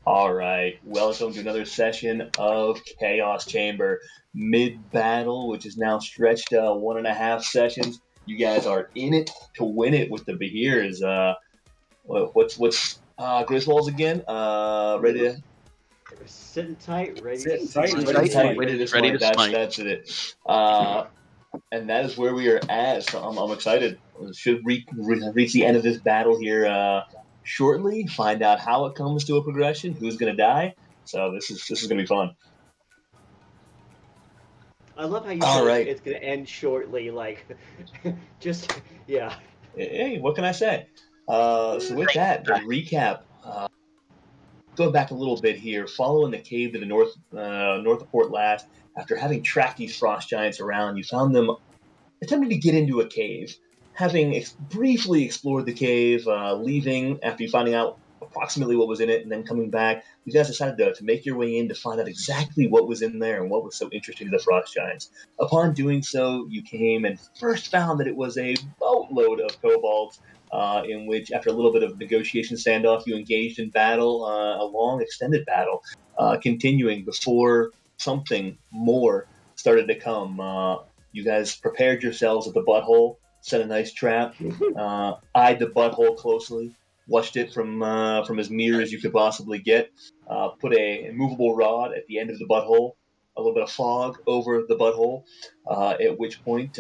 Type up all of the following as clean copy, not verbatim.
All right, welcome to another session of Chaos Chamber mid battle, which is now stretched 1.5 sessions. You guys are in it to win it with the Behirs. What's Griswolds again? Ready to Sitting tight, ready to Sitting tight, smite. ready to smite. ready to Ready smite. to That's smite. that's it. And that is where we are at. So I'm excited. Should reach the end of this battle here shortly. Find out how it comes to a progression. Who's going to die? So this is going to be fun. I love how you All said right. it's gonna end shortly. Like, just yeah. Hey, what can I say? So with that, the recap. Going back a little bit here, following the cave to the north of Port Last. After having tracked these frost giants around, you found them attempting to get into a cave. Having briefly explored the cave, leaving after you finding out approximately what was in it, and then coming back, you guys decided to make your way in to find out exactly what was in there and what was so interesting to the frost giants. Upon doing so, you came and first found that it was a boatload of kobolds. In which, after a little bit of negotiation standoff, you engaged in battle, a long, extended battle, continuing before something more started to come. You guys prepared yourselves at the butthole, set a nice trap, eyed the butthole closely, watched it from as near as you could possibly get, put a movable rod at the end of the butthole, a little bit of fog over the butthole, at which point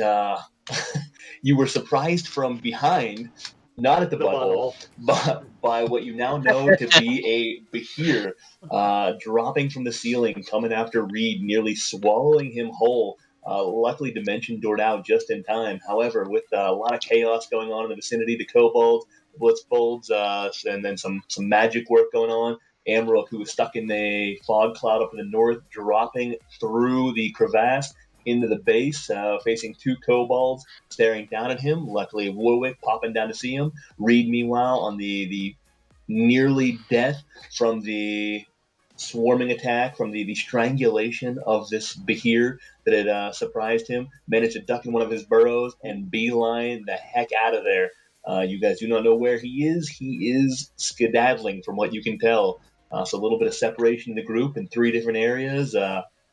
you were surprised from behind, not at the The butthole, butthole. but by what you now know to be a Behir dropping from the ceiling, coming after Reed, nearly swallowing him whole. Luckily, Dimension doored out just in time. However, with a lot of chaos going on in the vicinity, the kobolds, the blitzbolds, and then some magic work going on, Amrok, who was stuck in a fog cloud up in the north, dropping through the crevasse into the base, facing two kobolds staring down at him. Luckily, Warwick popping down to see him. Reed, meanwhile, on the nearly death from the swarming attack, from the strangulation of this Behir that had surprised him, managed to duck in one of his burrows and beeline the heck out of there. You guys do not know where he is. He is skedaddling, from what you can tell. So a little bit of separation in the group in three different areas,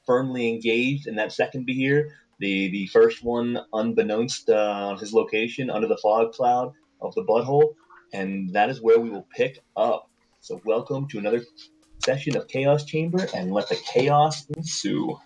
firmly engaged in that second Behir. The first one, unbeknownst on his location, under the fog cloud of the butthole, and that is where we will pick up. So welcome to another session of Chaos Chamber, and let the chaos ensue.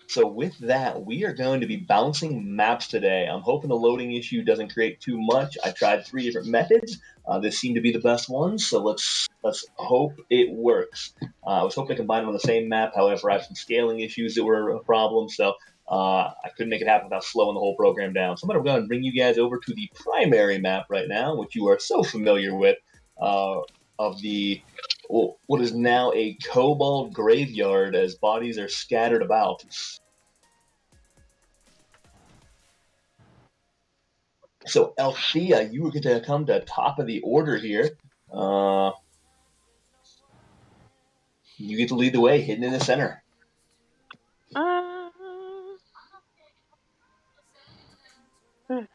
So with that, we are going to be bouncing maps today. I'm hoping the loading issue doesn't create too much. I tried 3 different methods. This seemed to be the best one, so let's hope it works. I was hoping to combine them on the same map. However, I have some scaling issues that were a problem, so I couldn't make it happen without slowing the whole program down. So I'm going to go and bring you guys over to the primary map right now, which you are so familiar with, of the what is now a kobold graveyard as bodies are scattered about. So, Althea, you were going to come to top of the order here. You get to lead the way, hidden in the center.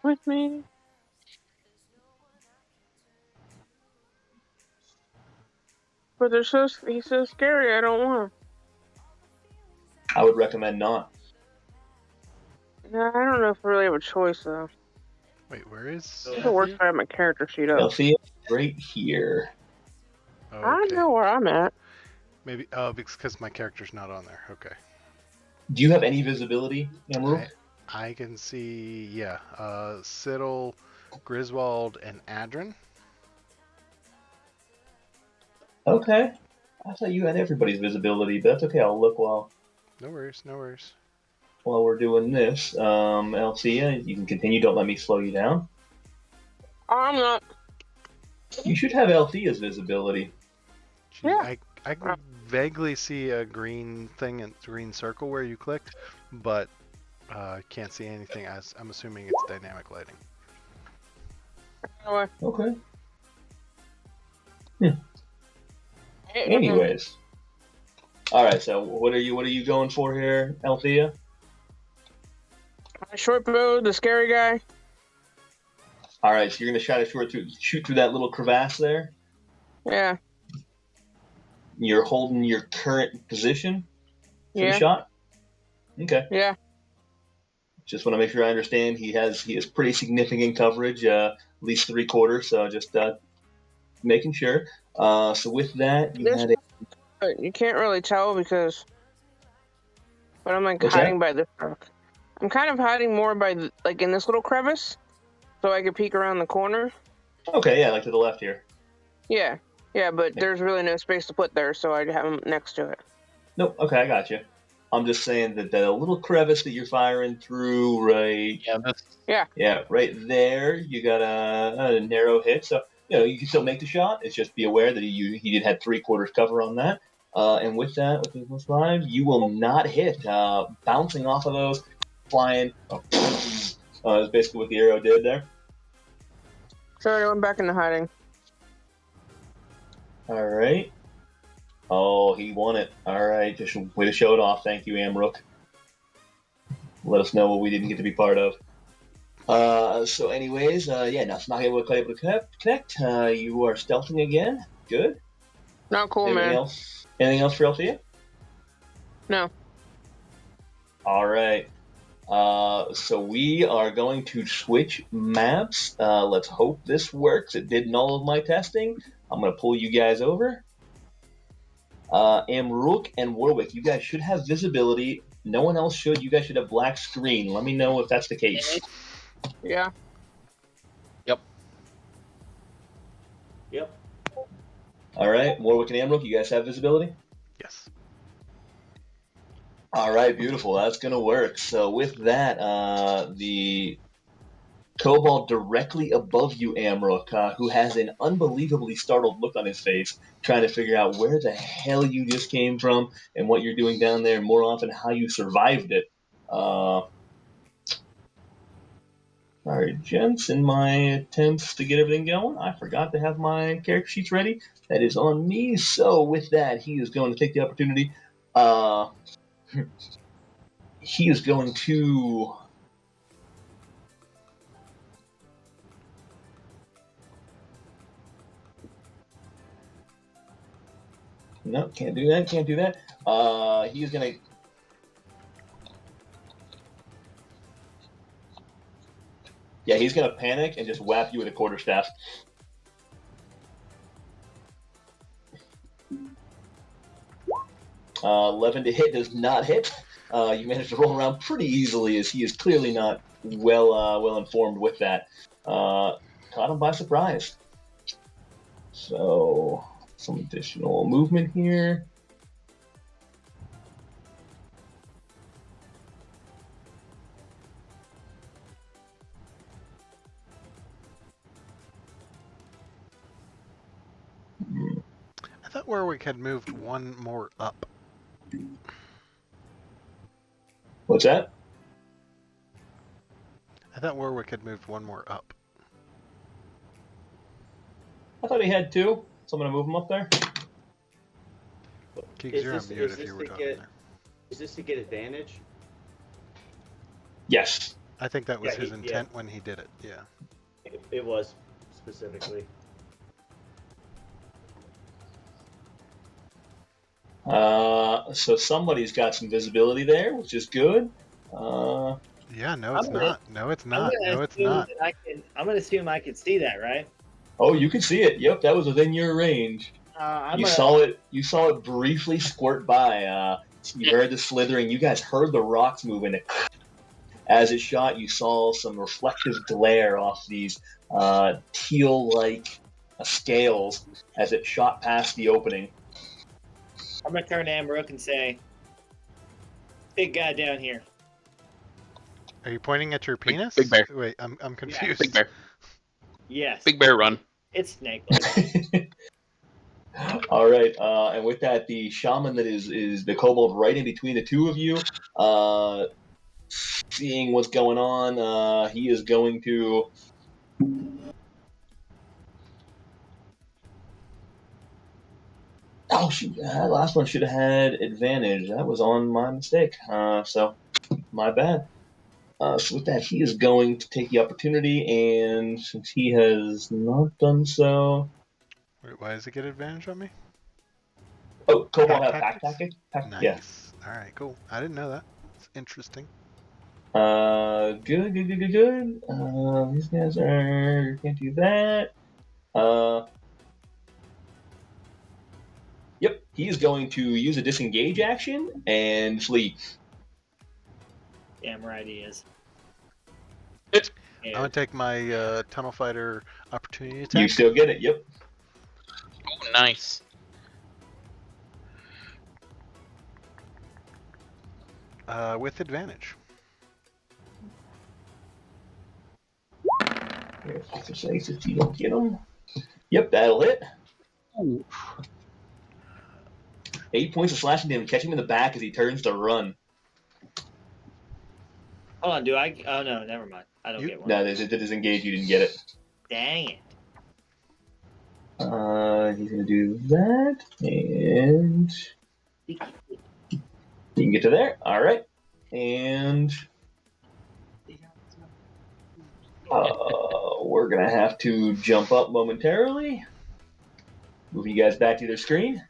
With me. But he's so scary, I don't want I would recommend not. him. I don't know if I really have a choice, though. Wait, where is? It's the worst if I have my character sheet up. Althea, right here. Oh, I okay. know where I'm at. Maybe because my character's not on there. Okay. Do you have any visibility, Amruk? I can see, yeah, Siddle, Griswold, and Adrin. Okay. I thought you had everybody's visibility, but that's okay. I'll look while No worries, no worries. while we're doing this. Althea, you can continue. Don't let me slow you down. I'm not. You should have Althea's visibility. Gee, Yeah. I can vaguely see a green thing and green circle where you clicked, but can't see anything. I'm assuming it's dynamic lighting. Okay. Hey, Anyways. All right. So what are you going for here, Althea? Short bow, the scary guy. All right. So you're gonna shoot through that little crevasse there. Yeah. you're holding your current position for the Yeah. shot. Okay. Yeah. Just want to make sure I understand. He has pretty significant coverage, at least 3/4. So just making sure. So with that, you This, had a but you can't really tell because, but I'm like what's hiding that? by the truck. I'm kind of hiding more by like in this little crevice, so I could peek around the corner. Okay, yeah, like to the left here. Yeah. Yeah, but there's really no space to put there, so I'd have him next to it. Nope. Okay, I got you. I'm just saying that the little crevice that you're firing through, right? Yeah, that's Yeah, right there. You got a narrow hit, so you can still make the shot. It's just be aware that he did have 3/4 cover on that. And with that, with the +5, you will not hit. Bouncing off of those, flying. Is basically what the arrow did there. So I went back into hiding. All right. Oh, he won it. All right, just way to show it off. Thank you, Chamb3r. Let us know what we didn't get to be part of. So anyways, yeah, now it's not able to connect. You are stealthing again. Good. Not cool, Anything man. else? Anything else for Althea? No. All right. So we are going to switch maps. Let's hope this works. It did in all of my testing. I'm going to pull you guys over. Chamb3r and Warwick, you guys should have visibility. No one else should. You guys should have black screen. Let me know if that's the case. Yeah. Yep. All right, Warwick and Chamb3r, you guys have visibility? Yes. All right, beautiful. That's going to work. So with that, the Kobold directly above you, Chamb3r, who has an unbelievably startled look on his face, trying to figure out where the hell you just came from and what you're doing down there, and more often how you survived it. Sorry, gents, in my attempts to get everything going, I forgot to have my character sheets ready. That is on me. So with that, he is going to take the opportunity. He is going to... No, can't do that. Can't do that. He is going to... Yeah, he's going to panic and just whap you with a quarterstaff. Uh, 11 to hit does not hit. You managed to roll around pretty easily, as he is clearly not well informed with that. Caught him by surprise. So, some additional movement here. I thought Warwick had moved one more up. What's that? I thought Warwick had moved one more up. I thought he had 2, so I'm going to move him up there. Keeks, you're on mute if you were talking there. Is this to get advantage? Yes. I think that was Yeah, his intent when he did it, yeah. It was, specifically. So somebody's got some visibility there, which is good. Yeah, no, it's not. No, it's I'm not. gonna No, it's assume not. that I'm gonna assume I can see that, right? Oh, you can see it. Yep, that was within your range. You saw it. You saw it briefly squirt by. You heard the slithering. You guys heard the rocks moving. As it shot, you saw some reflective glare off these teal-like scales as it shot past the opening. I'm gonna turn to Chamb3r and say, "Big guy down here." Are you pointing at your penis? Big bear. Wait, I'm confused. Big bear. Yes. Big bear run. It's snake. Like. All right, and with that, the shaman that is the kobold right in between the two of you, seeing what's going on, he is going to. Oh shoot! That last one should have had advantage. That was on my mistake. So my bad. So with that, he is going to take the opportunity, and since he has not done so, Wait, why does he get advantage on me? Oh, Cobalt Pack have pack tactics? tactic? Nice. Yeah. All right, cool. I didn't know that. It's interesting. Good. These guys are can't do that. Yep, he's going to use a disengage action and flee. Damn right he is. I'm gonna take my tunnel fighter opportunity attack. You still get it. Yep. Oh, nice. With advantage. Here's exercise if you don't get him. Yep, that'll hit. Ooh. 8 points of slashing damage. Catch him in the back as he turns to run. Hold on, do I? Oh no, never mind. I don't get one. No, the disengage, you didn't get it. Dang it. He's gonna do that, and you can get to there. All right, and we're gonna have to jump up momentarily. Move you guys back to their screen.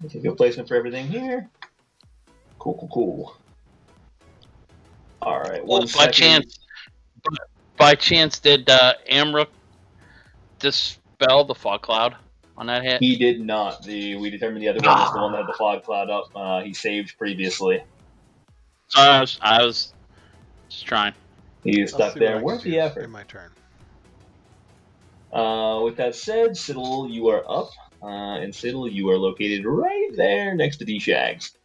Take a good placement for everything here. Cool. All right. Well, by chance, did Amrook dispel the fog cloud on that hit? He did not. We determined the other one was the one that had the fog cloud up. He saved previously. So I was just trying. He is stuck there. Worth the In effort. my turn. With that said, Siddle, you are up. And Siddle, you are located right there next to D-Shags.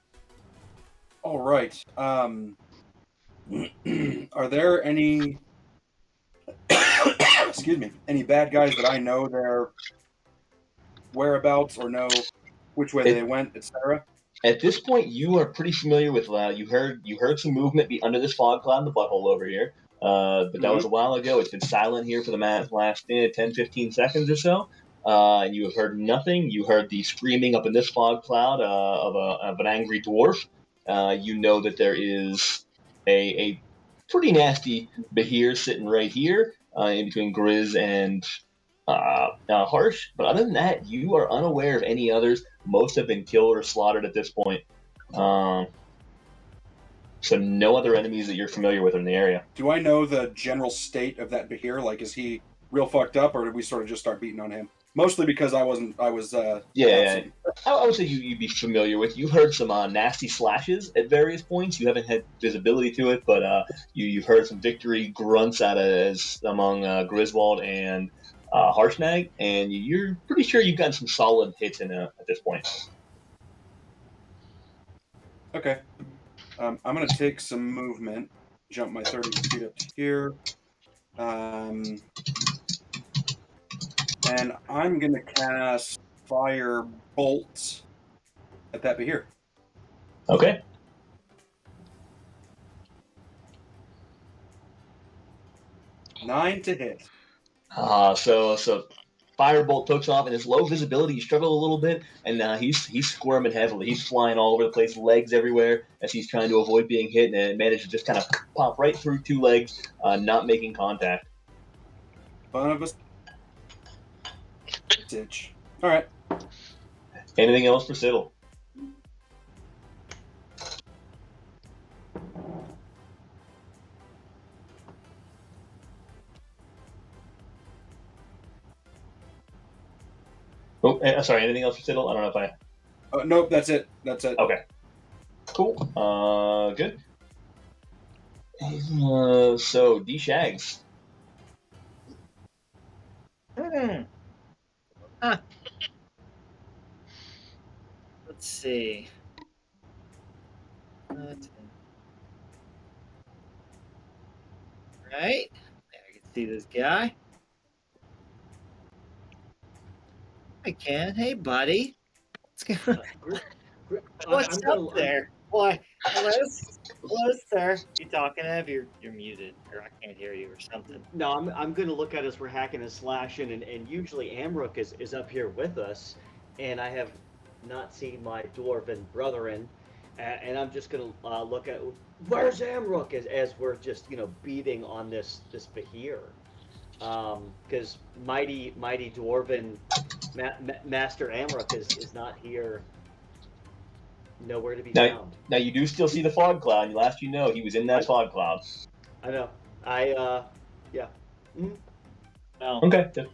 All right. Are there any excuse me, any bad guys that I know their whereabouts or know which way they went, etc.? At this point, you are pretty familiar with. You heard some movement be under this fog cloud in the butthole over here. But that was a while ago. It's been silent here for the last 10, 15 seconds or so. And you have heard nothing. You heard the screaming up in this fog cloud of an angry dwarf. You know that there is a pretty nasty Behir sitting right here in between Grizz and Harsh. But other than that, you are unaware of any others. Most have been killed or slaughtered at this point. So no other enemies that you're familiar with in the area. Do I know the general state of that Behir? Like, is he real fucked up, or did we sort of just start beating on him? Mostly because I was Yeah. I would say you'd be familiar with. You've heard some nasty slashes at various points. You haven't had visibility to it, but you've heard some victory grunts among Griswold and Harshnag, and you're pretty sure you've gotten some solid hits at this point. Okay. I'm going to take some movement, jump my 30 feet up to here, and I'm going to cast Fire Bolts at that Behir. Okay. Nine to hit. So Firebolt takes off, and his low visibility, you struggle a little bit, and he's squirming heavily. He's flying all over the place, legs everywhere, as he's trying to avoid being hit, and manages to just kind of pop right through two legs, not making contact. Fun of a stitch. All right. Anything else for Siddle? Oh, sorry. Anything else for Siddle? I don't know if I. Nope, that's it. That's it. Okay. Cool. Good. So D-Shags. Let's see. Right. There, I can see this guy. I can. Hey, buddy. What's going on? What's up there? Why? Hello, sir. You talking, Ev? You're muted, or I can't hear you, or something. No, I'm gonna look at us. We're hacking and slashing, and usually Amrook is up here with us, and I have not seen my dwarven brethren, and I'm just gonna look at Where's Amrook? As we're just beating on this Bahir, because mighty dwarven Master Amrook is not here, nowhere to be found. Now you do still see the fog cloud. And last he was in that fog cloud. I know. Yeah. Mm-hmm. Well, Okay, just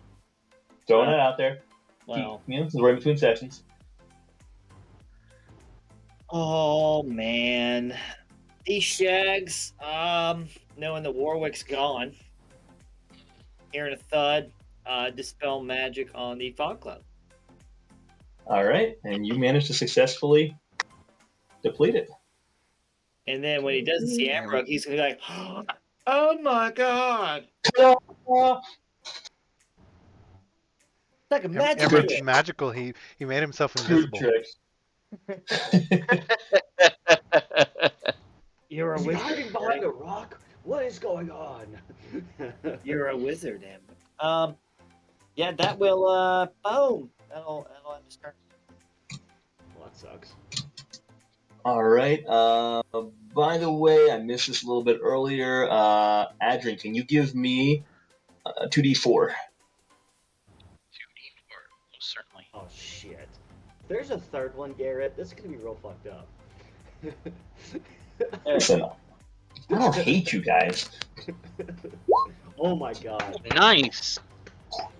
throwing it out there. well. We're in between sections. Oh man, these shags. Knowing the Warwick's gone, hearing a thud, dispel magic on the fog cloud. All right, and you managed to successfully deplete it. And then when he doesn't see Amrook, he's gonna be like, "Oh my god!" Like a magic Amrook's trick. magical. He made himself invisible. You're a Is he wizard. hiding behind a rock? What is going on? You're a wizard, Amrook. Yeah, that will boom. That'll end his turn. Well, that sucks. All right. By the way, I missed this a little bit earlier. Adrian, can you give me 2d4? 2d4, certainly. Oh shit. There's a third one, Garrett. This is gonna be real fucked up. Listen, I don't hate you guys. Oh my god. Nice.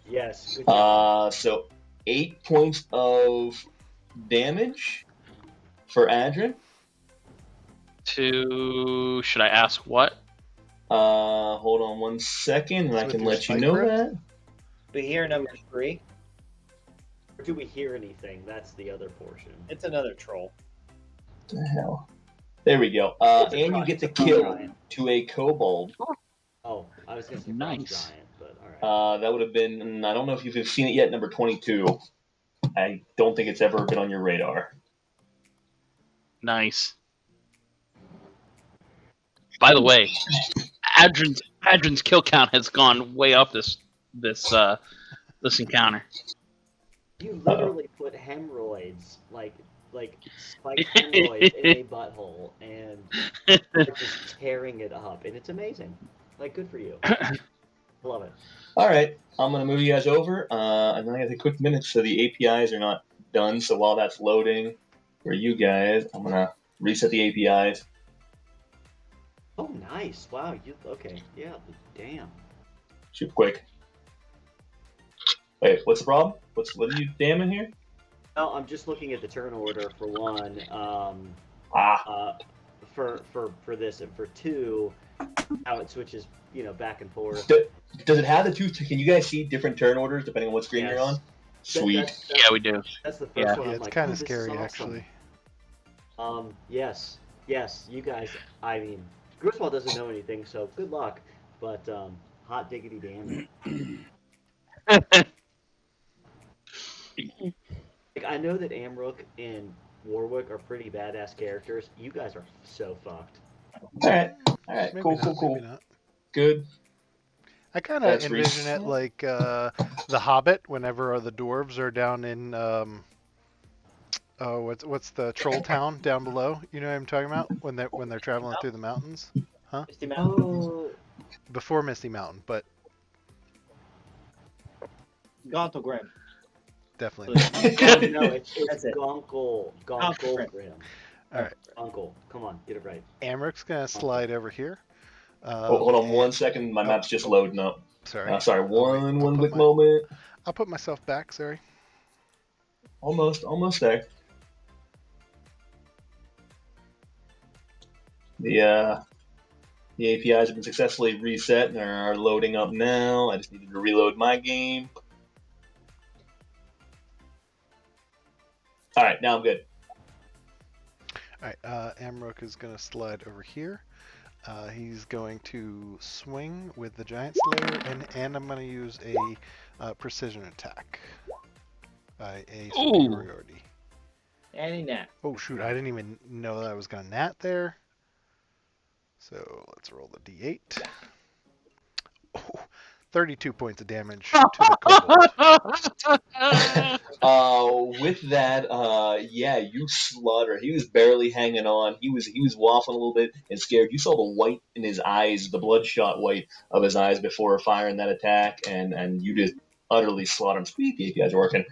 Yes. Good job. So 8 points of damage for Adrian. Should I ask what? Hold on 1 second, and So I with can your let you spike know grip? that. But here, number 3, Or do we hear anything? That's the other portion. it's another troll. What the hell? There we go. It's a And you giant- get to it's a kill giant. to a kobold. Oh, I was gonna say Nice. Frost Giant, but alright. That would have been, I don't know if you've seen it yet, number 22. I don't think it's ever been on your radar. Nice. By the way, Adrian's kill count has gone way up this encounter. You literally put hemorrhoids, like spiked hemorrhoids in a butthole, and you're just tearing it up, and it's amazing. Like, good for you. Love it. All right, I'm going to move you guys over, and then I got to take a quick minute so the APIs are not done. So while that's loading for you guys, I'm going to reset the APIs. Oh, nice. Wow. Okay? Yeah. Damn. Super quick. Wait, what's the problem? What are you damning here? No, I'm just looking at the turn order for one. For this, and for two, how it switches, back and forth. Does it have the two? Can you guys see different turn orders depending on what screen you're on? Sweet. Yeah, we do. That's the first Yeah. one. Yeah, I'm it's like, kind oh, of this scary, is awesome. actually. Yes, you guys. I mean, Griswold doesn't know anything, so good luck. But hot diggity damn it. Like, I know that Amrook and Warwick are pretty badass characters. You guys are so fucked. All right. Maybe Cool, not, cool. maybe not. Good. I kind of That's envision it like The Hobbit. Whenever the dwarves are down in what's the troll town down below? You know what I'm talking about? When they're traveling through the mountains. Misty Mountain. Oh, Before Misty Mountain, but Gauntlegrim. definitely. no, it's That's it. Gonkel Gonkel. Grim. All right. Gonkel. Come on, get it right. Amrook's gonna slide over here. Hold on 1 second. My map's just loading up. Sorry. Sorry. I'll wait. One I'll quick put moment. I'll put myself back. Sorry. Almost there. The APIs have been successfully reset and are loading up now. I just needed to reload my game. All right, now I'm good. All right. Amrook is gonna slide over here. He's going to swing with the Giant Slayer, and I'm going to use a precision attack. A superiority. Any nat. Oh shoot, I didn't even know that I was going to nat there. So let's roll the d8. Oh, 32 points of damage to the kobold. With that, yeah, you slaughter. He was barely hanging on. He was waffling a little bit and scared. You saw the white in his eyes, the bloodshot white of his eyes before firing that attack, and you just utterly slaughter him. Squeaky, if you guys are working.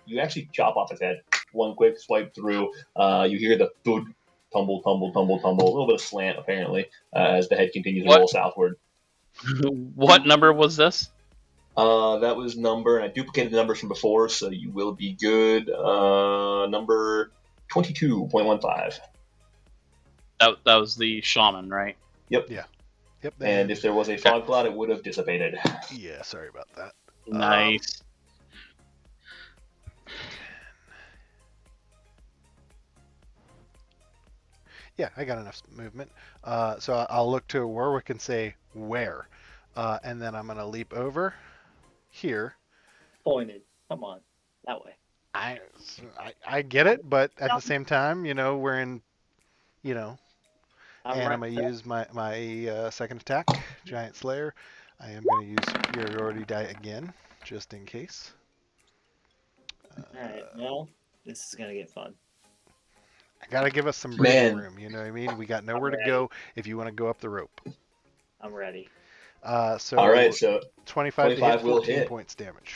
You actually chop off his head. One quick swipe through. You hear the thud, tumble, tumble, tumble, tumble. A little bit of slant apparently as the head continues to roll southward. What number was this? That was number, and I duplicated the numbers from before, so you will be good. Number 22.15. That was the shaman, right? Yep. Yeah. Yep. And if there was a fog cloud, it would have dissipated. Yeah, sorry about that. Nice. Yeah, I got enough movement. So I'll look to Warwick and say, where? And then I'm going to leap over here. Pointed. Come on. That way. I get it, but at the same time, we're in, and right I'm going to use my second attack, Giant Slayer. I am going to use superiority die again, just in case. Alright, well, this is going to get fun. I got to give us some breathing room, you know what I mean? We got nowhere to go if you want to go up the rope. I'm ready. So All right, so 25 to hit, will 14 hit. points damage.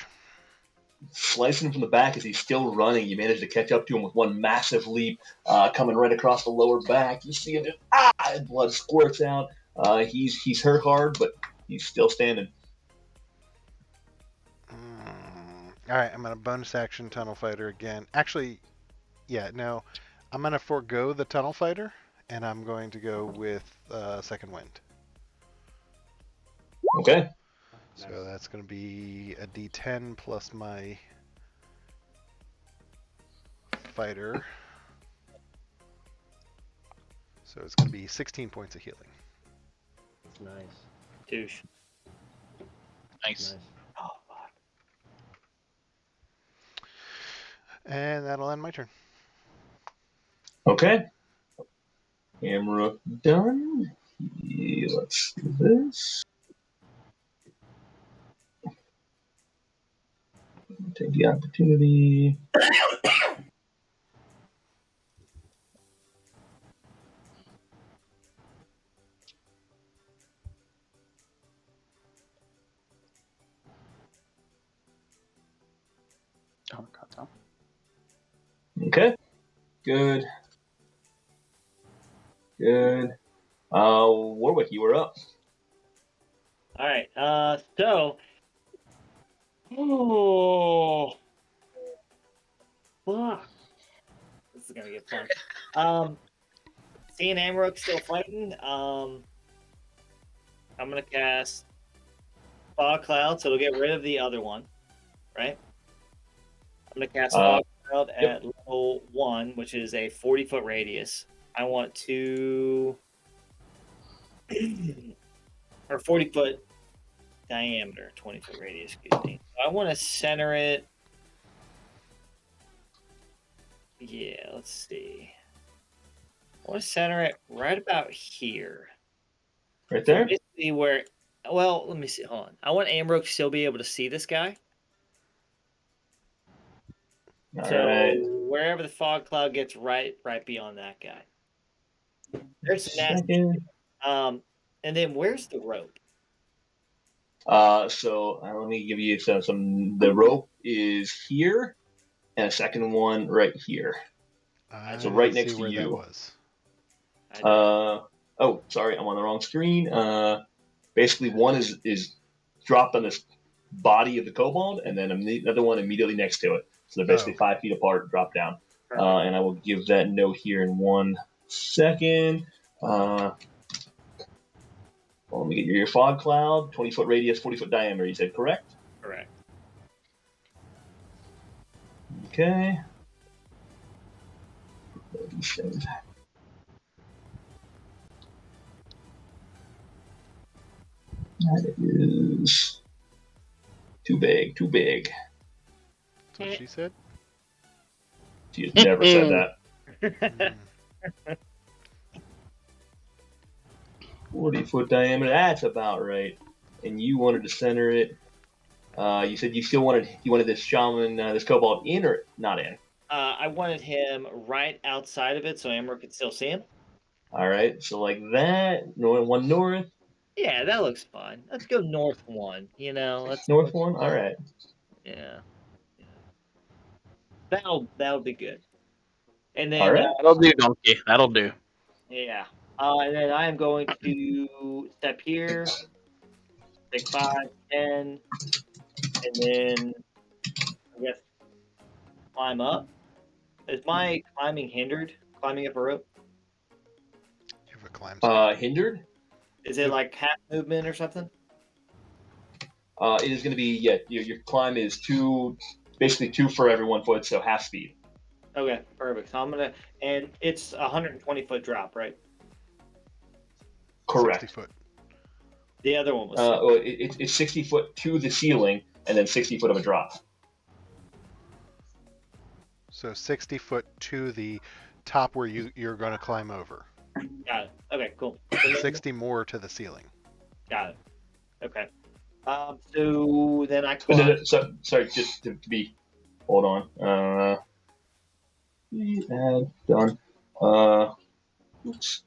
Slicing him from the back as he's still running, you manage to catch up to him with one massive leap, coming right across the lower back. You see him just, blood squirts out. He's hurt hard, but he's still standing. All right, I'm going to bonus action Tunnel Fighter again. Actually, yeah, no. I'm going to forego the Tunnel Fighter, and I'm going to go with Second Wind. Okay. So that's going to be a D10 plus my fighter. So it's going to be 16 points of healing. That's nice. Douche. Nice. Oh, fuck. And that'll end my turn. Okay. Camera done. Let's do this. Take the opportunity. Okay. Good. Good. Warwick, you were up. All right. So. Oh. Fuck. This is gonna get fun. Seeing Amrook still fighting. I'm gonna cast Fog Cloud, so it'll get rid of the other one, right? I'm gonna cast Fog Cloud at level 1, which is a 40-foot radius. I want to, or 40-foot diameter, 20-foot radius. Excuse me. I want to center it. Yeah, let's see. I want to center it right about here. Right there? So basically where, well, let me see. Hold on. I want Amrook to still be able to see this guy. All so right. wherever the fog cloud gets right beyond that guy. There's some nasty. And then where's the rope? So let me give you some. The rope is here, and a second one right here. So right next to you. That was. Oh, sorry, I'm on the wrong screen. Basically, one is dropped on this body of the kobold, and then another one immediately next to it. So they're basically 5 feet apart, drop down. And I will give that note here in 1 second. Let me get your fog cloud, 20-foot radius, 40-foot diameter. You said correct? Correct. Okay. That is too big. That's what she said? She has never said that. 40-foot diameter, that's about right. and you wanted to center it. You said you wanted this shaman, this kobold in or not in? I wanted him right outside of it so Amber could still see him. All right, so like that, one north. Yeah, that looks fine. Let's go north one. You know, let's North one. All right. Yeah. That'll be good. And All then right. That'll do, donkey. That'll do. yeah. And then I am going to step here, take 5, 10, and then I guess climb up. Is my climbing hindered? Climbing up a rope? You have a climb speed. Hindered. Is it like half movement or something? It is going to be your climb is basically 2 for every 1 foot, so half speed. Okay, perfect. So I'm gonna, and it's a 120-foot drop, right? Correct. 60 foot. The other one was. It's 60 foot to the ceiling, and then 60 foot of a drop. So 60 foot to the top where you're going to climb over. Got it. Okay, cool. 60 more to the ceiling. Got it. Okay. So then I climb. No, sorry, just to be. Hold on. Done. Oops.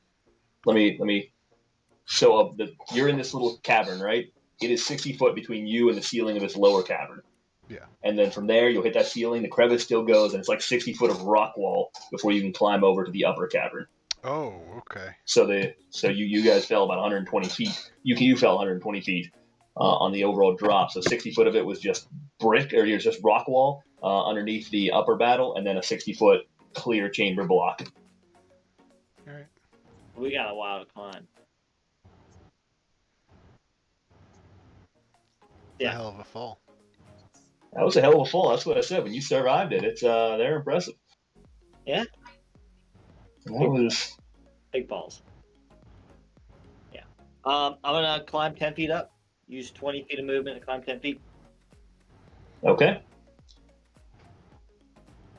Let me. So you're in this little cavern, right? It is 60 foot between you and the ceiling of this lower cavern. Yeah. And then from there, you'll hit that ceiling. The crevice still goes, and it's like 60 foot of rock wall before you can climb over to the upper cavern. Oh, okay. So you guys fell about 120 feet. You fell 120 feet on the overall drop. So 60 foot of it was just brick, or just rock wall underneath the upper battle, and then a 60 foot clear chamber block. All right. We got a while to climb. It's a hell of a fall. That was a hell of a fall. That's what I said. When you survived it, they're impressive. Yeah. That was big balls. Yeah. I'm gonna climb 10 feet up. Use 20 feet of movement to climb 10 feet. okay.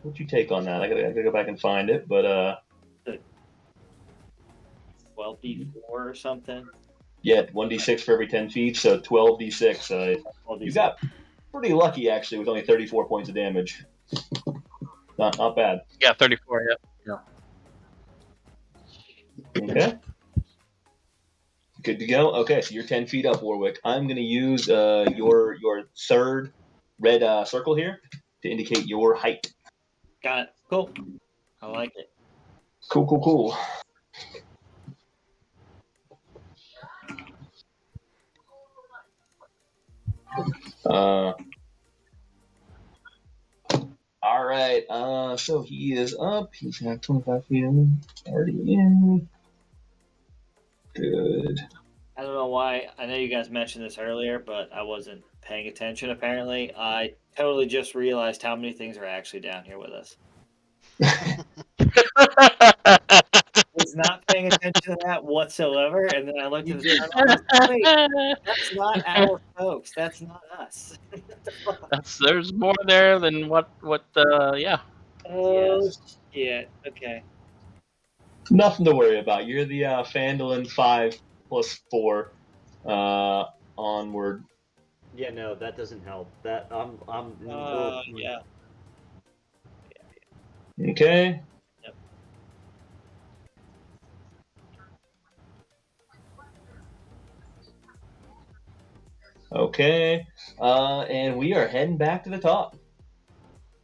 What'd you take on that? I gotta go back and find it, but 12d4 or something. yeah, 1d6 for every 10 feet, so 12d6. You got pretty lucky actually with only 34 points of damage. Not bad. Yeah, 34. Yeah. Okay. Good to go. Okay, so you're 10 feet up, Warwick. I'm going to use your third red circle here to indicate your height. Got it. Cool. I like it. Cool. All right. So he is up. He's got 25 feet in. Already in. Good. I don't know why. I know you guys mentioned this earlier, but I wasn't paying attention apparently. I totally just realized how many things are actually down here with us. Was not paying attention to that whatsoever, and then I looked at the wait, that's not our folks. That's not us. There's more there than what yeah. Oh, shit. Okay. Nothing to worry about. You're the Phandalin 5 plus 4 onward. Yeah, no, that doesn't help. That I'm. Yeah. Okay. Yep. Okay. And we are heading back to the top.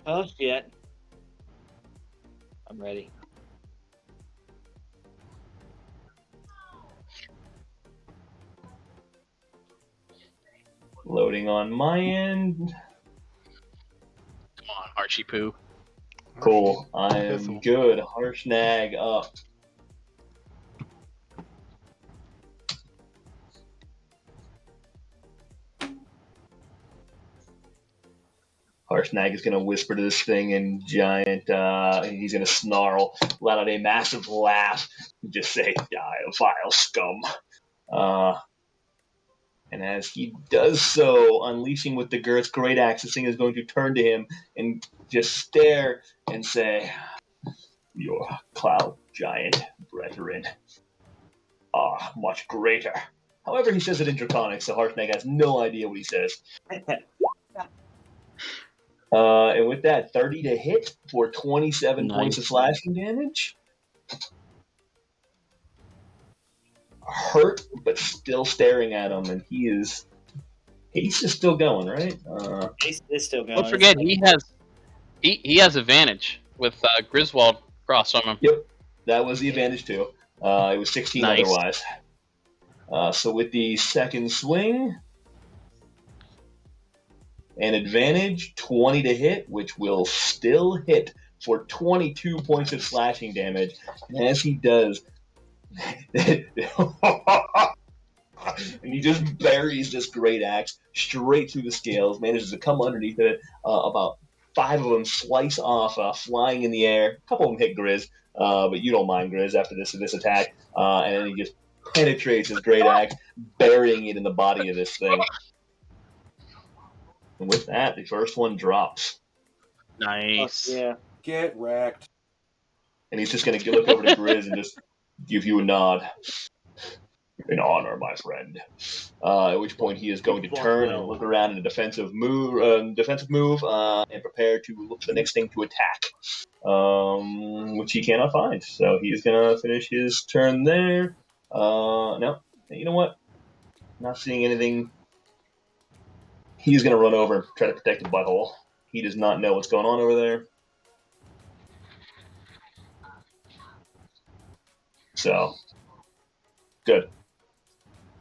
Oh shit. I'm ready. Loading on my end. Come on, Archie Poo. Cool. I am Thistle. good. Harshnag up. Harshnag is going to whisper to this thing in giant, he's going to snarl, let out a massive laugh, and just say, die, vile scum. And as he does so, unleashing with the Girth's great axe, this thing is going to turn to him and just stare and say, your cloud giant brethren are much greater. However, he says it in Draconic, so Harshnag has no idea what he says. And with that, 30 to hit for 27 points of slashing damage. Hurt, but still staring at him, and he's just still going, right? He's still going. Don't forget, he has advantage with Griswold cross on him. Yep, that was the advantage too. It was 16 Nice. otherwise. So with the second swing, an advantage, 20 to hit, which will still hit for 22 points of slashing damage. And as he does, and he just buries this great axe straight through the scales, manages to come underneath it. About 5 of them slice off, flying in the air. A couple of them hit Grizz, but you don't mind Grizz after this attack. And then he just penetrates his great axe, burying it in the body of this thing. And with that, the first one drops. Nice. Yeah. Get wrecked. And he's just going to look over to Grizz and just give you a nod. In honor, my friend. At which point he is going to turn and look around in a defensive move, and prepare to look for the next thing to attack, which he cannot find. So he is going to finish his turn there. No, you know what? Not seeing anything. He's going to run over and try to protect the butthole. He does not know what's going on over there. So, good.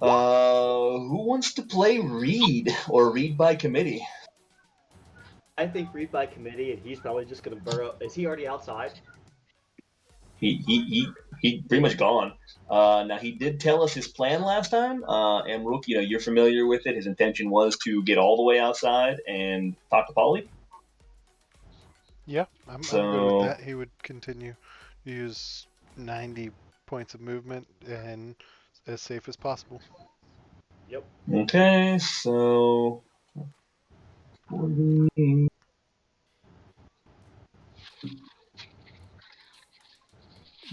Who wants to play Reed or Reed by committee? I think Reed by committee, and he's probably just going to burrow. Is he already outside? He pretty much gone. Now he did tell us his plan last time. Amrook, you're familiar with it. His intention was to get all the way outside and talk to Polly. Yeah, I'm good with that. He would continue to use 90 points of movement and as safe as possible. Yep. Okay, so 40.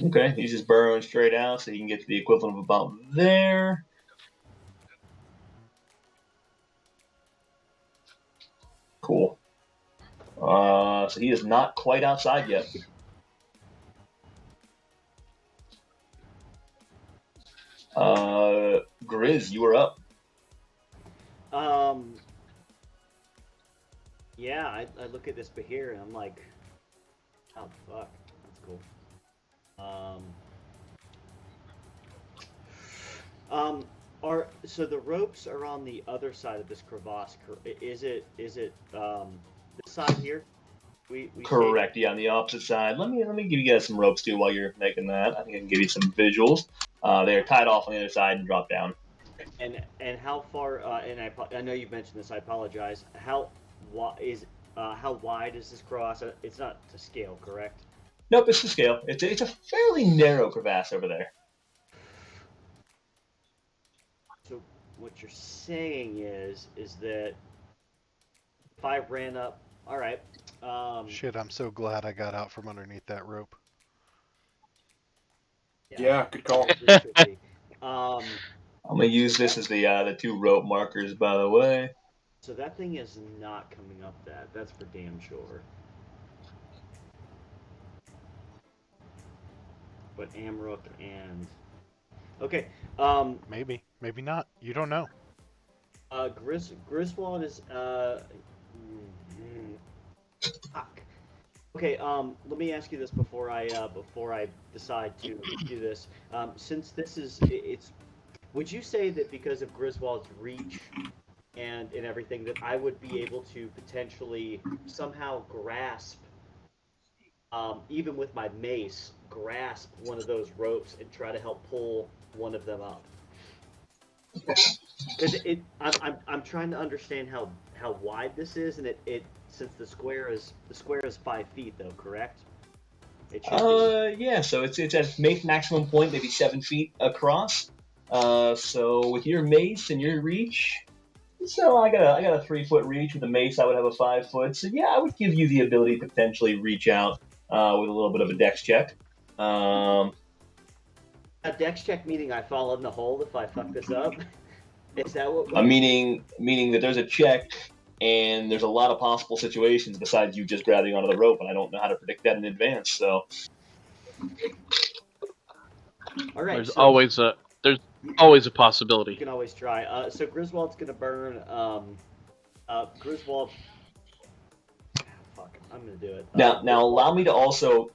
Okay, he's just burrowing straight out, so he can get to the equivalent of about there. Cool. So he is not quite outside yet. Grizz, you are up. Yeah, I look at this Bahir and I'm like, oh fuck, that's cool. So the ropes are on the other side of this crevasse. Is it this side here? We Correct. Yeah, on the opposite side. Let me give you guys some ropes too while you're making that. I think I can give you some visuals. They're tied off on the other side and drop down. And how far? And I know you've mentioned this. I apologize. How wide is this cross? It's not to scale, correct? Nope, it's to scale. It's a fairly narrow crevasse over there. So what you're saying is that if I ran up, all right. Shit, I'm so glad I got out from underneath that rope. Yeah, good call. I'm gonna use this as the 2 rope markers, by the way. So that thing is not coming up that. That's for damn sure. But Amrook and... Okay. Maybe not. You don't know. Griswold is... Fuck. Okay, let me ask you this before I decide to do this. Since this is... Would you say that because of Griswold's reach and everything, that I would be able to potentially somehow grasp, even with my mace, grasp one of those ropes and try to help pull one of them up? Because I'm trying to understand how wide this is, and it since the square is 5 feet though, correct? Yeah. So it's at maximum point, maybe 7 feet across. So with your mace and your reach, so I got a 3-foot reach. With the mace, I would have a 5-foot. So yeah, I would give you the ability to potentially reach out with a little bit of a dex check. A dex check meaning I fall in the hole if I fuck this up. Is that what? Meaning that there's a check, and there's a lot of possible situations besides you just grabbing onto the rope, and I don't know how to predict that in advance. So All right. There's So always a you possibility. can always try. So Griswold's gonna burn. Griswold. Fuck. I'm gonna do it. now allow me to also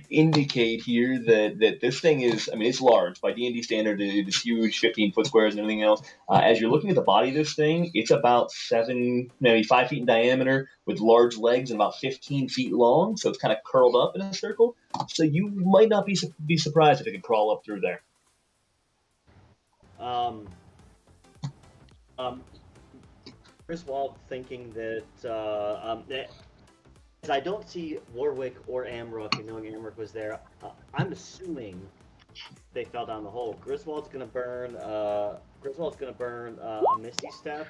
indicate here that this thing is, I mean, it's large by D&D standard. It's huge, 15-foot squares and everything else. As you're looking at the body of this thing, it's about 5 feet in diameter with large legs and about 15 feet long. So it's kind of curled up in a circle. So you might not be surprised if it could crawl up through there. Griswold thinking that as I don't see Warwick or Amrook, and knowing Amrook was there, I'm assuming they fell down the hole. Griswold's gonna burn. A Misty Step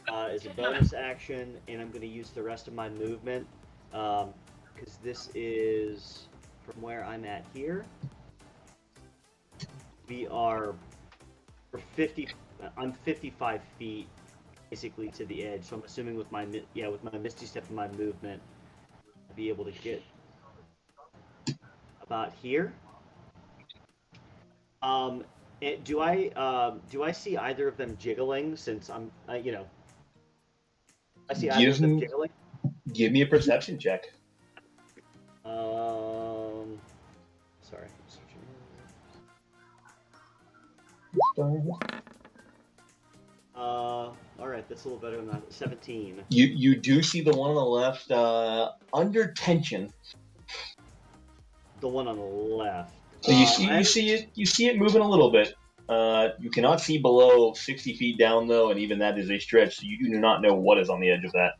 as a bonus action, and I'm gonna use the rest of my movement because this is from where I'm at here. We're 50. I'm 55 feet basically to the edge, so I'm assuming with my Misty Step and my movement, I'll be able to get about here. Do I see either of them jiggling? Since I'm, I see either of them jiggling. Give me a perception check. Sorry. All right, that's a little better than that. 17. You do see the one on the left under tension. The one on the left. So you see it moving a little bit. You cannot see below 60 feet down though, and even that is a stretch. So you do not know what is on the edge of that.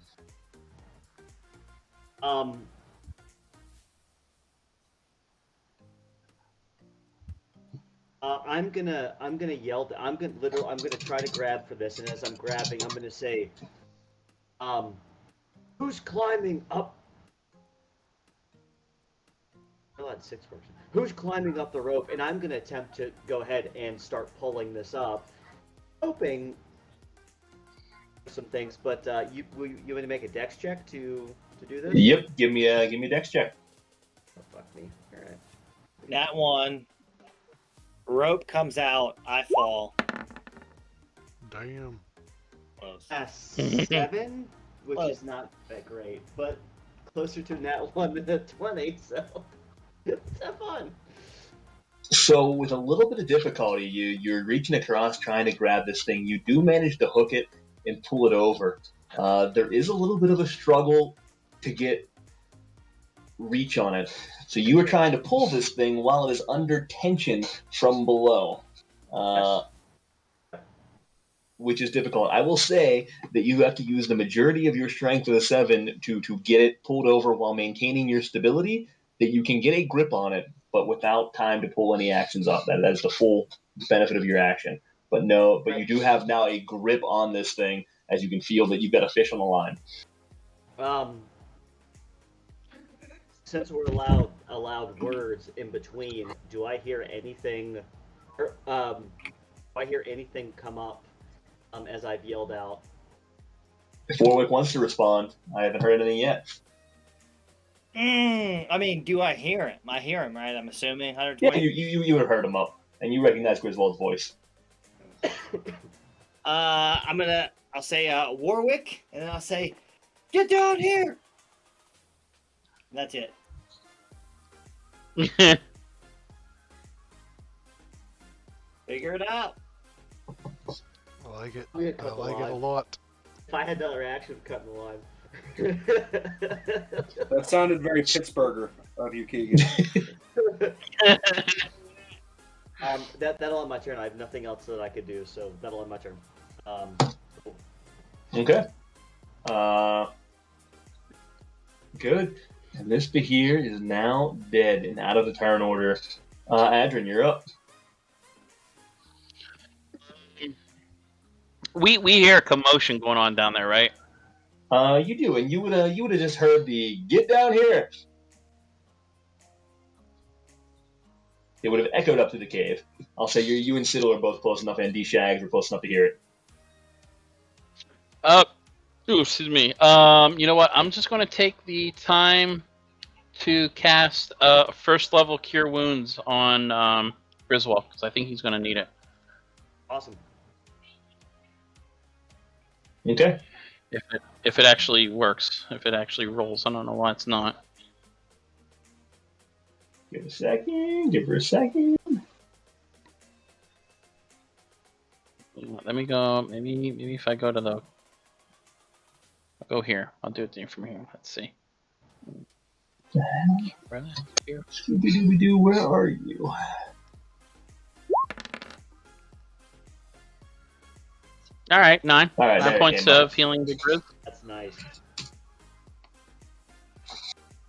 I'm gonna yell. I'm gonna try to grab for this, and as I'm grabbing, I'm gonna say, "Who's climbing up?" Who's climbing up the rope? And I'm gonna attempt to go ahead and start pulling this up, hoping some things. But you want to make a dex check to do this? Yep. Give me a dex check. Oh, fuck me. All right. That one. Rope comes out. I fall. Damn. Close. 7, which is not that great, but closer to that one than a 20. So let's have fun. So with a little bit of difficulty, you're reaching across trying to grab this thing. You do manage to hook it and pull it over. There is a little bit of a struggle to get reach on it. So you are trying to pull this thing while it is under tension from below, which is difficult. I will say that you have to use the majority of your strength with a 7 to get it pulled over while maintaining your stability, that you can get a grip on it, but without time to pull any actions off. That is the full benefit of your action. But you do have now a grip on this thing, as you can feel that you've got a fish on the line. Since we're allowed words in between, do I hear anything? Or, do I hear anything come up as I've yelled out? If Warwick wants to respond, I haven't heard anything yet. I mean, do I hear him? I hear him, right? I'm assuming 120. Yeah, you would have heard him up, and you recognize Griswold's voice. I'll say Warwick, and then I'll say, "Get down here." That's it. Figure it out. I like it. I'm gonna cut I the like it line. a lot. If I had another action, cutting the line. That sounded very Pittsburgher of you, Keegan. That'll end my turn. I have nothing else that I could do, so that'll end my turn. Okay. Good. And this Behir is now dead and out of the turn order. Adrian, you're up. We hear a commotion going on down there, right? You do, and you would have just heard the "get down here." it would have echoed up to the cave. I'll say you and Siddle are both close enough, and D Shags are close enough to hear it. Excuse me. You know what? I'm just going to take the time to cast first level Cure Wounds on Griswold because I think he's going to need it. Awesome. Okay. If it actually works, if it actually rolls, I don't know why it's not. Give it a second. Give her a second. Let me go. Maybe if I go to I'll go here. I'll do it from here. Let's see. Scooby-Dooby-Doo, where are you? All right, 9. All right, 9 points of healing to Grizz. That's nice.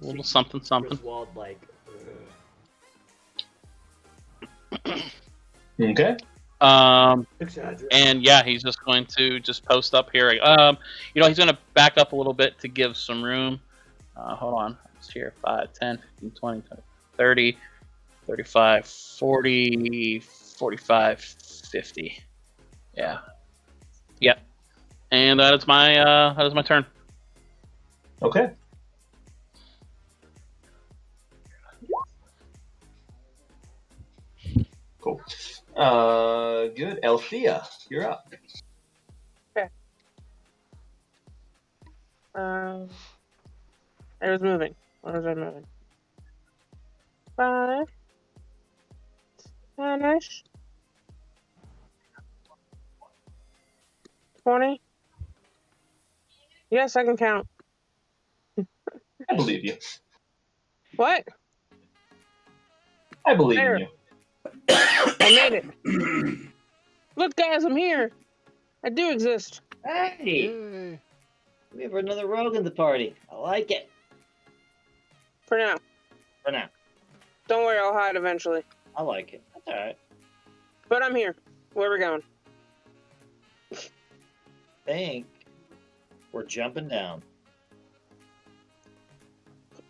A little something, something. Griswold, like. Okay. And yeah, he's just going to just post up here. He's going to back up a little bit to give some room. Hold on. It's here. 5, 10, 15, 20, 30, 35, 40, 45, 50. Yeah. Yep. And that is my turn. Okay. Cool. Good. Althea, you're up. Okay. I was moving. What was I moving? 5. 10-ish. 20. Yes, I can count. I believe you. What? I believe There. in you. I made it. Look, guys, I'm here. I do exist. Hey, Yay. we have another rogue in the party. I like it. For now. For now, Don't worry, I'll hide eventually. I like it. That's all right. But I'm here. Where we going? Think we're jumping down.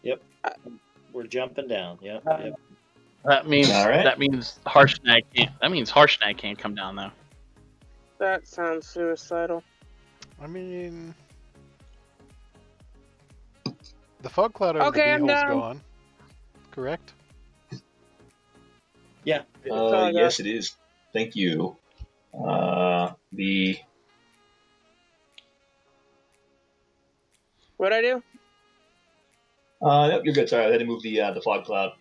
Yep. We're jumping down. Yep. Yep. That means All right. Harshnag can't. That means Harshnag can't come down though. That sounds suicidal. I mean, the fog cloud over Okay, I'm the beehole's down. gone. Correct? Yeah. all I got. Yes, it is. Thank you. The What'd I do? Nope, you're good. Sorry, I had to move the fog cloud.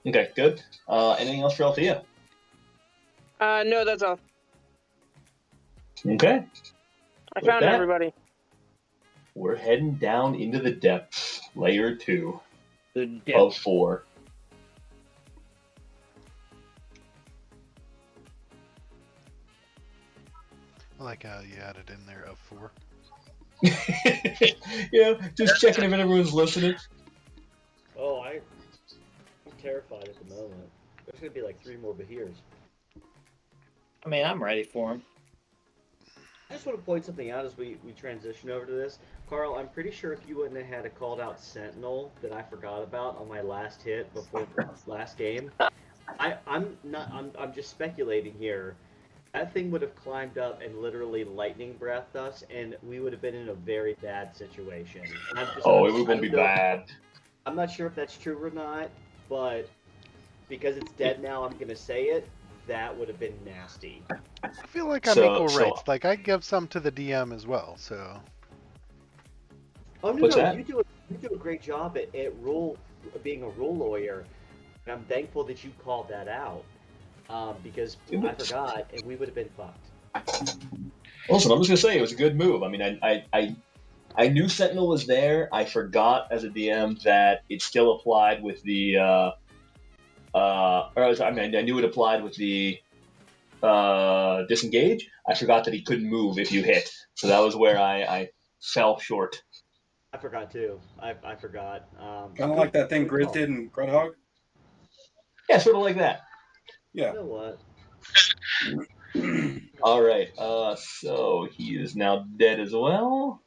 Okay, good. Anything else for Althea? No, that's all. Okay. I With found that, everybody. We're heading down into the depths, layer 2 The of depth. 4. I like how you added in there of 4. Yeah, just checking if everyone's listening. Oh, I'm terrified at the moment. There's gonna be like 3 more Bahirs. I mean, I'm ready for him. I just want to point something out as we transition over to this. Carl, I'm pretty sure if you wouldn't have had a called out Sentinel that I forgot about on my last hit before last game, I'm just speculating here. That thing would have climbed up and literally lightning breathed us, and we would have been in a very bad situation. And Oh, it would be bad. I'm not sure if that's true or not, but because it's dead now, I'm gonna say it. That would have been nasty. I feel like I'm So- equal so- rights. Like, I give some to the DM as well, so. Oh no, What's no, that? you do a great job at being a rule lawyer, and I'm thankful that you called that out. Because I forgot, and we would have been fucked. Listen, I'm just gonna say it was a good move. I mean, I knew Sentinel was there. I forgot as a DM that it still applied with the I knew it applied with the disengage. I forgot that he couldn't move if you hit. So that was where I fell short. I forgot too. I forgot. Kind of like that thing good Grizz call. did in Grudhog. Yeah, sort of like that. Yeah. You know what? All right. So he is now dead as well.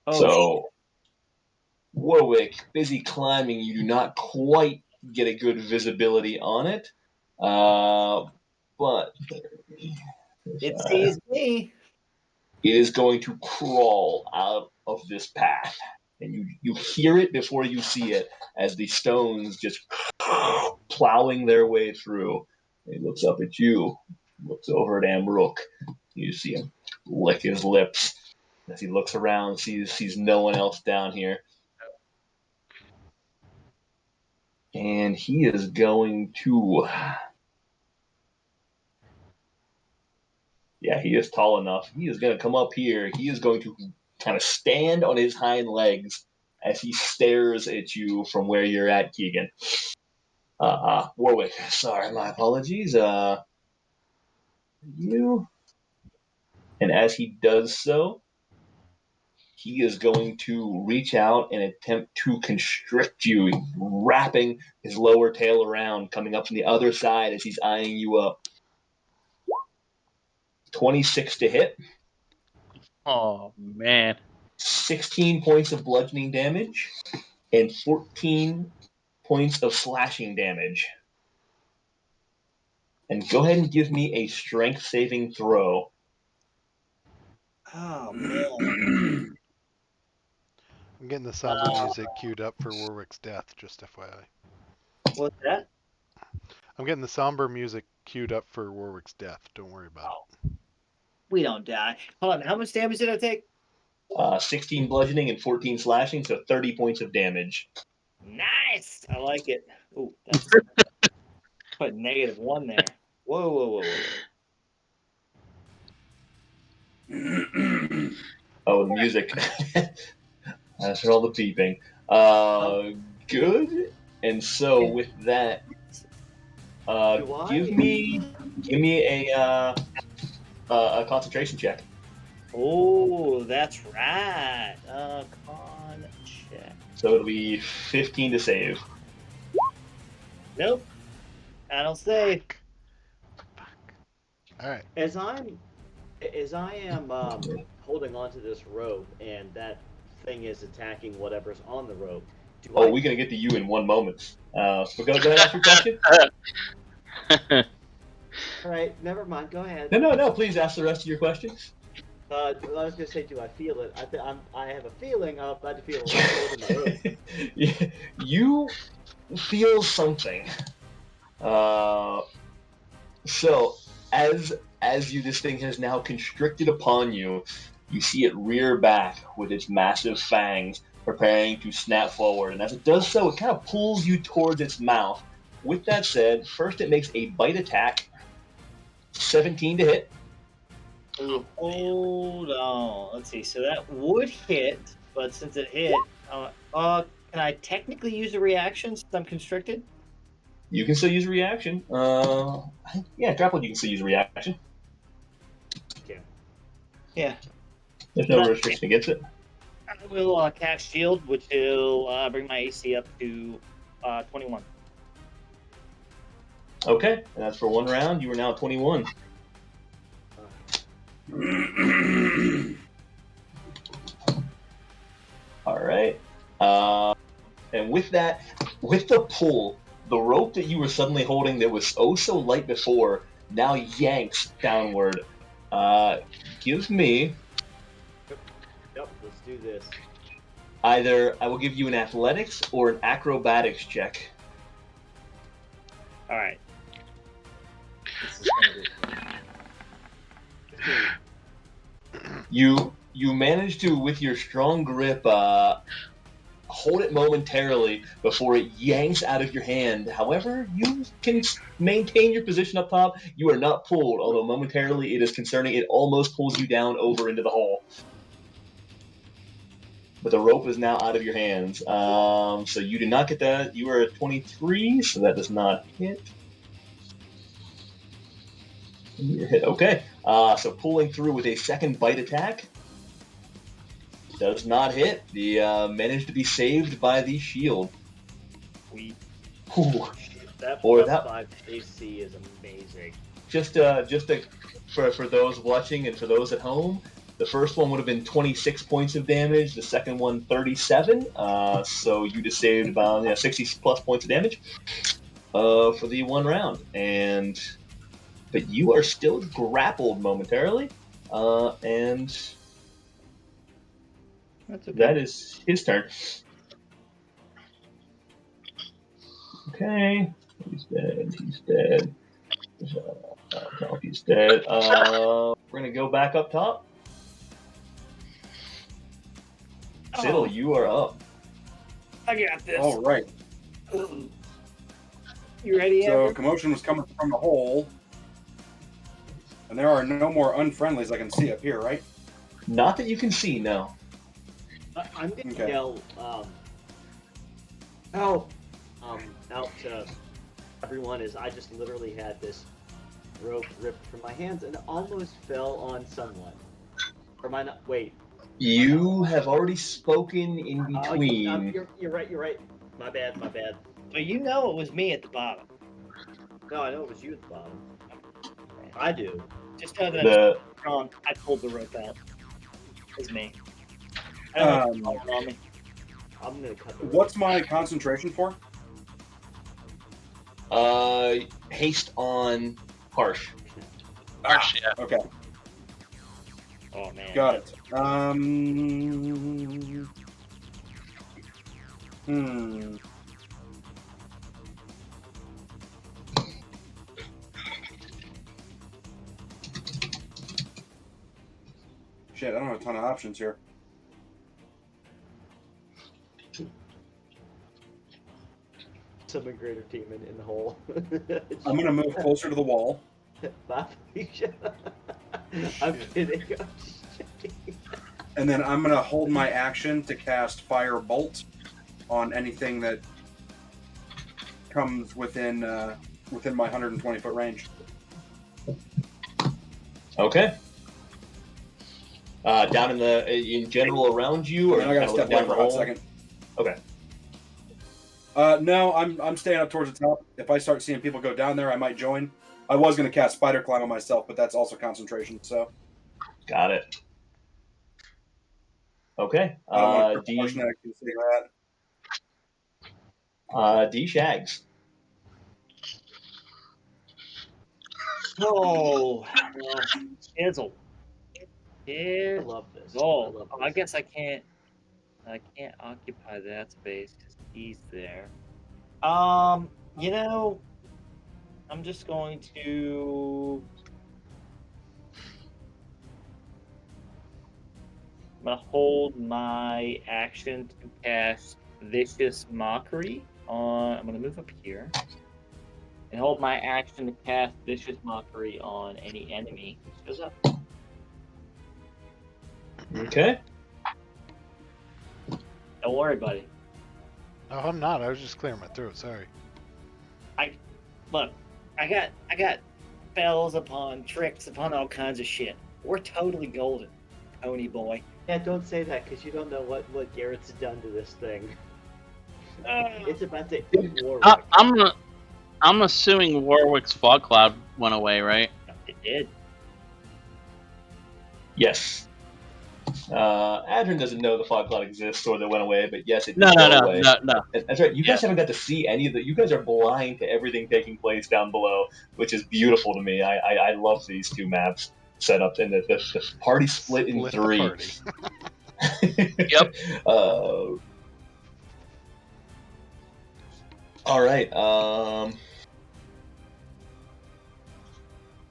Oh, So, Warwick, busy climbing, you do not quite get a good visibility on it. But it sees me. it is going to crawl out of this path. And you hear it before you see it as the stones just plowing their way through. He looks up at you, looks over at Amrook. You see him lick his lips as he looks around, sees no one else down here. And he is going to. Yeah, he is tall enough. He is going to come up here. He is going to kind of stand on his hind legs as he stares at you from where you're at, Keegan. Warwick, sorry, my apologies. You. And as he does so, he is going to reach out and attempt to constrict you, wrapping his lower tail around, coming up from the other side as he's eyeing you up. 26 to hit. Oh man. 16 points of bludgeoning damage and 14 points of slashing damage. And go ahead and give me a strength saving throw. Oh man. I'm getting the somber music queued up for Warwick's death, just FYI. What's that? I'm getting the somber music queued up for Warwick's death. Don't worry about it. We don't die. Hold on. How much damage did I take? 16 bludgeoning and 14 slashing, so 30 points of damage. Nice. I like it. Oh, that's put -1 there. Whoa, whoa, whoa. Oh, the music. That's for all the beeping. Good. And so with that, give me a concentration check. Oh, that's right. Con check. So it'll be 15 to save. Nope. I don't save. All right. As I am holding onto this rope and that thing is attacking whatever's on the rope. We're gonna get to you in one moment. So go ahead, ask your question. All right, never mind. Go ahead. No. Please ask the rest of your questions. I was gonna say, do I feel it? I have a feeling. I'm about to feel a little in the rope. Yeah, you feel something. So as this thing has now constricted upon you, you see it rear back with its massive fangs, preparing to snap forward. And as it does so, it kind of pulls you towards its mouth. With that said, first it makes a bite attack. 17 to hit. Ooh, hold on. Let's see. So that would hit, but since it hit, can I technically use a reaction since I'm constricted? You can still use a reaction. Grappled, you can still use a reaction. Yeah. There's no restriction against it. I will cast Shield, which will bring my AC up to 21. Okay, and that's for one round. You are now 21. All right. And with that, with the pull, the rope that you were suddenly holding that was oh so light before now yanks downward. Give me. Yep, let's do this. Either I will give you an athletics or an acrobatics check. All right. You manage to, with your strong grip, hold it momentarily before it yanks out of your hand. However, you can maintain your position up top. You are not pulled, although momentarily it is concerning. It almost pulls you down over into the hole. But the rope is now out of your hands. So you did not get that. You are at 23, so that does not hit. You're hit. Okay. So pulling through with a second bite attack. Does not hit. The managed to be saved by the shield. Sweet. Ooh. That Or plus that- 5 AC is amazing. for those watching and for those at home, the first one would have been 26 points of damage. The second one, 37. So you just saved about 60 plus points of damage for the one round. But you are still grappled momentarily, and That's okay. that is his turn. Okay, he's dead. He's dead. He's dead. We're gonna go back up top. Siddle, you are up. I got this. All right. You ready, So Amber? commotion was coming from the hole, and there are no more unfriendlies I can see up here, right? Not that you can see, no. I'm gonna Okay. yell help out to everyone as I just literally had this rope ripped from my hands and almost fell on someone. Or am I not? Wait. You have already spoken in Oh, between. you're right. You're right. My bad. My bad. But you know it was me at the bottom. No, I know it was you at the bottom. I do. Just know that The I'm wrong. I pulled the rope out. It was me. I don't know if it's all on me. I'm gonna cut the rope. What's my concentration for? haste on harsh. Harsh, yeah. Okay, Oh man. got it. Shit, I don't have a ton of options here. Summon greater demon in the hole. I'm gonna move closer to the wall. Bye, Felicia. I'm kidding. I'm just joking. And then I'm gonna hold my action to cast Fire Bolt on anything that comes within my 120 foot range. Okay. Down in general around you, or And I gotta kinda step down down the for a hot hole? second. Okay. No, I'm staying up towards the top. If I start seeing people go down there, I might join. I was gonna cast Spider Climb on myself, but that's also concentration. So Got it. Okay. I don't want to D consider that. D Shags. Oh, Shizzle. I Shizzle. love this. Oh, I love I this. guess I can't occupy that space because he's there. You know, I'm just going to. I'm gonna hold my action to cast Vicious Mockery on. I'm gonna move up here and hold my action to cast Vicious Mockery on any enemy who shows up. Okay. Don't worry, buddy. Oh, I'm not. I was just clearing my throat. Sorry. Look, I got spells upon tricks upon all kinds of shit. We're totally golden, Pony boy. Yeah, don't say that because you don't know what Garrett's done to this thing. It's about to eat Warwick. I'm assuming Warwick's fog cloud went away, right? It did. Yes. Adrian doesn't know the fog cloud exists or that went away, but yes, it did No. go away. No. That's right. You guys haven't got to see any of the. You guys are blind to everything taking place down below, which is beautiful to me. I love these two maps set up, and the party split in The three. party. Yep. All right.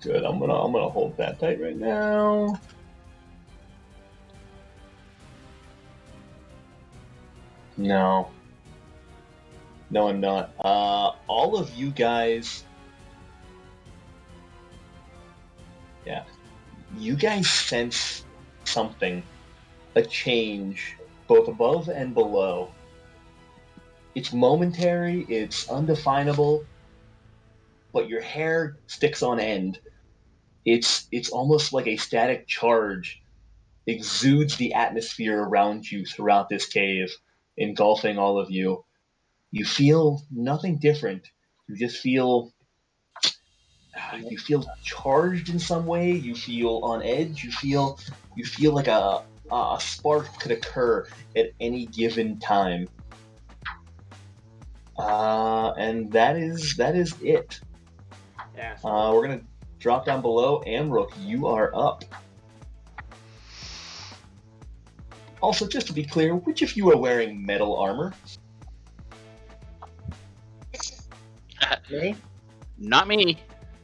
Good. I'm gonna hold that tight right now. No, I'm not. All of you guys, yeah, you guys sense something, a change, both above and below. It's momentary, it's undefinable, but your hair sticks on end. It's almost like a static charge exudes the atmosphere around you throughout this cave, engulfing all of you. You feel nothing different. You just feel you feel charged in some way. You feel on edge. You feel like a spark could occur at any given time. And that is it. Asshole. We're gonna drop down below. Amrook, you are up. Also, just to be clear, which of you are wearing metal armor? Me? Not me.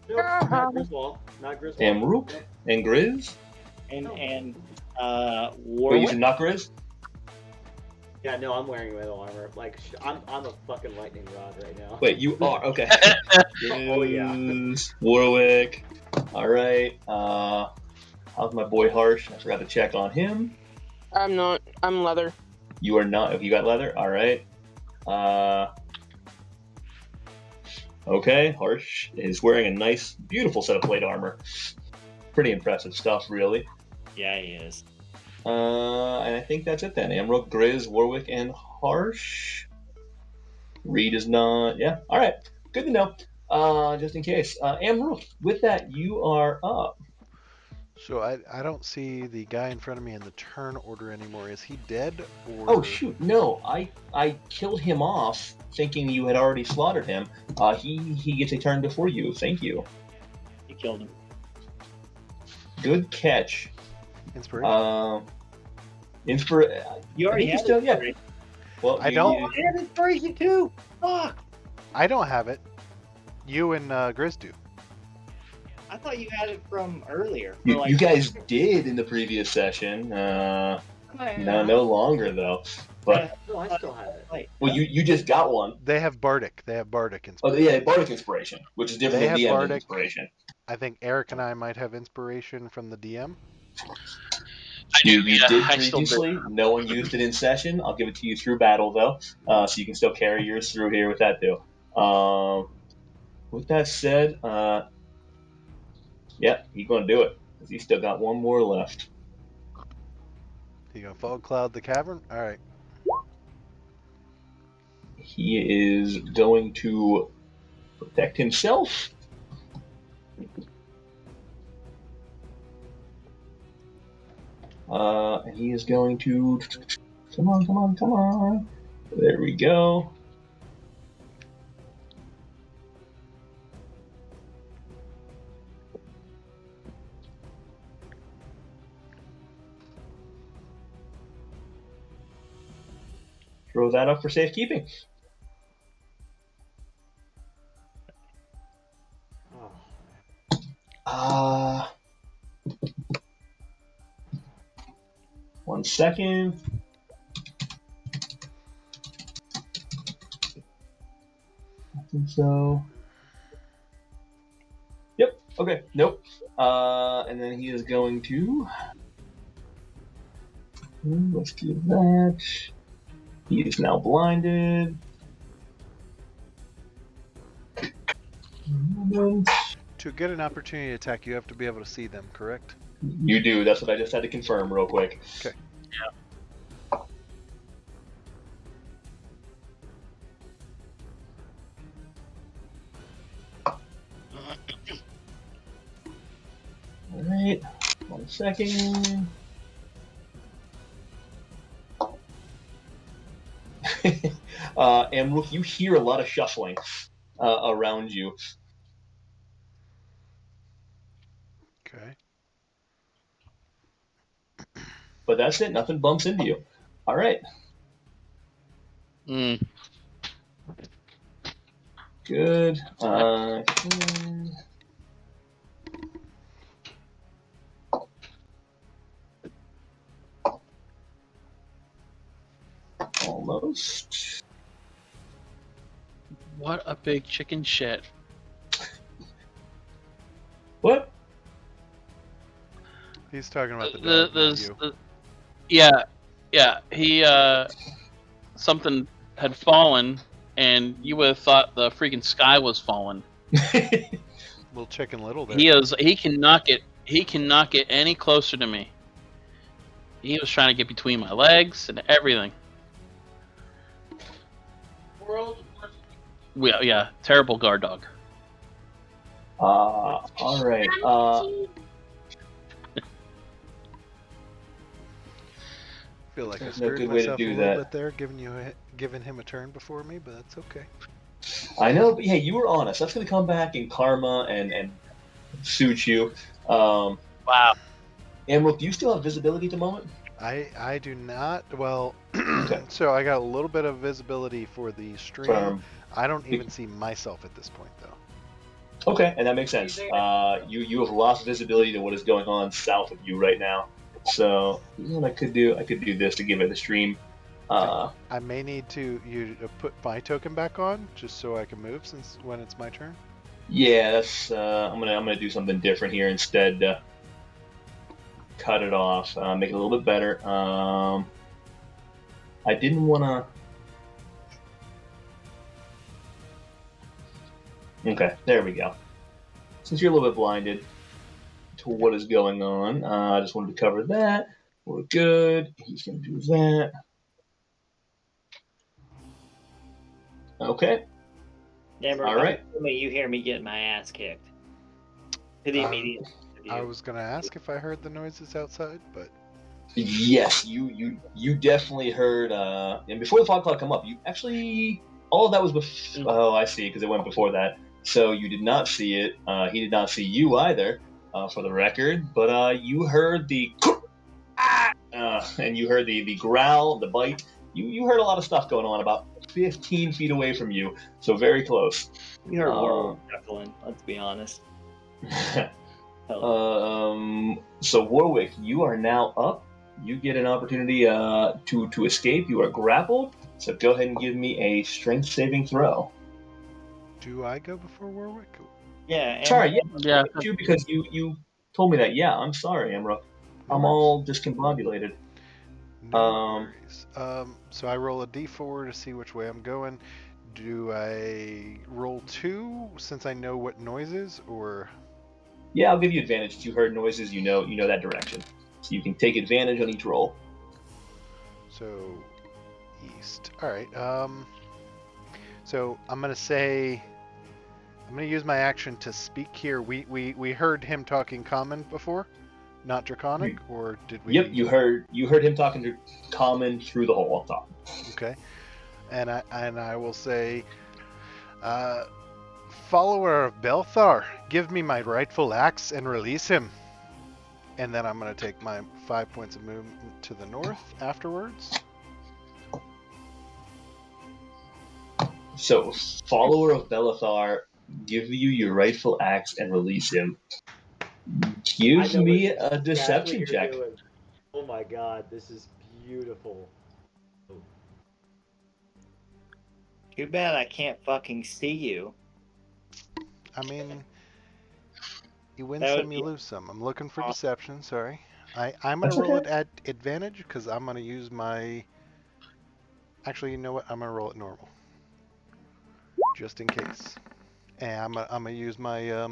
Nope, not Griswold. Not Griswold. Amrook and Grizz? And Wait, you Warwick? should not Grizz? Yeah, no, I'm wearing metal armor. Like, I'm a fucking lightning rod right now. Wait, you are okay. Oh, yeah. Grizz, Warwick. All right. How's my boy Harsh? I forgot to check on him. I'm not. I'm leather. You are not. Have you got leather? All right. Okay. Harsh is wearing a nice, beautiful set of plate armor. Pretty impressive stuff, really. Yeah, he is. And I think that's it then. Amrook, Grizz, Warwick, and Harsh. Reed is not. Yeah. All right. Good to know. Just in case. Amrook, with that, you are up. So I don't see the guy in front of me in the turn order anymore. Is he dead or? Oh shoot! No, I killed him off, thinking you had already slaughtered him. He gets a turn before you. Thank you. You killed him. Good catch. Inspiration. You already had still, yeah. inspiration. Well, I don't- I had inspiration too. Fuck! I don't have it. You and Grizz do. I thought you had it from earlier. You guys did in the previous session. No longer though. But No, I still have it. well, you just got one. They have Bardic. They have Bardic Oh inspiration. yeah, Bardic Inspiration, which is different They than have DM Bardic. Inspiration. I think Eric and I might have inspiration from the DM. You did I still do. previously. No one used it in session. I'll give it to you through battle though, so you can still carry yours through here with that too. With that said, yeah, he's gonna do it because he's still got one more left. You gonna fog cloud the cavern? All right. He is going to protect himself. And he is going to come on. There we go. Throw that up for safekeeping. Oh. 1 second. I think so. Yep. Okay. Nope. And then he is going to. Let's do that. He is now blinded. To get an opportunity attack, you have to be able to see them, correct? You do. That's what I just had to confirm real quick. Okay. All right. 1 second. Amrook, you hear a lot of shuffling around you. Okay. But that's it. Nothing bumps into you. All right. Good. Almost. What a big chicken shit. What? He's talking about the dog, not you. Yeah. He something had fallen, and you would have thought the freaking sky was falling. Little Chicken Little there. He cannot get any closer to me. He was trying to get between my legs and everything. Yeah, terrible guard dog. All right. Feel like I There's no screwed good way to myself a do little that. bit there, giving him a turn before me, but that's okay. I know, but hey, you were honest. That's going to come back in karma and suit you. Um, Wow. Emerald, do you still have visibility at the moment? I do not. Well, Okay. so I got a little bit of visibility for the stream. From I don't even see myself at this point, though. Okay, and that makes sense. You have lost visibility to what is going on south of you right now. So you know what I could do? I could do this to give it the stream. I may need you to put my token back on just so I can move since when it's my turn. Yeah, that's. I'm gonna do something different here instead. Cut it off. Make it a little bit better. I didn't want to. Okay, there we go. Since you're a little bit blinded to what is going on, I just wanted to cover that. We're good. He's gonna do that. Okay. Never. All right. You hear me getting my ass kicked. To the immediate. I was gonna ask if I heard the noises outside, but Yes, you definitely heard. And before the fog cloud come up, you actually all of that was before. Oh, I see, because it went before that. So you did not see it. He did not see you either, for the record. But you heard the and you heard the growl, the bite. You heard a lot of stuff going on about 15 feet away from you, so very close. We heard Warwick chuckling. Let's be honest. So Warwick, you are now up. You get an opportunity to escape. You are grappled. So go ahead and give me a strength saving throw. do I go before Warwick? Yeah. Sorry, Yeah. you because you told me that. Yeah, I'm sorry, Amra. No I'm worries. all discombobulated. No worries. So I roll a d4 to see which way I'm going. Do I roll 2 since I know what noise is, or? Yeah, I'll give you advantage. You heard noises. You know that direction, so you can take advantage on each roll. So east. All right. So I'm gonna say I'm gonna use my action to speak here. We heard him talking common before, not draconic, or did we? Yep, you heard him talking to Common through the hole up top. Okay. And I will say, follower of Belthar, give me my rightful axe and release him. And then I'm gonna take my 5 points of movement to the north afterwards. So, follower of Belethar, give you your rightful axe and release him. Give me a deception check. Doing. Oh my god, this is beautiful. Too bad I can't fucking see you. I mean, you win That would some, you be lose some. I'm looking for awesome. deception. Sorry. I'm gonna That's roll okay. it at advantage because I'm gonna use my. Actually, you know what? I'm gonna roll it normal, just in case. And I'm gonna use my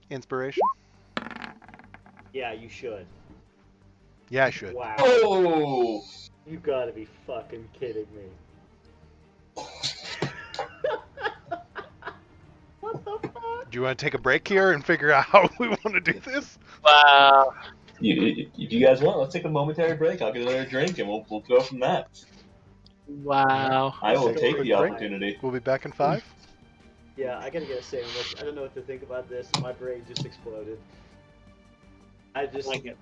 inspiration. Yeah, you should. Yeah, I should. Wow. Oh! You gotta be fucking kidding me. What the fuck? Do you want to take a break here and figure out how we want to do this? Wow. If you guys want, let's take a momentary break. I'll get another drink and we'll go from that. Wow. I will Take a take quick the break. opportunity. We'll be back in 5. Yeah, I gotta get a sandwich. I don't know what to think about this. My brain just exploded. I just like it.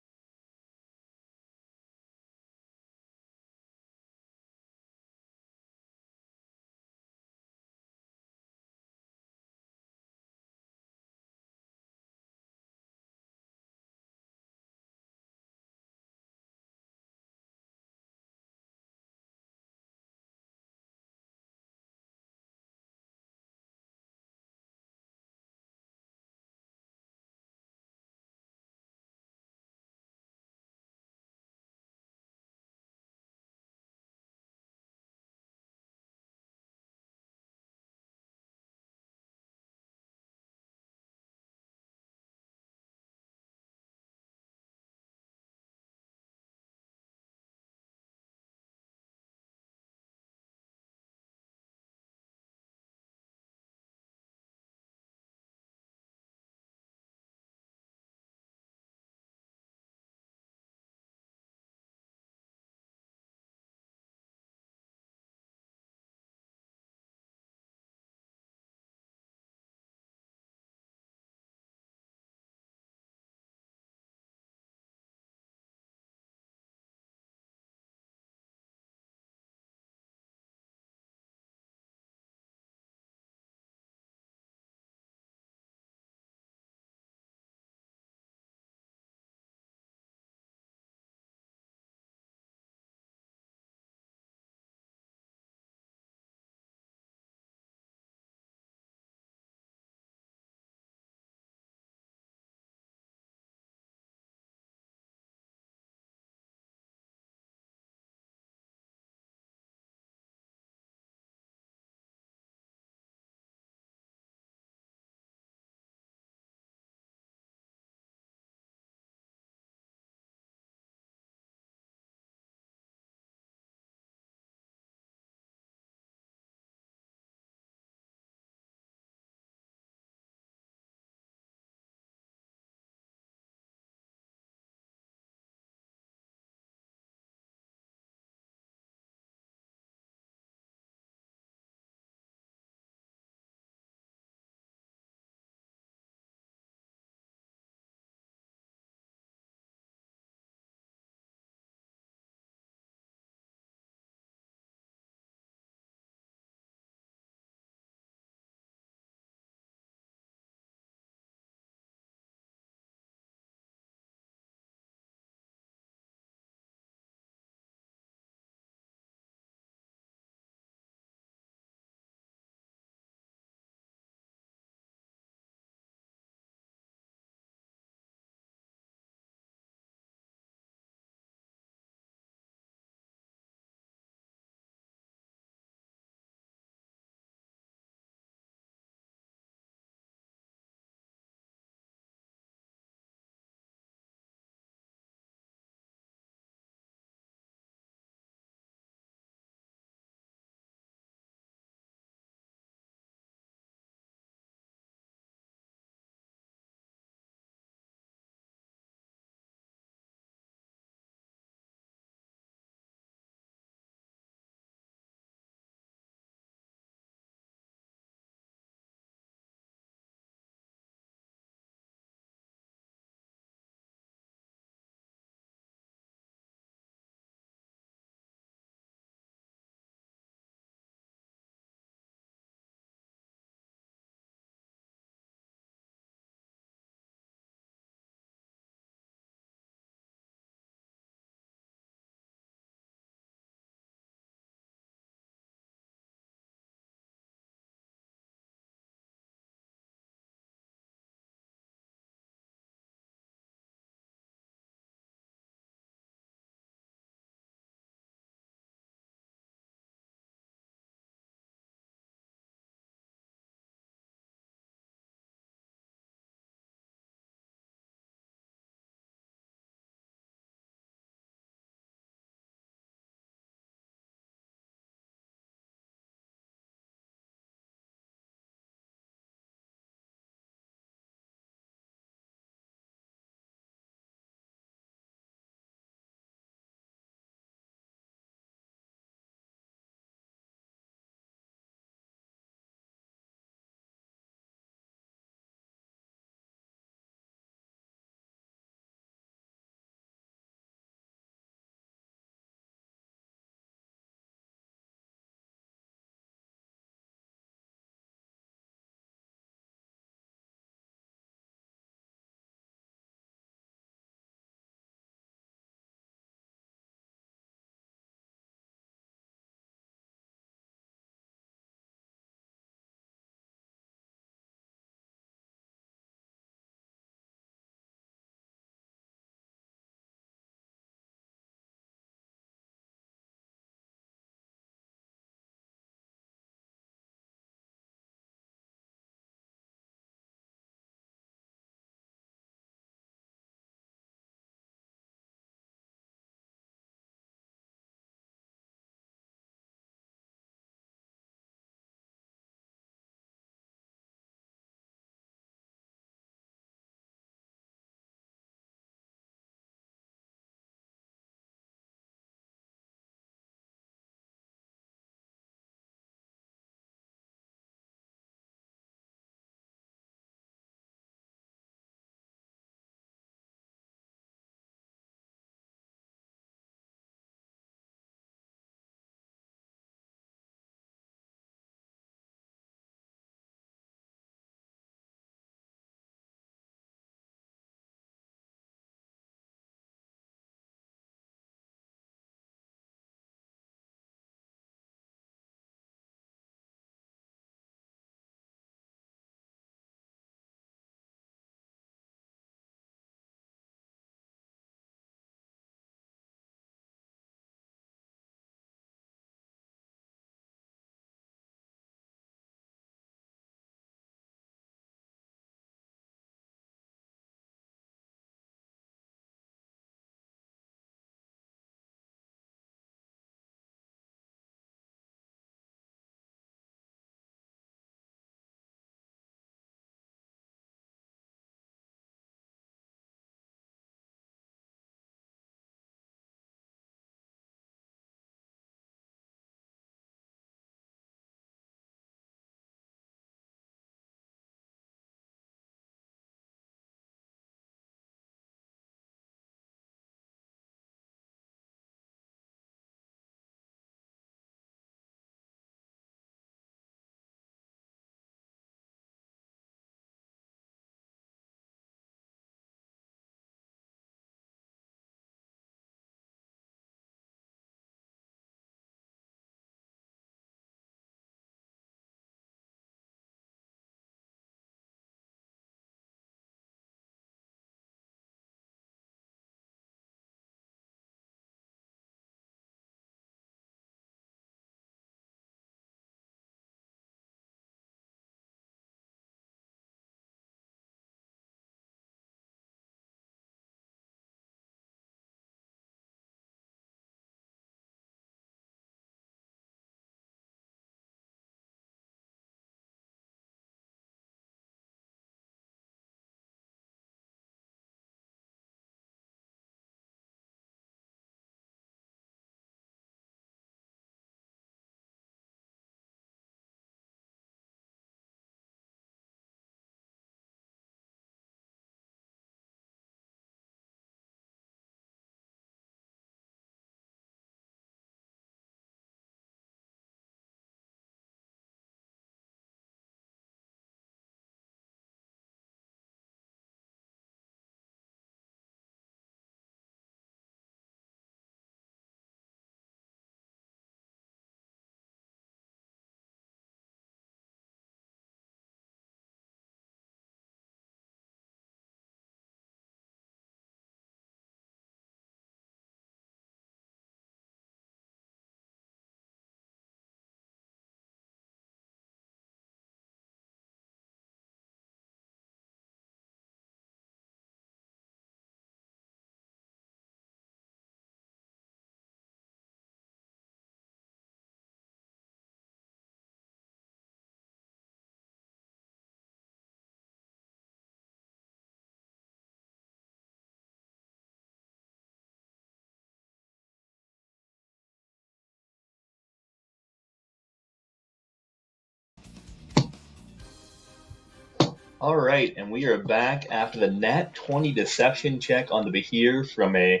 All right, and we are back after the Nat 20 deception check on the Behir from an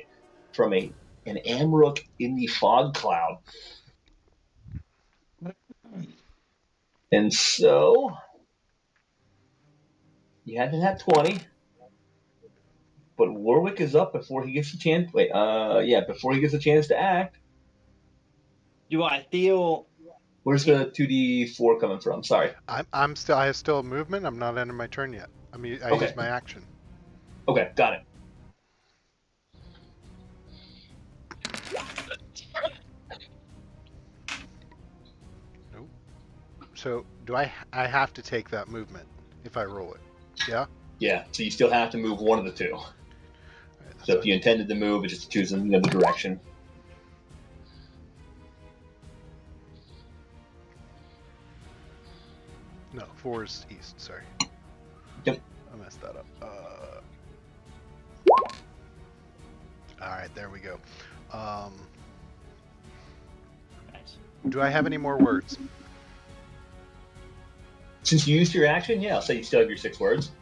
Amrook in the fog cloud. And so you had the Nat 20, but Warwick is up before he gets a chance. Before he gets a chance to act. Do I feel? Where's the 2d4 coming from? Sorry. I have still a movement. I'm not ending my turn yet. I Okay. used my action. Okay, got it. Nope. So do I have to take that movement if I roll it? Yeah. Yeah. So you still have to move one of the two. All right, So if you intended to move, it's just choosing the other direction. No, 4 is east. Sorry. Yep. I messed that up. All right, there we go. Nice. Do I have any more words? Since you used your action, yeah, I'll say you still have your 6 words.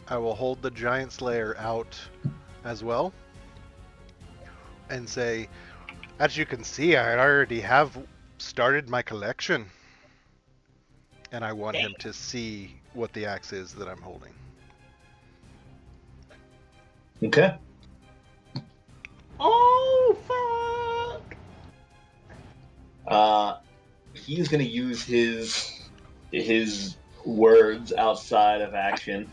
I will hold the Giant Slayer out as well and say, as you can see, I already have started my collection. And I want him to see what the axe is that I'm holding. Okay. Oh, fuck! He's going to use his words outside of action.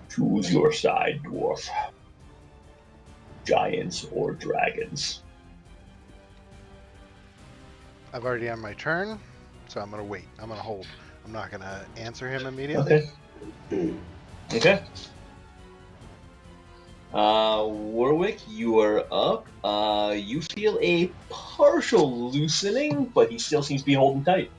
Choose your side, dwarf. Giants or dragons. I've already had my turn, so I'm going to wait. I'm going to hold. I'm not going to answer him immediately. Okay. Warwick, you are up. You feel a partial loosening, but he still seems to be holding tight.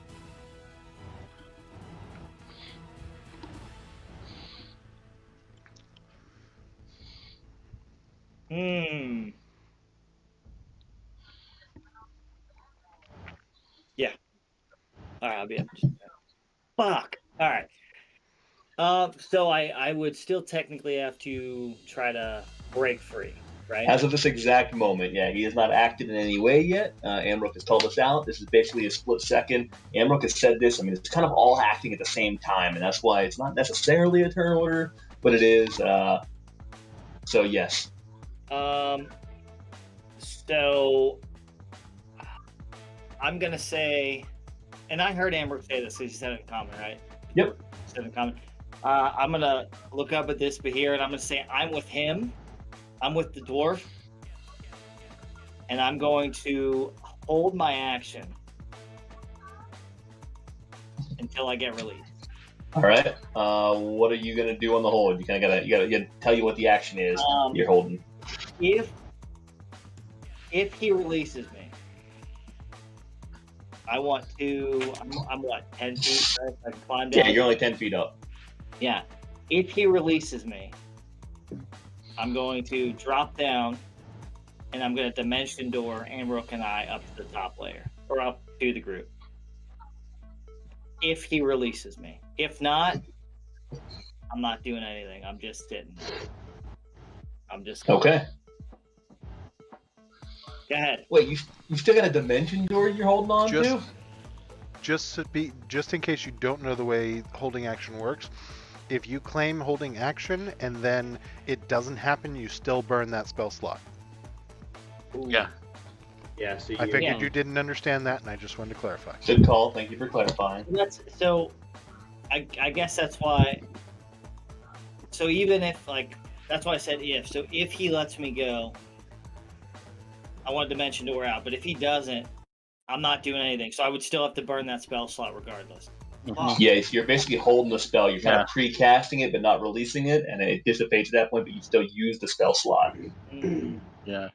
Yeah. All right, I'll be up. Fuck. All right. So I would still technically have to try to break free, right? As of this exact moment, yeah, he has not acted in any way yet. Amrook has called us out. This is basically a split second. Amrook has said this. I mean, it's kind of all acting at the same time, and that's why it's not necessarily a turn order, but it is. So yes. So I'm gonna say, and I heard Amber say this because he said it in common, right? Yep. He said it in common. I'm gonna look up at this Behir and I'm gonna say I'm with him. I'm with the dwarf, and I'm going to hold my action until I get released. All right. What are you gonna do on the hold? You kind of gotta tell you what the action is you're holding. If he releases me, I want to. I'm what, 10 feet? Right? I can climb down. Yeah, you're only 10 feet up. Yeah. If he releases me, I'm going to drop down, and I'm going to dimension door Amrook and I up to the top layer, or up to the group. If he releases me. If not, I'm not doing anything. I'm just sitting. I'm just going. Okay. Go ahead. Wait, you still got a dimension door you're holding on to? Just in case you don't know the way holding action works, if you claim holding action and then it doesn't happen, you still burn that spell slot. Ooh. Yeah. Yeah, so I figured Yeah. you didn't understand that, and I just wanted to clarify. Good call. Thank you for clarifying. That's so. I guess that's why. So even if that's why I said if. So if he lets me go, I want dimension door out. But if he doesn't, I'm not doing anything. So I would still have to burn that spell slot regardless. Yeah, so you're basically holding the spell. You're kind of pre-casting it, but not releasing it, and it dissipates at that point, but you still use the spell slot. Yeah.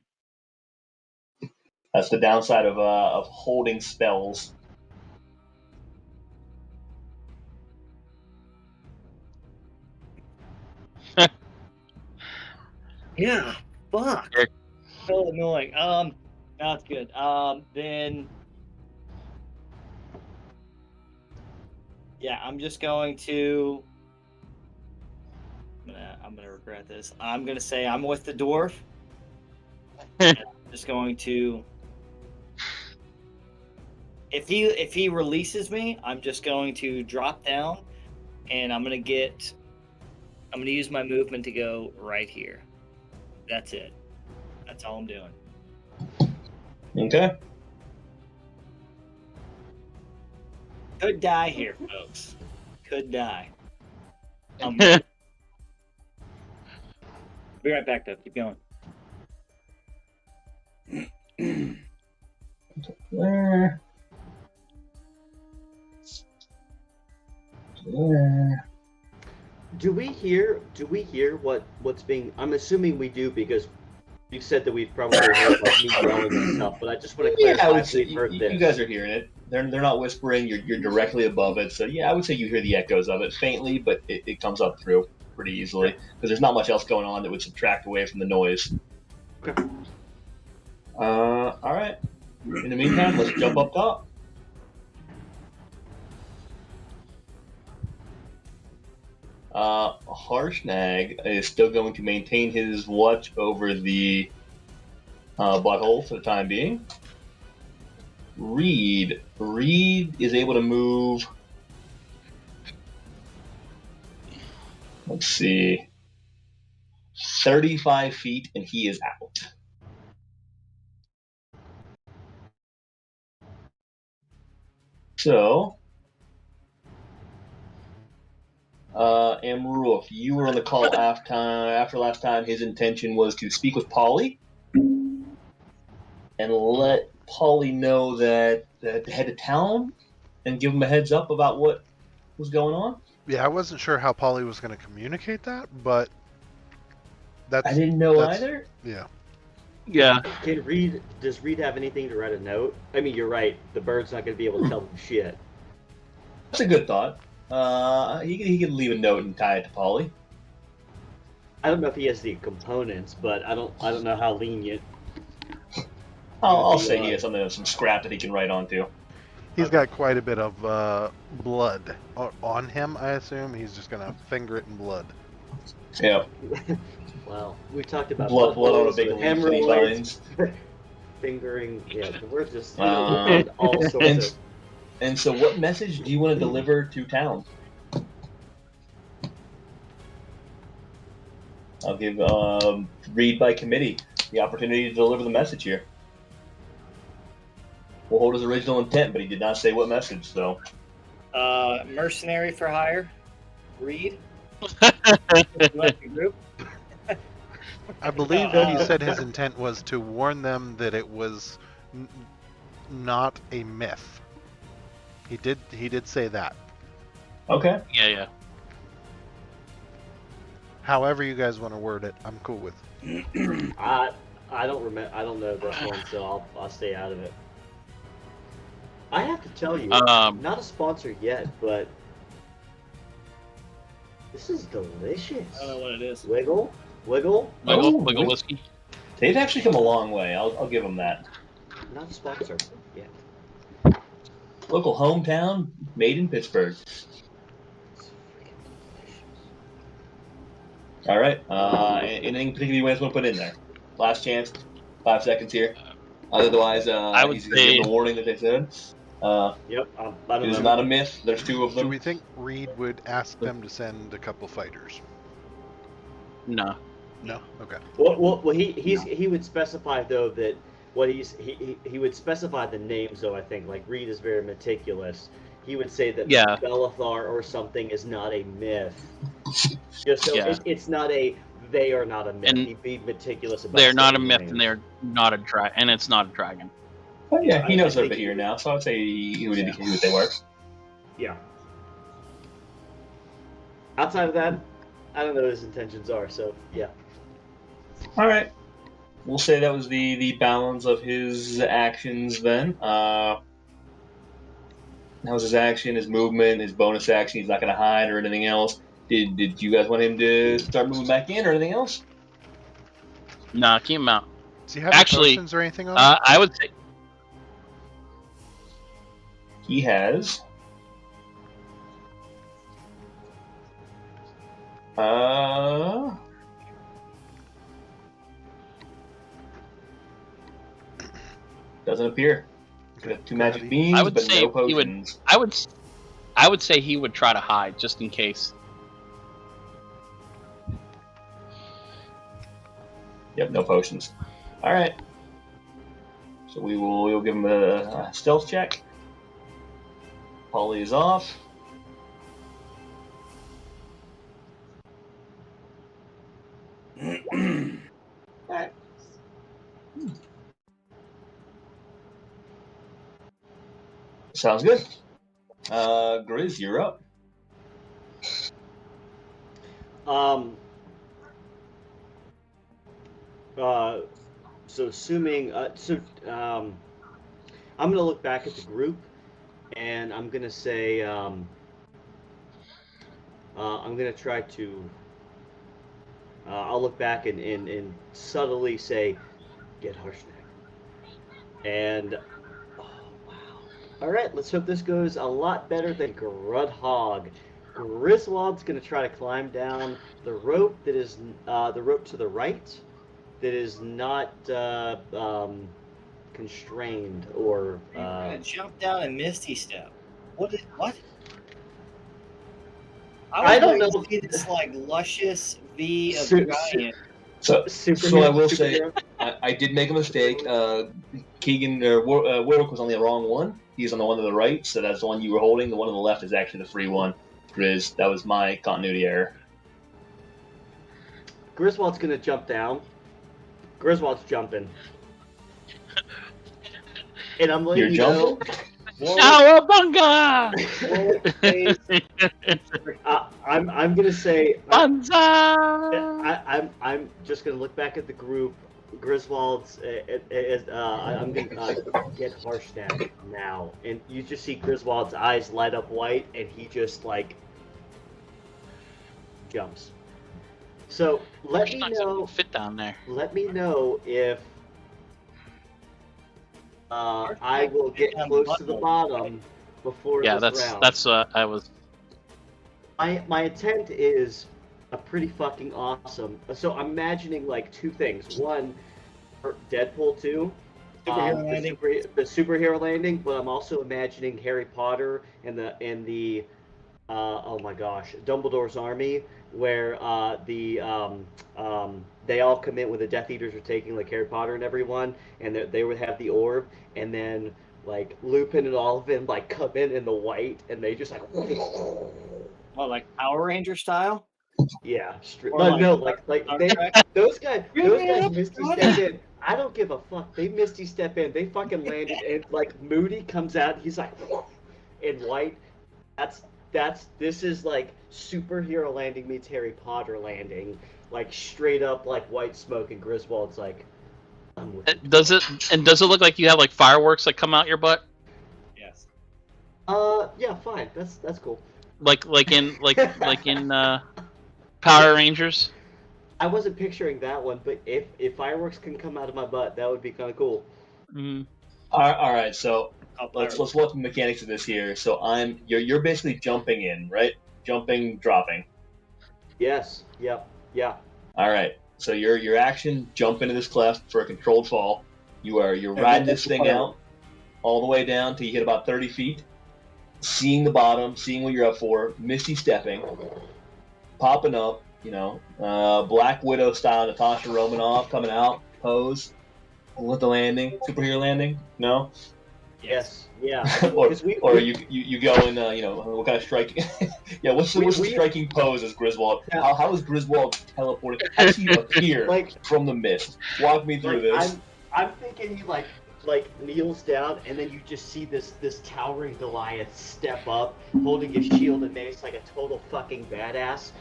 That's the downside of holding spells. Yeah. Fuck. Yeah. So annoying. That's good. Then. Yeah, I'm just going to. I'm gonna regret this. I'm gonna say I'm with the dwarf. And I'm just going to. If he releases me, I'm just going to drop down, and I'm gonna use my movement to go right here. That's it. That's all I'm doing. Okay. Could die here, folks. Could die. Be right back, though. Keep going. Do we hear what's being? I'm assuming we do because you said that we've probably heard like me yelling and stuff. But I just want to clarify Yeah, I would if say we've heard this. you guys are hearing it. They're not whispering. You're directly above it. So yeah, I would say you hear the echoes of it faintly, but it comes up through pretty easily because there's not much else going on that would subtract away from the noise. Okay. All right. In the meantime, let's jump up top. Harshnag is still going to maintain his watch over the butthole for the time being. Reed is able to move. Let's see, 35 feet, and he is out. So, Amrulf, you were on the call after last time. His intention was to speak with Polly and let Polly know that head to town and give him a heads up about what was going on. Yeah, I wasn't sure how Polly was going to communicate that, but I didn't know either. Yeah. Yeah. Does Reed have anything to write a note? I mean, you're right. The bird's not going to be able to tell them shit. That's a good thought. He could leave a note and tie it to Polly. I don't know if he has the components, but I don't know how lenient. I'll say he has some scrap that he can write onto. He's got quite a bit of blood on him, I assume. He's just going to finger it in blood. Yeah. Well, we talked about blood on a big leaf that he finds. Fingering, yeah, we're just all sorts of. And so, what message do you want to deliver to town? I'll give Reed by committee the opportunity to deliver the message here. We'll hold his original intent, but he did not say what message, so. Mercenary for hire. Reed. Group. I believe he said his intent was to warn them that it was not a myth. He did say that. Okay. Yeah. However you guys want to word it, I'm cool with. I don't remember. I don't know this one, so I'll stay out of it. I have to tell you, not a sponsor yet, but this is delicious. I don't know what it is. Wiggle Whiskey. They've actually come a long way. I'll give them that. Not a sponsor yet. Local hometown, made in Pittsburgh. All right. Anything particular you guys want to put in there? Last chance. 5 seconds here. Otherwise, he's going to give the warning that they said. Yep. It is not a myth. There's 2 of them. Do we think Reed would ask them to send a couple fighters? No. No. Okay. Well, he would specify though that he would specify the names though. I think like Reed is very meticulous. He would say that Belethar or something is not a myth. Just so it's not a. They are not a myth. And he'd be meticulous about. They're not a myth, names. and they're not a and it's not a dragon. Oh yeah, he knows they're here now, so I'd say he would indicate what they were. Yeah. Outside of that, I don't know what his intentions are. So yeah. All right. We'll say that was the balance of his actions then. That was his action, his movement, his bonus action. He's not going to hide or anything else. Did you guys want him to start moving back in or anything else? Nah, keep him out. Does he have potions or anything on him? I would say he has Doesn't appear. We have 2 magic Gravity. beams, I would but say no he would. potions. I would say he would try to hide just in case. Yep, no potions. All right. So we will give him a stealth check. Polly is off. Alright. Sounds good. Grizz, you're up. So assuming, I'm gonna look back at the group, and I'm gonna say, I'm gonna try to. I'll look back and subtly say, "Get Harshnag," and oh wow! All right, let's hope this goes a lot better than Grudhog. Griswold's gonna try to climb down the rope that is the rope to the right, that is not constrained or. You're gonna jump down and Misty Step. What? I don't know. See this like luscious V of giant. So I will say, I did make a mistake. Keegan or Warwick was on the wrong one. He's on the one to the right, so that's the one you were holding. The one on the left is actually the free one. Grizz, that was my continuity error. Griswold's gonna jump down. Griswold's jumping. And I'm letting you know. Cowabunga! I'm gonna say. Banzai! I'm just gonna look back at the group. Griswold's. I'm gonna get Harshnag now, and you just see Griswold's eyes light up white, and he just like jumps. So let me know. Fit down there. Let me know if I will get close to the bottom before Yeah, this round. that's I was. My intent is a pretty fucking awesome. So I'm imagining like 2 things. One, Deadpool 2, the superhero landing, but I'm also imagining Harry Potter and the oh my gosh, Dumbledore's army, where they all come in when the Death Eaters are taking like Harry Potter and everyone, and they would have the orb, and then like Lupin and all of them like come in the white, and they just like. What, like Power Ranger style? Yeah, like those guys misty step in. I don't give a fuck. They misty step in. They fucking landed, and like Moody comes out. He's like in white. This is like superhero landing meets Harry Potter landing. Like straight up like white smoke, and Griswold's like. Does it look like you have like fireworks that come out your butt? Yes. Yeah, fine. That's cool. Like in Power Rangers. I wasn't picturing that one, but if fireworks can come out of my butt, that would be kind of cool. Mm. All right, so let's look at the mechanics of this here. So you're basically jumping in, right? Jumping, dropping. Yes. Yep. Yeah. All right. So your action, jump into this cleft for a controlled fall. You're riding this thing out all the way down till you hit about 30 feet. Seeing the bottom, seeing what you're up for, misty stepping, popping up, Black Widow style, Natasha Romanoff coming out, pose, with the landing, superhero landing, no? Yes, yeah. or you go in, what kind of striking? Yeah, what's the striking pose as Griswold? How is Griswold teleported? How does he appear from the mist? Walk me through this. I'm thinking he like kneels down, and then you just see this towering Goliath step up, holding his shield and mace like a total fucking badass,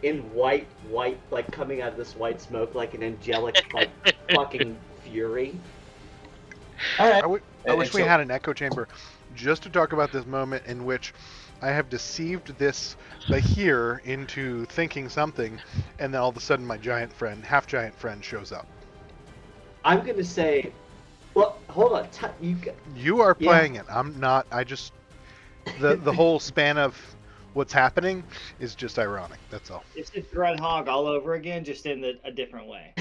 in white, like coming out of this white smoke like an angelic like fucking fury. All right. I wish we had an echo chamber just to talk about this moment in which I have deceived this Bahir into thinking something, and then all of a sudden my half giant friend shows up. I'm gonna say, well, hold on. You are playing it. I'm not. I just the whole span of what's happening is just ironic. That's all. It's just Red Hog all over again, just in a different way.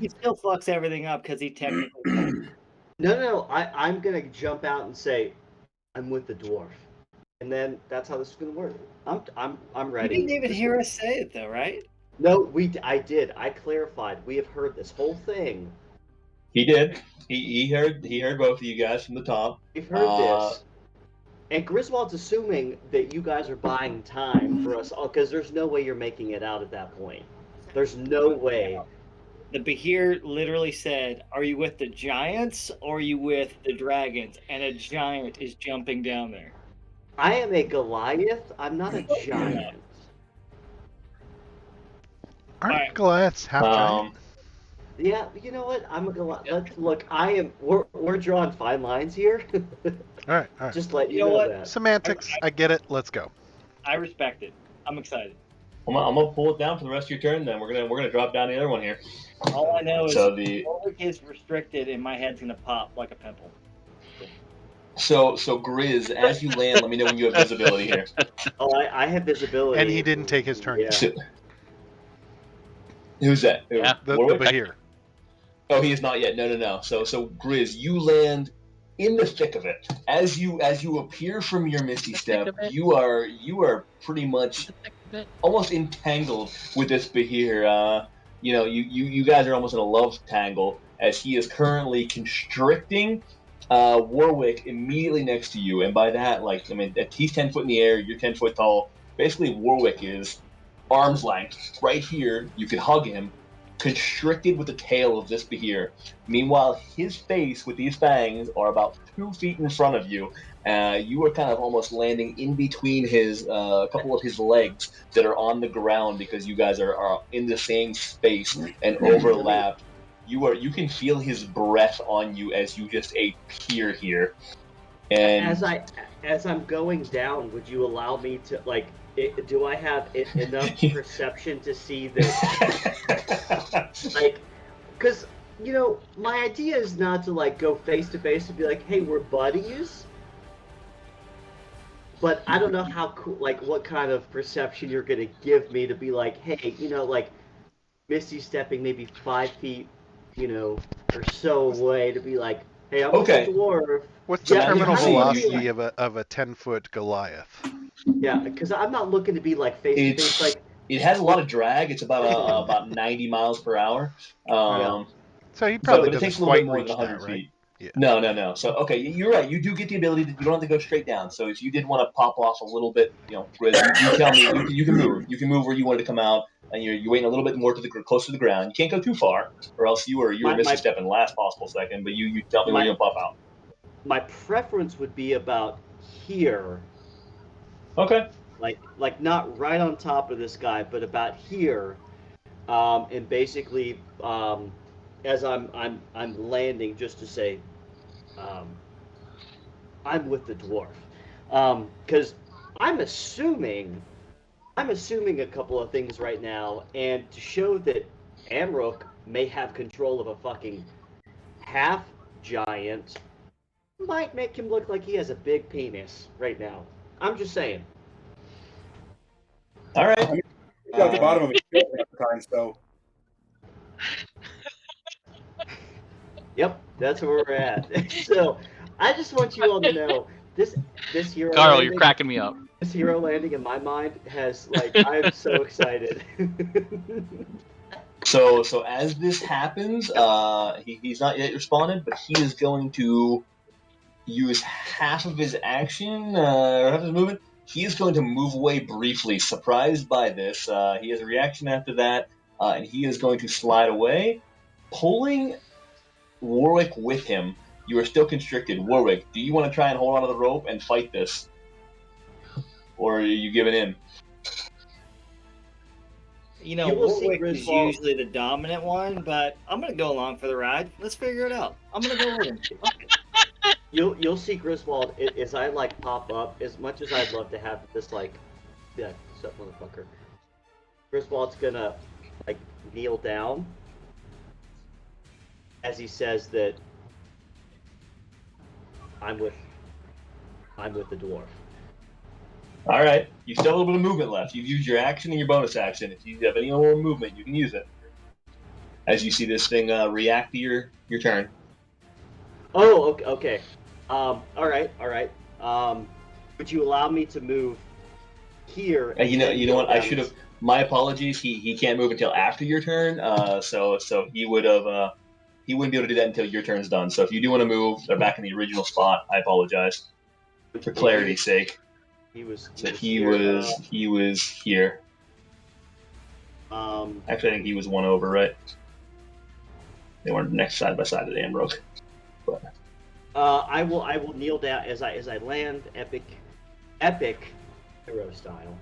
He still fucks everything up because he technically. No. I'm gonna jump out and say, I'm with the dwarf, and then that's how this is gonna work. I'm ready. You didn't even hear us say it though, right? No, I did. I clarified. We have heard this whole thing. He did. He heard both of you guys from the top. We've heard this. And Griswold's assuming that you guys are buying time for us all, because there's no way you're making it out at that point. There's no way. The Behir literally said, "Are you with the giants or are you with the dragons?" And a giant is jumping down there. I am a Goliath. I'm not a giant. Aren't Alright. Goliaths half giant? Yeah, you know what? I'm a Goliath. Look, we're drawing fine lines here. All right. Just let you You know know what? that. Semantics. I get it. Let's go. I respect it. I'm excited. I'm gonna pull it down for the rest of your turn. Then we're gonna drop down the other one here. All I know is So the Ulrich is restricted and my head's gonna pop like a pimple. so Grizz, as you land, let me know when you have visibility here. Oh, I have visibility. And he didn't take his turn Yeah. yet. So- who's that? Who? Yeah. The Warwick? Behir. Oh, he is not yet. No. So Grizz, you land in the thick of it. As you appear from your misty The thick step, of it? you are pretty much almost entangled with this Behir. You guys are almost in a love tangle as he is currently constricting Warwick immediately next to you, and by that, he's 10 foot in the air, you're 10 foot tall. Basically, Warwick is arm's length right here. You can hug him, constricted with the tail of this Behir. Meanwhile, his face with these fangs are about 2 feet in front of you. You are kind of almost landing in between his a couple of his legs that are on the ground because you guys are in the same space and overlap. You can feel his breath on you as you just appear here. And As I'm going down, would you allow me to do I have enough perception to see that because my idea is not to go face to face and be like, hey, we're buddies, but I don't know how cool, what kind of perception you're gonna give me to be like, hey, Misty stepping maybe 5 feet or so away to be like, hey, I'm Okay. a dwarf. What's the Yeah, terminal I see. velocity of a 10-foot Goliath? Yeah, because I'm not looking to be face to face. It has a lot of drag. It's about 90 miles per hour. So he But probably it doesn't takes a little bit quite more reach than 100 that, right? feet. Yeah. No. So, okay, you're right. You do get the ability you don't have to go straight down. So if you did want to pop off a little bit, Grizz, you tell me, you can move. You can move where you wanted to come out, and you're waiting a little bit more close to the ground. You can't go too far, or else you were missing step in last possible second, but you tell me where you want to pop out. My preference would be about here. Okay. Like not right on top of this guy, but about here, and basically, as I'm landing, just to say, I'm with the dwarf, because I'm assuming a couple of things right now, and to show that Amrook may have control of a fucking half giant might make him look like he has a big penis right now. I'm just saying. All right. He's at the bottom of his ship at the time, so Yep, that's where we're at. So, I just want you all to know this hero. Carl, landing, you're cracking me up. This hero landing in my mind has I'm so excited. So as this happens, he's not yet responded, but he is going to use half of his action, or half of his movement. He is going to move away briefly, surprised by this. He has a reaction after that, and he is going to slide away, pulling Warwick with him. You are still constricted. Warwick, do you want to try and hold onto the rope and fight this? Or are you giving in? You will see Warwick is Griswold- usually the dominant one, but I'm gonna go along for the ride. Let's figure it out. I'm gonna go with him. You'll see Griswold as I pop up. As much as I'd love to have this yeah, what's up, motherfucker. Griswold's gonna kneel down as he says that I'm with the dwarf. All right. You still have a little bit of movement left. You've used your action and your bonus action. If you have any more movement, you can use it. As you see this thing react to your turn. Oh, okay. All right. Would you allow me to move here? And You know what? I should this? have. My apologies. He can't move until after your turn. So he would have. He wouldn't be able to do that until your turn's done. So if you do want to move, they're back in the original spot. I apologize. For clarity's sake. He was here. Actually, I think he was one over, right? They weren't next side by side at Amrook. But I will kneel down as I land epic hero style.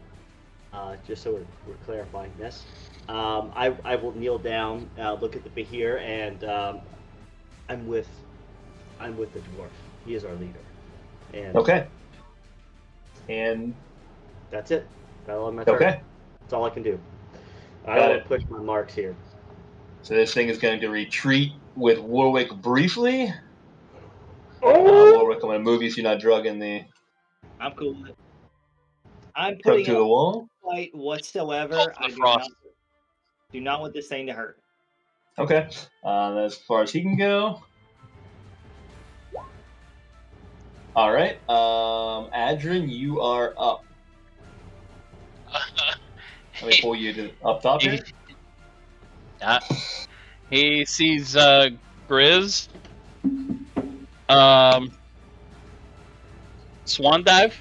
Just so we're clarifying this. I will kneel down, look at the Behir, and I'm with the dwarf. He is our leader. And okay. And that's it. Battle on my turn. Okay. That's all I can do. I don't want to push my marks here. So this thing is going to retreat with Warwick briefly. Warwick, I'm going to move you so you're not drugging the. I'm cool with it. I'm putting to the wall. Fight whatsoever. I do not want this thing to hurt. Okay. As far as he can go. All right. Adrian, you are up. Let me pull you up top here. He sees Grizz. Swan dive.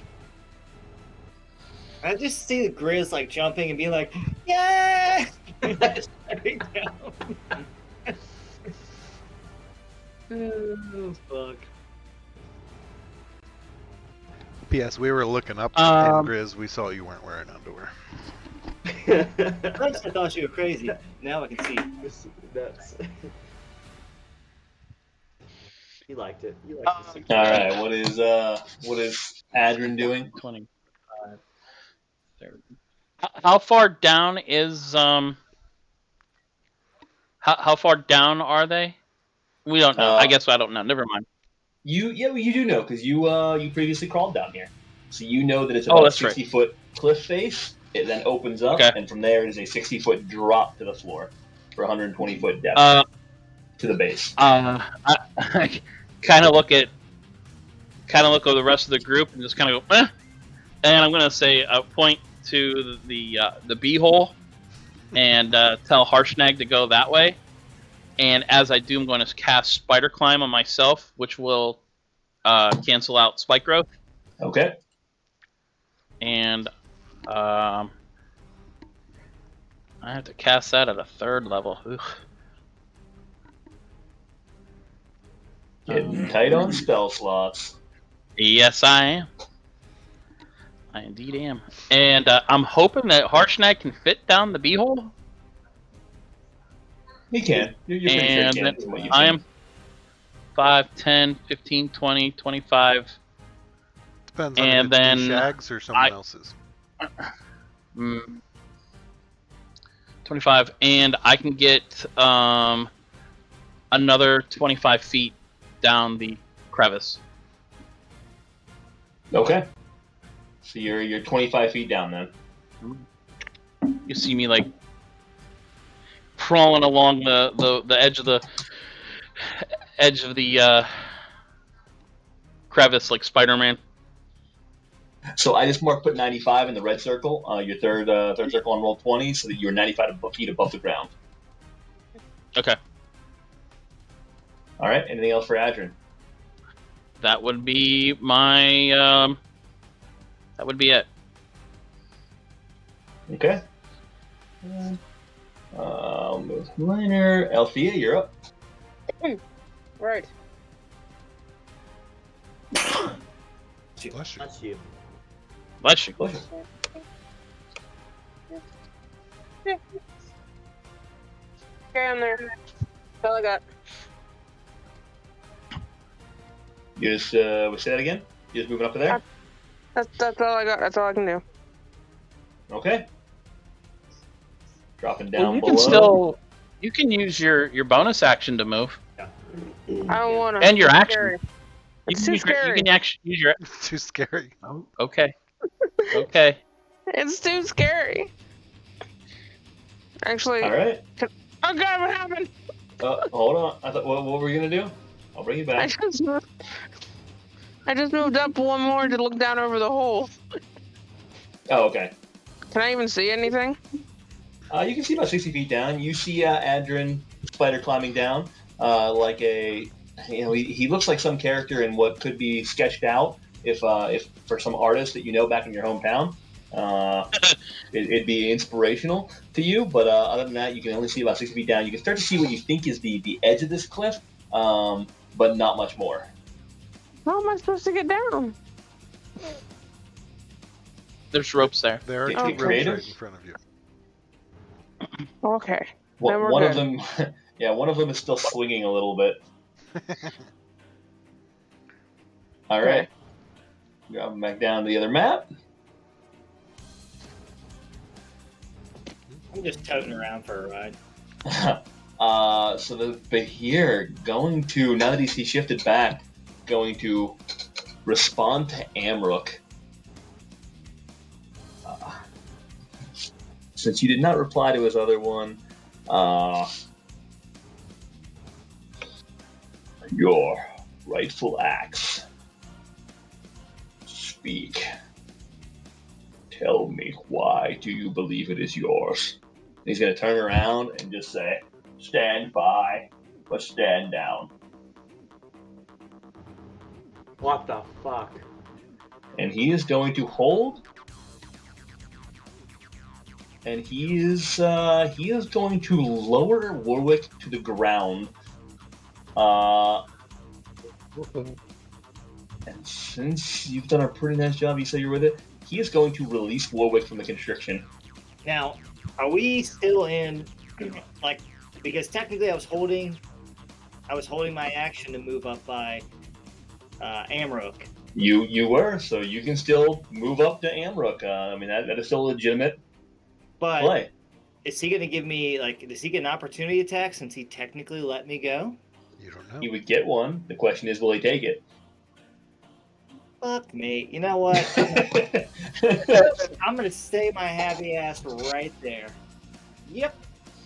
I just see the Grizz like jumping and being like, "Yeah!" Straight down. Oh, fuck. P.S. We were looking up and Grizz, we saw you weren't wearing underwear. First I thought you were crazy. Now I can see. That's. He liked it. All right. What is Adrian doing? 25. How far down is How far down are they? We don't know. I guess I don't know. Never mind. You do know because you previously crawled down here, so you know that it's about a 60-foot cliff face. It then opens up, and from there is a 60-foot drop to the floor for 120-foot depth to the base. I kind of look at the rest of the group and just kind of go, eh. And I'm gonna say point to the bee hole and tell Harshnag to go that way. And as I do, I'm going to cast Spider Climb on myself, which will cancel out Spike Growth. Okay. And I have to cast that at a 3rd level. Ugh. Getting tight on spell slots. Yes, I am. I indeed am. And I'm hoping that Harshnag can fit down the beehole. He can. You're pretty and sure he can. I am 5, 10, 15, 20, 25. Depends on if it's Shag's or someone else's. 25. And I can get another 25 feet down the crevice. Okay. So you're 25 feet down then. You see me like crawling along the edge of the crevice like Spider-Man. So I just put 95 in the red circle, your third circle on roll 20, so that you're 95 feet above the ground. Okay. All right. Anything else for Adrian? That would be my. That would be it. Okay. Move minor. Althea, you're up. Right. Bless you. Bless you. Bless you. Bless you. Okay, I'm there. That's all I got. You just say that again? You just moving up to there? That's all I got. That's all I can do. Okay. Dropping down below. You can use your bonus action to move. Yeah. I don't want to. And your action. Scary. You It's can too scary. You can actually use your. It's too scary. Oh, okay. Okay. It's too scary. Actually, All right. oh god, what happened? Hold on. I thought, what were you gonna do? I'll bring you I back. just moved up one more to look down over the hole. Oh, okay. Can I even see anything? You can see about 60 feet down. You see Adrin spider climbing down, like a, he looks like some character in what could be sketched out if for some artist that you know back in your hometown. It'd be inspirational to you, but other than that, you can only see about 60 feet down. You can start to see what you think is the edge of this cliff, but not much more. How am I supposed to get down? There's ropes there. There are Get two ropes creative. right in front of you. Okay. Then we're One of good. them, yeah, one of them is still swinging a little bit. All right, drop them back down to the other map. I'm just toting around for a ride. So the Bahir going to, now that he's shifted back, going to respond to Amrook. Since you did not reply to his other one, your rightful axe. Speak. Tell me, why do you believe it is yours? And he's going to turn around and just say, stand by, but stand down. What the fuck? And he is going to hold. And he is going to lower Warwick to the ground. And since you've done a pretty nice job, you say you're with it, he is going to release Warwick from the constriction. Now, are we still in, like, because technically I was holding my action to move up by Amrook. You were, so you can still move up to Amrook. I mean, that is still a legitimate But play. is he going to give me, like, does he get an opportunity attack since he technically let me go? You don't know. He would get one. The question is, will he take it? Fuck me. You know what? I'm going to stay my happy ass right there. Yep.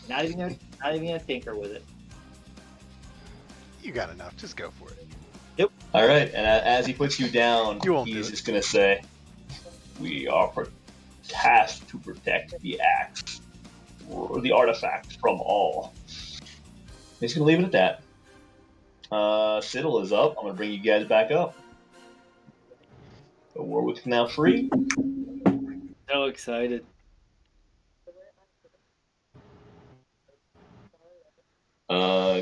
Not even gonna tinker with it. You got enough. Just go for it. All right, and as he puts you down, You won't do he's it. just going to say, we are tasked to protect the axe, or the artifact, from all. He's going to leave it at that. Siddle is up. I'm going to bring you guys back up. So Warwick's now free. So excited.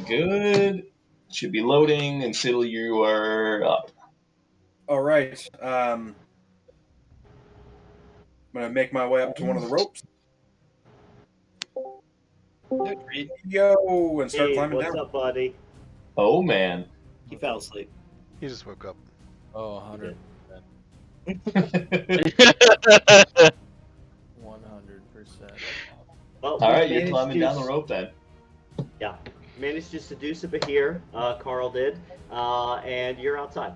Good. Should be loading, and Siddle, you are up. All right. I'm gonna make my way up to one of the ropes. Yo, and start Hey, climbing what's down. up, buddy? Oh, man. He fell asleep. He just woke up. Oh, 100%. 100%. Well, All right, we you're managed climbing to down the rope then. Yeah, managed to seduce a Bahir. Carl did, and you're outside.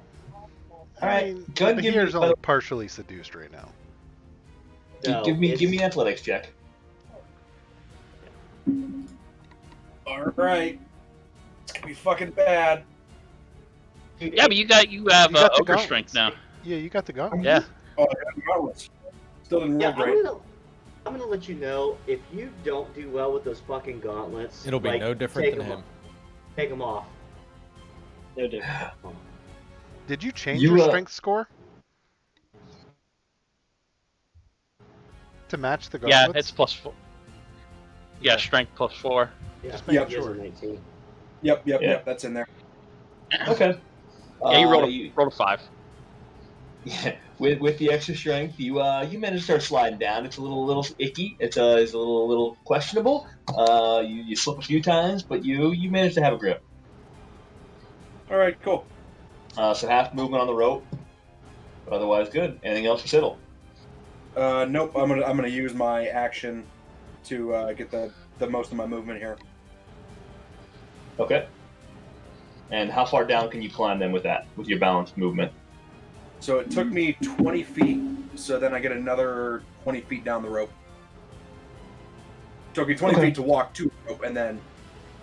All right, I mean, go ahead and give me, Bahir's only partially seduced right now. No, give me it's- an athletics check. All right. It's gonna be fucking bad. Yeah, but you have You got the ogre gauntlets. strength now. Yeah, you got the gauntlets. Yeah. Oh, I got gauntlets. Still didn't roll Yeah, great. I'm gonna let you know if you don't do well with those fucking gauntlets. It'll be like, no different take than 'em him. off. Take them off. No different. Did you change You, your strength score to match the Yeah, gauntlets? it's +4. Yeah, Yeah. strength +4. Yeah, Just making he has a sure. 19. Yep, Yeah. that's in there. Okay. Yeah, you rolled a 5. Yeah, with the extra strength, you manage to start sliding down. It's a little icky. It's a little questionable. You slip a few times, but you manage to have a grip. All right, cool. So half movement on the rope, but otherwise good. Anything else for Siddle? Nope. I'm gonna use my action to get the most of my movement here. Okay. And how far down can you climb then with that, with your balanced movement? So it took me 20 feet, so then I get another 20 feet down the rope. Took me 20 feet to walk to the rope, and then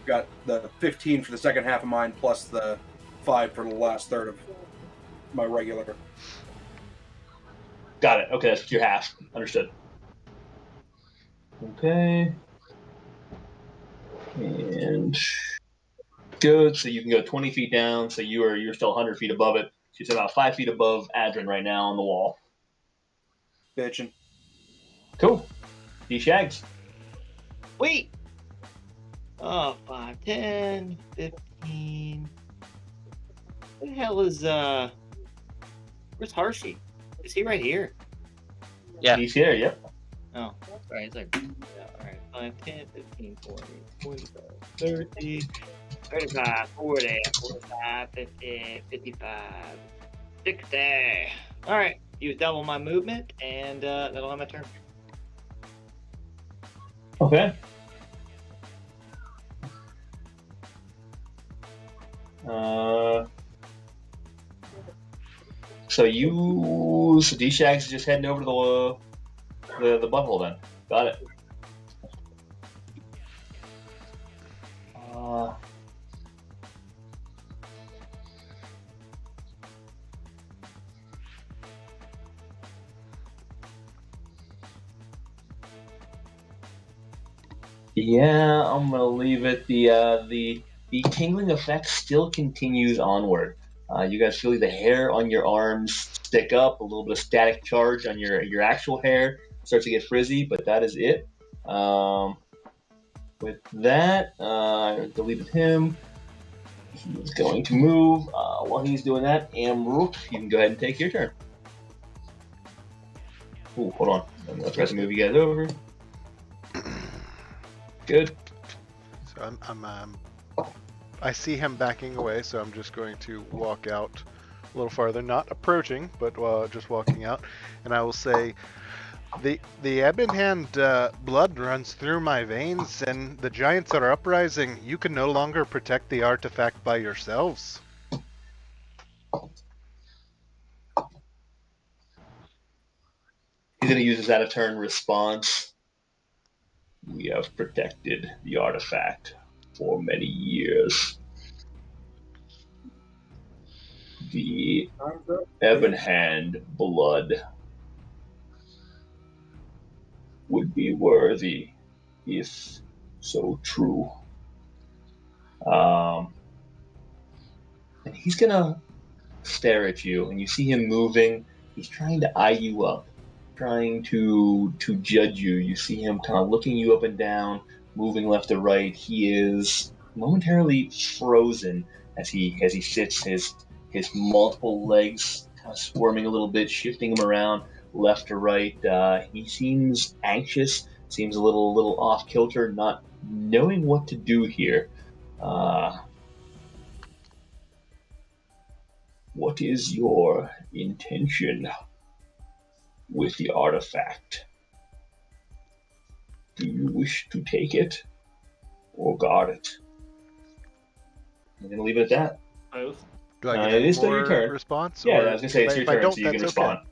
got the 15 for the second half of mine, plus the 5 for the last third of my regular. Got it. Okay, that's your half. Understood. Okay. And good. So you can go 20 feet down. So you're still 100 feet above it. She's about 5 feet above Adrin right now on the wall. Bitchin'. Cool. D-Shags. Wait. Oh, 5, 10, 15. Where the hell is where's Harshy? Is he right here? Yeah. He's here, yep. Oh, sorry, it's like, yeah, alright. 5, 10, 15, 20, 25, 30, 35, 40, 45, 50, 55, 60. Alright, use double my movement, and that'll have my turn. Okay. So D-Shags is just heading over to the butthole then. Got it. Yeah, I'm gonna leave it. The tingling effect still continues onward. You guys feel the hair on your arms stick up, a little bit of static charge on your actual hair starts to get frizzy, but that is it. With that, I deleted him. He's going to move. While he's doing that, Chamb3r, you can go ahead and take your turn. Ooh, hold on. I'm gonna try to move you guys over. Good. So I see him backing away, so I'm just going to walk out a little farther, not approaching, but just walking out, and I will say, the Ebon Hand blood runs through my veins, and the giants are uprising. You can no longer protect the artifact by yourselves. He's going to use his out-of-turn response. We have protected the artifact for many years. The Ebon Hand blood would be worthy if so true. And he's going to stare at you, and you see him moving. He's trying to eye you up, trying to judge you. You see him kind of looking you up and down, moving left to right. He is momentarily frozen as he sits, his multiple legs kind of squirming a little bit, shifting him around left to right. He seems anxious, seems a little off kilter, not knowing what to do here. What is your intention with the artifact? Do you wish to take it or guard it? I'm going to leave it at that. Both. Do I get it any is still your more turn. response? Yeah, or I was going to say it's your if I turn, don't, so you can that's respond. okay.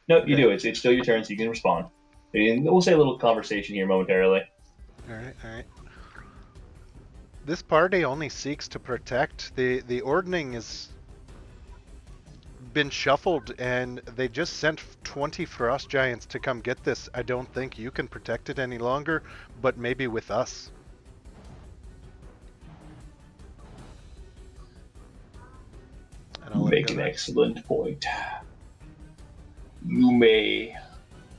No, you Okay. do. It's still your turn, so you can respond. And we'll say a little conversation here momentarily. All right. This party only seeks to protect. The ordning is been shuffled, and they just sent 20 frost giants to come get this. I don't think you can protect it any longer, but maybe with us. And I'll let Make go an there. excellent point. You may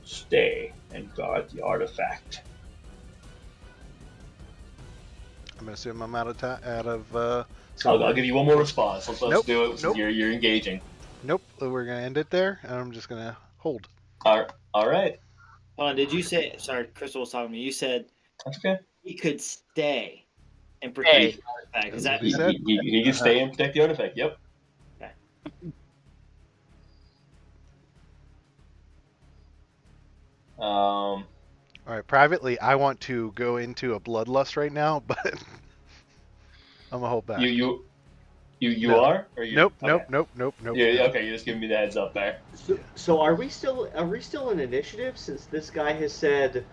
stay and guard the artifact. I'm gonna assume I'm out of. I'll give you one more response. Let's Nope, do it. nope. You're engaging. Nope, we're gonna end it there, and I'm just gonna hold. All right. Hold on, did you say, sorry, Crystal was talking to me, you said That's okay. he could stay and protect Hey. the artifact. Is That's that, what he said. He can stay and protect the artifact. Yep. Okay. All right, privately, I want to go into a bloodlust right now, but I'm gonna hold back. You You No. are? Or you? Nope, Okay. nope. Yeah, okay, you're just giving me the heads up there. So are we still in initiative since this guy has said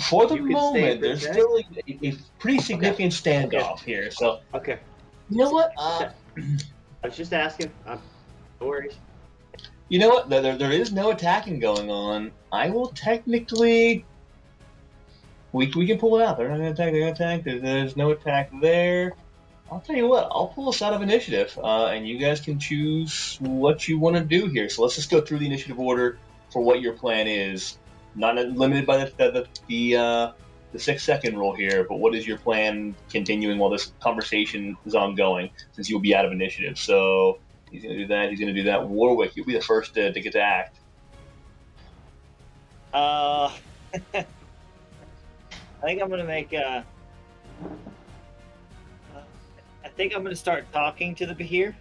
For the you can stay and moment, there's protect? still a pretty significant standoff here. So, Okay. you know what? I was just asking. No worries. You know what? There is no attacking going on. I will technically. We can pull it out. They're not going to attack. They're going to attack. There's no attack there. I'll tell you what. I'll pull us out of initiative, and you guys can choose what you want to do here. So let's just go through the initiative order for what your plan is. Not limited by the 6-second rule here, but what is your plan continuing while this conversation is ongoing? Since you'll be out of initiative, so he's going to do that. He's going to do that. Warwick, you'll be the first to get to act. I think I'm gonna make. I think I'm gonna start talking to the Bahir.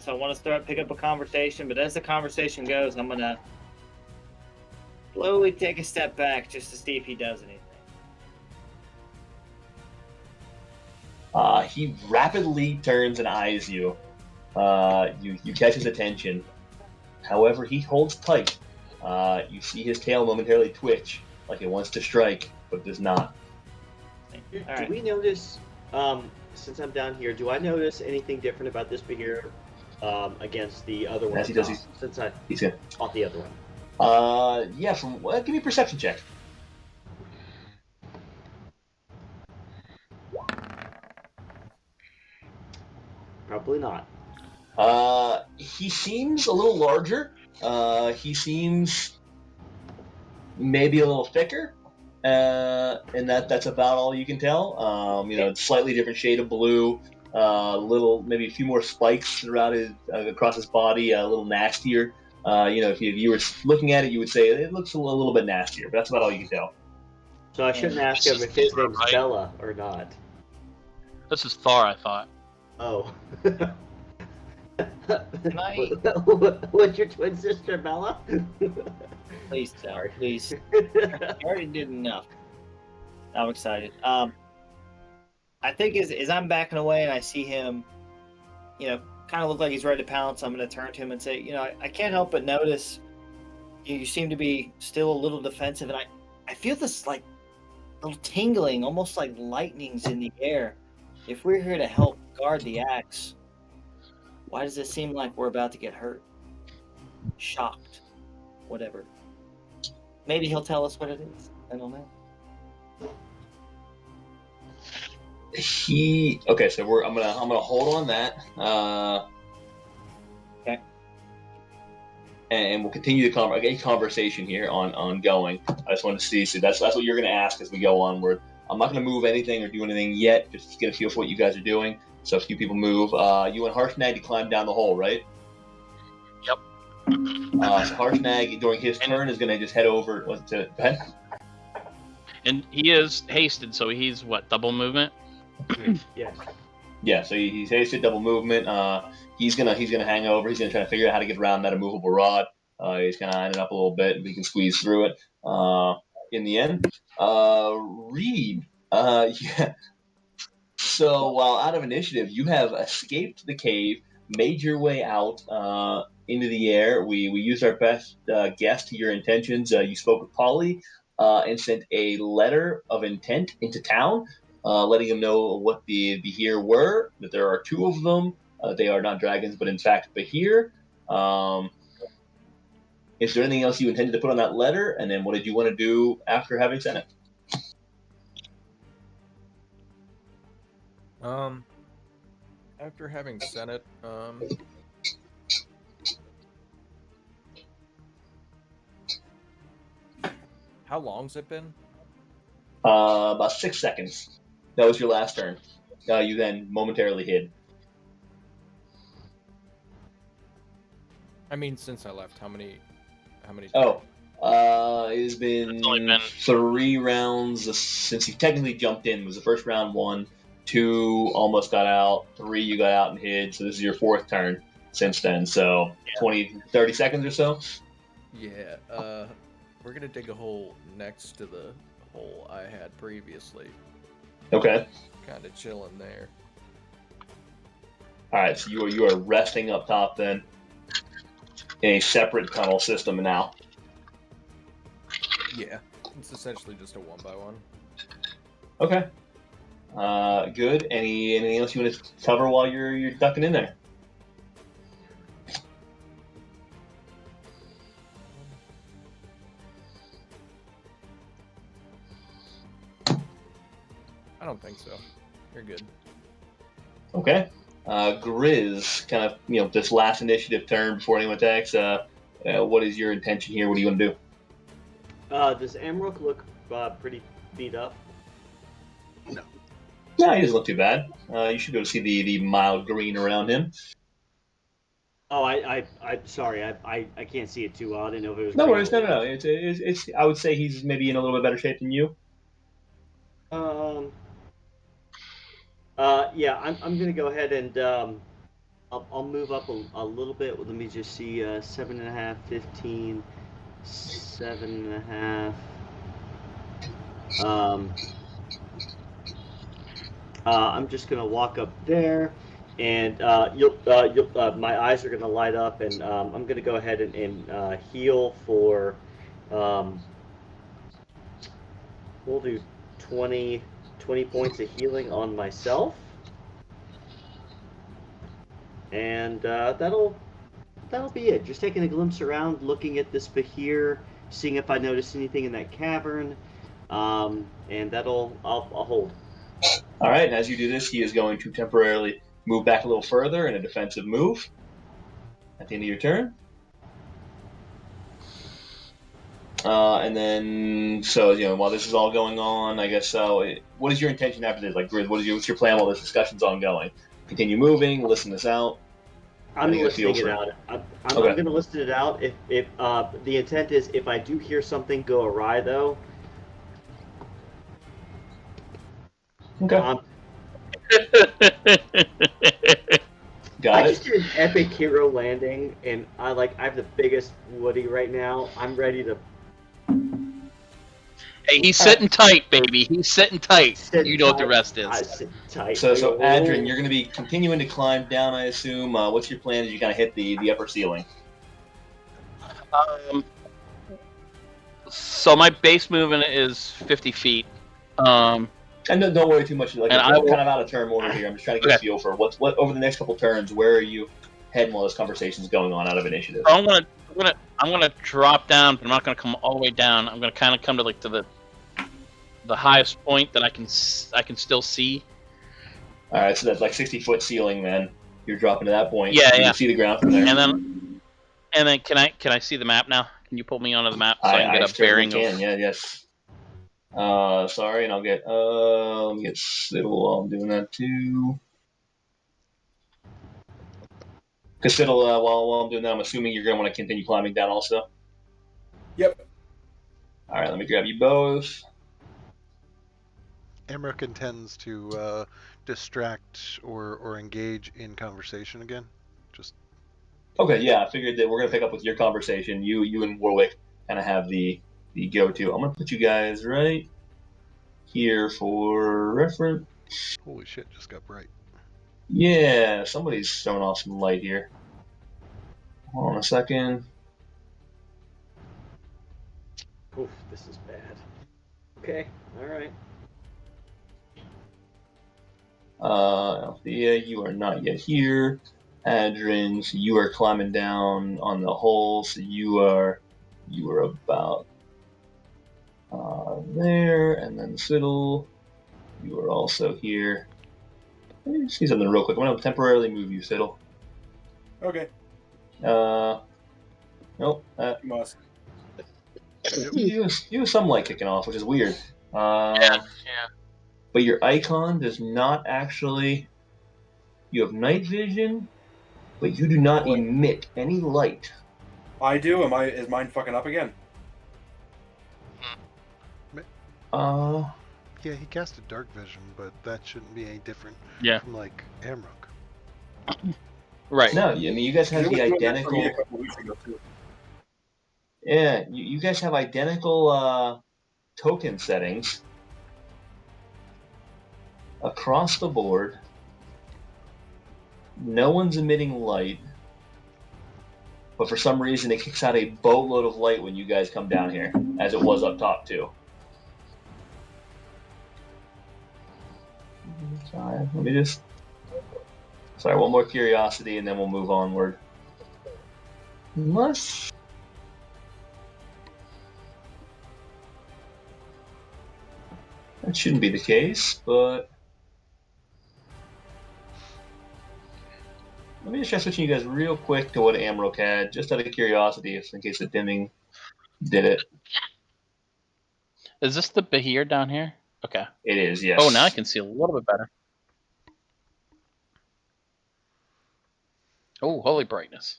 So I want to pick up a conversation, but as the conversation goes, I'm gonna slowly take a step back just to see if he does anything. He rapidly turns and eyes you. You catch his attention. However, he holds tight. You see his tail momentarily twitch, like it wants to strike, but does not. Do Alright. we notice, since I'm down here, do I notice anything different about this behavior against the other one? As he does, since I he's gonna. fought the other one. Yeah. Give me a perception check. Probably not. He seems a little larger. He seems maybe a little thicker. And that's about all you can tell. Slightly different shade of blue. Maybe a few more spikes throughout across his body. A little nastier. If you were looking at it, you would say it looks a little bit nastier. But that's about all you can tell. So I shouldn't ask him if his name's Bella or not. This is Thar, I thought. Oh. Can I? What's your twin sister, Bella? Please, sorry, please. You already did enough. I'm excited. I think as I'm backing away and I see him, kind of look like he's ready to pounce, I'm going to turn to him and say, I can't help but notice you seem to be still a little defensive, and I feel this like little tingling, almost like lightnings in the air. If we're here to help guard the axe, why does it seem like we're about to get hurt? Shocked. Whatever. Maybe he'll tell us what it is. I don't know. Okay, so I'm gonna hold on that. Okay. And we'll continue the conversation here ongoing. I just wanted to see. So that's what you're gonna ask as we go onward. I'm not gonna move anything or do anything yet. Just get a feel for what you guys are doing. So a few people move. You and Harshnag to climb down the hole, right? Yep. So Harshnag during his turn is gonna just head over to. Go ahead. And he is hasted, so he's what, double movement? Yes. Yeah, so he's hasted, double movement. He's gonna hang over. He's gonna try to figure out how to get around that immovable rod. He's kind of eyeing it up a little bit, and we can squeeze through it. In the end, Reed. Yeah. So while out of initiative, you have escaped the cave, made your way out into the air. We used our best guess to your intentions. You spoke with Polly and sent a letter of intent into town, letting them know what the Bahir were, that there are 2 of them. They are not dragons, but in fact Bahir. Is there anything else you intended to put on that letter? And then what did you want to do after having sent it? After having sent it, how long's it been? About 6 seconds. That was your last turn. You then momentarily hid. I mean, since I left, how many? Oh, it has been It's only been 3 rounds since you technically jumped in. It was the first round 1, 2 almost got out, 3 you got out and hid. So this is your 4th turn since then. So 20, 30 seconds or so. Yeah. We're gonna dig a hole next to the hole I had previously. Okay. Kind of chilling there. All right, so you are resting up top then in a separate tunnel system now. Yeah, it's essentially just a 1x1. Okay. Good. Anything else you want to cover while you're ducking in there? I don't think so. You're good. Okay. Grizz, kind of, this last initiative turn before anyone attacks. What is your intention here? What do you want to do? Does Amrook look pretty beat up? No, he doesn't look too bad. You should be able to see the mild green around him. Oh, I'm sorry. I can't see it too well. I didn't know if it was. No green worries. or No. orange. It's. I would say he's maybe in a little bit better shape than you. Yeah, I'm gonna go ahead and I'll move up a little bit. Let me just see. 7.5, 15, 7.5. I'm just gonna walk up there, and my eyes are gonna light up, and I'm gonna go ahead and heal for. We'll do 20 points of healing on myself, and that'll be it. Just taking a glimpse around, looking at this Bahir, seeing if I notice anything in that cavern, and I'll hold. All right. And as you do this, he is going to temporarily move back a little further in a defensive move at the end of your turn. And then, so while this is all going on, I guess. What is your intention after this? Like, Grizz, what's your plan while this discussion's ongoing? Continue moving, listen this out. I'm listening it out. I'm going to listen it out. If the intent is, if I do hear something go awry, though. Okay. Got I it. just did an epic hero landing, and I have the biggest Woody right now. I'm ready to. Hey, he's sitting tight, baby. He's sitting tight. You know what the rest is. Sit tight. So Adrian, you're going to be continuing to climb down, I assume. What's your plan as you kind of hit the upper ceiling? So my base movement is 50 feet. And don't worry too much. Like, And we're kind of out of turn order here. I'm just trying to get a feel for what over the next couple turns. Where are you heading while this conversation's going on out of initiative? So I'm gonna drop down, but I'm not gonna come all the way down. I'm gonna kind of come to the highest point that I can still see. All right, so that's like 60-foot ceiling. Then you're dropping to that point. Yeah, you can see the ground from there. And then can I see the map now? Can you pull me onto the map so I can get a bearing? Yes. Sorry, and I'll get let me get Siddle while I'm doing that too. Because Siddle, while I'm doing that, I'm assuming you're going to want to continue climbing down also. Yep. All right, let me grab you both. Amrook intends to distract or engage in conversation again. Just Okay, yeah, I figured that we're going to pick up with your conversation. You and Warwick kind of have the go-to. I'm going to put you guys right here for reference. holy shit, just got bright. Yeah, somebody's throwing off some light here. Hold on a second. Oof, this is bad. Okay, all right. Althea, you are not yet here. Adrian, so you are climbing down on the hole, so you are about there, and then Siddle, you are also here. Let me see something real quick. I'm going to temporarily move you, Siddle. Okay. Nope. You must. You have some light kicking off, which is weird. Yeah. But your icon does not actually. You have night vision, but you do not emit any light. I do. Is mine fucking up again? Yeah, he casted dark vision, but that shouldn't be any different from like Amrook. Right. No, I mean you guys have the identical. Yeah, you guys have identical token settings across the board. No one's emitting light. But for some reason, it kicks out a boatload of light when you guys come down here, as it was up top, too. Sorry, let me just... Sorry, one more curiosity, and then we'll move onward. Unless... That shouldn't be the case, but... Let me just try switching you guys real quick to what Amrook had, just out of curiosity, in case the dimming did it. Is this the Bahir down here? Okay. It is, yes. Oh, now I can see a little bit better. Oh, holy brightness.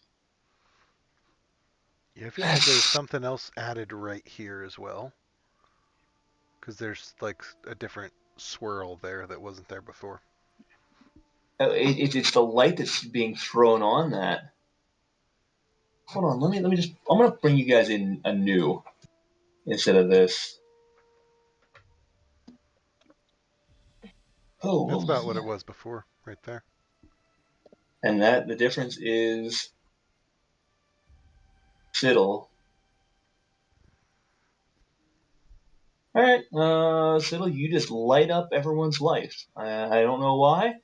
Yeah, I feel like there's something else added right here as well. Because there's like a different swirl there that wasn't there before. It's the light that's being thrown on that. Hold on, let me just... I'm going to bring you guys in anew instead of this. Oh, That's about what it was before, right there. And that the difference is Fiddle. All right, Fiddle, you just light up everyone's life. I don't know why.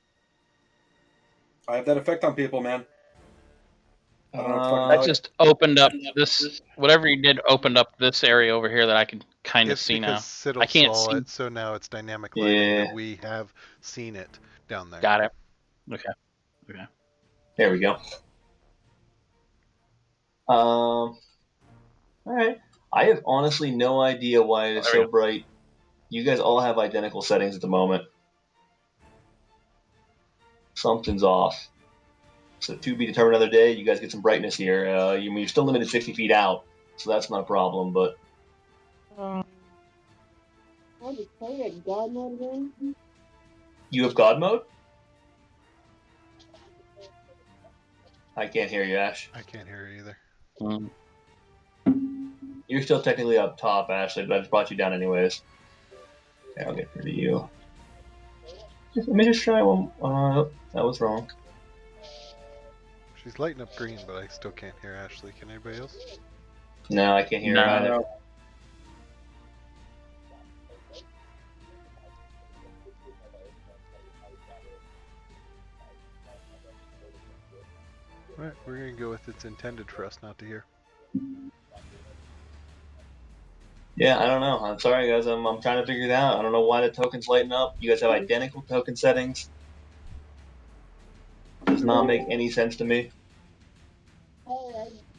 I have that effect on people, man. I don't know what to fucking That tell you. just opened up this, whatever you did opened up this area over here that I can kind of It's see because now. Siddle I can't saw see. it, so now it's dynamic lighting Yeah. that we have seen it down there. Got it. Okay. Okay. There we go. All right. I have honestly no idea why it is there we so bright. You guys all have identical settings at the moment. Something's off. So to be determined another day, you guys get some brightness here. You're still limited 60 feet out, so that's not a problem, but... How to play it, God mode again? You have God mode? I can't hear you, Ash. I can't hear it either. You're still technically up top, Ashley, but I just brought you down anyways. Okay, I'll get rid of you. Let me just try one. That was wrong. She's lighting up green, but I still can't hear Ashley. Can anybody else? No, I can't hear No. her either. No. Alright, we're gonna go with it's intended for us not to hear. Yeah, I don't know. I'm sorry, guys. I'm trying to figure it out. I don't know why the token's lighting up. You guys have identical token settings. Does not make any sense to me.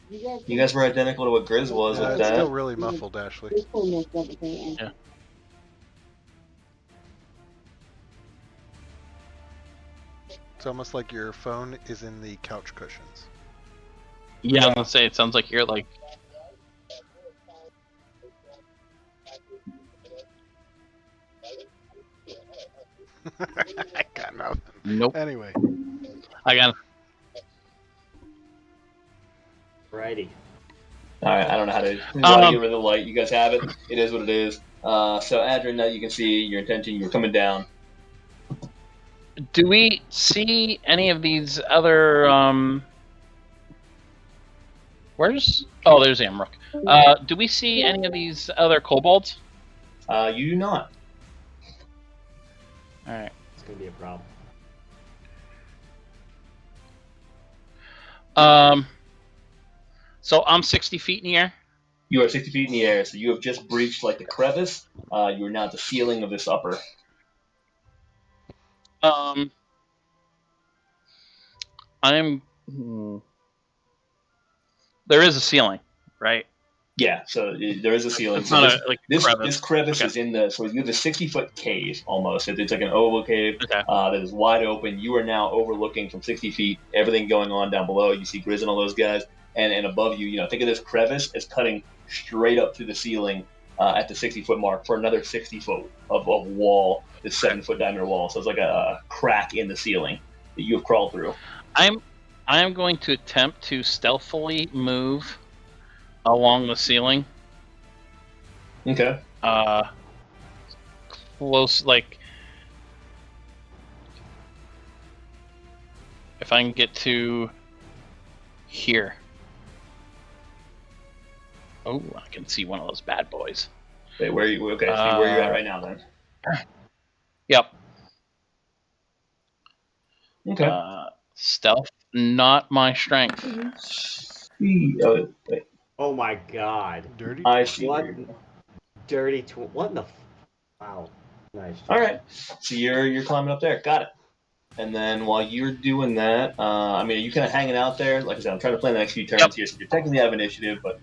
You guys were identical to what Grizz was with It's that. still really muffled, Ashley. Yeah. It's almost like your phone is in the couch cushions. Yeah, I was gonna say it sounds like you're like. I got nothing. Nope. Anyway, I got. Righty. All right, I don't know how to get rid of the light. You guys have it. It is what it is. So, Adrian, now you can see your intention. You're coming down. Do we see any of these other? Where's? Oh, there's Amrook. Do we see any of these other kobolds? You do not. All right. It's gonna be a problem. So I'm 60 feet in the air. You are 60 feet in the air, so you have just breached like the crevice. You are now at the ceiling of this upper. I'm. There is a ceiling, right? Yeah, so there is a ceiling. It's So not this, crevice. this crevice Okay. is in the. So you have a 60-foot cave almost. It's like an oval cave Okay. that is wide open. You are now overlooking from 60 feet everything going on down below. You see Grizz and all those guys, and above you. Think of this crevice as cutting straight up through the ceiling at the 60-foot mark for another 60 foot of wall. This 7-foot diameter wall. So it's like a crack in the ceiling that you have crawled through. I am going to attempt to stealthily move along the ceiling. Okay. Close, like if I can get to here. Oh, I can see one of those bad boys. Okay, where are you? Okay, so where are you at right now then? Yep. Okay. Stealth, not my strength. Oh, wait. Oh my god. Dirty. I see. What? Where you're going. Dirty what in the wow. Nice. All right. So you're climbing up there. Got it. And then while you're doing that, I mean, are you kind of hanging out there? Like I said, I'm trying to plan the next few turns here, so you're technically out of initiative, but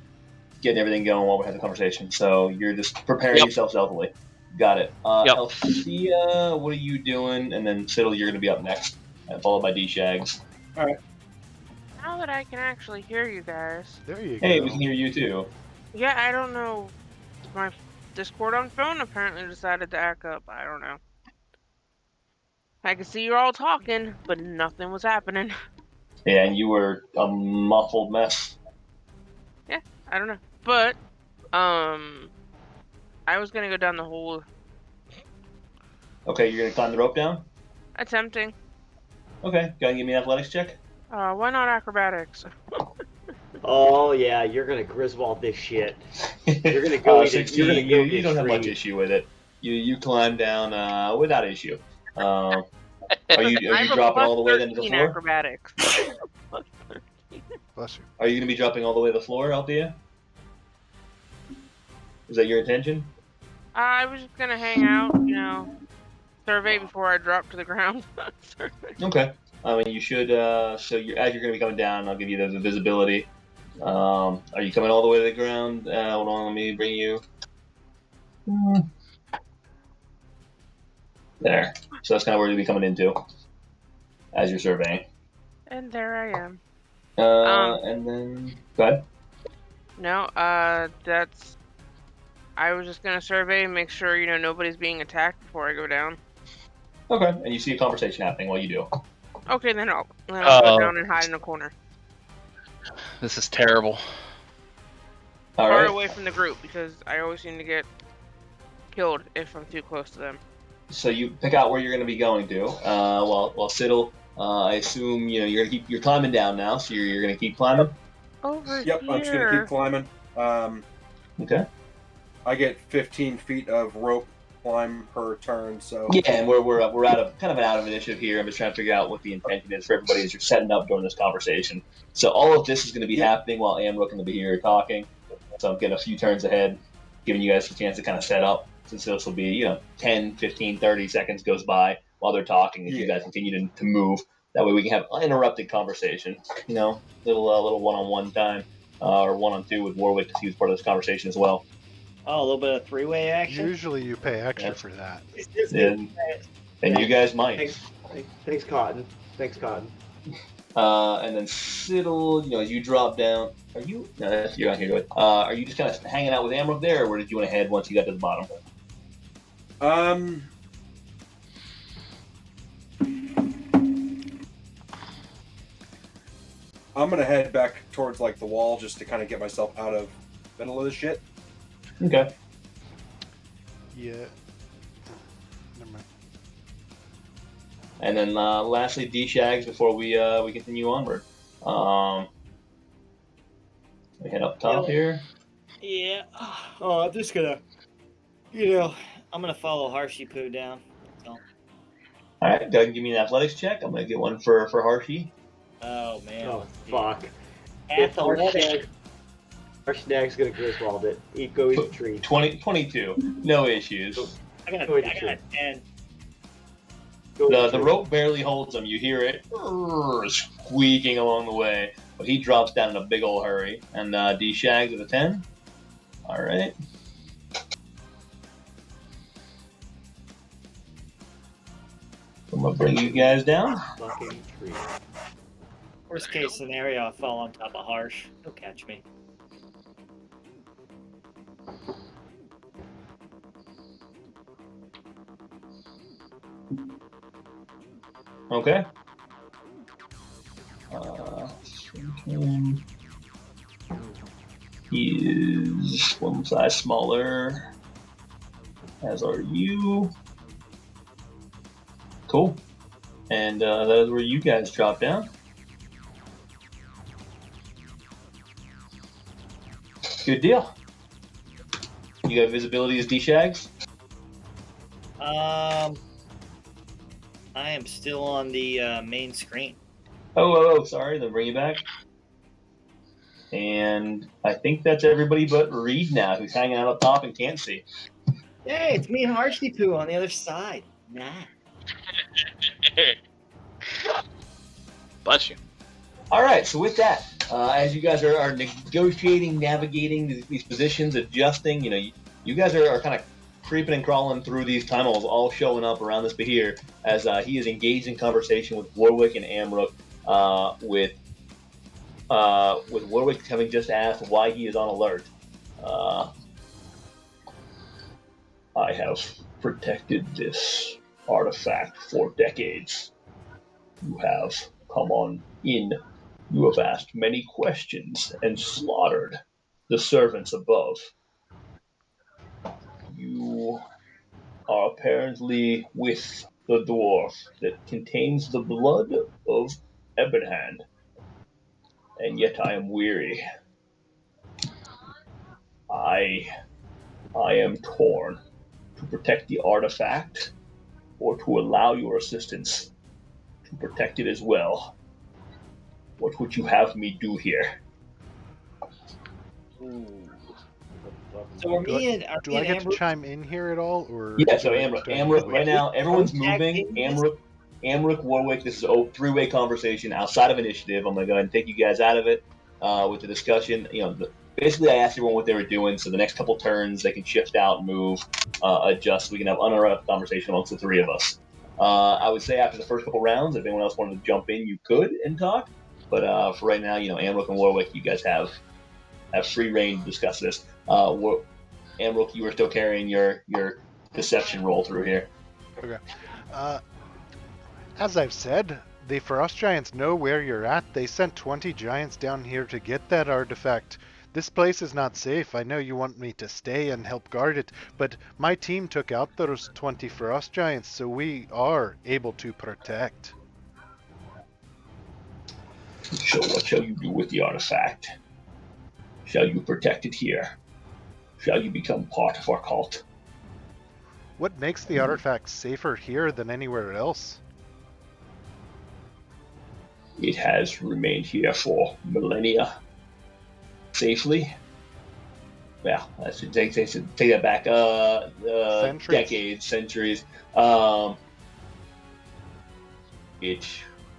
getting everything going while we have the conversation. So you're just preparing yourself stealthily. Got it. Althea, what are you doing? And then Siddle, you're going to be up next, followed by D-Shags. All right. Now that I can actually hear you guys. There you go. Hey, we can hear you too. Yeah, I don't know. My Discord on phone apparently decided to act up. I don't know. I could see you all talking, but nothing was happening. Yeah, and you were a muffled mess. Yeah, I don't know. But, I was gonna go down the hole. Okay, you're going to climb the rope down? Attempting. Okay, go ahead and give me an athletics check. Why not acrobatics? Oh yeah, you're gonna Griswold this shit. You're gonna go. 16. You don't have much issue with it. You climb down without issue. Are you dropping all the way then to the floor? Acrobatics. Bless you. Are you going to be dropping all the way to the floor, Althea? Is that your intention? I was just gonna hang out, survey before I drop to the ground. Okay. I mean, you should. So as you're going to be coming down, I'll give you the visibility. Are you coming all the way to the ground? Hold on, let me bring you. There. So that's kind of where you'll be coming into as you're surveying. And there I am. And then go ahead. No, that's. I was just gonna survey and make sure nobody's being attacked before I go down. Okay. And you see a conversation happening while you do. Okay, then I'll go down and hide in a corner, This is terrible. All far right. away from the group, because I always seem to get killed if I'm too close to them. So you pick out where you're going to be going to. While Siddle, I assume you're climbing down now, so you're going to keep climbing. Over Yep, here. I'm just gonna keep climbing. Okay. I get 15 feet of rope climb per turn, so Yeah, and we're out of kind of an out of initiative here. I'm just trying to figure out what the intention is for everybody as you're setting up during this conversation. So all of this is going to be happening while Amrook going to be here talking. So I'm getting a few turns ahead, giving you guys a chance to kind of set up. Since this will be 10, 15, 30 seconds goes by while they're talking as you guys continue to move. That way we can have uninterrupted conversation. Little one-on-one time or one-on-two with Warwick to see who's part of this conversation as well. Oh, a little bit of three-way action. Usually you pay extra for that. And you guys might. Thanks, Cotton. Thanks, Cotton. And then Siddle, as you drop down, are you? No, you're not here to it. Are you just kind of hanging out with Amrook there, or where did you want to head once you got to the bottom? I'm gonna head back towards the wall just to kind of get myself out of the middle of this shit. Okay. Yeah. Never mind. And then lastly, D-Shags before we continue onward. We head up top here. Yeah. Oh, I'm just gonna, I'm gonna follow Harshy Poo down. So. All right, go ahead and give me an athletics check. I'm gonna get one for Harshy. Oh man. Oh fuck. Athletic. Harshnag's gonna Griswold it. Go eat a tree. 22. No issues. I got a 10. The rope barely holds him. You hear it squeaking along the way, but he drops down in a big old hurry. And D-Shags with a 10. All right. I'm gonna bring you guys down. Fucking tree. Worst case scenario, I fall on top of Harsh. He'll catch me. Okay. He is one size smaller, as are you. Cool. And that is where you guys drop down. Good deal. You got visibility as D-Shags? I am still on the main screen. Oh, sorry. Then bring you back. And I think that's everybody but Reed now, who's hanging out up top and can't see. Hey, it's me and Harshy Poo on the other side. Nah. Bless you. All right, so with that, as you guys are negotiating, navigating these positions, adjusting, you guys are kind of creeping and crawling through these tunnels, all showing up around this Bahir as he is engaged in conversation with Warwick and Amrook, with Warwick having just asked why he is on alert. I have protected this artifact for decades. You have come on in. You have asked many questions and slaughtered the servants above. You are apparently with the dwarf that contains the blood of Ebonhand, and yet I am weary. I am torn to protect the artifact or to allow your assistance to protect it as well. What would you have me do here? So are Do I get to Amber chime in here at all, or Yeah, so do I Amrook, right now, everyone's moving. Amrook, Warwick, this is a three-way conversation outside of initiative. I'm going to go ahead and take you guys out of it with the discussion. Basically, I asked everyone what they were doing, so the next couple turns, they can shift out, move, adjust. We can have uninterrupted conversation amongst the three of us. I would say after the first couple rounds, if anyone else wanted to jump in, you could and talk. But for right now, Amrook and Warwick, you guys have free reign to discuss this. Amrook, you are still carrying your deception roll through here. Okay. As I've said, the Frost Giants know where you're at. They sent 20 giants down here to get that artifact. This place is not safe. I know you want me to stay and help guard it, but my team took out those 20 Frost Giants, so we are able to protect. So what shall you do with the artifact? Shall you protect it here? Shall you become part of our cult? What makes the artifact safer here than anywhere else? It has remained here for millennia. Safely? Well, I should take that back. Centuries. Decades, centuries. It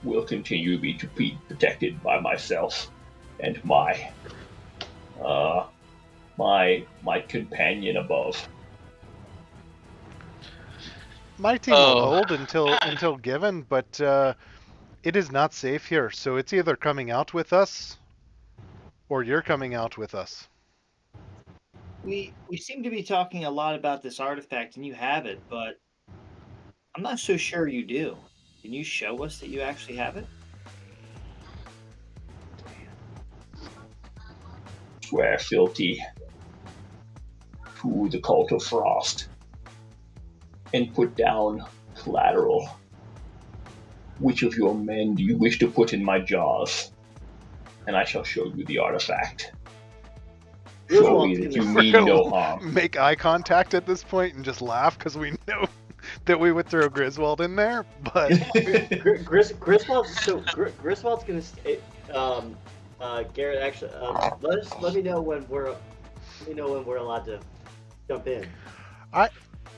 will continue to be protected by myself and my companion above. My team will hold until given, but it is not safe here. So it's either coming out with us, or you're coming out with us. We seem to be talking a lot about this artifact, and you have it, but I'm not so sure you do. Can you show us that you actually have it? Swear fealty to the cult of Frost and put down collateral. Which of your men do you wish to put in my jaws? And I shall show you the artifact. Show me that you mean no harm. Make eye contact at this point and just laugh because we know that we would throw Griswold in there. But Griswold's gonna stay. Garrett, actually, let me know when we're allowed to jump in.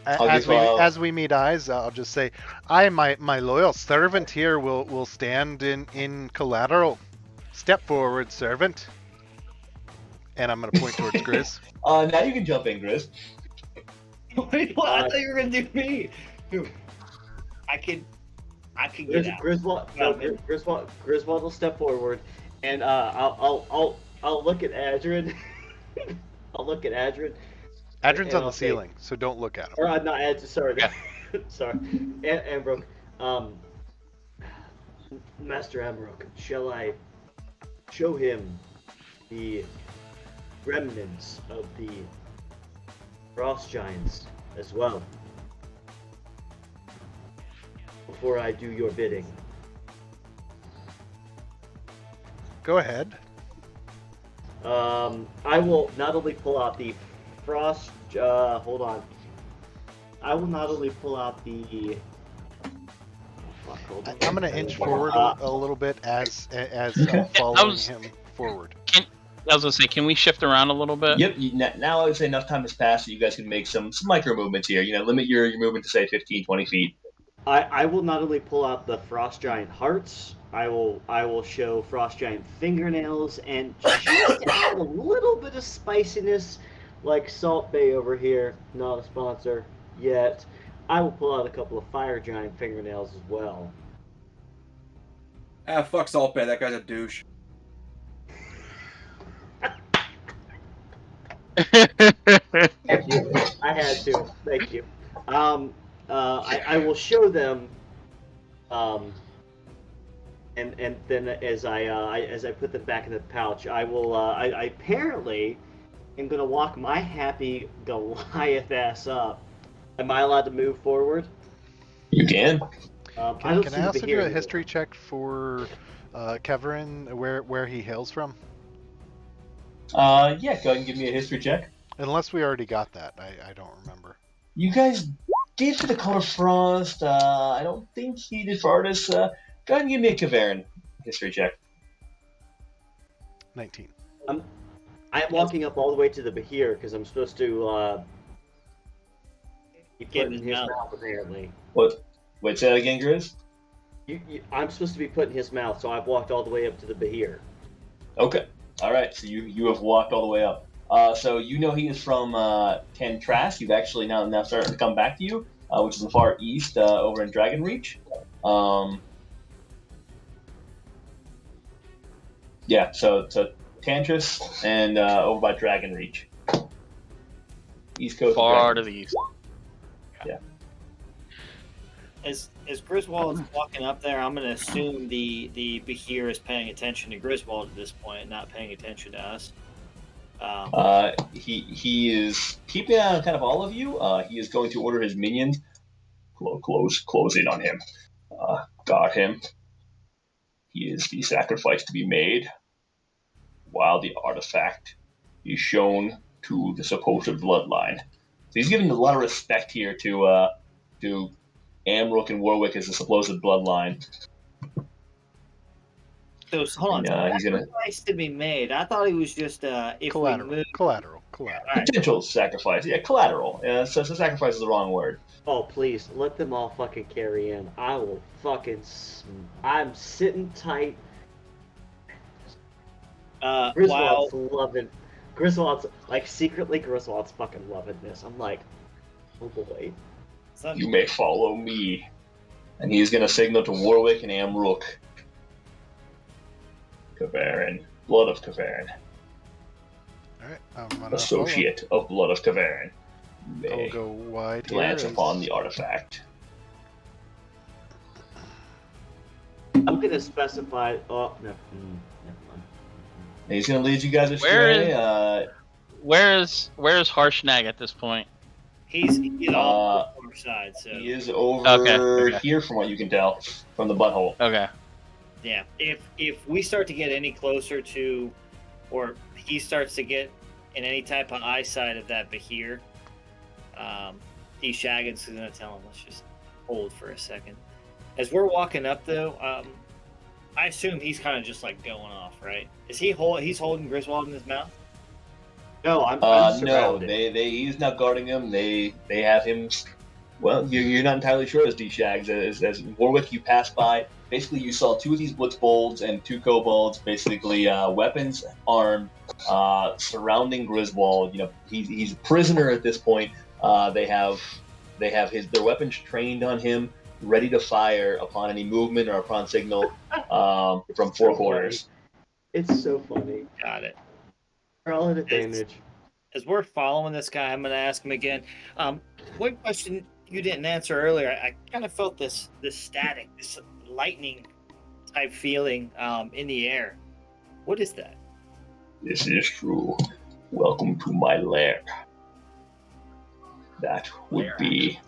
As we meet eyes, I'll just say, my loyal servant here will stand in collateral. Step forward, servant. And I'm going to point towards Grizz. Now you can jump in, Grizz. Wait, what? I thought you were going to do me. I could get out. Griswold will step forward, and I'll look at Adrian. I'll look at Adrian. Adrian's on the ceiling, so don't look at him. Or not Adrian, sorry. Sorry. Amrook. Master Amrook, shall I show him the remnants of the Frost Giants as well before I do your bidding? Go ahead. I will not only pull out the frost. Hold on. I will not only pull out the. Fuck, hold on. I'm gonna inch forward a little bit as Okay. I'm following him forward. I was gonna say, can we shift around a little bit? Yep. Now I would say enough time has passed that you guys can make some micro movements here. Limit your movement to say 15, 20 feet. I will not only pull out the frost giant hearts. I will show frost giant fingernails and just add a little bit of spiciness, like Salt Bay over here. Not a sponsor yet. I will pull out a couple of fire giant fingernails as well. Ah, fuck Salt Bay. That guy's a douche. Thank you. I had to. Thank you. I will show them. And then as I put them back in the pouch, I will. I apparently am gonna walk my happy Goliath ass up. Am I allowed to move forward? You can. I don't Can see I the also do Bahir a anymore. history check for Kevin, where he hails from? Yeah, go ahead and give me a history check. Unless we already got that, I don't remember. You guys did for the color frost. I don't think he did for artists. Go ahead and give me a Kvaran history check. 19. I'm walking up all the way to the Bahir because I'm supposed to be put in his mouth apparently. What? Wait, say that again, Grizz? I'm supposed to be put in his mouth, so I've walked all the way up to the Bahir. Okay. All right. So you have walked all the way up. So he is from Chamb3r. You've actually now starting to come back to you, which is in the far east over in Dragon Reach. Yeah. So Tantris and over by Dragon Reach. East Coast. Far to the east. Yeah. As Griswold's walking up there, I'm going to assume the Bahir is paying attention to Griswold at this point, not paying attention to us. He is keeping an eye on kind of all of you. He is going to order his minions close in on him. Guard him. He is the sacrifice to be made, while the artifact is shown to the supposed bloodline. So he's giving a lot of respect here to Amrook and Warwick as the supposed bloodline. So hold on. He's gonna Sacrifice to be made. I thought he was just if Collateral. we move. Collateral. Right. potential sacrifice. Yeah, collateral. So sacrifice is the wrong word. Oh, please, let them all fucking carry in. I will fucking... I'm sitting tight. Griswold's loving... Griswold's, like, secretly Griswold's fucking loving this. I'm like, oh boy. You may follow me. And he's going to signal to Warwick and Amrook. Kvaran. Blood of Kvaran. Alright, I'm gonna Associate of Blood of Kvaran. I'll May go wide glance here. upon the artifact. I'm gonna specify... Oh, never mind. And he's going to lead you guys astray. Where's Harshnag at this point? He's on our side, so He is over here from what you can tell, from the butthole. Okay. yeah. If we start to get any closer to, or he starts to get in any type of eyesight of that Bahir, Shaggins is gonna tell him, let's just hold for a second. As we're walking up though, I assume he's kind of just like going off, right? Is he he's holding Griswold in his mouth? No, I'm No, surrounded. he's not guarding him. They have him. Well, you're not entirely sure as D-Shags. As Warwick, you passed by. Basically, you saw two of these blitzbolts and two kobolds, basically weapons armed, surrounding Griswold. He's a prisoner at this point. They have their weapons trained on him, ready to fire upon any movement or upon signal from four corners. It's so funny. Got it. We're all at advantage. As we're following this guy, I'm going to ask him again. One question you didn't answer earlier. I kind of felt this static, this lightning type feeling in the air. What is that? This is true. Welcome to my lair. That would be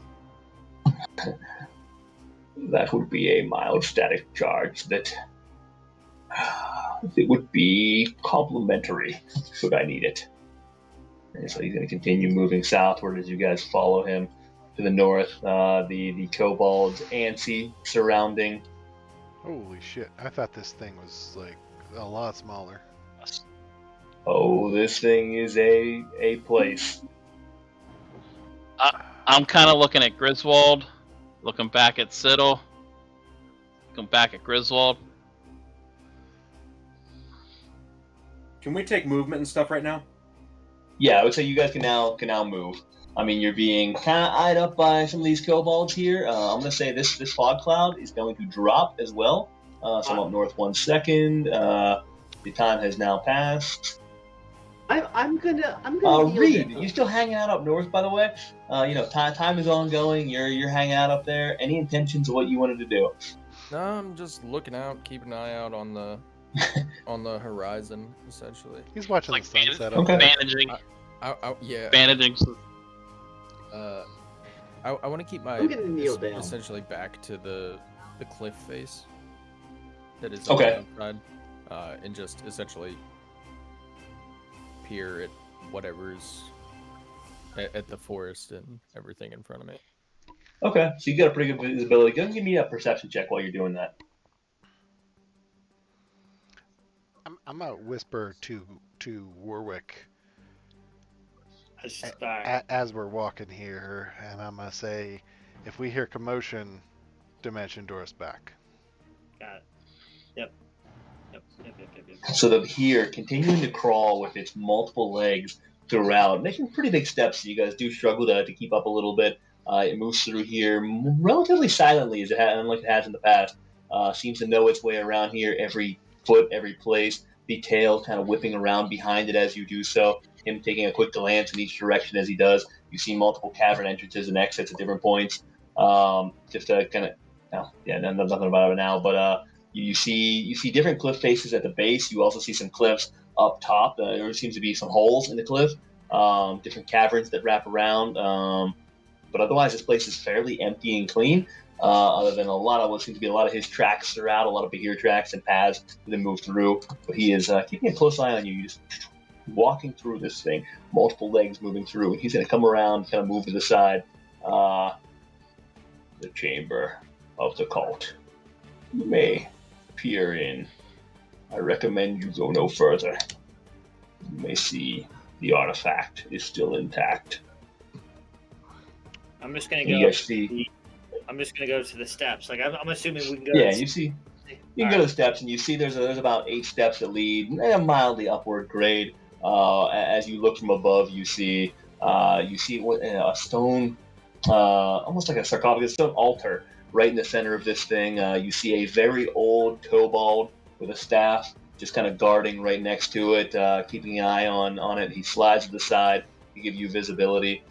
a mild static charge that it would be complimentary, should I need it. And so he's going to continue moving southward as you guys follow him to the north. The kobolds antsy surrounding. Holy shit! I thought this thing was like a lot smaller. Oh, this thing is a place. I'm kind of looking at Griswold, looking back at Siddle, looking back at Griswold. Can we take movement and stuff right now? Yeah, I would say you guys can now move. I mean, you're being kind of eyed up by some of these kobolds here. I'm going to say this fog cloud is going to drop as well. So I'm up north 1 second. The time has now passed. I'm gonna Reed, you still hanging out up north, by the way? Time is ongoing. You're hanging out up there. Any intentions of what you wanted to do? No, I'm just looking out, keeping an eye out on the on the horizon, essentially. He's watching Like the sunset. okay. Bandaging. Yeah. Bandaging. I want to keep my I'm gonna kneel down. essentially back to the cliff face that is Okay. on the outside, and just essentially peer at whatever's at the forest and everything in front of me. Okay, so you got a pretty good visibility. Go ahead and give me a perception check while you're doing that. I'm gonna whisper to Warwick Start. as we're walking here, and I'm gonna say, if we hear commotion, dimension door us back. Got it. Yep. So the here continuing to crawl with its multiple legs throughout, making pretty big steps. So you guys do struggle to keep up a little bit. It moves through here relatively silently, as it has, unlike it has in the past. Seems to know its way around here, every foot, every place. The tail kind of whipping around behind it as you do so. Him taking a quick glance in each direction as he does. You see multiple cavern entrances and exits at different points. Just to kind of, nothing about it now, but you see different cliff faces at the base. You also see some cliffs up top. There seems to be some holes in the cliff, different caverns that wrap around. But otherwise, this place is fairly empty and clean. Other than a lot of what seems to be a lot of his tracks throughout, a lot of Bahir tracks and paths that move through. But he is keeping a close eye on you. You just walking through this thing, multiple legs moving through. He's going to come around, kind of move to the side. The chamber of the cult. You may peer in. I recommend you go no further. You may see the artifact is still intact. I'm just gonna You go. guys see? I'm just gonna go to the steps. Like I'm assuming we can go. Yeah, to you see. You can go to the steps, and you see there's about 8 steps that lead a mildly upward grade. As you look from above, you see a stone, almost like a sarcophagus, stone altar right in the center of this thing. You see a very old kobold with a staff, just kind of guarding right next to it, keeping an eye on it. He slides to the side to give you visibility.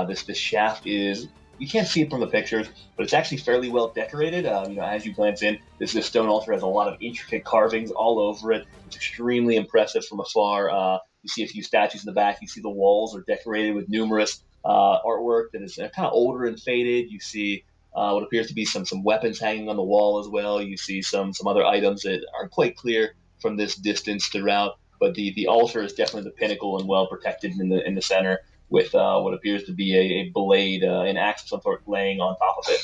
This shaft is. You can't see it from the pictures, but it's actually fairly well decorated. As you glance in, this stone altar has a lot of intricate carvings all over it. It's extremely impressive from afar. You see a few statues in the back. You see the walls are decorated with numerous artwork that is kind of older and faded. You see what appears to be some weapons hanging on the wall as well. You see some other items that aren't quite clear from this distance throughout. But the altar is definitely the pinnacle and well protected in the center, with what appears to be a blade, an axe of some sort laying on top of it.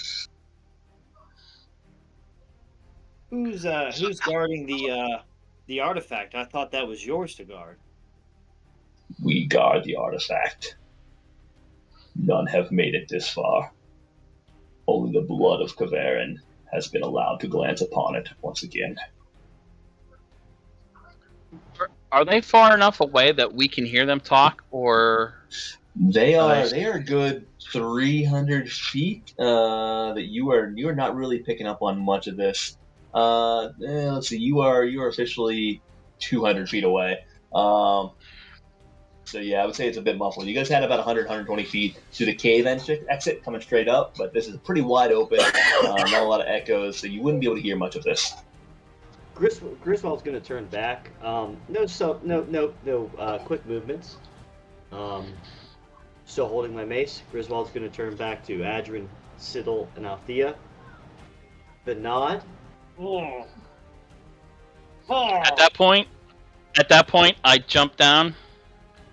Who's guarding the artifact? I thought that was yours to guard. We guard the artifact. None have made it this far. Only the blood of Kavarin has been allowed to glance upon it once again. Are they far enough away that we can hear them talk, or They are a good 300 feet. That you are not really picking up on much of this. Let's see, you are officially 200 feet away. So yeah, I would say it's a bit muffled. You guys had about 120 feet to the cave exit coming straight up, but this is pretty wide open, not a lot of echoes, so you wouldn't be able to hear much of this. Griswold's going to turn back. No quick movements. Still holding my mace. Griswold's going to turn back to Adrin, Siddle, and Althea. The nod. Oh. At that point, I jump down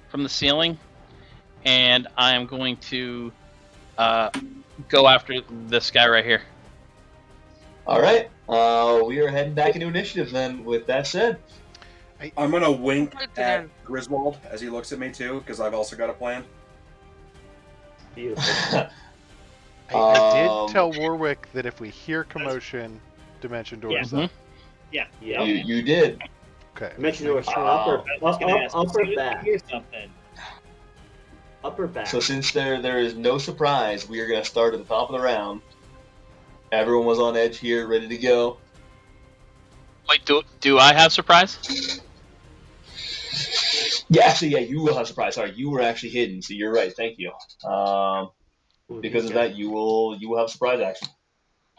from the ceiling, and I am going to go after this guy right here. All right. We are heading back into initiative then. With that said, I'm gonna wink Fights at again. Griswold as he looks at me too, because I've also got a plan. Beautiful. I did tell Warwick that if we hear commotion, Dimension Door is up. Yeah. you did. Okay. Dimension Door, making sure. up or I was gonna ask, up as or soon as I back? hear something. Up or back? So since there is no surprise, we are going to start at the top of the round. Everyone was on edge here, ready to go. Wait, do I have surprise? Yeah, actually, yeah, you will have surprise. Sorry, you were actually hidden, so you're right. Thank you. Ooh, Because these of guys. that, you will have surprise action.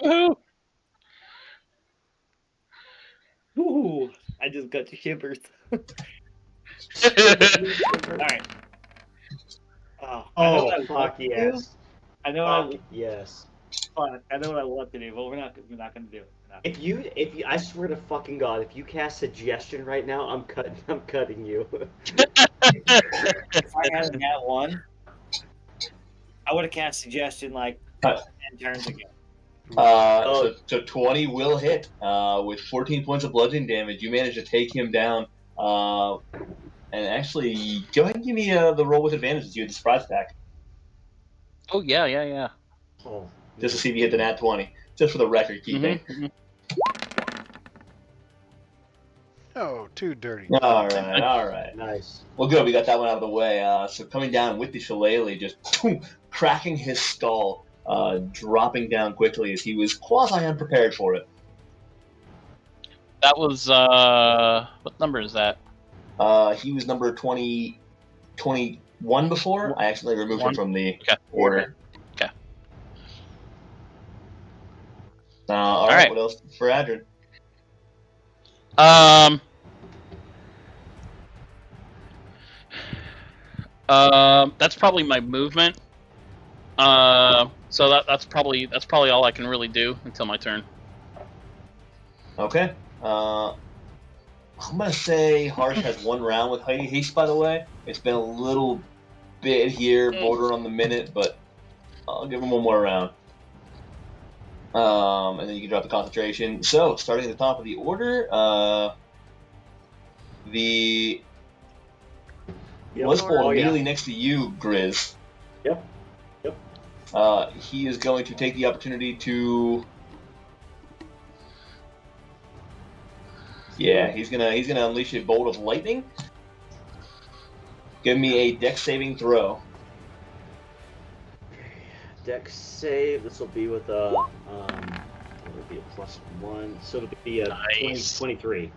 Woohoo! Ooh, I just got the shivers. All right. I know what I fuck want to do. yes. I know Fuck yes. I know what I want to do, but we're not going to do it. We're not If you, I swear to fucking God, if you cast suggestion right now, I'm cutting you. If I had that one, I would have cast suggestion like 10 turns ago. So 20 will hit with 14 points of bludgeoning damage. You manage to take him down. And actually, go ahead and give me the roll with advantage as you had the surprise attack. Oh yeah. Oh, Just to see if you hit the nat 20. Just for the record keeping. Mm-hmm. Oh, too dirty. All right. nice. Well, good. We got that one out of the way. So coming down with the shillelagh, just cracking his skull, dropping down quickly as he was quasi unprepared for it. That was what number is that? He was number 21 before. I accidentally removed him from the order. Okay. All right. What else for Adrian? That's probably my movement. So that's probably all I can really do until my turn. Okay. I'm gonna say Harsh has one round with haste. By the way, it's been a little bit here, border on the minute, but I'll give him one more round. And then you can drop the concentration. So starting at the top of the order, the Blizzbolt immediately next to you, Grizz. Yep. He is going to take the opportunity to. Yeah, he's gonna unleash a bolt of lightning. Give me a dex saving throw. Dex save. This will be with a it'll be a +1, so it'll be a Nice. 23.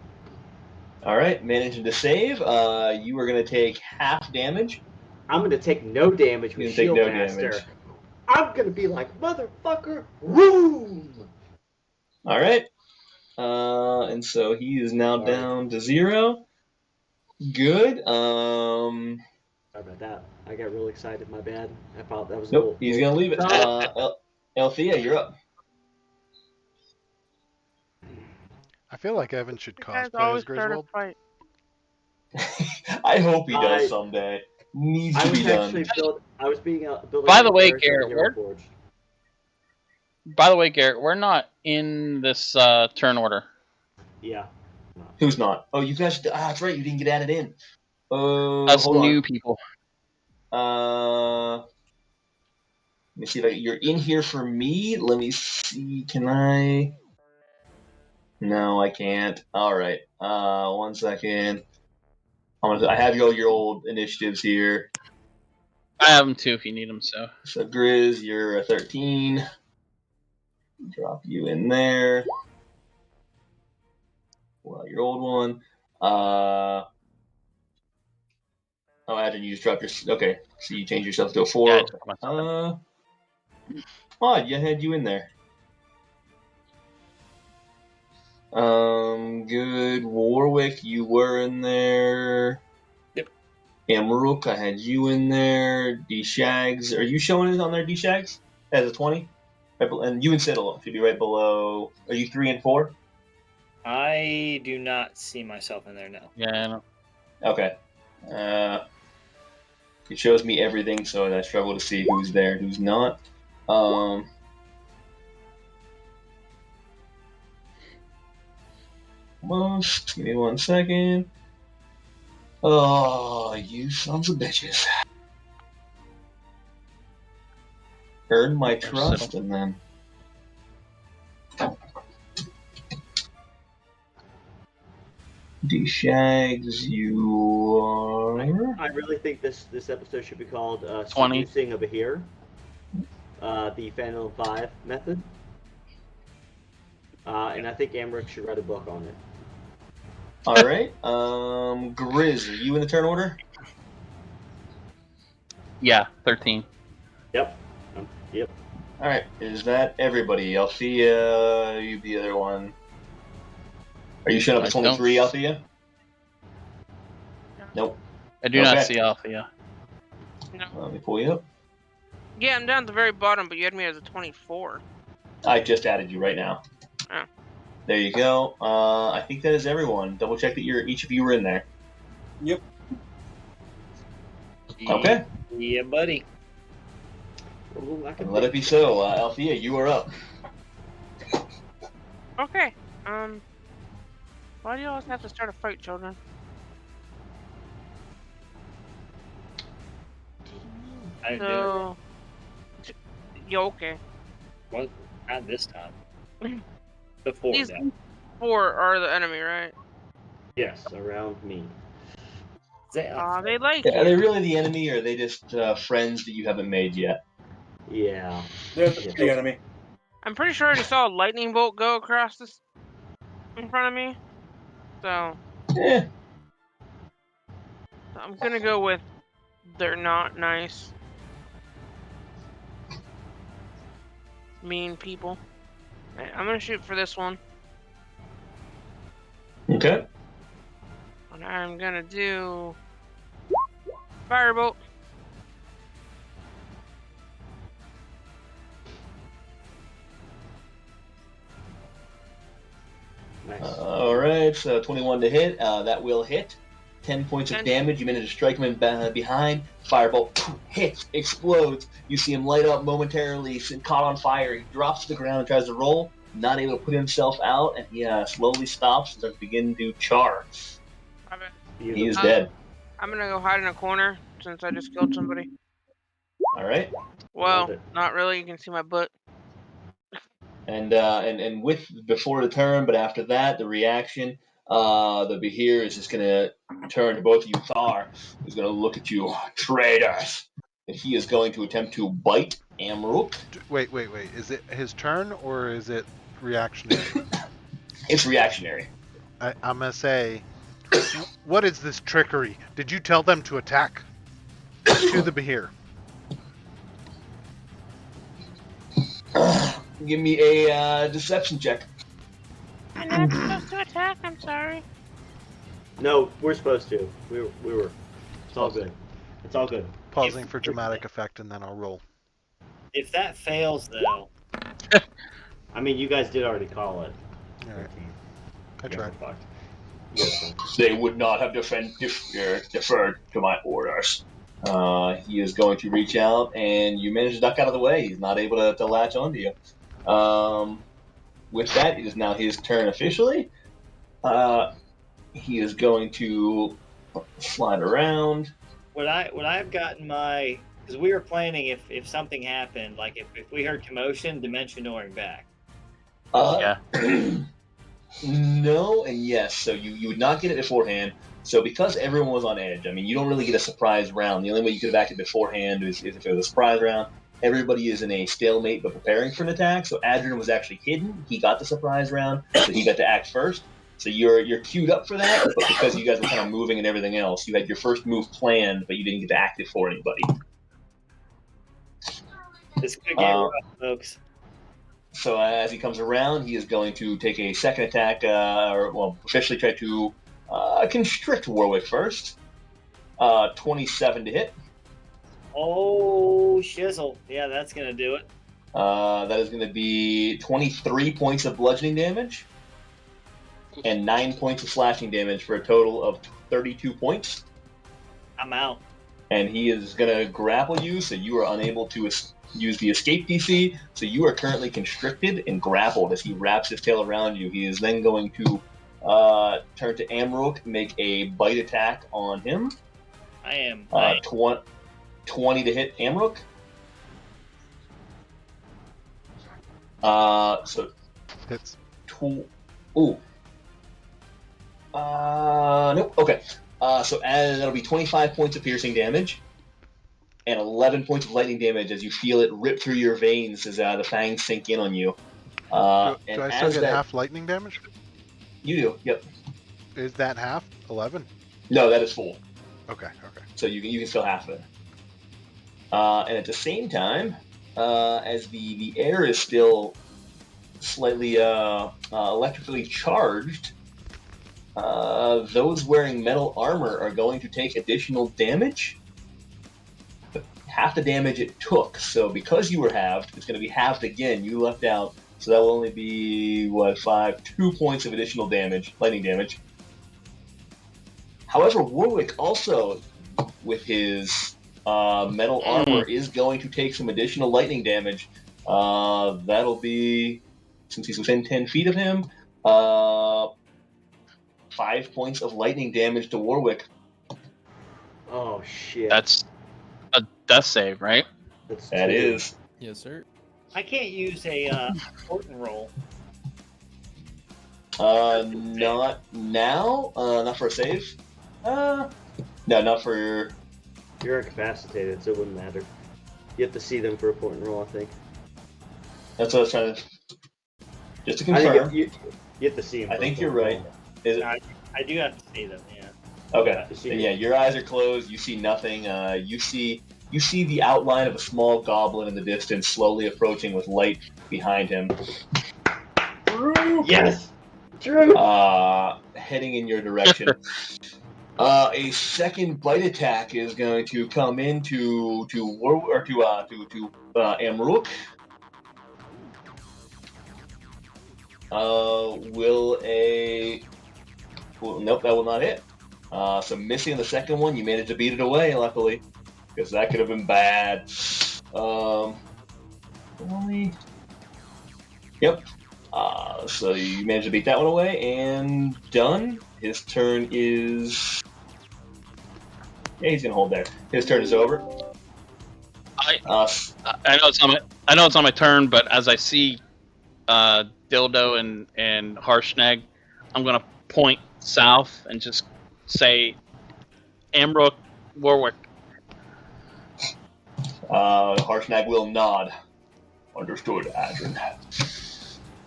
All right, managing to save. You are gonna take half damage. I'm gonna take no damage with You're gonna take Shield no Master. damage. I'm gonna be like motherfucker, room. All right. And so he is now down to 0. Good. Sorry about that. I got real excited. My bad. I thought that was. Nope. He's gonna leave it. Althea, you're up. I feel like Evan should You guys cosplay always as start a Griswold. fight. I hope he does someday. Needs to be done. I was building. By the way, character in Garrett, Hero Forge. we're not in this turn order. Yeah. Who's not? Oh, you guys. That's right. You didn't get added in. Us Hold new on. people. Let me see if you're in here for me. Let me see. Can I? No, I can't. All right. 1 second. I have your old initiatives here. I have them too if you need them. So Grizz, you're a 13. Drop you in there. Well, your old one. Adrian, you just dropped your. Okay, so you changed yourself to a 4. Yeah, Odd, you had you in there. Good. Warwick, you were in there. Yep. Amrook, I had you in there. D-Shags, are you showing it on there, D-Shags? As a 20? And you and Citadel should be right below. Are you 3 and 4? I do not see myself in there now. Yeah, I know. Okay. It shows me everything, so I struggle to see who's there and who's not. Almost. Give me 1 second. Oh, you sons of bitches. Earn my trust and then. D-Shags, you are. I really think this episode should be called 20. Seducing a Bahir. The Phandalin Phive method. And I think Amric should write a book on it. Alright. Grizz, are you in the turn order? Yeah, 13. Yep. Yep. Alright, is that everybody? Althea, you the other one. Are you showing up at 23, Althea? Nope. I do not see Althea. No. Let me pull you up. Yeah, I'm down at the very bottom, but you had me as a 24. I just added you right now. Oh. There you go. I think that is everyone. Double check that each of you were in there. Yep. Okay. Yeah, buddy. And let it be so. Althea, you are up. Okay. Why do you always have to start a fight, children? I didn't So, yo, okay. Well, not this time. Before These that. 4 are the enemy, right? Yes, around me. They like Yeah, you. are they really the enemy, or are they just friends that you haven't made yet? Yeah. They're the enemy. I'm pretty sure I already saw a lightning bolt go across this in front of me. So, Yeah. I'm gonna go with they're not nice. Mean people. Right, I'm gonna shoot for this one. Okay. And I'm gonna do firebolt. Nice. Alright, so 21 to hit. That will hit. 10 points of damage. You manage to strike him in behind. Firebolt hits, explodes. You see him light up momentarily, caught on fire. He drops to the ground and tries to roll. Not able to put himself out, and he slowly stops and starts to begin to char. He is dead. I'm gonna go hide in a corner since I just killed somebody. Alright. Well, not really. You can see my butt. And with before the turn, but after that, the reaction, the Bahir is just gonna turn to both of you. Thar is gonna look at you, traitors, and he is going to attempt to bite Amruk. Wait. Is it his turn or is it reactionary? It's reactionary. I'm gonna say, what is this trickery? Did you tell them to attack? To the Bahir. Give me a deception check. I'm not supposed to attack. I'm sorry. No, we're supposed to. We were. It's all good. It's all good. Pausing for dramatic effect, and then I'll roll. If that fails, though. I mean, you guys did already call it. All right. I tried. They would not have deferred to my orders. He is going to reach out, and you manage to duck out of the way. He's not able to latch onto you. With that, it is now his turn officially. He is going to slide around. Would I've gotten my, because we were planning if something happened, like if we heard commotion, dimension dooring back. Yeah. No and yes. So you would not get it beforehand. So because everyone was on edge, I mean, you don't really get a surprise round. The only way you could have acted beforehand is if it was a surprise round. Everybody is in a stalemate but preparing for an attack. So Adrian was actually hidden. He got the surprise round, so he got to act first. So you're queued up for that, but because you guys were kind of moving and everything else, you had your first move planned, but you didn't get to act it for anybody. This could get rough, folks. So as he comes around, he is going to take a second attack, officially try to constrict Warwick first. 27 to hit. Oh, shizzle. Yeah, that's going to do it. That is going to be 23 points of bludgeoning damage. and 9 points of slashing damage for a total of 32 points. I'm out. And he is going to grapple you, so you are unable to use the escape DC. So you are currently constricted and grappled as he wraps his tail around you. He is then going to turn to Amrook, make a bite attack on him. I am. 20 to hit Amrook. So Hits. Ooh. Nope. Okay. So that'll be 25 points of piercing damage and 11 points of lightning damage as you feel it rip through your veins as the fangs sink in on you. Do And I still as get that, half lightning damage? You do. Yep. Is that half? 11? No, that is full. Okay. So you can still half it. And at the same time, as the air is still slightly electrically charged, those wearing metal armor are going to take additional damage. But half the damage it took. So because you were halved, it's going to be halved again. You left out. So that will only be, 2 points of additional damage, lightning damage. However, Warwick also, with his metal armor, is going to take some additional lightning damage. That'll be, since he's within 10 feet of him, 5 points of lightning damage to Warwick. Oh shit. That's a death save, right? That is. Yes, sir. I can't use a important roll. Not now. Not for a save. No, not for. You're incapacitated, so it wouldn't matter. You have to see them for a point and roll, I think. That's what I was trying to. Just to I confirm. think you have to see them. I think you're right. Is it? I do have to see them. Yeah. Okay. Then, yeah, your eyes are closed. You see nothing. You see the outline of a small goblin in the distance, slowly approaching with light behind him. Yes. True. Heading in your direction. A second bite attack is going to come in to Amrook. Nope, that will not hit. So missing the second one, you managed to beat it away, luckily, because that could have been bad. Yep. So you managed to beat that one away, and done. His turn is. Yeah, he's gonna hold there. His turn is over. I know it's on my turn, but as I see Dildo and Harshnag, I'm gonna point south and just say, Amrook, Warwick. Harshnag will nod. Understood, Adrian.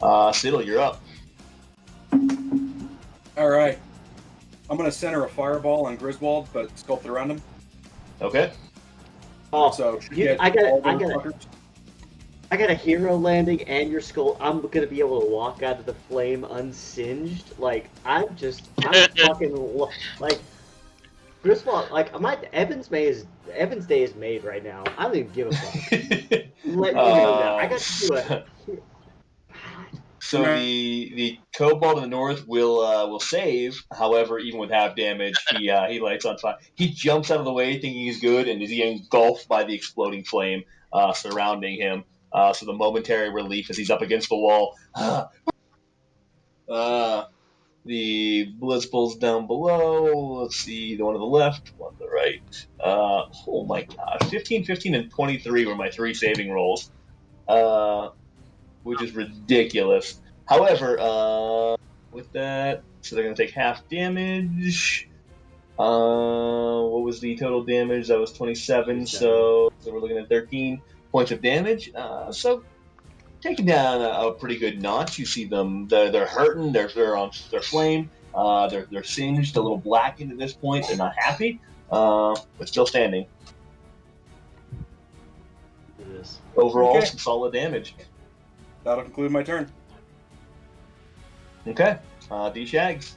Siddle, you're up. All right. I'm going to center a fireball on Griswold, but sculpt it around him. Okay. Oh, So I got a hero landing and your skull. I'm gonna be able to walk out of the flame unsinged. Like I'm fucking like Griswold. Like Evan's day is made right now. I don't even give a fuck. Let me know that. I got to do it. So the kobold in the north will save. However, even with half damage, he lights on fire. He jumps out of the way, thinking he's good, and is engulfed by the exploding flame surrounding him. So the momentary relief as he's up against the wall. The blitzballs down below. Let's see, the one on the left, one on the right. Oh my god, 15, 15, and 23 were my 3 saving rolls. Which is ridiculous. However, with that, so they're going to take half damage. What was the total damage? That was 27, so we're looking at 13 points of damage. So taking down a pretty good notch. You see them; they're hurting. They're flame. They're singed, a little blackened at this point. They're not happy, but still standing. It is. Overall, Okay. some solid damage. That'll conclude my turn. Okay, D-Shags.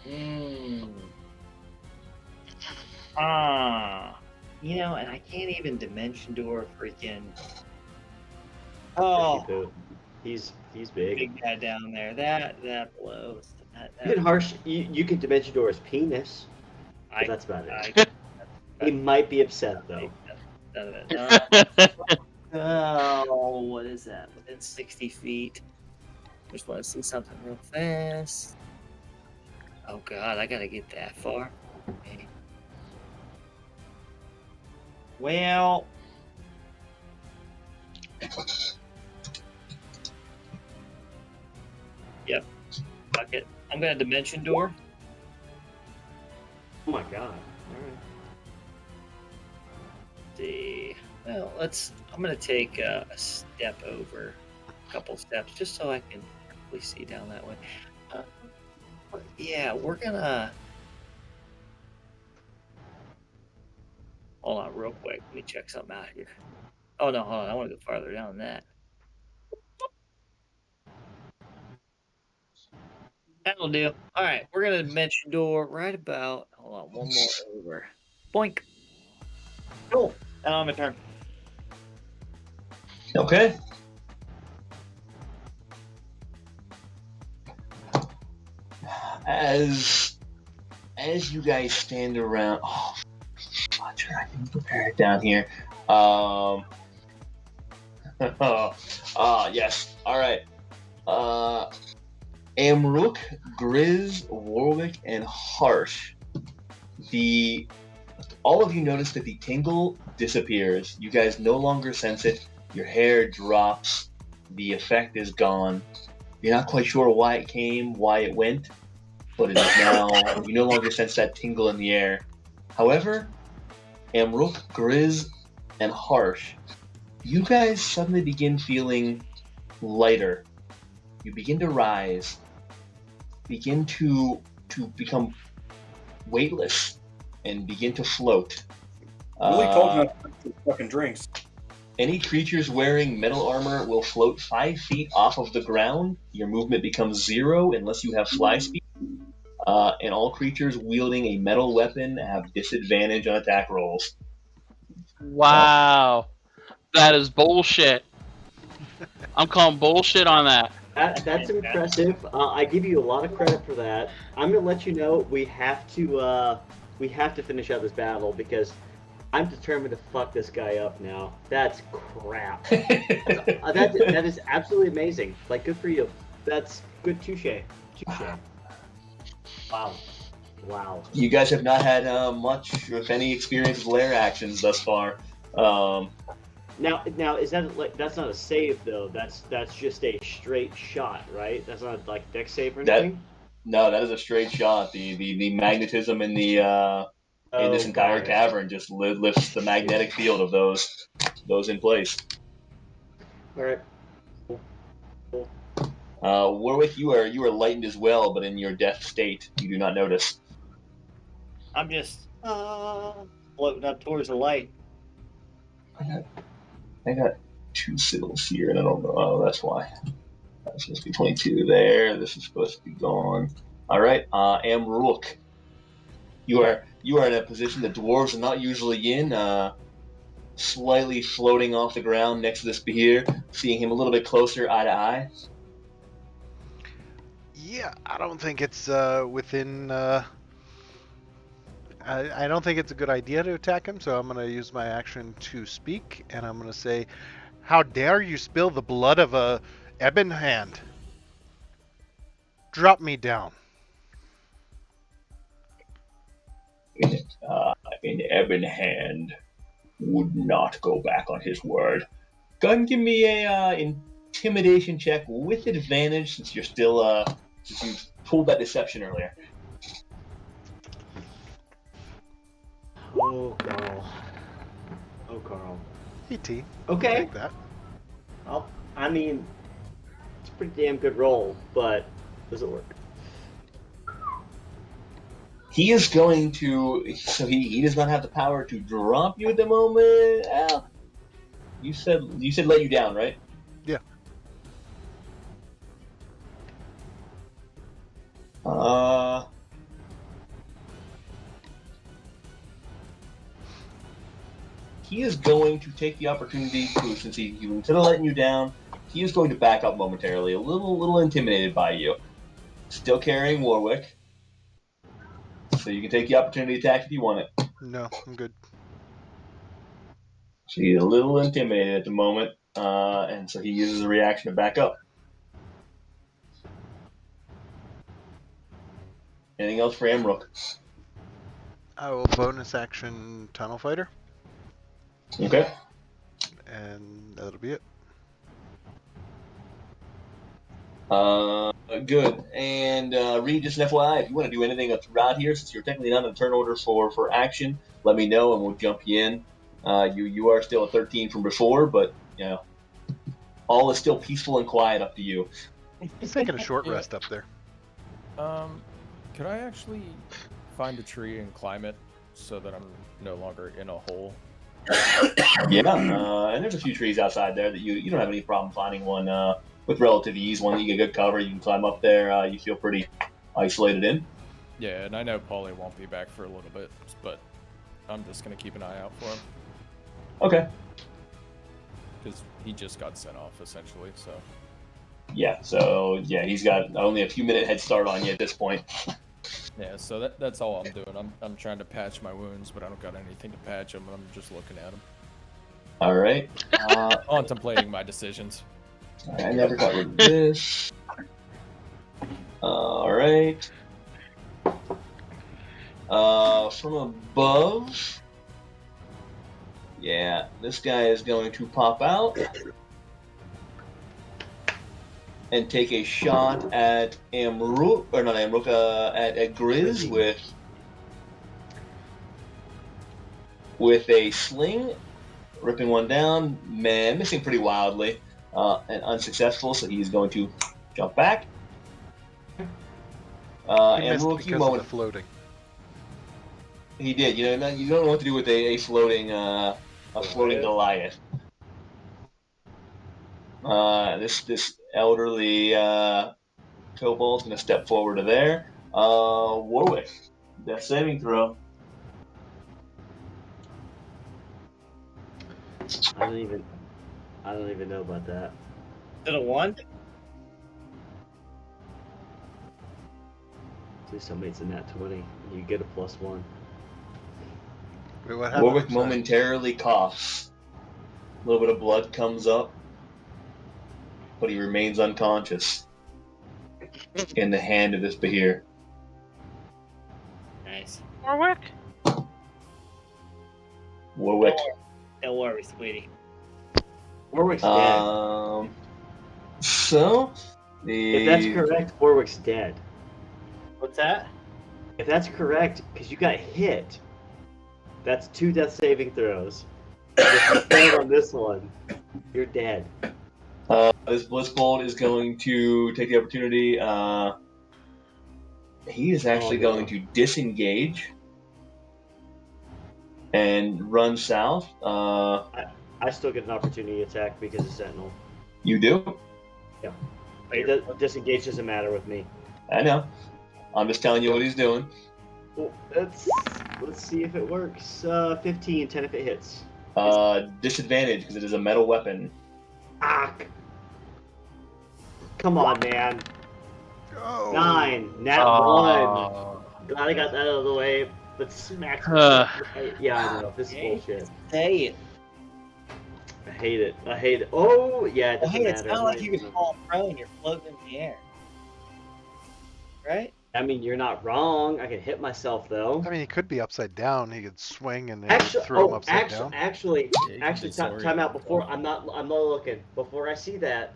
And I can't even dimension door freaking. Oh, He's big. Big guy down there. That blows. You can harsh. You can dimension door his penis. But that's about it. He might be upset though. Oh, what is that? Within 60 feet. Just want to see something real fast. Oh God, I gotta get that far. Okay. Well, yep. Fuck it. I'm gonna dimension door. Oh my God. All right. See. Well, I'm gonna take a step over, a couple steps, just so I can really see down that way. Yeah, we're gonna. Hold on, real quick. Let me check something out here. Oh no, hold on. I want to go farther down than that. That'll do. All right, we're gonna dimension door right about. Hold on, one more over. Boink. Cool. And on my turn. Okay. As you guys stand around, fudger, I can prepare it down here. Yes. All right. Amrook, Grizz, Warwick, and Harsh. All of you notice that the tingle disappears. You guys no longer sense it. Your hair drops. The effect is gone. You're not quite sure why it came, why it went, but it is now. You no longer sense that tingle in the air. However, Amrook, Grizz, and Harsh, you guys suddenly begin feeling lighter. You begin to rise, begin to become weightless, and begin to float. Really told you not to drink fucking drinks. Any creatures wearing metal armor will float 5 feet off of the ground. Your movement becomes 0 unless you have fly speed. And all creatures wielding a metal weapon have disadvantage on attack rolls. Wow. That is bullshit. I'm calling bullshit on that. That's impressive. I give you a lot of credit for that. I'm gonna let you know we have to finish out this battle because I'm determined to fuck this guy up now. That's crap. That is absolutely amazing. Like, good for you. That's good. Touche. Wow. You guys have not had much, if any, experience with lair actions thus far. Now is that like that's not a save though? That's just a straight shot, right? That's not like dex save or anything. No, that is a straight shot. The magnetism in in this entire cavern just lifts the magnetic field of those in place. All right. Warwick, you are lightened as well, but in your death state, you do not notice. I'm just floating up towards the light. I got 2 sigils here, and I don't know. Oh, that's why. That's supposed to be 22 there. This is supposed to be gone. All right, Amrook, you are in a position that dwarves are not usually in. Slightly floating off the ground next to this Behir, seeing him a little bit closer, eye to eye. Yeah, I don't think it's within. I don't think it's a good idea to attack him, so I'm going to use my action to speak, and I'm going to say, "How dare you spill the blood of a ebon hand? Drop me down." An ebon hand would not go back on his word. Go ahead and give me a intimidation check with advantage, since you're still since you pulled that deception earlier. Oh, Carl. ET. Okay. Take that. I mean, it's a pretty damn good roll, but does it work? He is going to. So he does not have the power to drop you at the moment. You said let you down, right? Yeah. He is going to take the opportunity to, since he instead of letting you down, he is going to back up momentarily, a little intimidated by you. Still carrying Warwick, so you can take the opportunity attack if you want it. No, I'm good. So he's a little intimidated at the moment, and so he uses a reaction to back up. Anything else for Amrook? I will bonus action Tunnel Fighter, Okay. and that'll be it. Good. And Reed, just an FYI, if you want to do anything throughout here, since you're technically not in the turn order for action, let me know and we'll jump you in. You are still at 13 from before, but all is still peaceful and quiet up to you. He's taking a short Yeah. rest up there. Could I actually find a tree and climb it so that I'm no longer in a hole? Yeah, and there's a few trees outside there that you don't have any problem finding one with relative ease. One that you get good cover, you can climb up there. You feel pretty isolated in. Yeah, and I know Paulie won't be back for a little bit, but I'm just gonna keep an eye out for him Okay. because he just got sent off essentially. So Yeah. So yeah, he's got only a few minute head start on you at this point. yeah, so that's all I'm doing. I'm trying to patch my wounds, but I don't got anything to patch them. I'm just looking at them, All right. contemplating my decisions. I never got rid of this. All right. From above. Yeah, this guy is going to pop out and take a shot at Amrook, or not Amrook, at Grizz with a sling, ripping one down, man, missing pretty wildly, and unsuccessful, so he's going to jump back. He missed Amrook, because of the floating. He did. You don't know what to do with a floating Goliath. This elderly kobold's gonna step forward to there. Warwick, death saving throw. I don't even know about that. Is it a 1? Please tell me it's a nat 20. You get a +1. Wait, what happened? Warwick I'm sorry. momentarily coughs. A little bit of blood comes up, but he remains unconscious in the hand of this Bahir. Nice. Warwick? Warwick. Don't worry, sweetie. Warwick's dead. So If that's correct, Warwick's dead. What's that? If that's correct, because you got hit, that's 2 death saving throws. If you failed on this one, you're dead. This Blitzbolt is going to take the opportunity. He is actually going to disengage and run south. I still get an opportunity attack because of Sentinel. You do? Disengage doesn't matter with me. I know. I'm just telling you what he's doing. Well, let's see if it works. 15, 10 if it hits. Disadvantage because it is a metal weapon. Ah! Come on, man. Oh. 9, nat 1. Glad I got that out of the way. But smacks me. Yeah, I know. This is bullshit. Say it. I hate it. Oh, yeah, it Well, doesn't hey, it's matter. not like you can fall prone. You're floating in the air. Right? I mean, you're not wrong. I can hit myself, though. I mean, he could be upside down. He could swing and then Actually, throw him upside down. Actually, Yeah, you can time out. Before I'm not looking. Before I see that,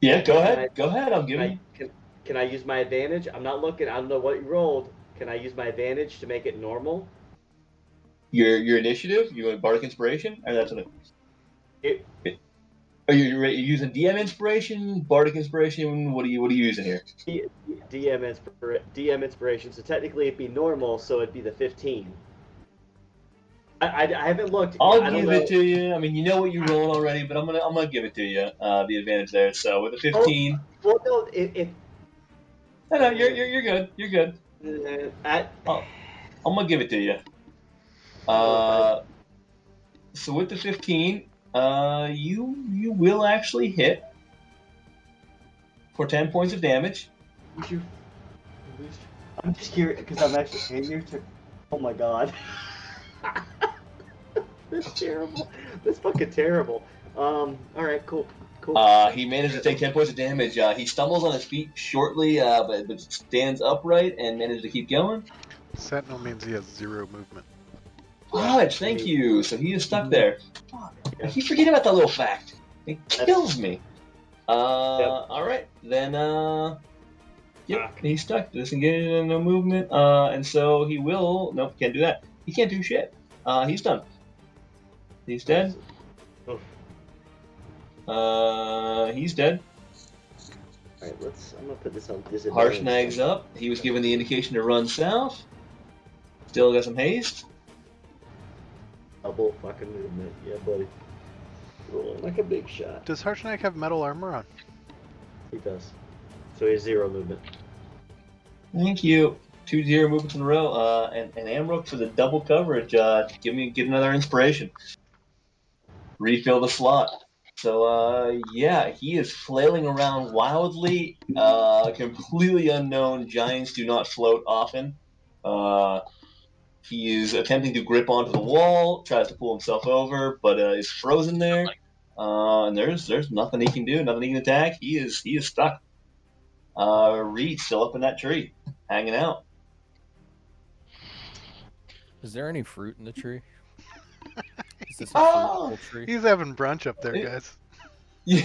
Yeah, go ahead. I'm giving you. Can I use my advantage? I'm not looking. I don't know what you rolled. Can I use my advantage to make it normal? Your initiative. You want Bardic Inspiration, or that's what It. Are you using DM Inspiration, Bardic Inspiration? What are you using here? DM Inspiration. So technically it'd be normal. So it'd be the 15. I haven't looked. I'll give it to you. I mean, you know what you rolled already, but I'm gonna give it to you. The advantage there. So with the 15. Well, no. If No, you're good. You're good. I'm gonna give it to you. So with the 15, you will actually hit for 10 points of damage. I'm just curious because I'm actually here to. Oh my god. That's terrible. That's fucking terrible. All right, cool. He managed to take 10 points of damage. He stumbles on his feet shortly, but stands upright and managed to keep going. Sentinel means he has 0 movement. Fudge, thank you. So he is stuck there. I keep forgetting about that little fact. It kills me. All right, then. Yep, he's stuck. Disengaged, no movement. And so he will. Nope, can't do that. He can't do shit. He's done. He's dead. He's dead. Alright, I'm gonna put this on disadvantage. Harshnag's up. He was given the indication to run south. Still got some haste. Double fucking movement. Yeah, buddy. Rolling like a big shot. Does Harshnag have metal armor on? He does. So he has 0 movement. Thank you. 2 0 movements in a row. And Amrook for the double coverage. Give another inspiration. Refill the slot. So yeah, he is flailing around wildly. Completely unknown. Giants do not float often. He is attempting to grip onto the wall, tries to pull himself over, but is frozen there. And there's nothing he can do, nothing he can attack. He is stuck. Reed's still up in that tree, hanging out. Is there any fruit in the tree? Is this a fruitful tree? He's having brunch up there, guys. You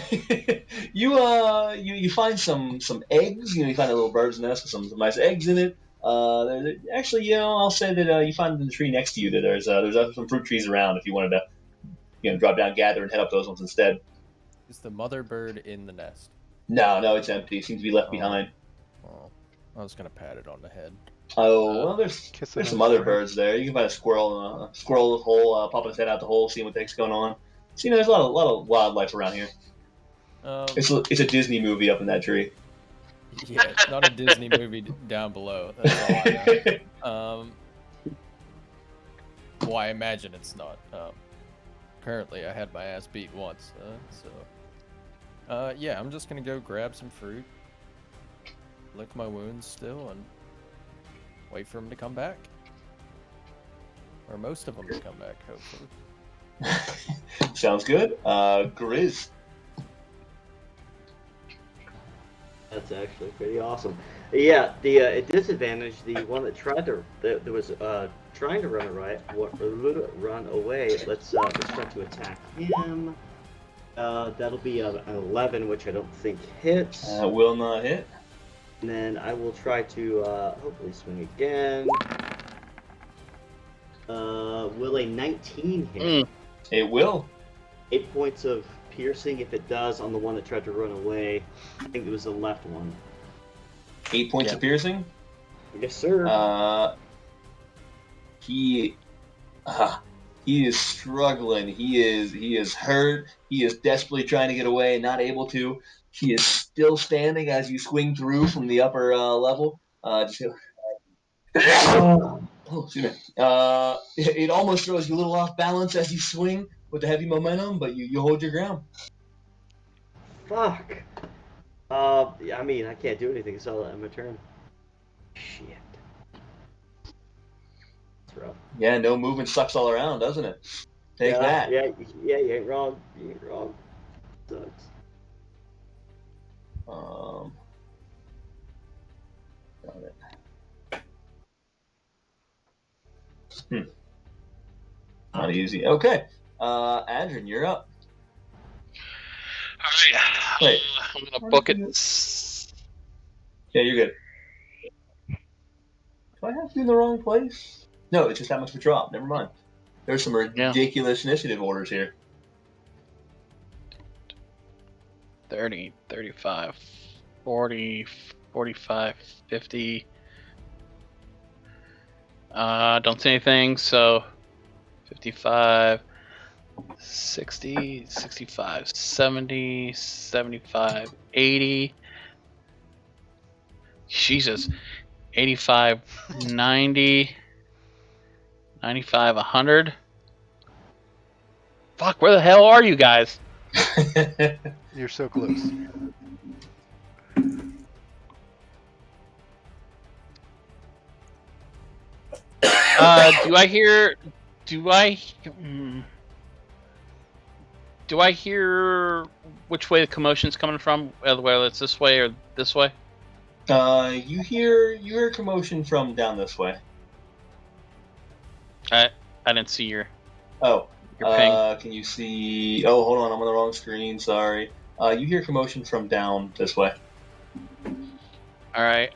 find some eggs. You find a little bird's nest with some nice eggs in it. Actually, I'll say that you find in the tree next to you that there's some fruit trees around if you wanted to, drop down, gather, and head up those ones instead. Is the mother bird in the nest? No, it's empty. It seems to be left behind. Oh, I was gonna pat it on the head. Oh, well, there's some other birds there. You can find a squirrel in a hole, popping his head out the hole, seeing what the heck's going on. So, there's a lot of wildlife around here. It's a Disney movie up in that tree. Yeah, it's not a Disney movie down below. That's all I know. Well, I imagine it's not. Currently, I had my ass beat once, so yeah, I'm just gonna go grab some fruit, lick my wounds still, and wait for him to come back, or most of them to come back, hopefully. Sounds good. Grizz. That's actually pretty awesome. Yeah, the at disadvantage, the one that was trying to run away. Let's try to attack him. That'll be an 11, which I don't think hits. Will not hit. And then I will try to hopefully swing again. Will a 19 hit? It will. 8 points of piercing if it does on the one that tried to run away. I think it was the left one. 8 points of piercing? Yes, sir. He is struggling. He is hurt. He is desperately trying to get away and not able to. He is still standing as you swing through from the upper level. Excuse me. It almost throws you a little off balance as you swing with the heavy momentum, but you hold your ground. Fuck. I mean, I can't do anything, so I'm my turn. Shit. That's rough. Yeah, no movement sucks all around, doesn't it? Take that. Yeah, you ain't wrong. You ain't wrong. Sucks. Got it. Not easy. Okay. Adrian, you're up. All right. Wait. I'm gonna book it. Yeah, you're good. Do I have to be in the wrong place? No, it's just that much of a drop. Never mind. There's some ridiculous initiative orders here. 30, 35, 40, 45, 50. Don't see anything, so 55, 60, 65, 70, 75, 80. Jesus. 85, 90, 95, 100. Fuck, where the hell are you guys? You're so close. Do I hear? Do I? Do I hear which way the commotion's coming from? Whether it's this way or this way? You hear commotion from down this way. I didn't see your Oh, ping. can you see? Oh, hold on, I'm on the wrong screen. Sorry. You hear commotion from down this way. All right.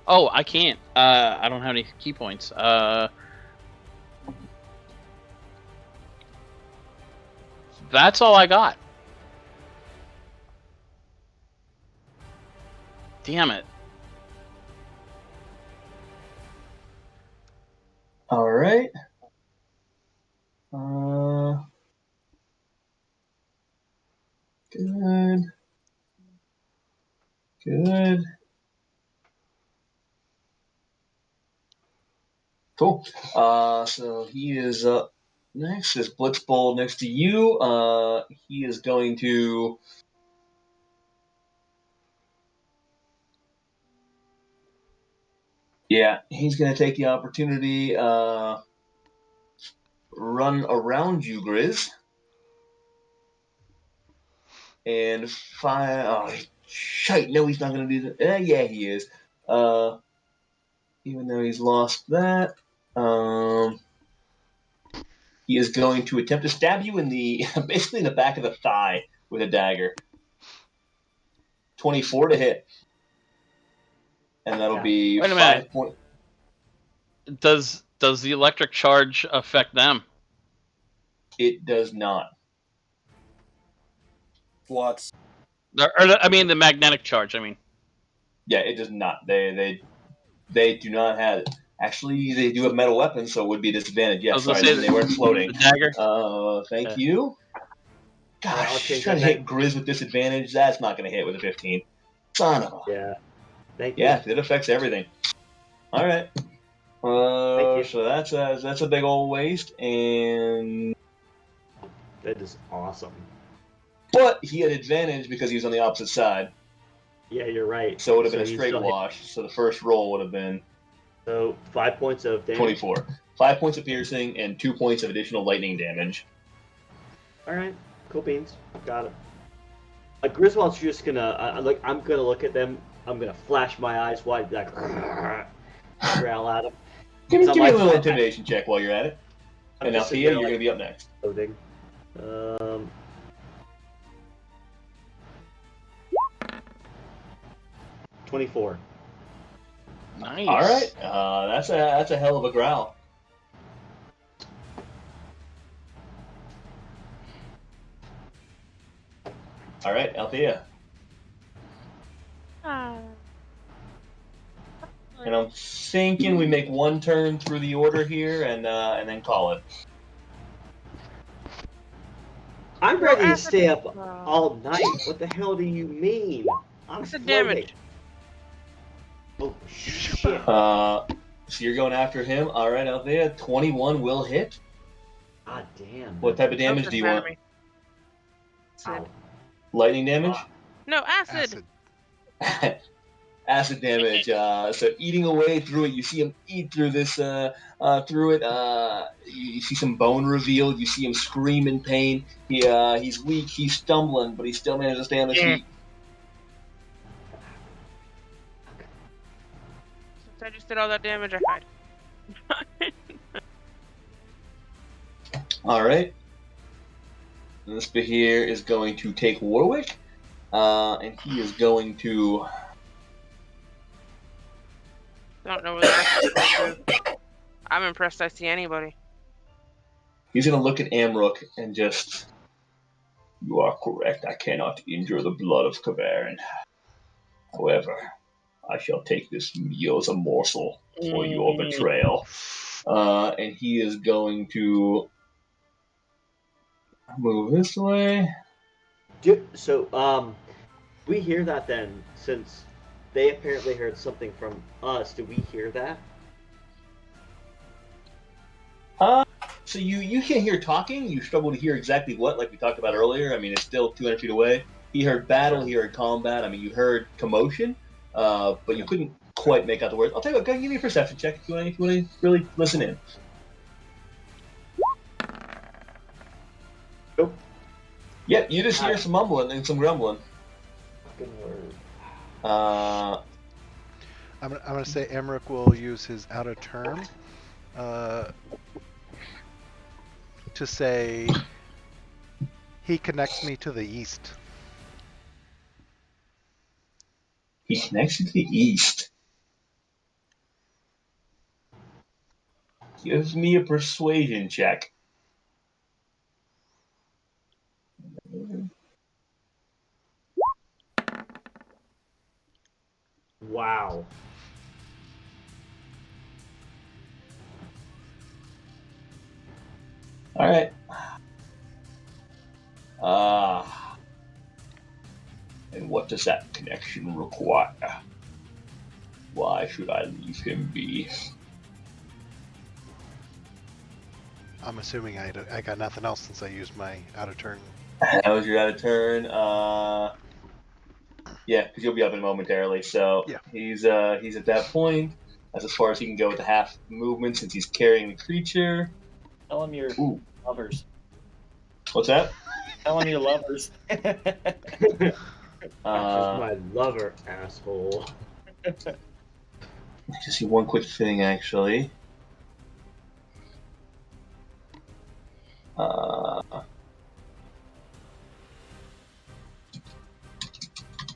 Oh, I can't. I don't have any key points. That's all I got. Damn it. All right. Good. Good. Cool. So he is up next. Is Blitzball next to you? He is going to. Yeah, he's going to take the opportunity. Run around you, Grizz. And fire. Oh, shite! No, he's not going to do that. Yeah, he is. Even though he's lost that, he is going to attempt to stab you in the basically in the back of the thigh with a dagger. 24 to hit, and that'll be Wait a 5 minute. points. Does the electric charge affect them? It does not. Lots. I mean, the magnetic charge. I mean. Yeah, it does not. They do not have it. Actually, they do have metal weapons, so it would be a disadvantage. Yeah, sorry, they weren't floating. The dagger. Thank you. Gosh, trying to hit Grizz with disadvantage. That's not going to hit with a 15. Son of a. Yeah. Thank you. Yeah, it affects everything. All right. So that's a big old waste, and That is awesome. but he had advantage because he was on the opposite side. Yeah, you're right. So it would have been a straight wash. So the first roll would have been. So 5 points of damage. 24. 5 points of piercing and 2 points of additional lightning damage. All right, cool beans. Got it. Griswold's just gonna I'm gonna look at them. I'm gonna flash my eyes wide, like growl at them. Give me a little intimidation check while you're at it. And Althea, you're gonna be up next. Loading. 24. Nice. All right, that's a hell of a growl. All right, Althea. And I'm thinking we make one turn through the order here, and then call it. I'm ready to stay up all night. What the hell do you mean? I'm the damage? Oh shit! So you're going after him. All right, Althea. 21 will hit. God damn. What type of damage do you want? Ow. Lightning damage? No, acid. Acid damage. So eating away through it, you see him eat through this. Through it, you see some bone revealed. You see him scream in pain. He's weak. He's stumbling, but he still manages to stay on his feet. Since I just did all that damage, I hide. All right. This bit here is going to take Warwick, and he is going to. I don't know whether I I'm impressed I see anybody. He's going to look at Amrook and just. You are correct. I cannot injure the blood of Kavarin. However, I shall take this meal as a morsel for your betrayal. And he is going to move this way. So, we hear that then, since they apparently heard something from us. Do we hear that? So you can't hear talking. You struggle to hear exactly what, like we talked about earlier. I mean, it's still 200 feet away. He heard battle. He heard combat. I mean, you heard commotion, but you couldn't quite make out the words. I'll tell you what. Go ahead and give me a perception check if you want to really listen in. Nope. Yep, you just hear some mumbling and some grumbling. Good word. I'm gonna say Emmerich will use his out of turn to say he connects me to the east. He connects you to the east. Give me a persuasion check. Wow. All right. And what does that connection require? Why should I leave him be? I'm assuming I got nothing else since I used my out of turn. That was your out of turn. Yeah, because you'll be up in momentarily. So Yeah. he's at that point. That's as far as he can go with the half movement since he's carrying the creature. Tell him you're lovers. What's that? Tell him you're lovers. She's my lover, asshole. Just see one quick thing, actually.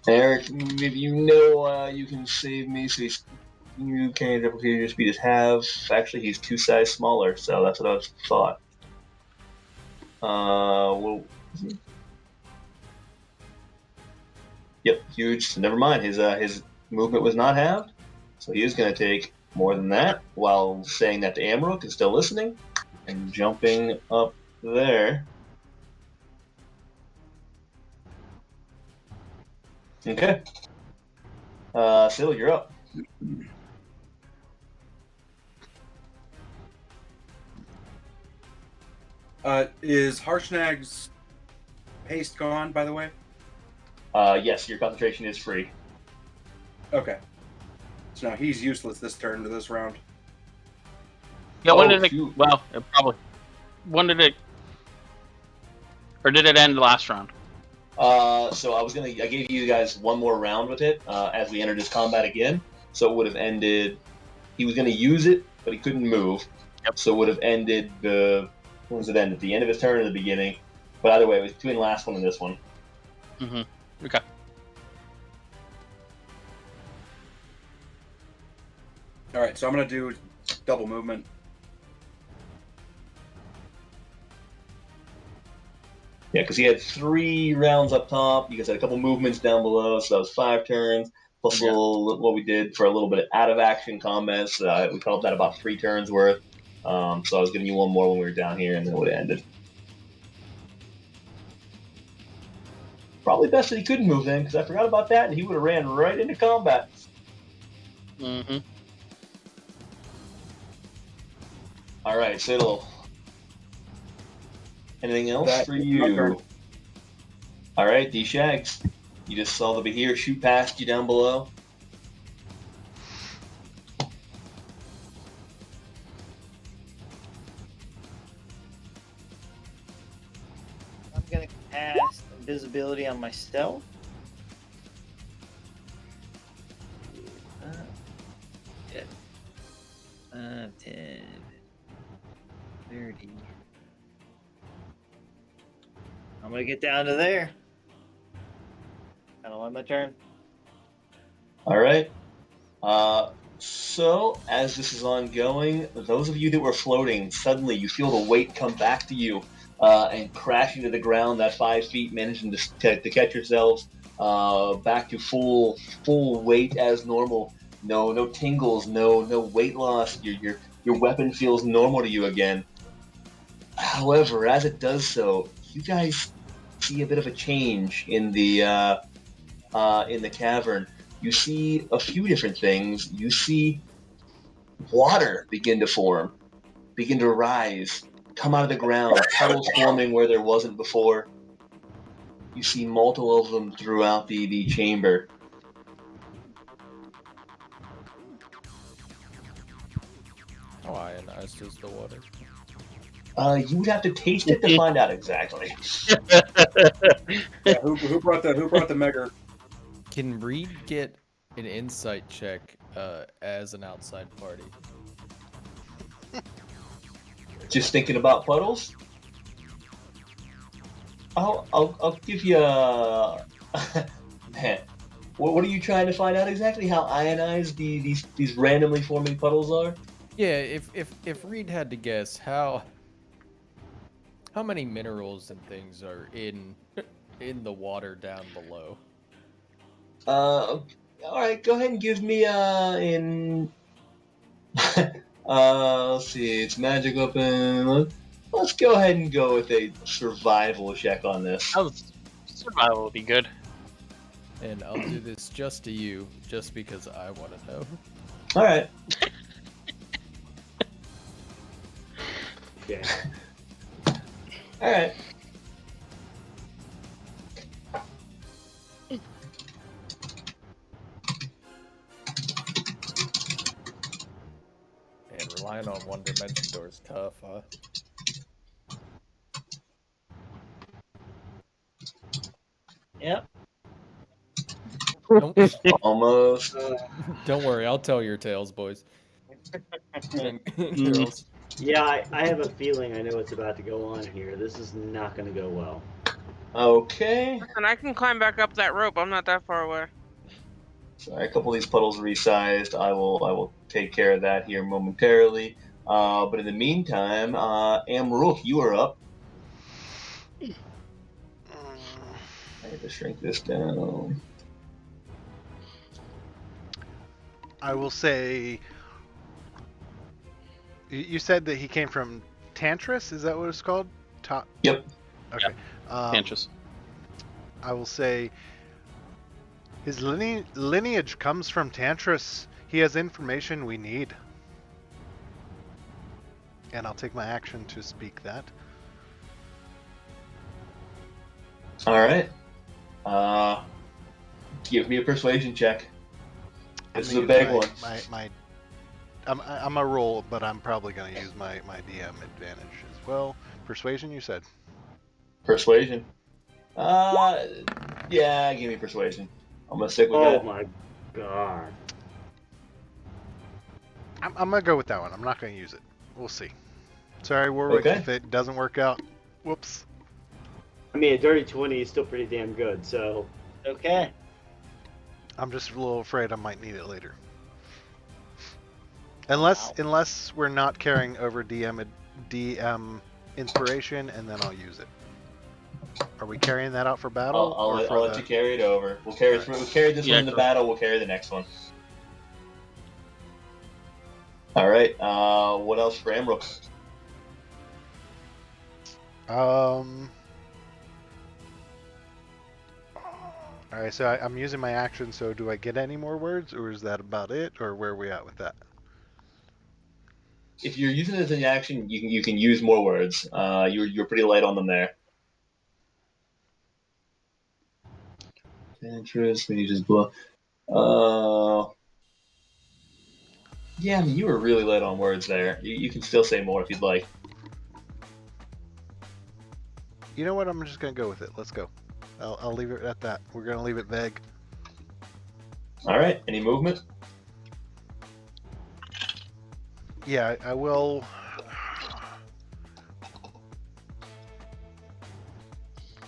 Eric, maybe you can save me. So you can't replicate your speed as half. Actually, he's 2 sizes smaller, so that's what I thought. Well, yep, huge. So never mind. His movement was not halved, so he is going to take more than that. While saying that to Amrook is still listening and jumping up there. Okay. Syl, you're up. Is Harshnag's haste gone, by the way? Yes, your concentration is free. Okay. So now he's useless this turn to this round. Yeah, when did it? Shoot. Well, probably. When did it? Or did it end the last round? So I gave you guys one more round with it as we entered this combat again. So it would have ended. He was going to use it, but he couldn't move. Yep. So it would have ended when was it end? At the end of his turn or the beginning? But either way, it was between the last one and this one. Mm-hmm. Okay. All right, so I'm gonna do double movement. Yeah, because he had 3 rounds up top. You guys had a couple movements down below, so that was 5 turns. Plus what we did for a little bit of out of action comments. We called that about 3 turns worth. So I was giving you one more when we were down here, and then it would have ended. Probably best that he couldn't move then, because I forgot about that, and he would have ran right into combat. Mm-hmm. All right, Siddle. Anything else for you? All right, D-Shags. You just saw the Behir shoot past you down below. I'm gonna cast invisibility on my stealth. 10, 30. I'm gonna get down to there. Kind of on my turn. All right. So, as this is ongoing, those of you that were floating, suddenly you feel the weight come back to you and crashing to the ground. That 5 feet, managing to catch yourselves back to full weight as normal. No tingles, no weight loss. Your weapon feels normal to you again. However, as it does so, you guys see a bit of a change in the cavern. You see a few different things. You see water begin to form. begin to rise, come out of the ground, puddles forming where there wasn't before. You see multiple of them throughout the chamber. How ionized is the water? You would have to taste it to find out exactly. Yeah, who brought the Megger? Can Reed get an insight check as an outside party? Just thinking about puddles? I'll give you a man. What are you trying to find out exactly? How ionized these randomly forming puddles are? Yeah, if Reed had to guess, how many minerals and things are in the water down below? All right. Go ahead and give me in. Let's see. It's magic weapon. Let's go ahead and go with a survival check on this. Oh, survival would be good. And I'll do this just to you, just because I want to know. All right. Okay. All right. And relying on one dimension door is tough, huh? Yep. Almost. Don't worry, I'll tell your tales, boys. And girls. Yeah, I have a feeling I know what's about to go on here. This is not going to go well. Okay. And I can climb back up that rope. I'm not that far away. Sorry, a couple of these puddles resized. I will take care of that here momentarily. But in the meantime, Amrook, you are up. I have to shrink this down. I will say. You said that he came from Tantris. Is that what it's called? Yep. Okay. Tantris. I will say. His lineage comes from Tantris. He has information we need. And I'll take my action to speak that. All right. Give me a persuasion check. This is a big one. I'm a roll, but I'm probably going to use my DM advantage as well. Persuasion, you said? Persuasion. Yeah, give me persuasion. I'm gonna stick with Oh that. my god. I'm going to go with that one. I'm not going to use it. We'll see. Sorry, Warwick, Okay. if it doesn't work out. Whoops. I mean, a dirty 20 is still pretty damn good, so. Okay. I'm just a little afraid I might need it later. Unless we're not carrying over DM inspiration, and then I'll use it. Are we carrying that out for battle? I'll let you carry it over. We'll carry Right. We'll carry this one in the battle. We'll carry the next one. All right. What else for Amrook? All right, so I'm using my action. So do I get any more words, or is that about it, or where are we at with that? If you're using it as an action, you can use more words. You're pretty light on them there. Interest. When you just blow. Yeah, I mean, you were really light on words there. You can still say more if you'd like. You know what? I'm just gonna go with it. Let's go. I'll leave it at that. We're gonna leave it vague. All right. Any movement? Yeah, I will.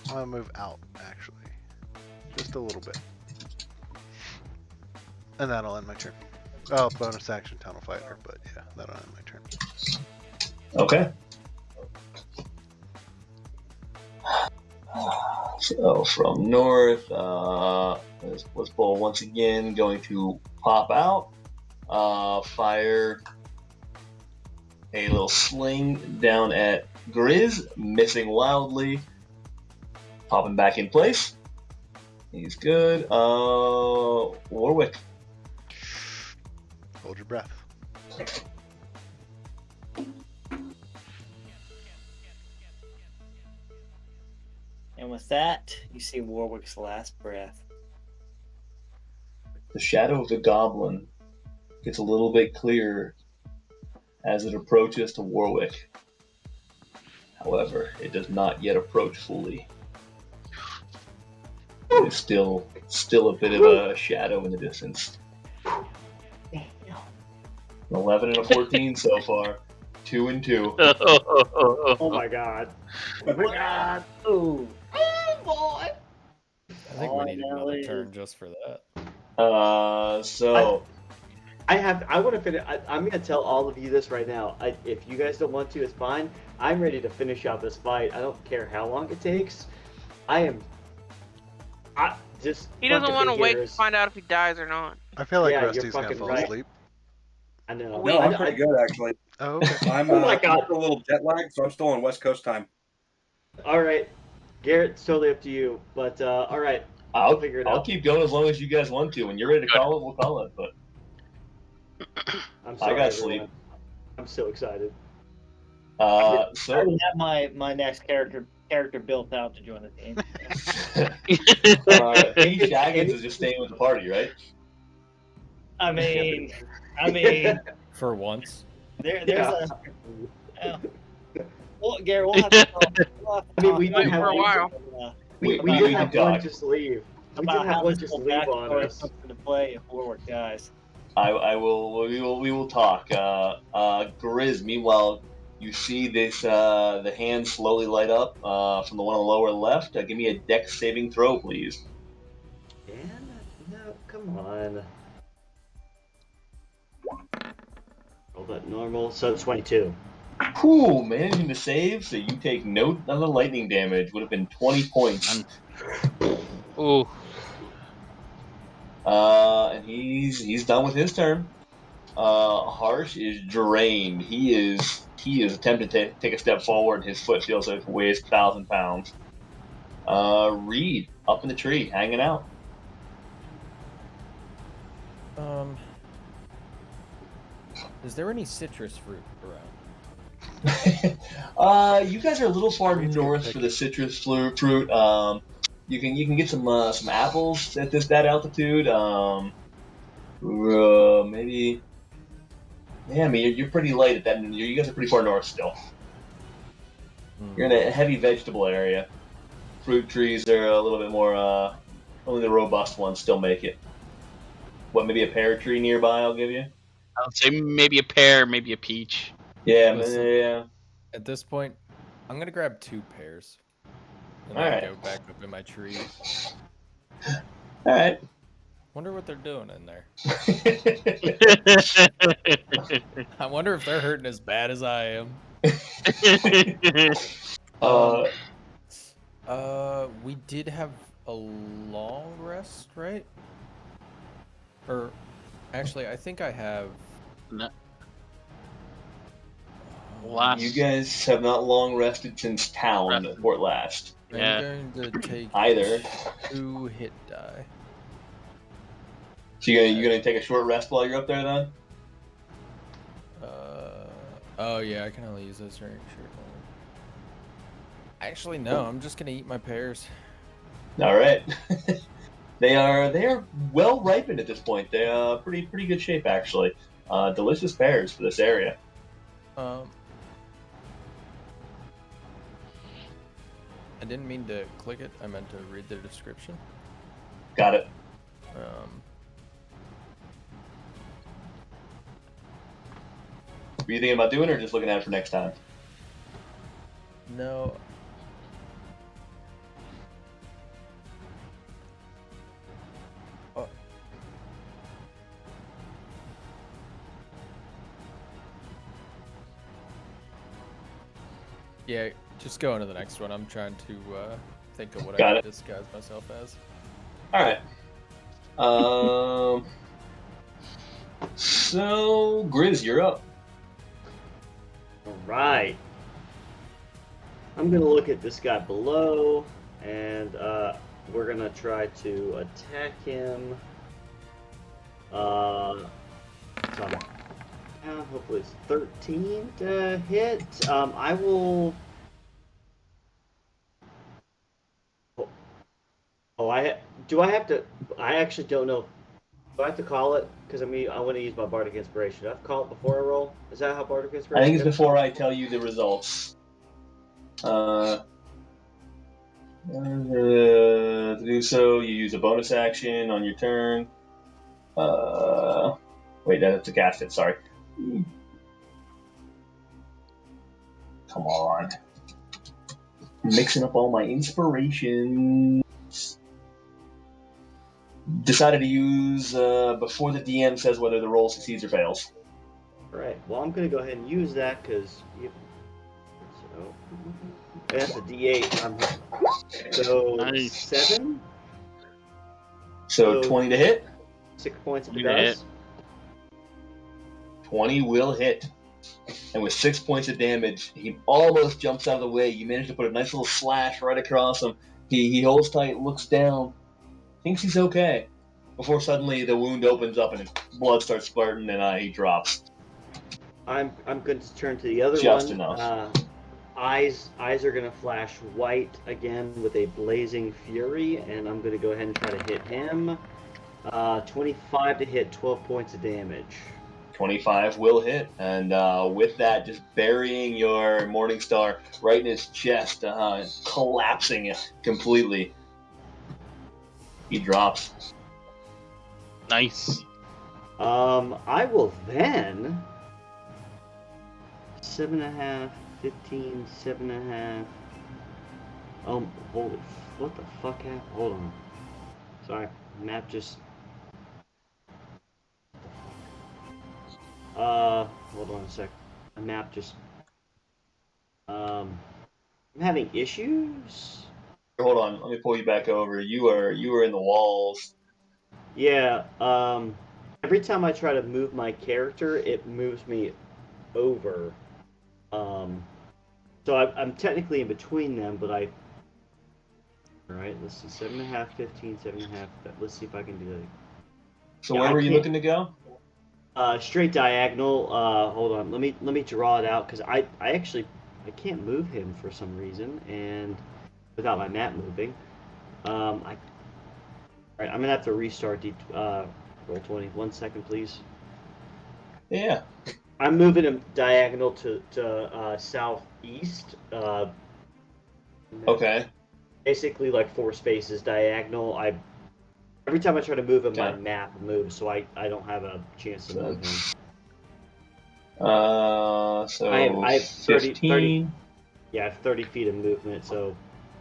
I'm gonna move out, actually. Just a little bit. And that'll end my turn. Oh, bonus action Tunnel Fighter, but yeah, that'll end my turn. Okay. So from north, let's pull once again. Going to pop out, fire a little sling down at Grizz, missing wildly, popping back in place. He's good. Warwick. Hold your breath. And with that, you see Warwick's last breath. The shadow of the goblin gets a little bit clearer as it approaches to Warwick. However, it does not yet approach fully. It is still a bit of a shadow in the distance. An 11 and a 14 so far. 2 and 2. Oh my god. Oh my god. Ooh. Oh boy. I think we need another turn just for that. So I want to finish. I'm going to tell all of you this right now. If you guys don't want to, it's fine. I'm ready to finish out this fight. I don't care how long it takes. I just. He doesn't want to wait to figures. find out if he dies or not. I feel like Yeah, Rusty's you're gonna fucking fall right. asleep. I know. No, I'm pretty good actually. Oh, okay. I'm Oh my God. a little jet lagged, so I'm still on West Coast time. All right, Garrett. It's totally up to you. But all right, I'll figure it I'll out. keep going as long as you guys want to. When you're ready to call it, we'll call it. But I'm sorry, I got everyone. sleep. I'm so excited. I So already have my next character built out to join the team. King Shaggins is just staying with the party, right? I mean, For once. there's Yeah. well, Gary, we'll have to talk. I mean, we Wait did have for a while. We We did can have talk. one just leave. We about did have how one this just whole leave on backstory us. comes into play if Warwick dies. I will. We will talk. Grizz. Meanwhile, you see this the hand slowly light up from the one on the lower left. Give me a dex saving throw, please. Dan? No, come on. Roll that normal. So 22. Whew, managing to save, so you take no of the lightning damage. Would have been 20 points. Ooh. And he's done with his turn. Harsh is drained. He is attempting to take a step forward. His foot feels like it weighs 1,000 pounds. Reed up in the tree, hanging out. Is there any citrus fruit around? You guys are a little far north for the citrus fruit. You can get some apples at that altitude. Maybe. Yeah, I mean you're pretty light at that. You guys are pretty far north still. You're in a heavy vegetable area. Fruit trees are a little bit more. Only the robust ones still make it. What? Maybe a pear tree nearby. I'll give you. I would say maybe a pear, maybe a peach. Yeah, Listen. yeah. At this point, I'm gonna grab 2 pears. And All then right. go back up in my tree. All right. Wonder what they're doing in there. I wonder if they're hurting as bad as I am. We did have a long rest, right? Or actually, I think I have. No. You guys have not long rested since town Fort last. Yeah. I'm going to take Either. 2 hit die. So you're gonna take a short rest while you're up there then? Oh yeah, I can only use those during short time. Actually, no. I'm just gonna eat my pears. All right. They are well ripened at this point. They are pretty good shape actually. Delicious pears for this area. I didn't mean to click it. I meant to read the description. Got it. Were you thinking about doing it or just looking at it for next time? No. Yeah, just go into the next one. I'm trying to think of what I can disguise myself as. All right. So Grizz, you're up. All right. I'm gonna look at this guy below, and we're gonna try to attack him. Hopefully it's 13 to hit. I will. do I have to? I actually don't know. Do I have to call it? Because I want to use my Bardic Inspiration. Do I have to call it before I roll? Is that how Bardic I Inspiration think it's goes? before I tell you the results. To do so, you use a bonus action on your turn. Wait, that's to cast it. Sorry. Come on. Mixing up all my inspirations. Decided to use before the DM says whether the roll succeeds or fails. All right. Well, I'm gonna go ahead and use that because so that's a D8. So Nice. 7. So 20 to hit. 6 points of the 20 to hit. dice. 20 will hit. And with 6 points of damage, he almost jumps out of the way. You manage to put a nice little slash right across him. He holds tight, looks down, thinks he's okay, before suddenly the wound opens up and his blood starts spurting and he drops. I'm going to turn to the other Just one. enough. Eyes are going to flash white again with a blazing fury, and I'm going to go ahead and try to hit him. 25 to hit, 12 points of damage. 25 will hit, and with that, just burying your Morningstar right in his chest, collapsing it completely. He drops. Nice. I will then 7.5, 15, 7.5. Holy, what the fuck happened? Hold on. Sorry, map just. Hold on a sec. The map just. I'm having issues. Hold on, let me pull you back over. You were in the walls. Yeah. Every time I try to move my character, it moves me over. So I'm technically in between them, but I. All right, let's see, 7.5, 15, 7.5. Let's see if I can do that. So Yeah, where I were you can't- looking to go? Straight diagonal. Hold on. Let me draw it out because I can't move him for some reason, and without my map moving, all right, I'm gonna have to restart roll 20. 1 second, please. Yeah. I'm moving him diagonal to southeast. Okay. Basically, like 4 spaces diagonal. Every time I try to move him, my Okay. map moves, so I don't have a chance to move him. So I have 30, 15. Yeah, I have 30 feet of movement, so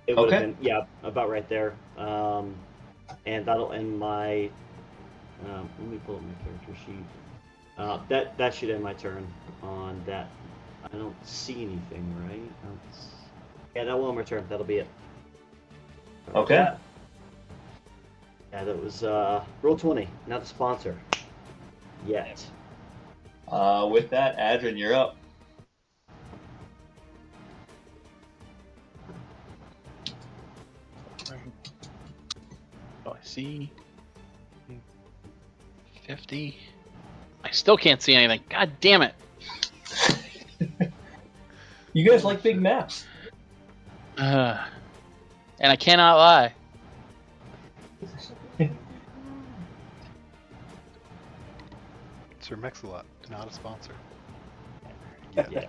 it would have Okay. been, about right there. And that'll end my. Let me pull up my character sheet. That should end my turn on that. I don't see anything, right? Yeah, that will end my turn. That'll be it. Okay. Yeah, that was roll 20, not the sponsor. Yet. With that, Adrian, you're up. Oh, I see. 50. I still can't see anything. God damn it. You guys like big maps. And I cannot lie. Sir Mix-a-Lot, not a sponsor. Yeah.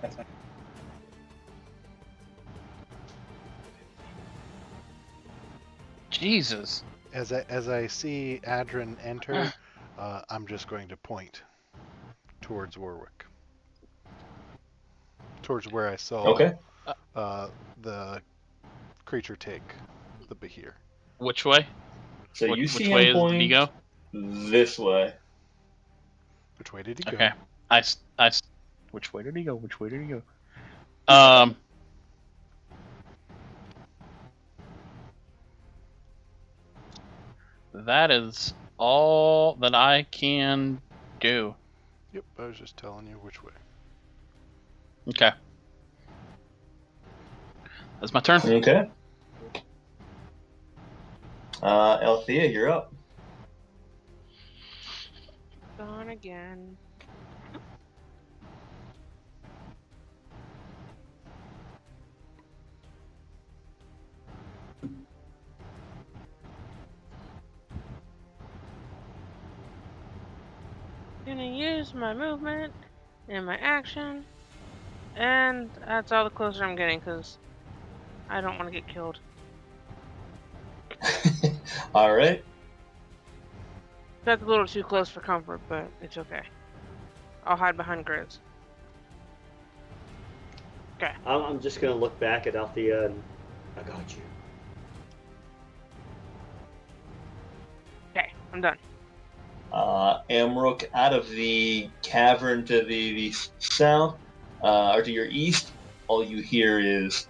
Jesus. As I see Adrin enter, I'm just going to point towards Warwick, towards where I saw Okay. the creature take the Behir. Which way? So you Which see way him did point he go? this way. Which way did he go? Okay. Which way did he go? Which way did he go? That is all that I can do. Yep, I was just telling you which way. Okay. That's my turn. Okay. Althea, you're up. Gone again. Gonna use my movement and my action. And that's all the closer I'm getting because I don't want to get killed. All right. That's a little too close for comfort, but it's okay. I'll hide behind grids. Okay. I'm just gonna look back at Althea and I got you. Okay, I'm done. Amrook, out of the cavern to the south, or to your east, all you hear is,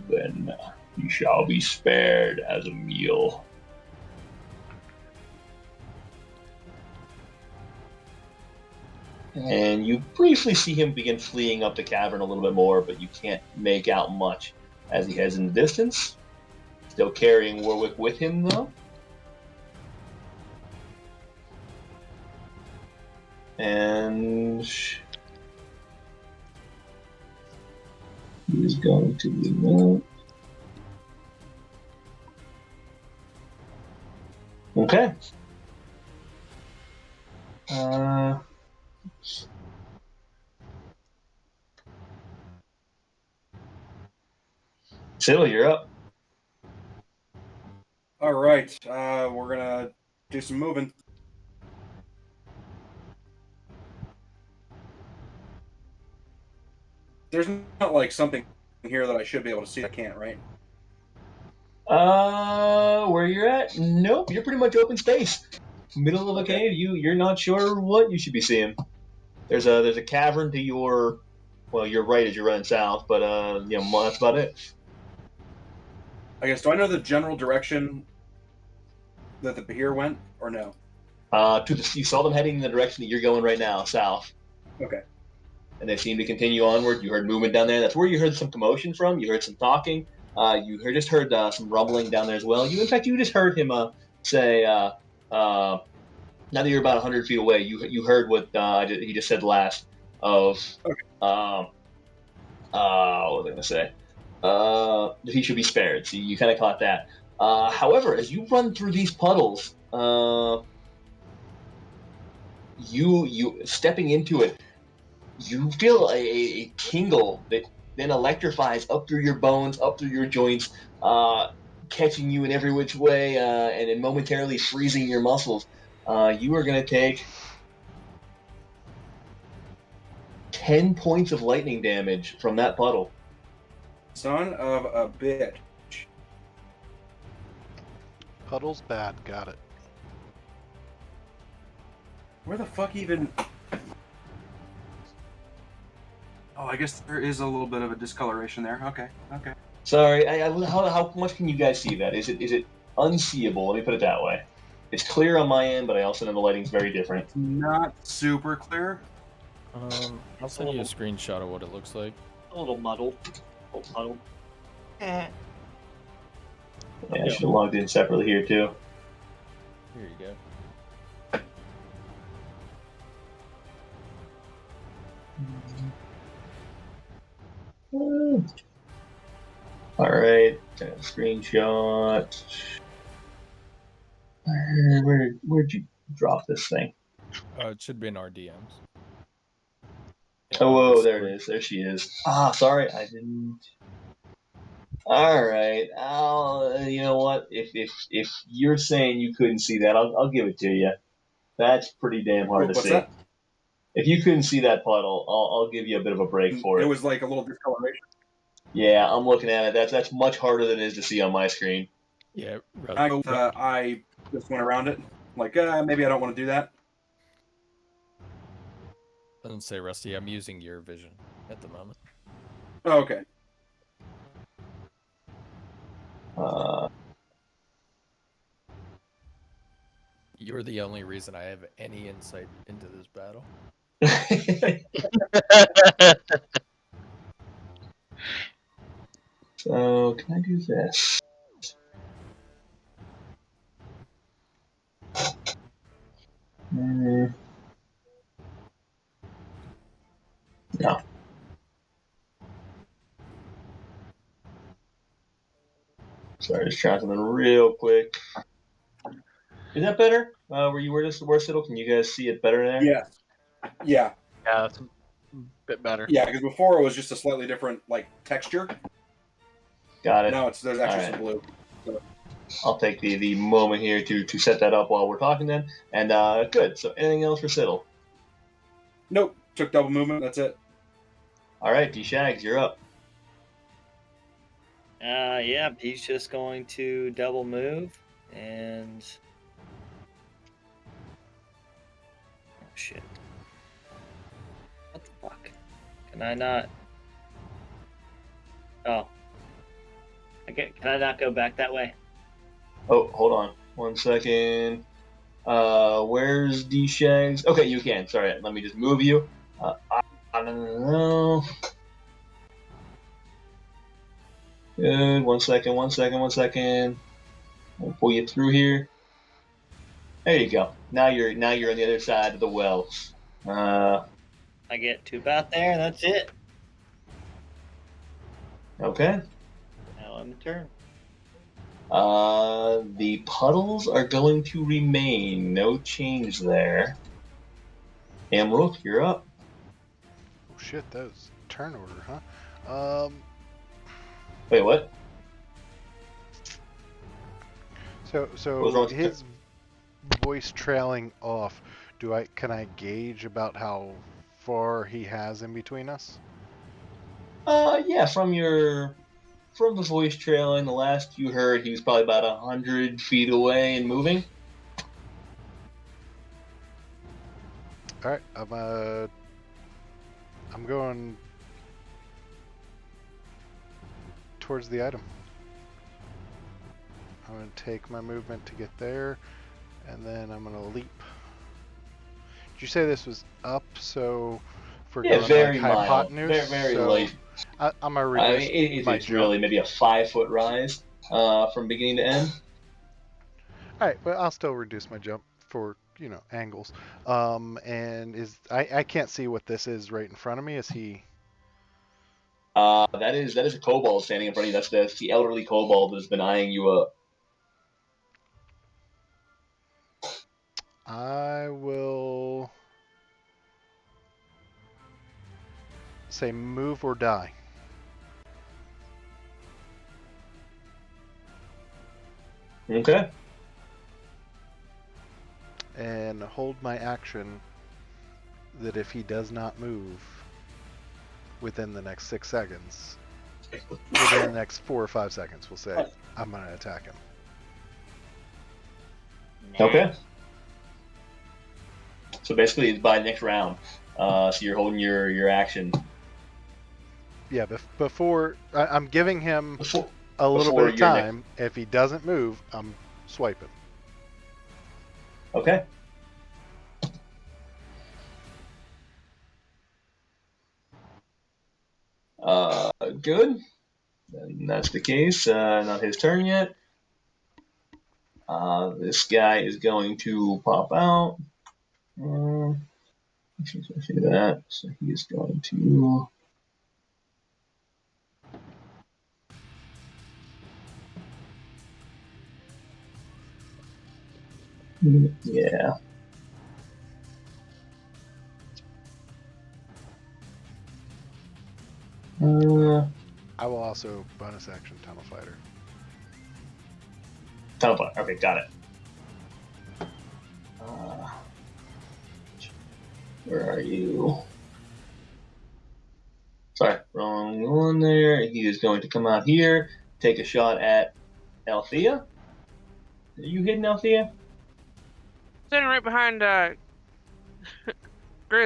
"Then you shall be spared as a meal." And you briefly see him begin fleeing up the cavern a little bit more, but you can't make out much as he heads in the distance. Still carrying Warwick with him, though. And he's going to be that. Okay. Sybil, you're up. All right, we're gonna do some moving. There's not like something here that I should be able to see. I can't, right? Where you're at? Nope, you're pretty much open space. Middle of a cave. You're not sure what you should be seeing. There's a cavern to your, well, you're right as you're running south, but that's about it. I guess. Do I know the general direction that the Bahir went, or no? You saw them heading in the direction that you're going right now, south. Okay. And they seem to continue onward. You heard movement down there. That's where you heard some commotion from. You heard some talking. You heard some rumbling down there as well. In fact, you just heard him say, now that you're about 100 feet away, you heard what he just said last of, what was I going to say? That he should be spared. So you kind of caught that. However, as you run through these puddles, you stepping into it, you feel a tingle that then electrifies up through your bones, up through your joints, catching you in every which way, and then momentarily freezing your muscles. You are going to take 10 points of lightning damage from that puddle. Son of a bitch. Puddle's bad, got it. Where the fuck even... Oh, I guess there is a little bit of a discoloration there. Okay. Sorry, how much can you guys see that? Is it unseeable? Let me put it that way. It's clear on my end, but I also know the lighting's very different. Not super clear. I'll send you a screenshot of what it looks like. A little muddled. A little puddled. Yeah, I should have logged in separately here too. Here you go. All right, screenshot. Where'd you drop this thing? It should be in our DMs. Oh, whoa, there it is. There she is. Sorry, I didn't. All right. You know what? If you're saying you couldn't see that, I'll give it to you. That's pretty damn hard to What's see. that? If you couldn't see that puddle, I'll give you a bit of a break for it. It was like a little discoloration. Yeah, I'm looking at it. That's much harder than it is to see on my screen. Yeah, I just went around it. Like, maybe I don't want to do that. Doesn't say Rusty. I'm using your vision at the moment. Oh, okay. You're the only reason I have any insight into this battle. So, can I do this? No. Sorry, just trying something real quick. Is that better? where you were just the worst, Can you guys see it better there? Yeah. Yeah, that's a bit better. Yeah, because before it was just a slightly different like texture. Got it. Now there's actually All some blue. So, I'll take the moment here to set that up while we're talking then. And good. So anything else for Siddle? nope. Took double movement. That's it. All right, D-Shags, you're up. Yeah, he's just going to double move and. Oh shit. What the fuck? Can I not? Oh. Okay, can I not go back that way? Oh, hold on 1 second. Where's D-Shags? Okay, you can. Sorry, let me just move you. I don't know. Good. 1 second. 1 second. 1 second. I'll pull you through here. There you go. Now you're on the other side of the well. I get 2 out there, and that's it. Okay. Now I'm the turn. The puddles are going to remain. No change there. Amrook, you're up. Oh shit, that was turn order, huh? Wait, what? What's wrong So with his voice trailing off. Can I gauge about how far he has in between us? Yeah, from the voice trailing, the last you heard, he was probably about 100 feet away and moving. All right, I'm going towards the item. I'm going to take my movement to get there, and then I'm going to leap. Did you say this was up? So if we're going very like mild, hypotenuse, very so light. I'm going to reduce my it's jump. really maybe a 5-foot rise from beginning to end. All right, well, I'll still reduce my jump for angles. And I can't see what this is right in front of me. Is he? That is a kobold standing in front of you. That's the elderly kobold that's been eyeing you up. I will say move or die. Okay. And hold my action that if he does not move within the next 6 seconds, within the next 4 or 5 seconds, we'll say, I'm going to attack him. Okay. So basically, it's by next round. So you're holding your action. Yeah, before I'm giving him a little before bit of time. If he doesn't move, I'm swiping. Okay. Good. And that's the case. Not his turn yet. This guy is going to pop out. See that. So he is going to. Yeah. I will also bonus action Tunnel Fighter. Tunnel Fighter. Okay, got it. Where are you? Sorry, wrong one there. He is going to come out here, take a shot at Althea. Are you hitting Althea? Sitting right behind Grizz.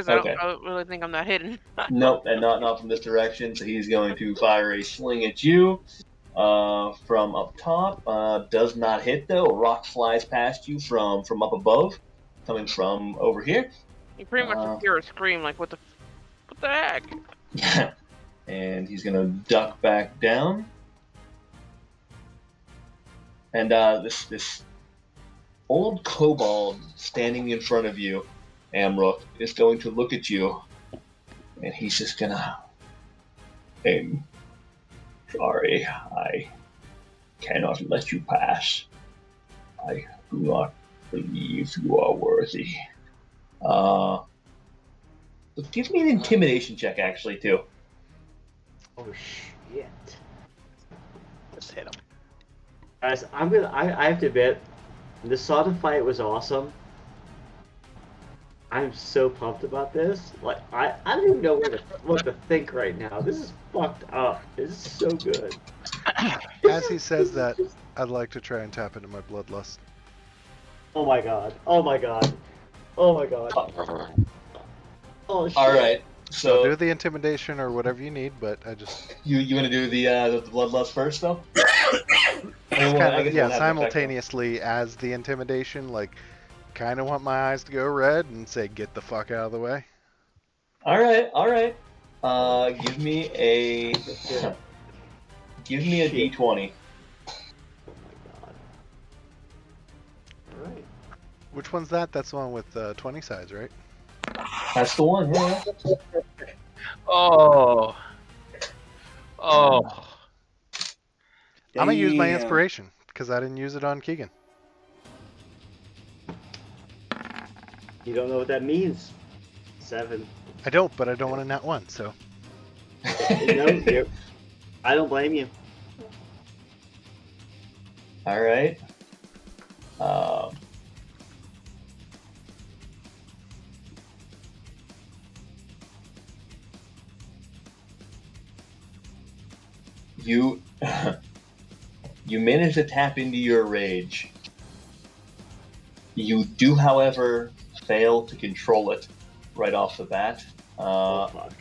Okay. I don't really think I'm that hidden. Nope, and not from this direction. So he's going to fire a sling at you from up top. Does not hit though. A rock flies past you from up above, coming from over here. You pretty much just hear a scream like, "What the heck?" Yeah. And he's gonna duck back down. And this old kobold standing in front of you, Amrook, is going to look at you, and he's just gonna. I'm sorry, I cannot let you pass. I do not believe you are worthy. Give me an intimidation check, actually, too. Oh shit! Just hit him. Guys, I have to admit, the Sodom fight was awesome. I'm so pumped about this. Like, I don't even know what to think right now. This is fucked up. This is so good. As he says that, I'd like to try and tap into my bloodlust. Oh my god. Oh my god. Oh my god. Oh shit. All right. So I'll do So the intimidation or whatever you need, but I just you want to do the bloodlust first, though? simultaneously as the intimidation, like, kind of want my eyes to go red and say, "Get the fuck out of the way." All right. Give me a Shit. D20. Oh my god. Alright. Which one's that? That's the one with 20 sides, right? That's the one. Yeah. Oh. Oh. I'm gonna use my Damn. inspiration because I didn't use it on Keegan. You don't know what that means. 7. I don't, but I don't want a nat 1, so No, I don't blame you. All right. You you manage to tap into your rage. You do, however, fail to control it right off the bat. Oh fuck.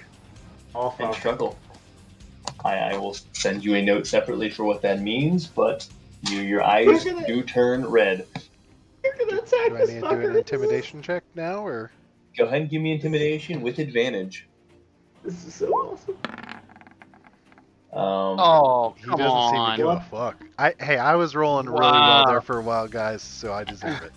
Oh And fuck. struggle. I will send you a note separately for what that means, but your eyes do turn red. You're gonna attack do I this need to do fucker. an intimidation check now, or? Go ahead and give me intimidation with advantage. This is so awesome. Oh, He come doesn't seem to on. give a fuck. I was rolling really well there for a while, guys, so I deserve it.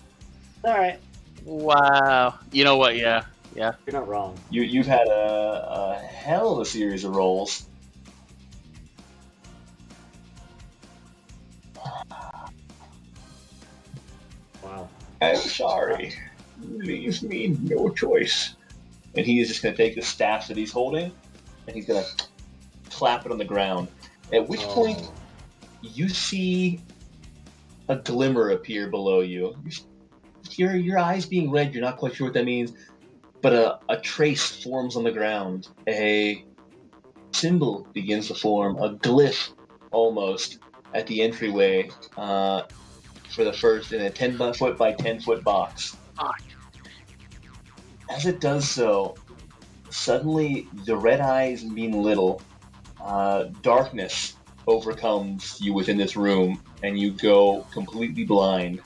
Alright. Wow. You know what? Yeah. You're not wrong. You've had a hell of a series of rolls. Wow. I'm sorry. Leaves me no choice. And he is just going to take the staff that he's holding, and he's going to clap it on the ground. At which point, you see a glimmer appear below you. Your eyes being red, you're not quite sure what that means, but a trace forms on the ground. A symbol begins to form, a glyph almost, at the entryway for the first in a 10-foot by 10-foot box. As it does so, suddenly the red eyes mean little. Darkness overcomes you within this room, and you go completely blind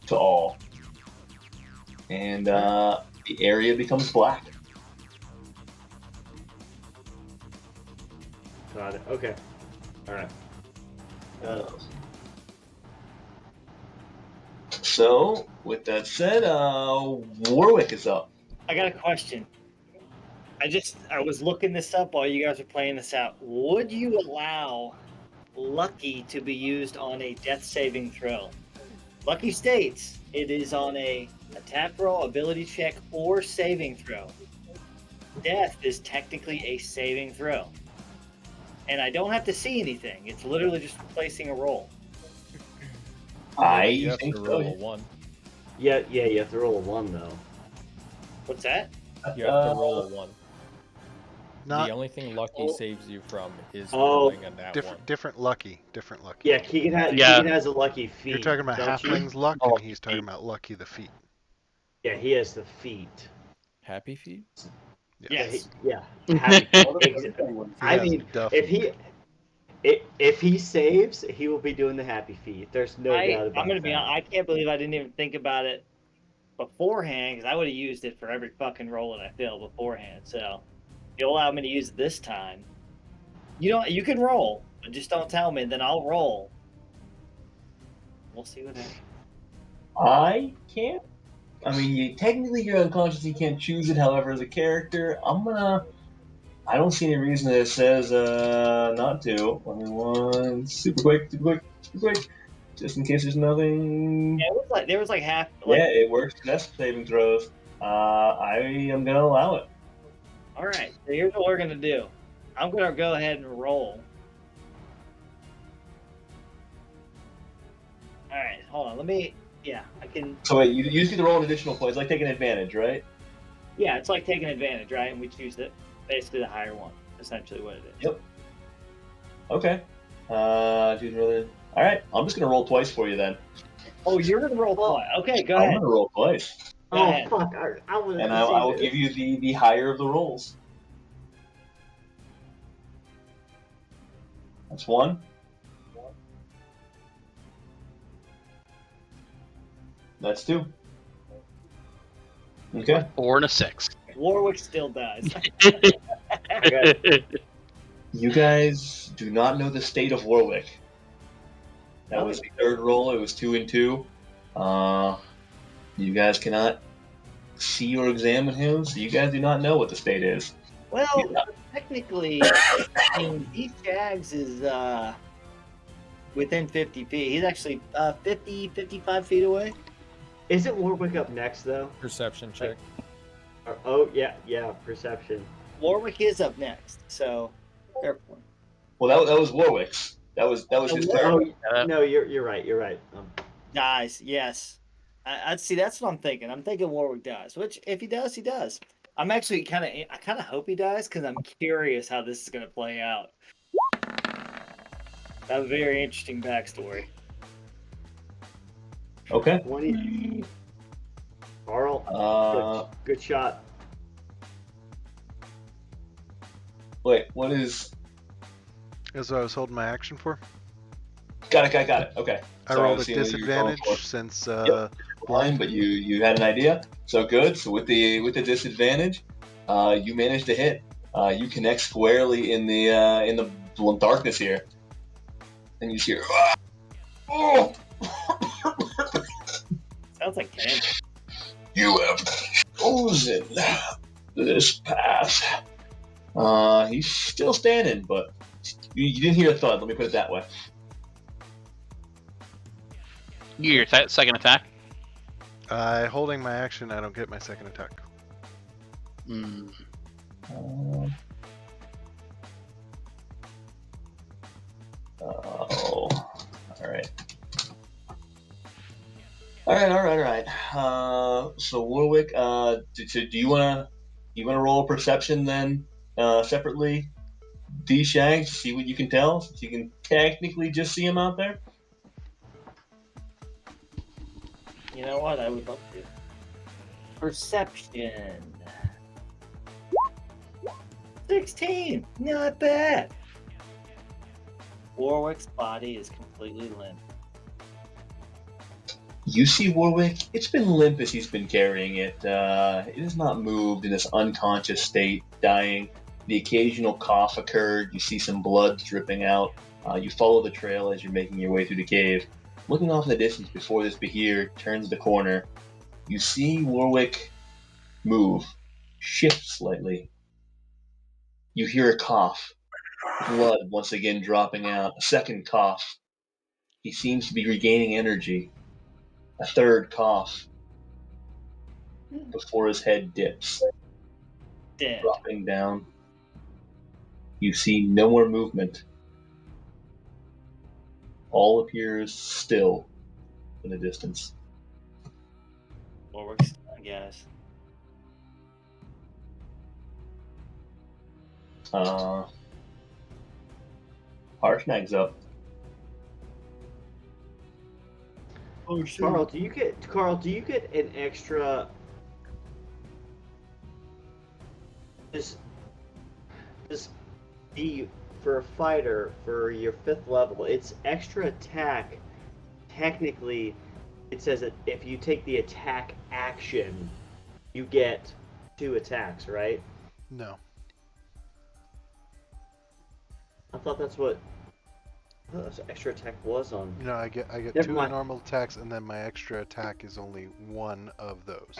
to all. And the area becomes black. Got it. Okay. Alright. So, with that said, Warwick is up. I got a question. I was looking this up while you guys were playing this out. Would you allow Lucky to be used on a death saving throw? Lucky states it is on a attack roll, ability check, or saving throw. Death is technically a saving throw. And I don't have to see anything. It's literally just replacing a roll. You have think to so. roll a 1. Yeah, you have to roll a 1 though. What's that? You have to roll a 1. Not The only thing Lucky saves you from is Oh. rolling a nat 1. different lucky. Yeah, Keegan has a lucky feat. You're talking about don't you? halfling's luck, Oh, and he's talking about lucky the feet. Yeah, he has the feat. Happy feet? Yes. Yeah. Happy- He I has mean, duff if he saves, he will be doing the happy feat. There's no doubt about I'm gonna be that. honest, I can't believe I didn't even think about it beforehand, because I would have used it for every fucking roll that I failed beforehand. So you'll allow me to use it this time. You can roll, but just don't tell me, then I'll roll. We'll see what happens. I can't. I mean, technically you're unconscious, you can't choose it. However, as a character, I don't see any reason that it says not to. Super quick. just in case there's nothing. Yeah, it was like there was like half. Yeah, it works. Death saving throws. I am gonna allow it. All right. So here's what we're gonna do. I'm gonna go ahead and roll. All right. Hold on. Let me. Yeah, I can. So wait, you get to roll an additional point. It's like taking advantage, right? Yeah, it's like taking advantage, right? And we choose basically the higher one. Essentially, what it is. Yep. Okay. All right. I'm just gonna roll twice for you then. Oh, you're gonna roll twice. Okay, go I'm ahead. gonna roll twice, Go Oh ahead. fuck! I wanted and to I see will this. give you the higher of the rolls. That's one. That's two. Okay. 4 and a 6. Warwick still dies. You guys do not know the state of Warwick. That was the third roll. It was 2 and 2. You guys cannot see or examine him, so you guys do not know what the state is. Well, technically, I mean, Heath Jags is within 50 feet. He's actually 50, 55 feet away. Isn't Warwick up next though? Perception check. Oh yeah, perception. Warwick is up next, so fair point. Well, that was Warwick's. That was his turn. Oh no, you're right. You're right. Dies, yes. I'd see. That's what I'm thinking. I'm thinking Warwick dies. Which, if he does, he does. I'm actually I kind of hope he dies because I'm curious how this is going to play out. That's a very interesting backstory. Okay. 20. Carl, good shot. Wait, what is? That's what I was holding my action for. Got it. Okay. I Sorry, rolled was a seeing what you were going disadvantage for. since Blind, but you had an idea. So good. So with the disadvantage, you managed to hit. You connect squarely in the darkness here, and you hear. Oh! Sounds like Ken. You have chosen this path. He's still standing, but you didn't hear a thud. Let me put it that way. Your second attack. Holding my action, I don't get my second attack. All right. All right. So Warwick, do you wanna roll a perception then separately? D-Shag, see what you can tell. Since you can technically just see him out there. You know what? I would love to. Perception. 16. Not bad. Warwick's body is completely limp. You see Warwick. It's been limp as he's been carrying it. It has not moved in this unconscious state, dying. The occasional cough occurred. You see some blood dripping out. You follow the trail as you're making your way through the cave. Looking off in the distance before this Behir turns the corner, you see Warwick move, shift slightly. You hear a cough. Blood once again dropping out. A second cough. He seems to be regaining energy. A third cough. Before his head dips. Dead. Dropping down. You see no more movement. All appears still in the distance. Warwick's done, guys. Harshnag's up. Oh shit. Carl, do you get an extra? This the for a fighter for your 5th level, it's extra attack. Technically, it says that if you take the attack action, you get 2 attacks, right? No. I thought that's what extra attack was on. No, I get Never 2 mind. normal attacks, and then my extra attack is only 1 of those.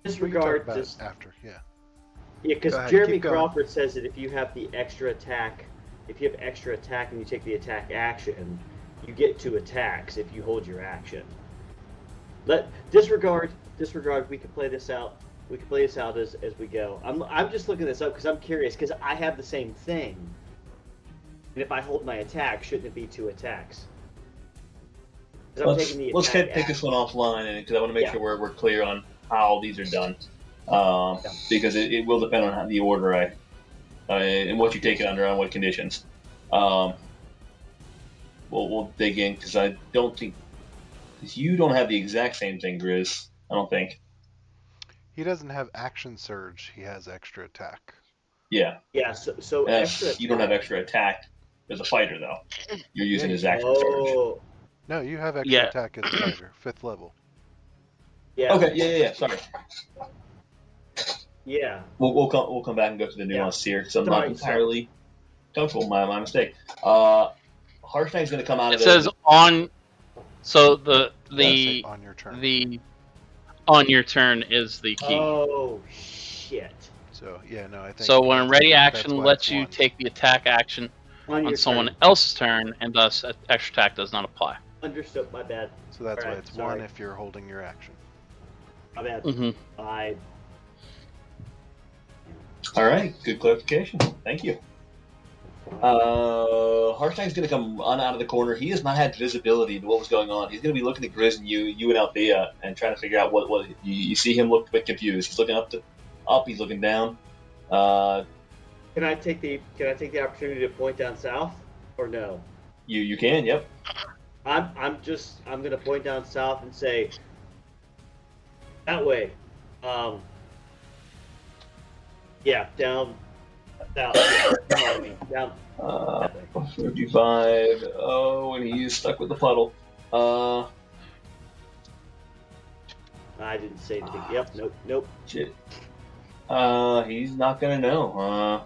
Disregard We can talk about this. it after, yeah. Yeah, because Go ahead, Jeremy keep going. Crawford says that if you have extra attack and you take the attack action, you get 2 attacks if you hold your action. Disregard. We can play this out. We can play this out as we go. I'm just looking this up because I'm curious because I have the same thing. And if I hold my attack, shouldn't it be 2 attacks? 'Cause I'm taking the Let's attack take this one offline, because I want to make Yeah. sure we're clear on how these are done, because it will depend on the order and what you take it under on what conditions. We'll dig in because I don't think you don't have the exact same thing, Grizz. I don't think. He doesn't have action surge. He has extra attack. Yeah. Yeah. So extra. You don't have extra attack as a fighter though. You're using Yeah, his action surge. Oh. No, you have extra Yeah. attack as a fighter, 5th level. Yeah. Okay. Yeah. Sorry. Yeah. We'll come back and go through the nuance here because I'm not Sorry. entirely comfortable. My mistake. Harshnag's going to come out of It says on. So Say the on your turn. on your turn is the key. Oh shit. So yeah, no, I think. So when ready that's action why lets it's you 1. take the attack action On your on someone turn. else's turn, and thus extra attack does not apply. Understood. My bad. So that's why Alright, it's sorry. 1 if you're holding your action. My bad. Mm-hmm. I. All right, good clarification. Thank you. Harshnag's going to come run out of the corner. He has not had visibility into what was going on. He's going to be looking at Grizz and you and Althea, and trying to figure out what you see him look a bit confused. He's looking up. He's looking down. Can I take the opportunity to point down south, or no? You can. Yep. I'm gonna point down south and say that way. Yeah, down. Yeah, down. 55. Oh, and he's stuck with the puddle. I didn't say anything. Yep. Nope. Shit. He's not gonna know.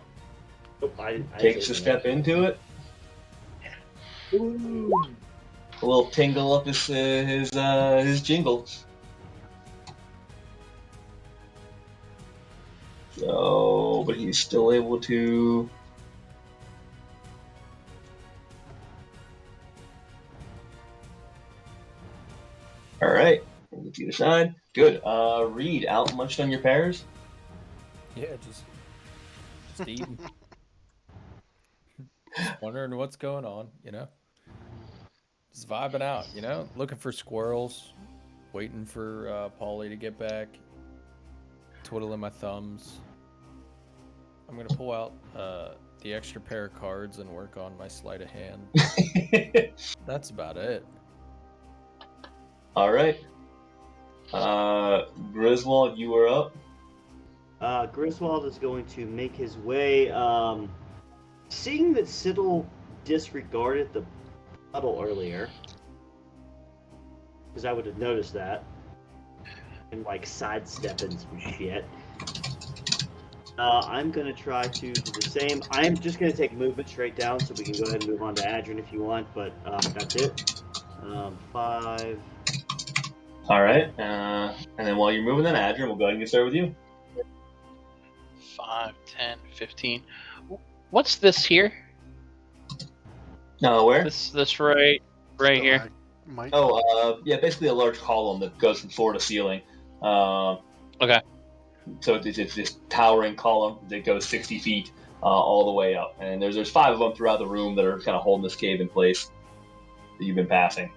Nope. I Takes a step into it. A little tingle up his jingle. So, but he's still able to. All right, we'll get to the side. Good. Reed, out munched on your pears? Yeah, just eating. Just wondering what's going on, you know? Just vibing out, you know? Looking for squirrels, waiting for Paulie to get back, twiddling my thumbs. I'm going to pull out the extra pair of cards and work on my sleight of hand. That's about it. All right. Griswold, you are up. Griswold is going to make his way. Seeing that Siddle disregarded the puddle earlier, because I would have noticed that, and like sidestepping some shit. I'm going to try to do the same. I'm just going to take movement straight down so we can go ahead and move on to Adrian if you want, but that's it. 5. All right. And then while you're moving that, Adrian, we'll go ahead and get started with you. 5, 10, 15. What's this here? Where? This right here. Mike? Yeah, basically a large column that goes from floor to ceiling. Okay. So it's this towering column that goes 60 feet all the way up, and there's 5 of them throughout the room that are kind of holding this cave in place that you've been passing.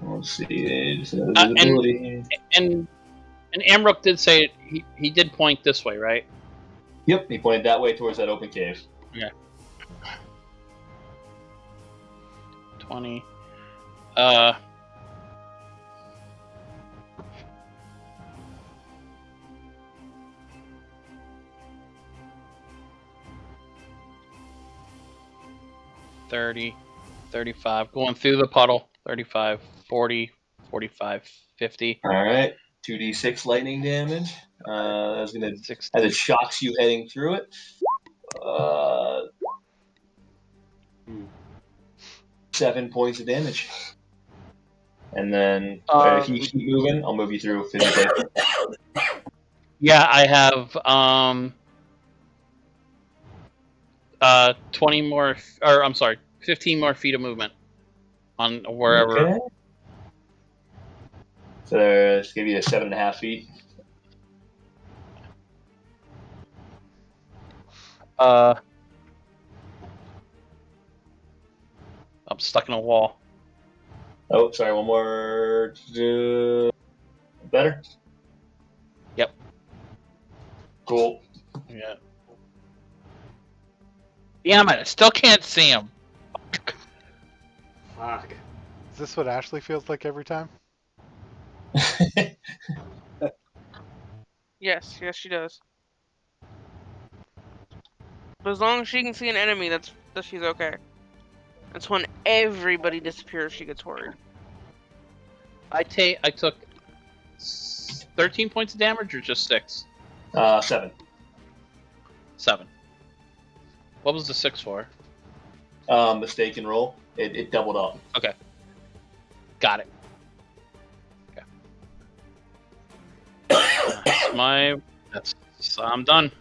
Let's see. Just visibility. And Amrook did say he did point this way, right? Yep, he pointed that way towards that open cave. Okay. 20. $30, $35, going through the puddle. 35, 40, 45, 50. All right, 2d6 lightning damage. That's gonna 60. as it shocks you heading through it. 7 points of damage. And then if you keep moving, I'll move you through physically. Yeah, I have 20 more, or I'm sorry, 15 more feet of movement on wherever. Okay. So let's give you 7.5 feet. I'm stuck in a wall. Oh, sorry, one more. Better? Yep. Cool. Yeah. Damn it! I still can't see him. Fuck. Is this what Ashley feels like every time? Yes, she does. But as long as she can see an enemy, that she's okay. It's when everybody disappears she gets worried. I took 13 points of damage, or just 6? 7. 7. What was the 6 for? Mistaken roll. It doubled up. Okay. Got it. Okay. I'm done.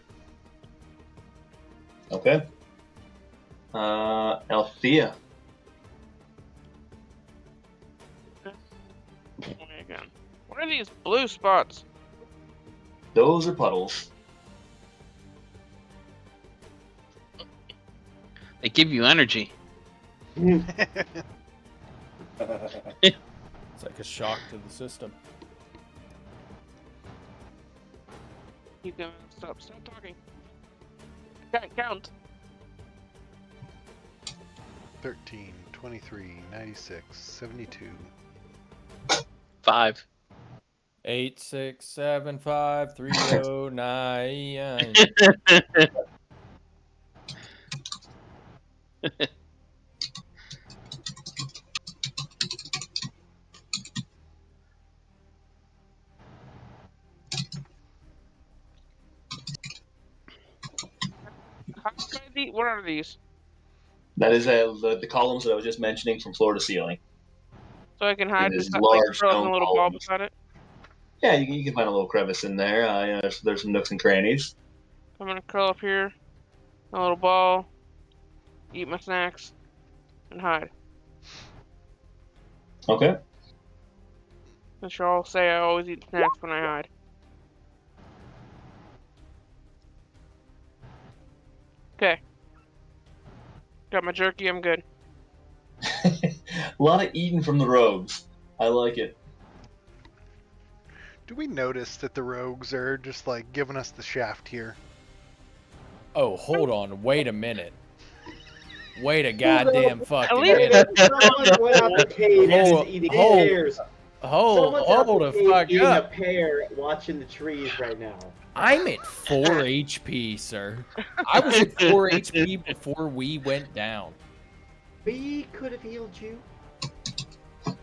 Okay. Althea. Again. What are these blue spots? Those are puddles. They give you energy. It's like a shock to the system. You can stop talking. Count. 13, 23, 96, 72. 5. 8, 6, 7, 5, 3, 0, 9. What are these? That is the columns that I was just mentioning from floor to ceiling. So I can hide It is beside, large throw stone a little ball columns. beside it. Yeah, you can find a little crevice in there. There's some nooks and crannies. I'm gonna curl up here, a little ball, eat my snacks, and hide. Okay. Since you all say I always eat snacks when I hide. Okay. Got my jerky, I'm good. A lot of eating from the rogues. I like it. Do we notice that the rogues are just like giving us the shaft here? Oh, hold on. Wait a minute. Wait a goddamn fucking least- minute. Someone went out the cave and is eating pears. Hold the fuck eating up. a pear, watching the trees right now. I'm at 4 HP, sir. I was at 4 HP before we went down. We could have healed you.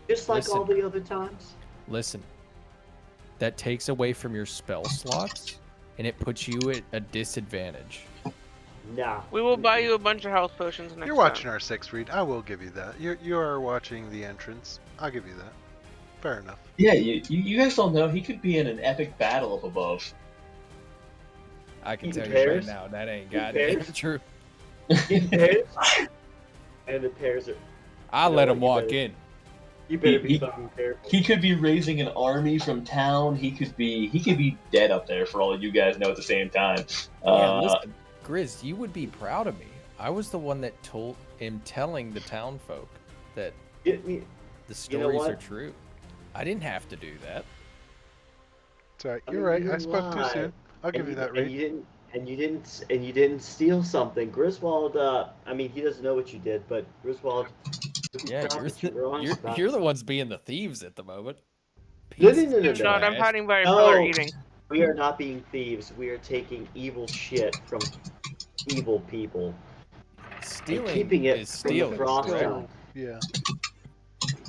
Just like all the other times. Listen. That takes away from your spell slots, and it puts you at a disadvantage. Nah. We will buy you a bunch of health potions next You're watching our 6th read. I will give you that. You are watching the entrance. I'll give you that. Fair enough. Yeah, you guys don't know. He could be in an epic battle up above. I can Eating tell pears? you right now, that ain't Eating goddamn pears? true. Eating pears. And the pears are. I'll You know let what, him you walk better- in. You better be fucking careful. He could be raising an army from town. He could be dead up there for all you guys know at the same time. Yeah, listen, Grizz, you would be proud of me. I was the one that told him, telling the town folk that the stories what? are true. I didn't have to do that. It's alright. I You're mean, right. you I spoke too lied. soon. I'll give you that, Reed. And you didn't steal something. Griswold, I mean, he doesn't know what you did, but Griswold. Yeah, you're the ones being the thieves at the moment. No, Pieces of Not, I'm trash. hiding by a pillar eating. We are not being thieves. We are taking evil shit from evil people. Stealing and keeping it is from stealing. the frost correct? giant. Yeah.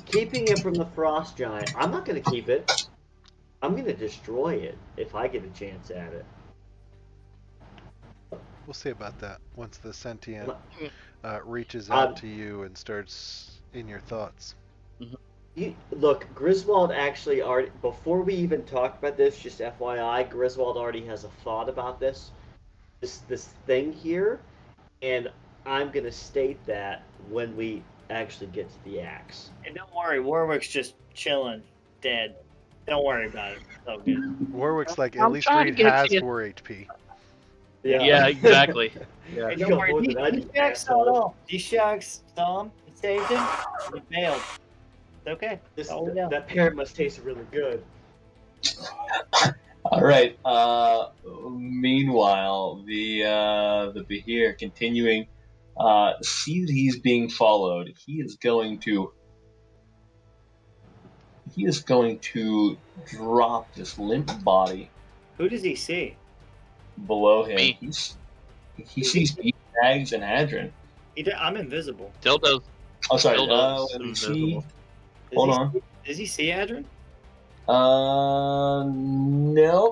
Keeping it from the frost giant. I'm not going to keep it. I'm going to destroy it if I get a chance at it. We'll see about that once the sentient reaches I'm- out to you and starts in your thoughts. Look, Griswold actually already, before we even talk about this, just FYI, Griswold already has a thought about this thing here, and I'm gonna state that when we actually get to the axe. And don't worry, Warwick's just chilling, dead. Don't worry about it. It's all good. Warwick's like, at I'm least trying to Reed get has you. 4 HP. Yeah, exactly. Yeah. Hey, You don't got worry. more than I do, D-Shags saw it asshole. all. D-Shags saw him. He saved him. He failed. It's okay. This, all we know. that parrot must taste really good. All right. Meanwhile, the Behir continuing, see that he's being followed. He is going to drop this limp body Who does he see? below him. Me. He sees Bags and Hadron. I'm invisible. Dildos. Oh, sorry. Dildos Let me see. invisible. Hold on. Does he see Adrian? No,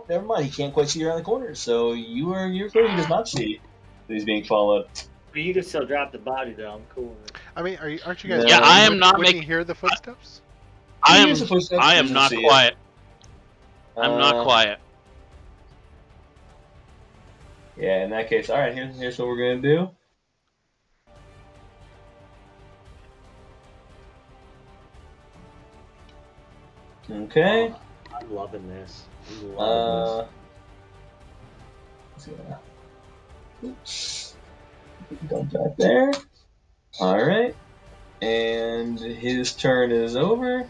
never mind. He can't quite see around the corner. So you're clear. He does not see that he's being followed. But you can still drop the body though. I'm cool with it. I mean, aren't you guys? Yeah, I am not Wouldn't you making- hear the footsteps? I He am. is supposed to- I he am doesn't not see it. quiet. I'm not quiet. Yeah, in that case, all right. Here's what we're gonna do. Okay. Oh, I'm loving this. I'm loving Oops. Dump that there. All right. And his turn is over.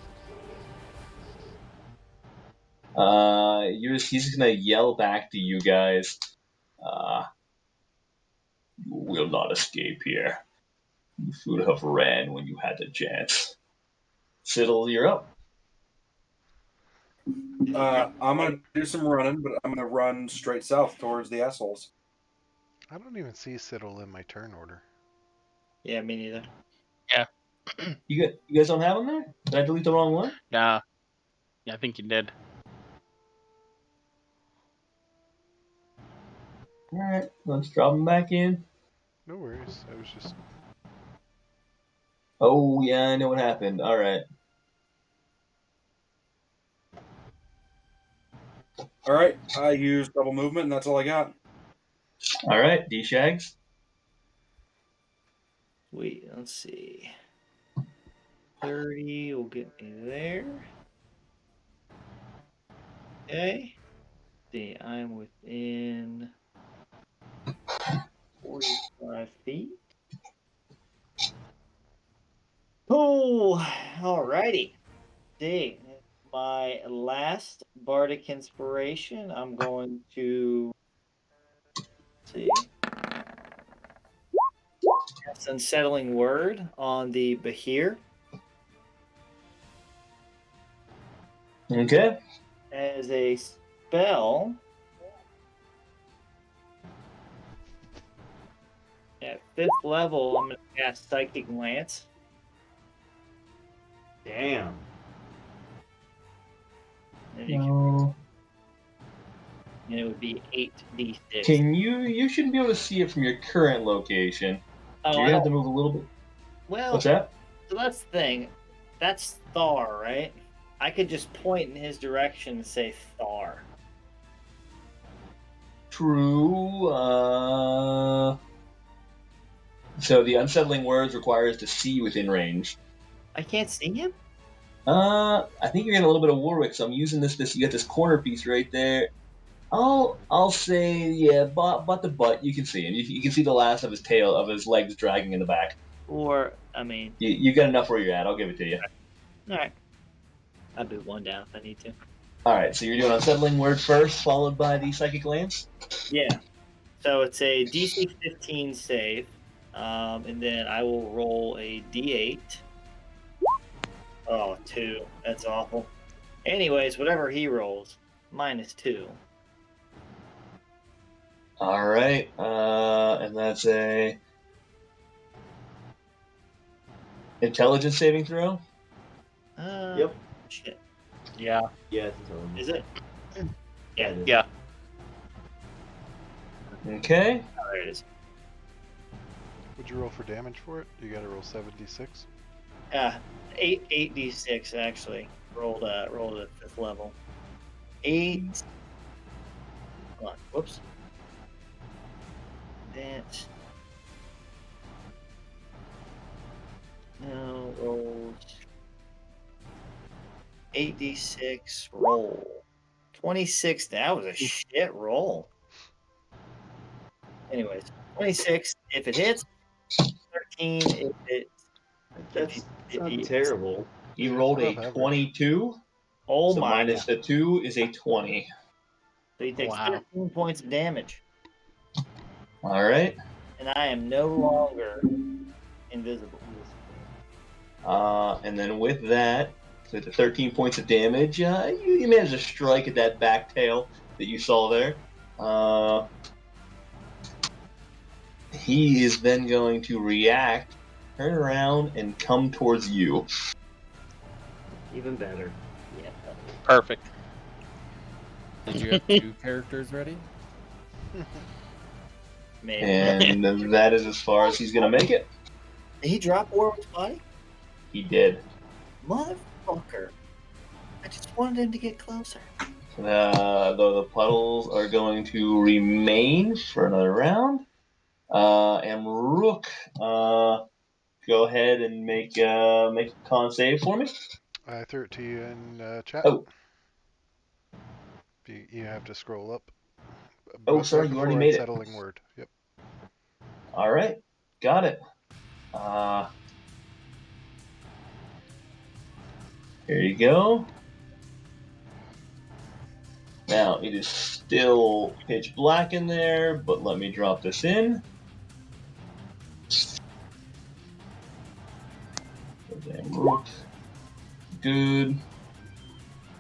He's just gonna yell back to you guys. You will not escape here. You should have ran when you had the chance. Siddle, you're up. I'm gonna do some running, but I'm gonna run straight south towards the assholes. I don't even see Siddle in my turn order. Yeah, me neither. You guys don't have him there? Did I delete the wrong one? Yeah. Yeah, I think you did. All right, let's drop him back in. No worries. I was just. Oh yeah, I know what happened. All right. All right, I used double movement, and that's all I got. All right, D-Shags. Wait, let's see. 30 will get me there. Okay. See, I'm within 45 feet. Oh, alrighty. See, my last bardic inspiration, I'm going to see. Cast Unsettling Word on the Behir. Okay. As a spell, at 5th level, I'm going to cast Psychic Lance. Damn. And, you No. and it would be 8d6. Can you shouldn't be able to see it from your current location. Oh, You're I gonna have to don't- move a little bit. well, What's that? so that's the thing. That's Thar, right? I could just point in his direction and say Thar. True. So the unsettling words requires to see within range. I can't see him? I think you're getting a little bit of Warwick, so I'm using this. You got this corner piece right there. I'll say yeah, but the butt you can see him. You can see the last of his tail, of his legs dragging in the back. Or, I mean, You got enough where you're at. I'll give it to you. alright. I'll do one down if I need to. All right, so you're doing unsettling word first, followed by the psychic lance. Yeah. So it's a DC 15 save, and then I will roll a D8. Oh, 2. That's awful. Anyways, whatever he rolls, minus 2. All right, and that's a intelligence saving throw. Yep. Shit. Yeah. Yeah, it's intelligent. Is it? Yeah. It is. Yeah. Okay. Oh, there it is. Would you roll for damage for it? You gotta roll 7d6. 8d6 actually. Rolled at 5th level. 8. Hold on. Whoops. That. No, rolled 8d6 roll. 26. That was a shit roll. Anyways, 26 if it hits. 13 if it. That's if not you- terrible. He Yeah, rolled a above average. 22. Oh So my minus god! the 2 is a 20. So he takes Wow. 13 points of damage, All right. and I am no longer invisible. And then with that, with the 13 points of damage, you managed to strike at that back tail that you saw there. He is then going to react, turn around, and come towards you. Even better. Yeah. Perfect. Did you have 2 characters ready? Maybe. And that is as far as he's going to make it. Did he drop Warwick's body? He did. Motherfucker. I just wanted him to get closer. Though the puddles are going to remain for another round. And Rook, go ahead and make a con save for me. I threw it to you in chat. Oh. You have to scroll up. Oh, sorry, you already before made it. unsettling word. Yep. All right, got it. Here you go. Now it is still pitch black in there, but let me drop this in. Damn Rook. Good.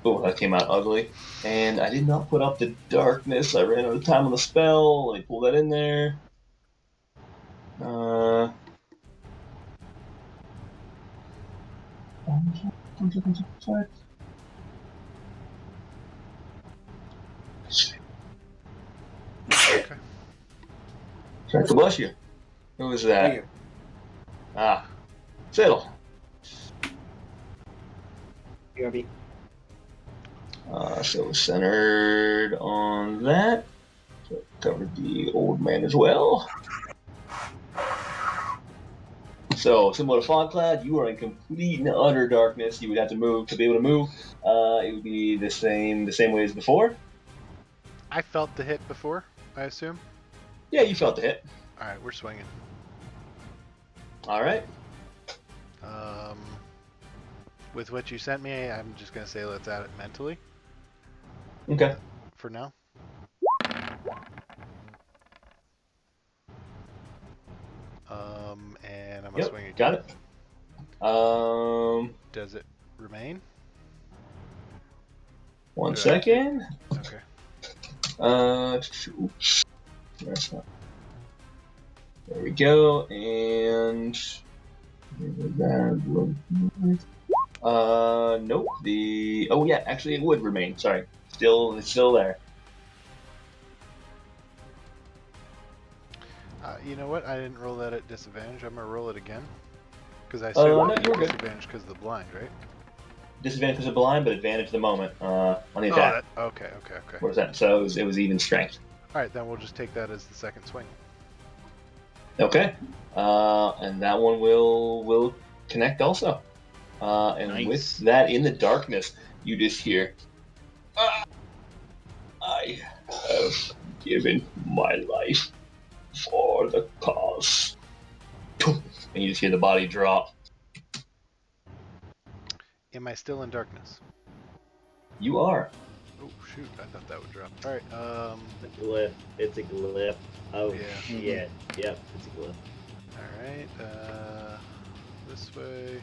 Oh, that came out ugly. And I did not put up the darkness. I ran out of time on the spell. Let me pull that in there. Okay. Sorry to bless you. Who was that? Thank you. Ah, Fiddle. BRB. So centered on that. So covered the old man as well. So similar to Fog Cloud, you are in complete and utter darkness. You would have to move to be able to move. It would be the same way as before. I felt the hit before, I assume. Yeah, you felt the hit. All right, we're swinging. All right. With what you sent me, I'm just gonna say let's add it mentally Okay. for now. And I'm gonna swing again. Got it. Does it remain? One second. Okay. Oops. That's not. There we go. And nope. Oh yeah, actually it would remain. Sorry. It's still there. You know what? I didn't roll that at disadvantage. I'm gonna roll it again. Because I No, assume you're it's good. disadvantage because of the blind, right? Disadvantage because of blind, but advantage at the moment on the attack. Okay. What was that? So it was even strength. All right, then we'll just take that as the second swing. Okay. And that one will connect also. And Nice. with that, in the darkness, you just hear, I have given my life for the cause. And you just hear the body drop. Am I still in darkness? You are. Oh shoot! I thought that would drop. All right. A glyph. It's a glyph. Oh Yeah. shit. Yep, it's a glyph. All right. This way.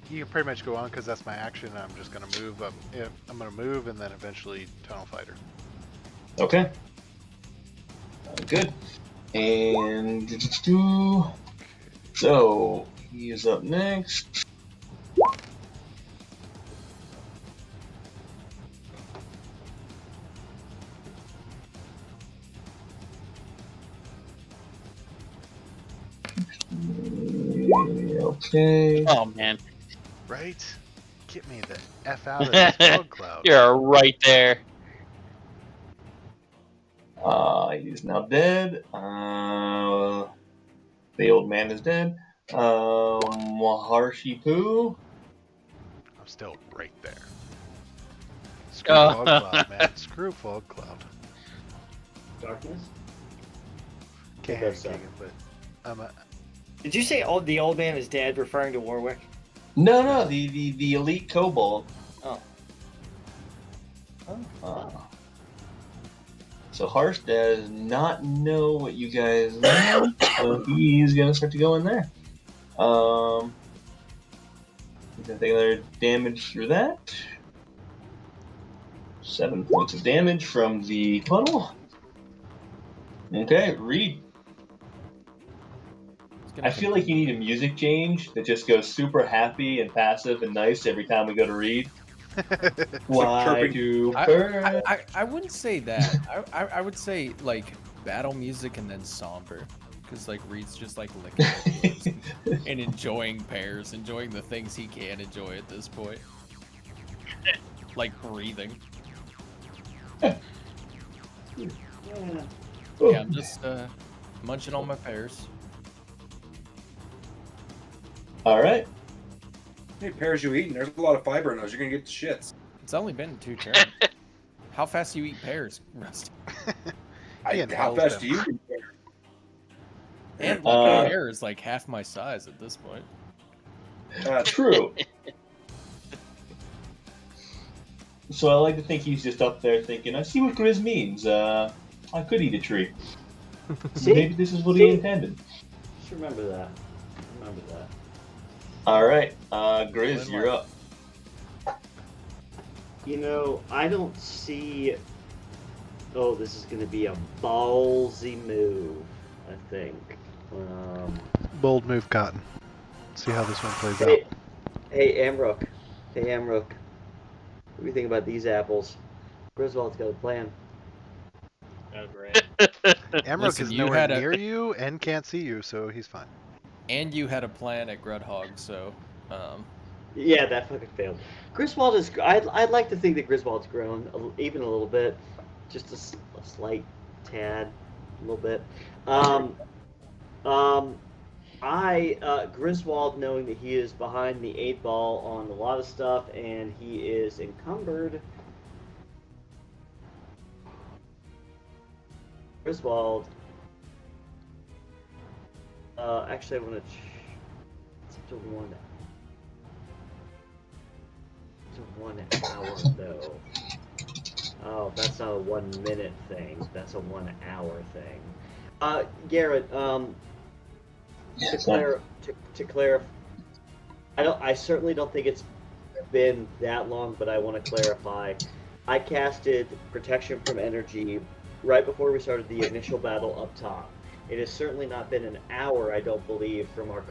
You can pretty much go on because that's my action. I'm just gonna move up. Yeah, I'm gonna move and then eventually tunnel fighter. Okay. Good. And so he is up next. Okay. Oh man, Right? Get me the F out of this fog cloud. you're right there. He's now dead. The old man is dead. Maharshi Poo. I'm still right there. Screw fog cloud, man. Screw fog cloud. Darkness. Can't Okay, hang so- Keegan, but I'm Did you say the old man is dead, referring to Warwick? No, the elite kobold. Oh. So Harsh does not know what you guys know, so he's gonna start to go in there. He's gonna take another damage through that. 7 points of damage from the puddle. Okay, Reed. I feel like you need a music change that just goes super happy and passive and nice every time we go to Reed. Why chirping. do birds? I wouldn't say that. I would say like battle music and then somber, because like Reed's just like licking his lips and enjoying pears, enjoying the things he can enjoy at this point, like breathing. Yeah. Yeah, I'm just munching on my pears. All right. How many pears you eating? There's a lot of fiber in those. You're gonna get the shits. It's only been 2 turns. How fast do you eat pears, Rusty? How inhales fast them. do you eat pears? And like a pear is like half my size at this point. True. So I like to think he's just up there thinking, I see what Grizz means. I could eat a tree. See? Maybe this is what See? he intended. Just remember that. Remember that. All right, Grizz, you're up. You know, I don't see. Oh, this is going to be a ballsy move, I think. bold move, Cotton. See how this one plays Hey, out. hey, Amrook. Hey, Amrook. What do you think about these apples? Griswold's got a plan. Oh, great. Amrook Listen, is you nowhere had a- near you and can't see you, so he's fine. And you had a plan at Grudhog, so Yeah, that fucking failed. Griswold is. I'd like to think that Griswold's grown even a little bit, just a slight tad, a little bit. Griswold, knowing that he is behind the 8 ball on a lot of stuff, and he is encumbered. Griswold. Actually, I want to. It's up to 1 hour though. Oh, that's not a 1 minute thing. That's a 1 hour thing. Garrett, to clarify, I certainly don't think it's been that long, but I want to clarify. I casted protection from energy right before we started the initial battle up top. It has certainly not been an hour, I don't believe, from our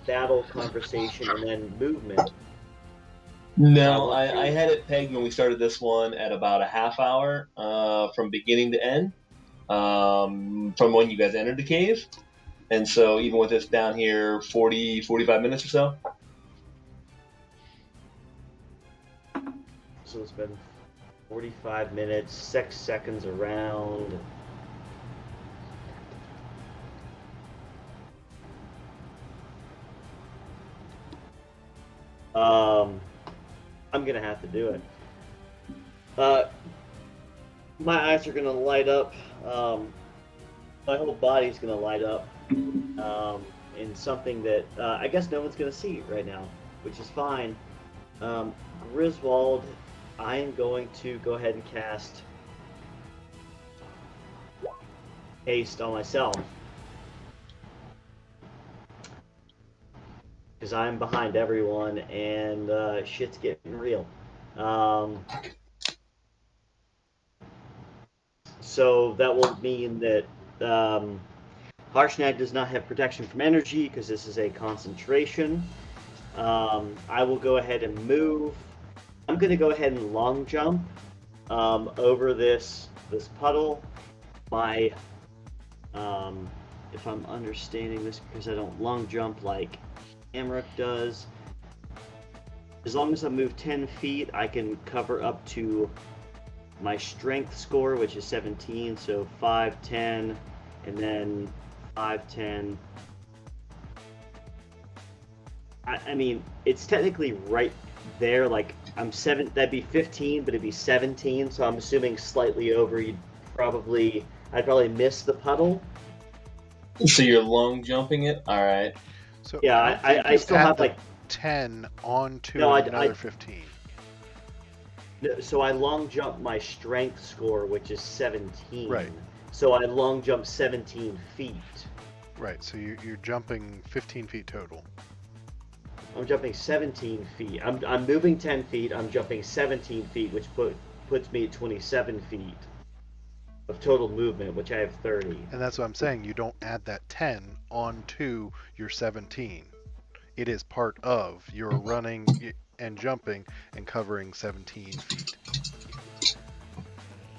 battle conversation and then movement. No, I had it pegged when we started this one at about a half hour from beginning to end, from when you guys entered the cave. And so even with this down here, 45 minutes or so. So it's been 45 minutes, 6 seconds around. I'm gonna have to do it. My eyes are gonna light up. My whole body's gonna light up in something that I guess no one's gonna see right now, which is fine. Griswold, I am going to go ahead and cast haste on myself. Because I'm behind everyone and shit's getting real. So that will mean that Harshnag does not have protection from energy because this is a concentration. I will go ahead and move. I'm going to go ahead and long jump over this puddle. If I'm understanding this, because I don't long jump like Amruk does. As long as I move 10 feet, I can cover up to my strength score, which is 17. So 5, 10, and then 5, 10. I mean, it's technically right there. Like I'm 7. That'd be 15, but it'd be 17. So I'm assuming slightly over. I'd probably miss the puddle. So you're long jumping it. All right. So Yeah, I still have like 10 onto No, another 15. So I long jump my strength score, which is 17. Right. So I long jump 17 feet. Right. So you're jumping 15 feet total. I'm jumping 17 feet. I'm moving 10 feet. I'm jumping 17 feet, which puts me at 27 feet of total movement, which I have 30. And that's what I'm saying. You don't add that 10 onto your 17. It is part of your running and jumping and covering 17 feet.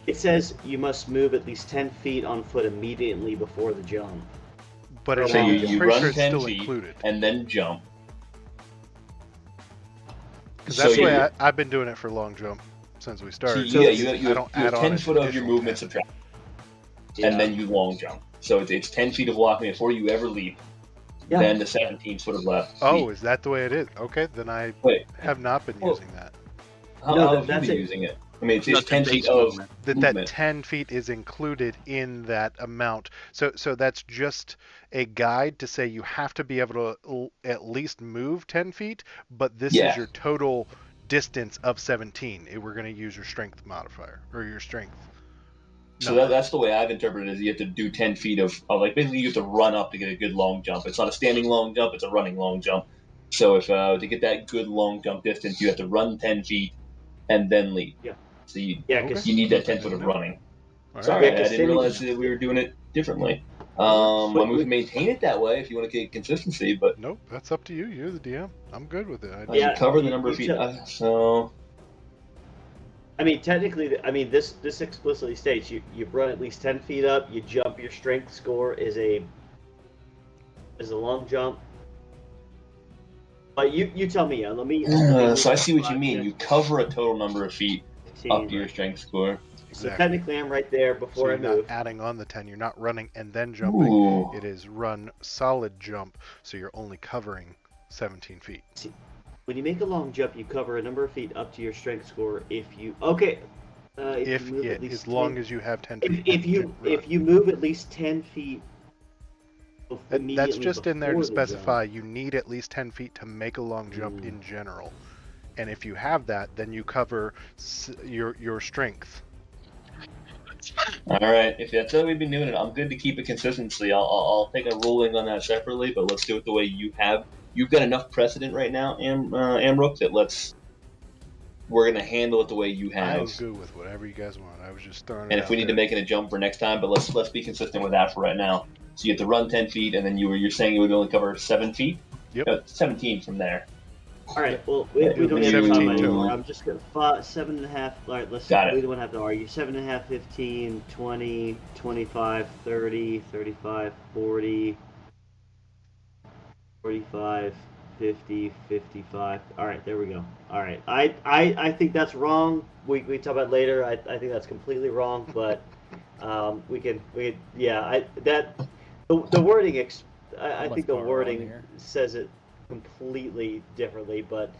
It says you must move at least 10 feet on foot immediately before the jump. But it's, So I'm you pretty run sure it's 10 still feet included. and then jump. Because that's So the way you- I've been doing it for long jump since we So started. yeah, is you I have don't add on 10 an foot of your additional movement 10. subtract, Yeah. and then you long jump. So it's 10 feet of walking before you ever leap. Yeah. Then the 17 foot of left. Oh, is that the way it is? Okay, then I Wait, have not been Well, using that. how No, have you that's been it. using it? I mean, it's That's 10 the feet base of movement. That movement. 10 feet is included in that amount. So that's just a guide to say you have to be able to at least move 10 feet, but this Yeah. is your total distance of 17. We're going to use your strength modifier, or your strength. So number. that's the way I've interpreted it, is you have to do 10 feet of like, basically you have to run up to get a good long jump. It's not a standing long jump, it's a running long jump. So if to get that good long jump distance, you have to run 10 feet and then leap. Yeah. So you Okay. you need that I 10 foot didn't of know. running. All right. Sorry, Yeah, I 'cause didn't standing- realize that we were doing it differently. But I mean, we we- can maintain it that way if you want to get consistency, but Nope, that's up to you. You're the DM. I'm good with it. Yeah, you cover the you- number of you feet. tell- So I mean, technically, this explicitly states you run at least 10 feet up. You jump. Your strength score is a long jump. But you tell me. Let me. so I see what you mean. You cover a total number of feet up 15. to your strength score. So Exactly. technically, I'm right there So before I you're not move. adding on the 10. You're not running and then jumping. Ooh. It is run solid jump, so you're only covering 17 feet. When you make a long jump, you cover a number of feet up to your strength score. If you If you move yeah, at least as long 10 as you have 10 feet. if you move at least 10 feet. That's immediately just in there to before the jump. specify you need at least 10 feet to make a long jump in general. And if you have that, then you cover your strength. All right, if that's how we've been doing it, I'm good to keep it consistency. I'll take a ruling on that separately, but let's do it the way you have. You've got enough precedent right now, Amrook, that we're gonna handle it the way you have. I'm good with whatever you guys want. I was just throwing it And if out we need to there. make it a jump for next time, but let's be consistent with that for right now. So you have to run 10 feet, and then you're saying you would only cover 7 feet. Yep. 17 from there. All right. Well, we It'll don't be have time 17 anymore. total. I'm just gonna 7.5. All right. Let's. Got it. We don't have to argue. 7.5, 15, 20, 25, 30, 35, 40, 45, 50, 55. All right. There we go. All right. I think that's wrong. We talk about it later. I think that's completely wrong. But the wording. I think the far on wording here? says it completely differently, but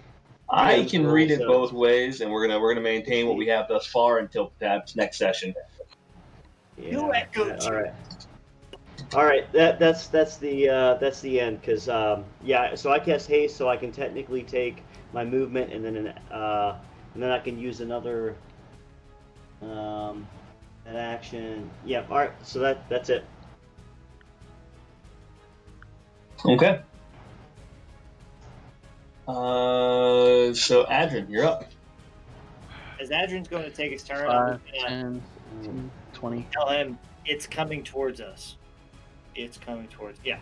I Yeah, can read it so- both ways, and we're gonna maintain what we have thus far until perhaps next session. You echoed all right. All right, that's the end, because so I cast haste, so I can technically take my movement and then I can use another an action. Yeah, all right, so that's it. Okay. So Adrian, you're up. As Adrian's going to take his turn, I'm 5, just gonna 10, 20. tell him it's coming towards us. It's coming towards. Yeah,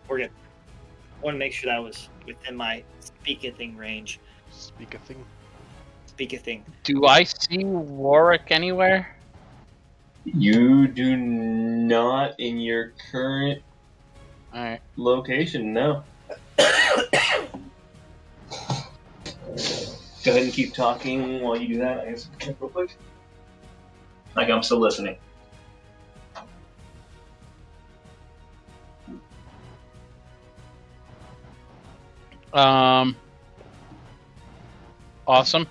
we're good. Want to make sure that was within my speak-a-thing range. Speak a thing. Speak-a-thing. Do I see Warwick anywhere? You do not in your current Alright. location, no. Go ahead and keep talking while you do that. I guess real quick. Like I'm still listening. Awesome.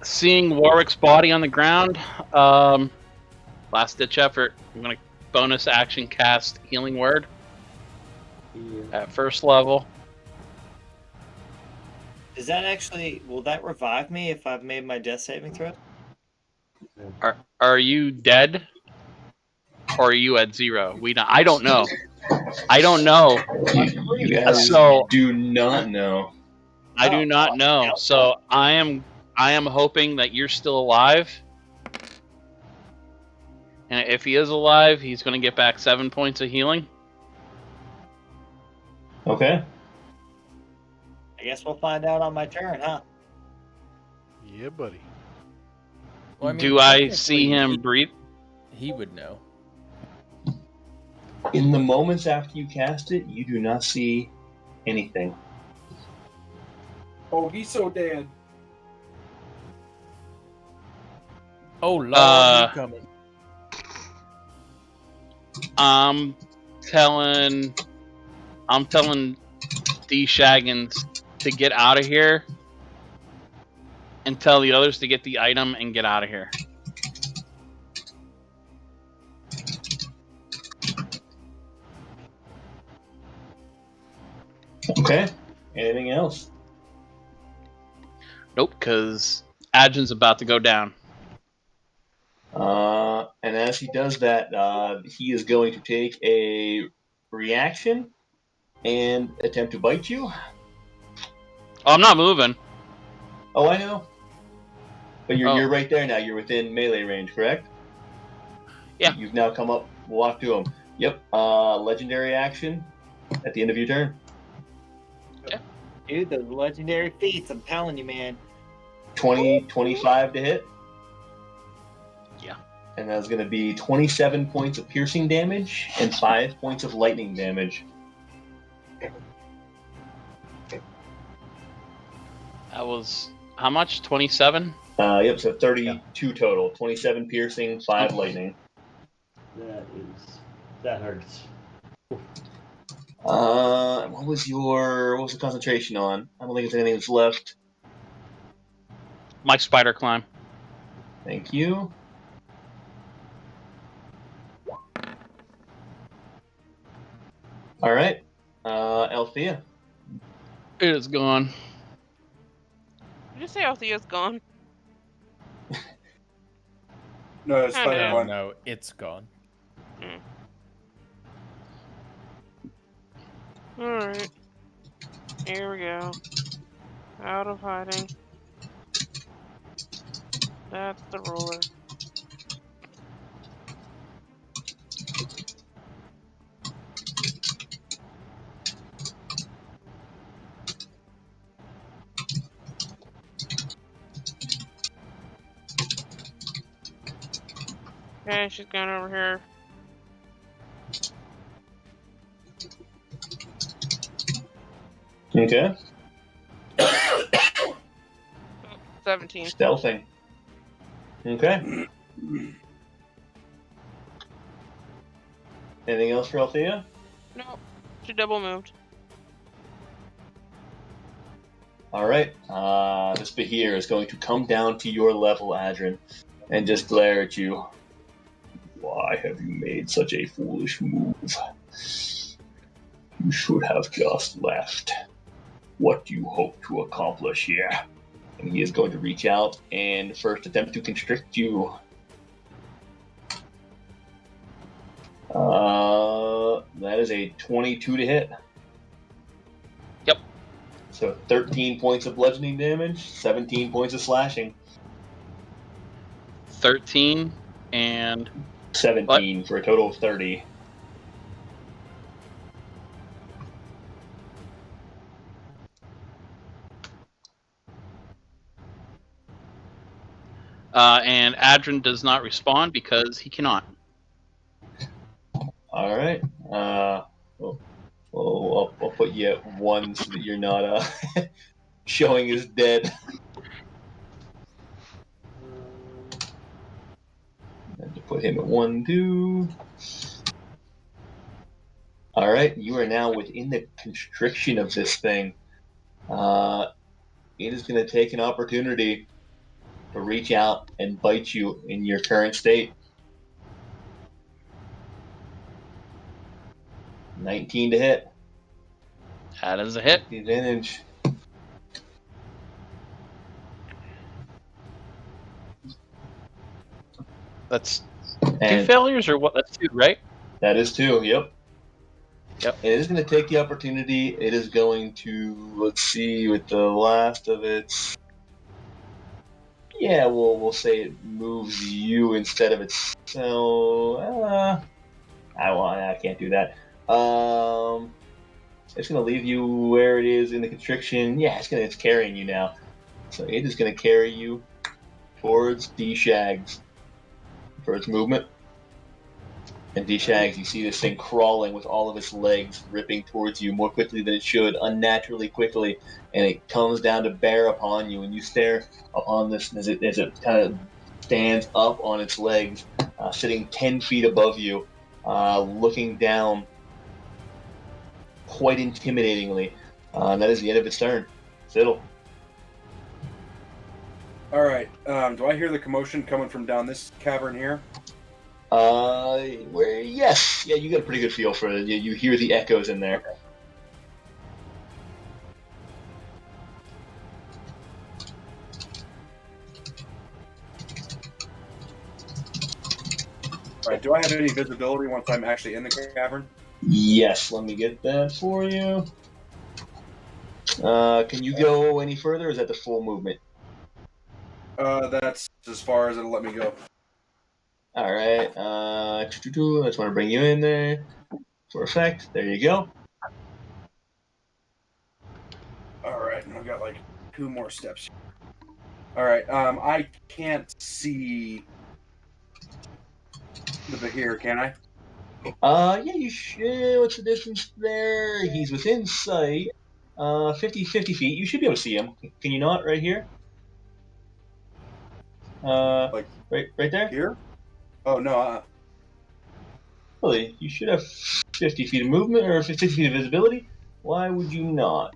Seeing Warwick's body on the ground, last ditch effort. I'm gonna bonus action cast Healing Word at first level. Does that actually? Will that revive me if I've made my death saving throw? Are you dead, or are you at 0? I don't know. I don't know. You guys So do not know. I do not know. Yep. So I am hoping that you're still alive. And if he is alive, he's going to get back 7 points of healing. Okay. I guess we'll find out on my turn, huh? Yeah, buddy. Well, I mean, Do I see technically, him breathe? He would know. In the moments after you cast it, you do not see anything. Oh, he's so dead. Oh, Lord, you coming. I'm telling D Shaggins to get out of here and tell the others to get the item and get out of here. Okay. Anything else? Nope, because Adjun's about to go down. And as he does that, he is going to take a reaction and attempt to bite you. Oh, I'm not moving. Oh, I know. But Oh. you're right there now. You're within melee range, correct? Yeah. You've now come up, walk to him. Yep. Legendary action at the end of your turn. Dude, those legendary feats, I'm telling you, man. 25 to hit. Yeah. And that's going to be 27 points of piercing damage and 5 points of lightning damage. That was how much? 27? Yep, so 32 total. 27 piercing, 5 lightning. That hurts. What was the concentration on? I don't think there's anything that's left. My spider climb. Thank you. All right, Althea. It is gone. Did you say Althea's gone? No, it's I fine. know. No, One. no, it's gone. Alright. Here we go. Out of hiding. That's the ruler. Okay, she's going over here. Okay. 17. Stealthing. Okay. Anything else for Althea? Nope. She double moved. All right. This Bahir is going to come down to your level, Adrin, and just glare at you. Why have you made such a foolish move? You should have just left. What do you hope to accomplish here? And he is going to reach out and first attempt to constrict you. That is a 22 to hit. Yep. So 13 points of bludgeoning damage, 17 points of slashing. 13 and 17 for a total of 30. and Adrian does not respond because he cannot. All right. I'll put you at 1 so that you're not showing as dead. And to put him at 1, 2. All right. You are now within the constriction of this thing. It is going to take an opportunity to reach out and bite you in your current state. 19 to hit. That is a hit. The advantage. That's And 2 failures or what? That's 2, right? that is 2. Yep. Yep. And it is going to take the opportunity. It is going to, let's see, with the last of its. Yeah, we'll say it moves you instead of itself. I can't do that. It's gonna leave you where it is in the constriction. Yeah, it's carrying you now. So it is gonna carry you towards D-Shags for its movement. And D-Shags, you see this thing crawling with all of its legs ripping towards you more quickly than it should, unnaturally quickly, and it comes down to bear upon you, and you stare upon this as it kind of stands up on its legs, sitting 10 feet above you, looking down quite intimidatingly. That is the end of its turn. Fiddle. All right. Do I hear the commotion coming from down this cavern here? Yes, yeah, you got a pretty good feel for it. You hear the echoes in there. All right. Do I have any visibility once I'm actually in the cavern? Yes, let me get that for you. Can you go any further? Or is that the full movement? That's as far as it'll let me go. All right. I just want to bring you in there for effect. There you go. All right. And I've got like 2 more steps. All right. I can't see the Bahir, can I? Yeah, you should. What's the distance there? He's within sight. 50 feet. You should be able to see him. Can you not? Right here. Like right there. here? Oh no. Really, you should have 50 feet of movement or 50 feet of visibility. Why would you not?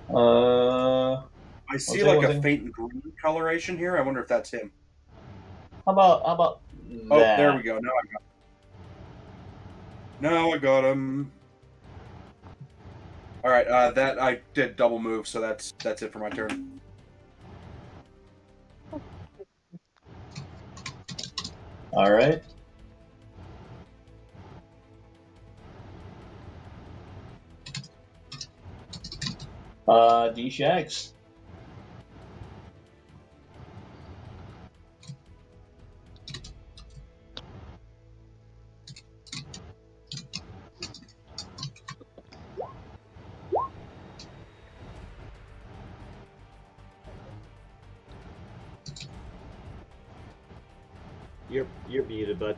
I see One like a second. faint green coloration here. I wonder if that's him. How about Oh, that? there we go. Now I got him. All right. That I did double move, so that's it for my turn. All right. D-Shags. You're muted, bud.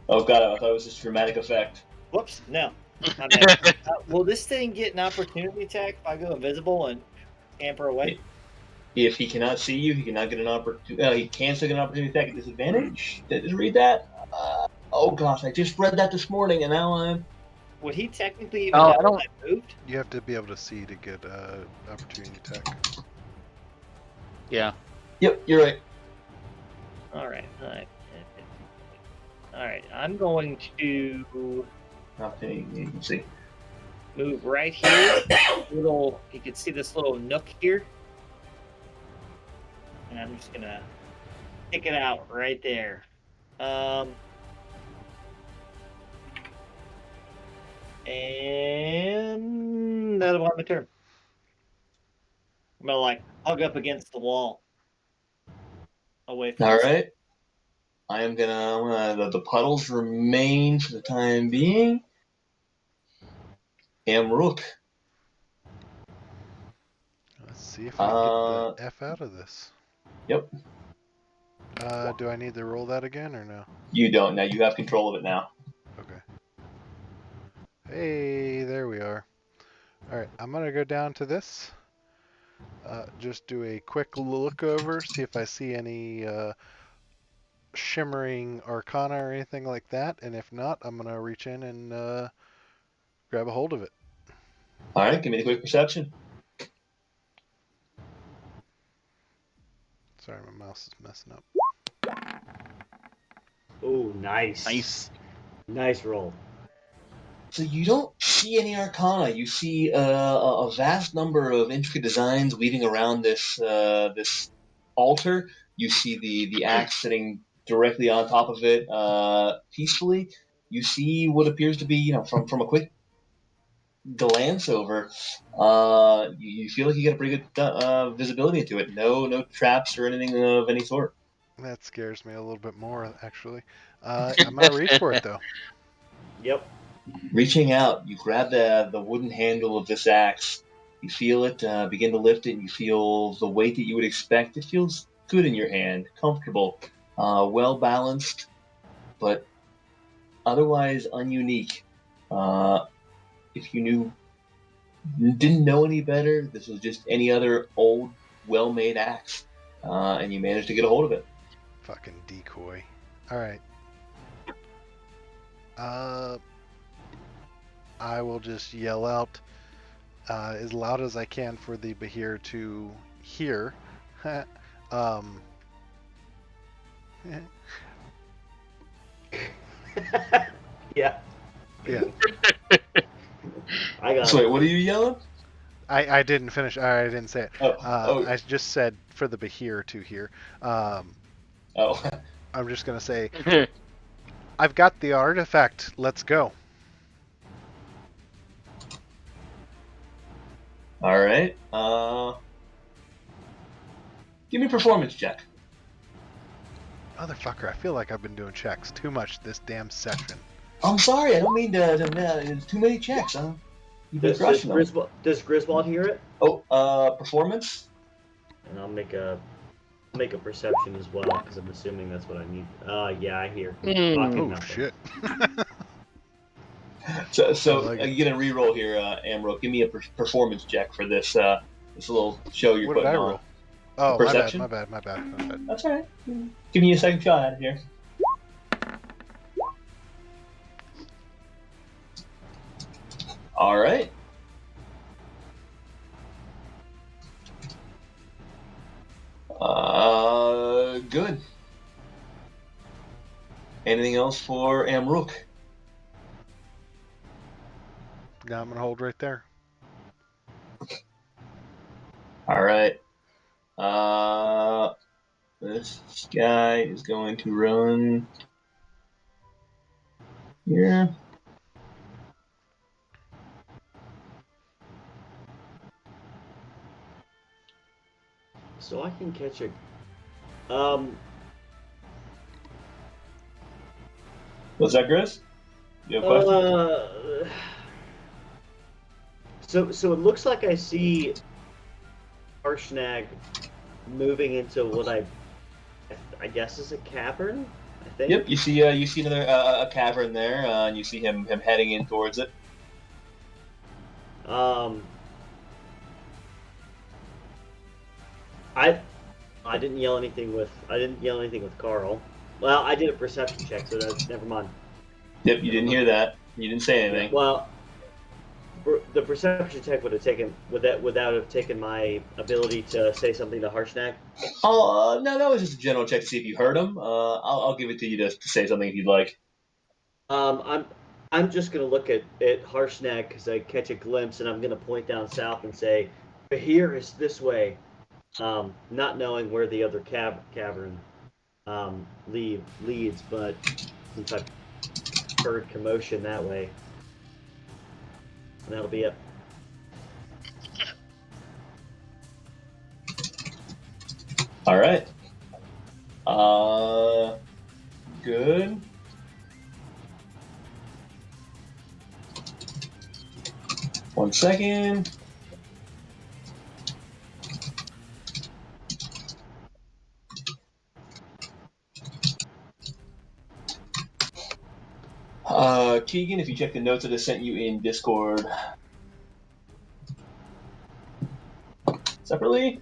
Oh god, I thought it was just dramatic effect. Whoops, no. My bad. Will this thing get an opportunity attack if I go invisible and scamper away? If he cannot see you, he cannot get an opportunity. He can still get an opportunity attack at disadvantage. Did I just read that? Oh gosh, I just read that this morning, and now I'm. Would he technically even Oh, know I don't- I moved? You have to be able to see to get opportunity attack. Yeah. Yep, you're right. All right. I'm going to Nothing you can see. move right here. You can see this little nook here, and I'm just gonna pick it out right there. And that'll have my turn. I'm gonna like hug up against the wall, away from. All right. I am gonna. The puddles remain for the time being. Chamb3r. Let's see if we can get the F out of this. Yep. Do I need to roll that again or no? You don't. Now you have control of it now. Okay. Hey, there we are. Alright, I'm gonna go down to this. Just do a quick look over, see if I see any shimmering arcana or anything like that, and if not, I'm gonna reach in and grab a hold of it. All right, give me a quick perception. Sorry, my mouse is messing up. Oh, nice. Nice roll. So you don't see any arcana. You see a vast number of intricate designs weaving around this altar. You see the axe sitting directly on top of it, peacefully. You see what appears to be, from a quick glance over, you feel like you get a pretty good visibility into it. No traps or anything of any sort. That scares me a little bit more, actually. I'm gonna reach for it though. Yep. Reaching out, you grab the wooden handle of this axe. You feel it, begin to lift it, and you feel the weight that you would expect. It feels good in your hand, comfortable, well balanced, but otherwise ununique. If you didn't know any better, this was just any other old, well-made axe, and you managed to get a hold of it. Fucking decoy. Alright. I will just yell out as loud as I can for the Bahir to hear. Yeah. Yeah. I got So it. wait, what are you yelling? I didn't finish. I didn't say it. Oh. I just said for the Bahir to hear. Oh. I'm just gonna say, I've got the artifact. Let's go. All right. Give me a performance check. Motherfucker, I feel like I've been doing checks too much this damn session. I'm sorry, I don't mean to too many checks. You've been crushing them. Does Griswold hear it? Oh, performance? And I'll make a perception as well, because I'm assuming that's what I need. Yeah, I hear. Fucking Oh nothing. shit. So like you get a reroll here, Amro. Give me a performance check for this little show you're What did putting I on. roll? Oh, Perception? my bad. That's all right. Give me a second shot at it here. All right. Good. Anything else for Amrook? Now I'm gonna hold right there. All right. This guy is going to run here. So I can catch a. What's that, Chris? You have a question? So it looks like I see Harshnag moving into what I guess is a cavern. I think. Yep. You see another a cavern there, and you see him heading in towards it. I didn't yell anything with Carl. Well, I did a perception check, so that's never mind. Yep. You didn't hear that. You didn't say anything. Well, the perception check would that have taken my ability to say something to Harshnag? Oh no, that was just a general check to see if you heard him. I'll give it to you to say something if you'd like. I'm just gonna look at Harshnag because I catch a glimpse, and I'm gonna point down south and say, "Here is this way," not knowing where the other cavern leads, but since I've heard commotion that way, and that'll be it. All right. Good. One second. Keegan, if you check the notes that I sent you in Discord separately.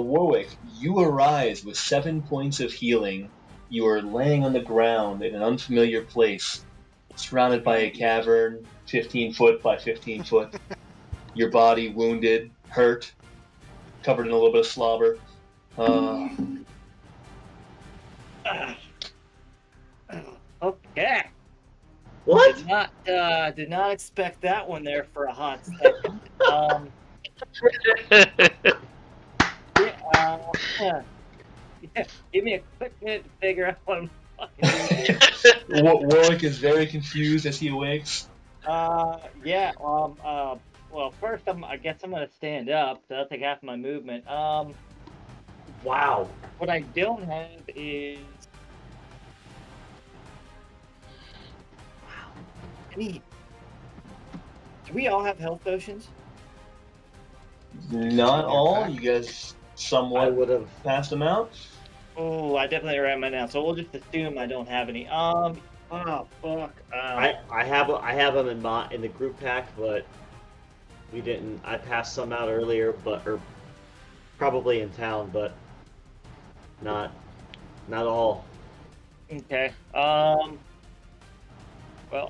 Warwick, you arise with 7 points of healing. You are laying on the ground in an unfamiliar place, surrounded by a cavern, 15 foot by 15 foot. Your body wounded, hurt, covered in a little bit of slobber. Okay. What? Did not expect that one there for a hot second. Yeah, give me a quick minute to figure out what I'm fucking doing. Warwick is very confused as he awakes. Yeah. Well, first I guess I'm gonna stand up. So that'll take half of my movement. Wow. What I don't have is any. Do we all have health potions? Not all. You guys I somewhat would have. passed them out. Oh, I definitely ran mine now. So we'll just assume I don't have any. Oh fuck. I have them in the group pack, but we didn't. I passed some out earlier, or probably in town, but not all. Okay. Well,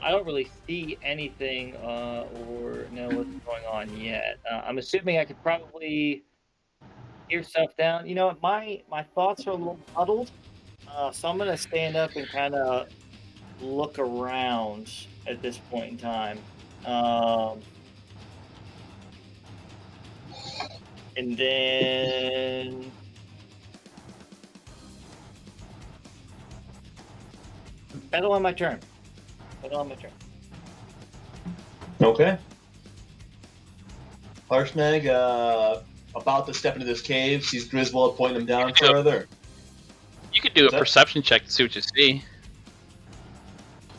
I don't really see anything or know what's going on yet. I'm assuming I could probably hear stuff down. You know what? My thoughts are a little muddled, so I'm gonna stand up and kind of look around at this point in time. And then battle on my turn. Okay. Harshnag, about to step into this cave, sees Griswold pointing him down further. You could do a perception check to see what you see.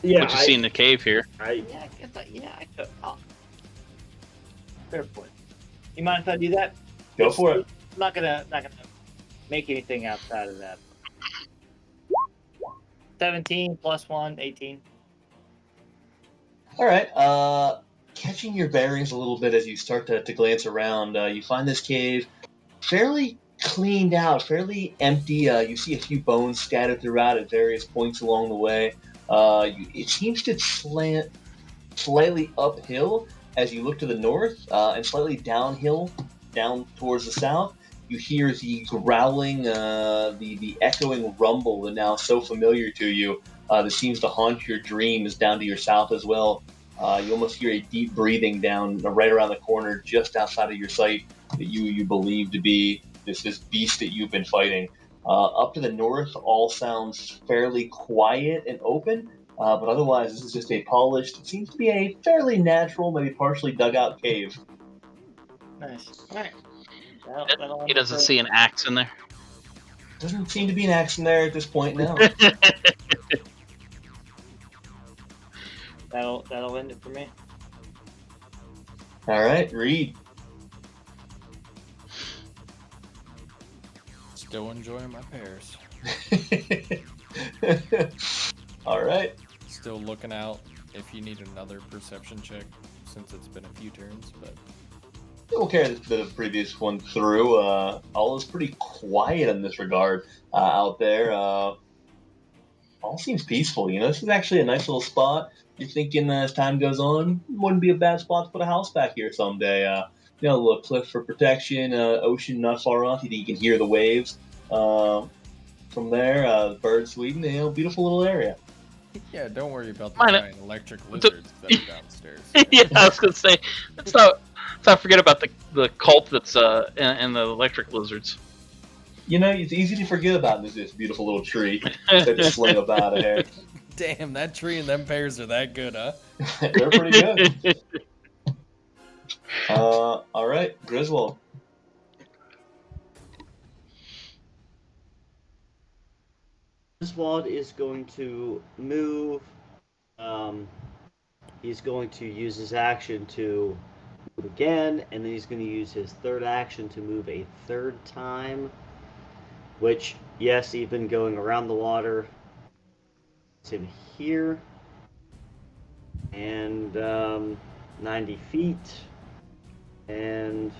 Yeah, What you see in the cave here. I could. Oh. Fair point. You mind if I do that? Go for it. I'm not gonna make anything outside of that. 17 plus 1, 18. All right. Catching your bearings a little bit as you start to glance around, you find this cave fairly cleaned out, fairly empty. You see a few bones scattered throughout at various points along the way. It seems to slant slightly uphill as you look to the north, and slightly downhill, down towards the south. You hear the growling, the echoing rumble that now so familiar to you, that seems to haunt your dreams down to your south as well. You almost hear a deep breathing down right around the corner, just outside of your sight, that you believe to be this beast that you've been fighting. Up to the north, all sounds fairly quiet and open, but otherwise, this is just a polished, it seems to be a fairly natural, maybe partially dug out cave. Nice. All right. He doesn't see an axe in there. Doesn't seem to be an axe in there at this point now. That'll end it for me. All right, Reed. Still enjoying my pears. All right. Still looking out if you need another perception check, since it's been a few turns, but We'll carry the previous one through. All is pretty quiet in this regard out there. All seems peaceful. You know, this is actually a nice little spot. You're thinking as time goes on, wouldn't be a bad spot to put a house back here someday. You know, a little cliff for protection, ocean not far off. You can hear the waves from there. Birds tweeting. You know, beautiful little area. yeah, don't worry about the giant electric lizards that are downstairs. Yeah, I was gonna say, let's not forget about the cult that's and the electric lizards. You know, it's easy to forget about this beautiful little tree that just sling about here. Damn, that tree and them pears are that good, huh? They're pretty good. All right, Griswold. Griswold is going to move. He's going to use his action to move again, and then he's going to use his third action to move a third time. Which, yes, even going around the water, it's him here, and 90 feet, and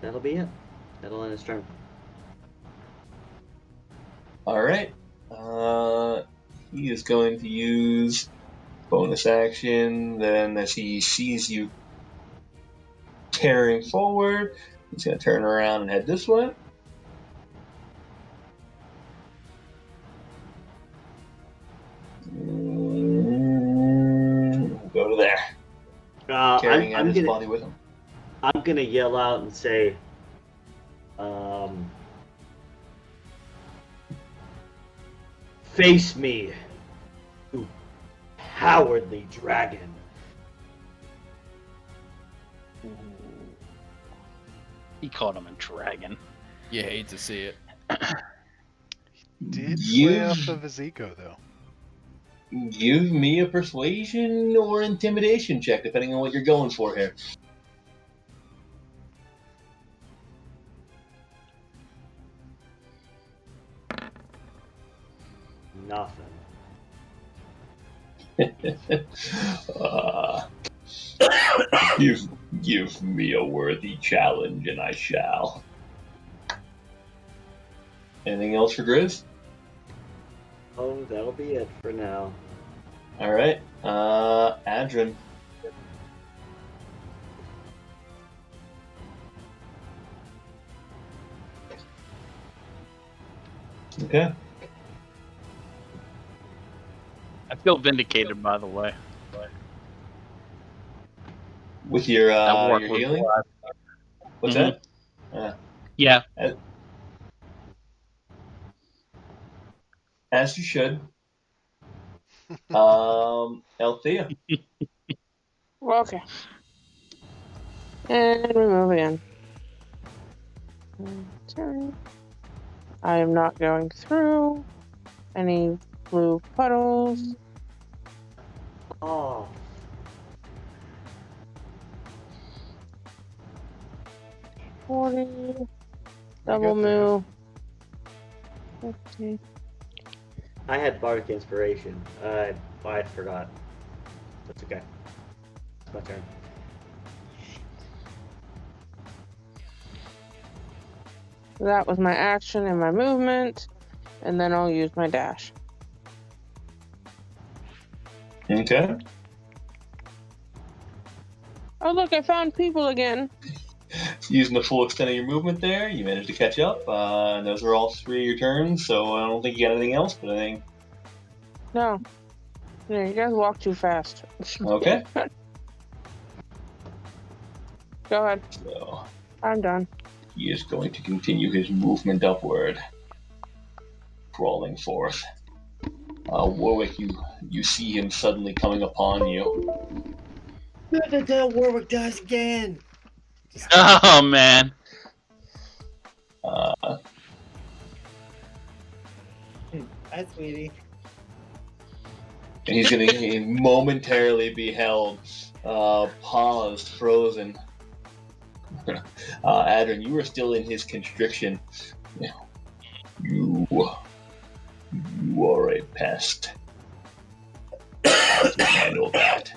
that'll be it. That'll end his turn. All right. He is going to use bonus action. Then, as he sees you tearing forward, he's going to turn around and head this way. Go to there. Carrying out his body with him. I'm gonna yell out and say, "Face me, you cowardly dragon!" He called him a dragon. You hate to see it. Did play off of his ego, though. Give me a persuasion or intimidation check, depending on what you're going for here. Nothing. Give me a worthy challenge, and I shall. Anything else for Grizz? Oh, that'll be it for now. All right, Adrian. Okay. I feel vindicated, by the way. With your That your was healing. alive. What's Mhm. that? Yeah. As you should. Althea. Okay. And remove again. Turn. I am not going through any blue puddles. Oh. Double move. 50. I had bardic inspiration. I forgot. That's okay. It's my turn. That was my action and my movement, and then I'll use my dash. Okay. Oh look, I found people again. Using the full extent of your movement there, you managed to catch up. And those are all 3 of your turns, so I don't think you got anything else, but I think... No. No, you guys walk too fast. Okay. Go ahead. So, I'm done. he is going to continue his movement upward, crawling forth. Warwick, you see him suddenly coming upon you. What the hell Warwick does again? Oh man. Hi, sweetie. And he's going to momentarily be held, paused, frozen. Adrian, you are still in his constriction. You are a pest. How do you handle that?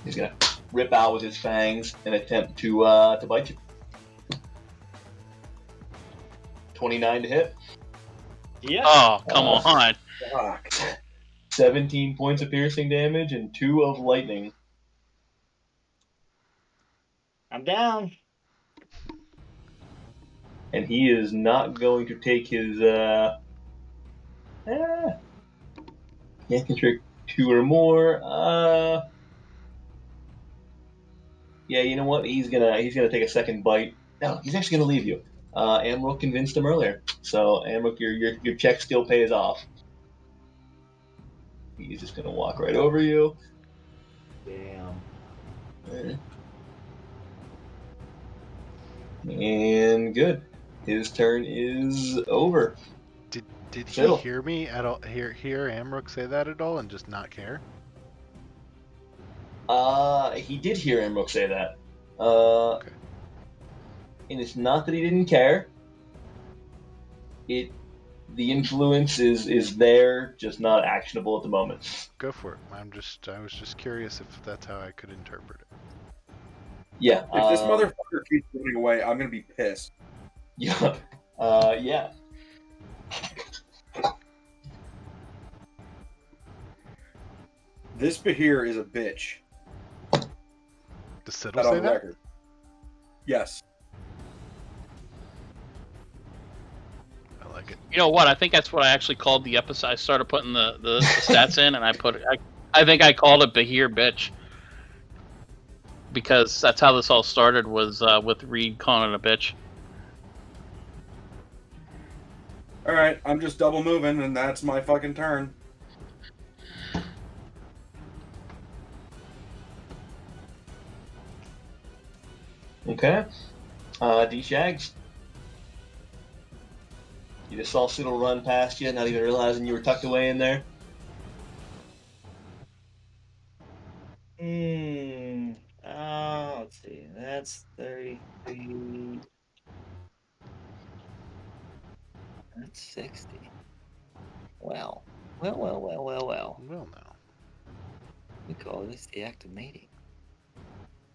He's going to rip out with his fangs and attempt to bite you. 29 to hit. Yeah. Oh, come on. Fuck. 17 points of piercing damage and 2 of lightning. I'm down. And he is not going to take his can't constrict 2 or more. Yeah, you know what? He's gonna take a second bite. No, he's actually gonna leave you. Amrook convinced him earlier, so Amrook, your check still pays off. He's just gonna walk right over you. Damn. And good. His turn is over. Did he Fiddle. hear me at all? Hear Amrook say that at all, and just not care? He did hear Amrook say that. Okay. And it's not that he didn't care. The influence is there, just not actionable at the moment. Go for it. I was just curious if that's how I could interpret it. Yeah. If this motherfucker keeps running away, I'm gonna be pissed. Yeah. Yeah. This Bahir is a bitch. Does Siddle That say on that? record. Yes. I like it. You know what? I think that's what I actually called the episode. I started putting the stats in, and I think I called it Bahir bitch, because that's how this all started, was with Reed calling it a bitch. All right, I'm just double moving, and that's my fucking turn. Okay. D-Shags. You just saw Siddle run past you, not even realizing you were tucked away in there. Let's see. That's 33. That's 60. Well. Well, now. We call this the act of mating.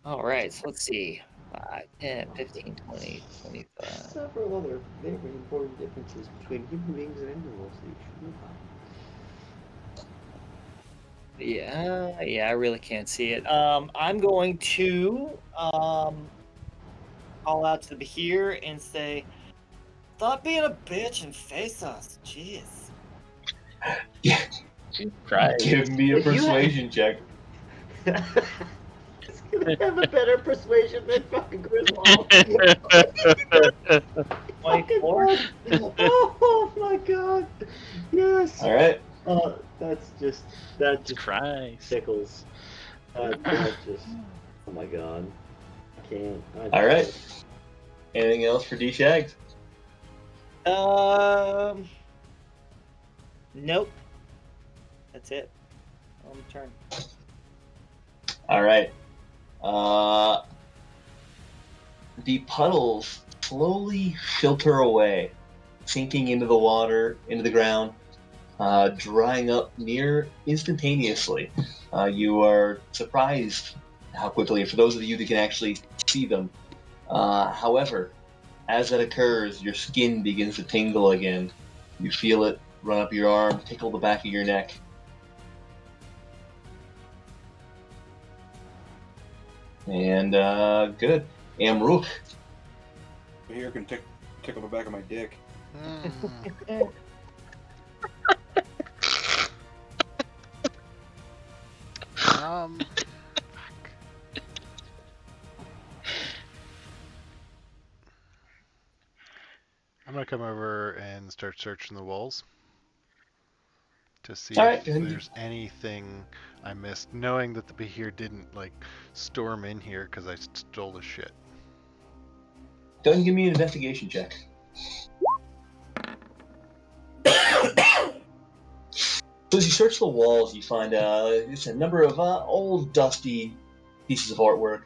All right, so let's see. 5, 10, 15, 20, 25. Several other very important differences between human beings and animals that you should know about. Yeah, I really can't see it. I'm going to call out to the Bahir and say, "Stop being a bitch and face us." Jeez. Right. Give me a If you had- persuasion check. It's gonna have a better persuasion than fucking Griswold. 24. Oh my god. Yes. All right. That just Christ. tickles. That just, oh my god. I can't. All right. Anything else for D-Shags? Nope. That's it. On the turn. All right. The puddles slowly filter away, sinking into the water, into the ground, drying up near instantaneously. You are surprised how quickly, for those of you that can actually see them. However, as that occurs, your skin begins to tingle again. You feel it run up your arm, tickle the back of your neck. And good. Amrook. Bahir can tickle the back of my dick. Fuck. I'm gonna come over and start searching the walls to see Alright, if go ahead. there's anything I missed, knowing that the Bahir didn't like storm in here because I stole the shit. Go ahead and give me an investigation check. So as you search the walls, you find it's a number of old, dusty pieces of artwork.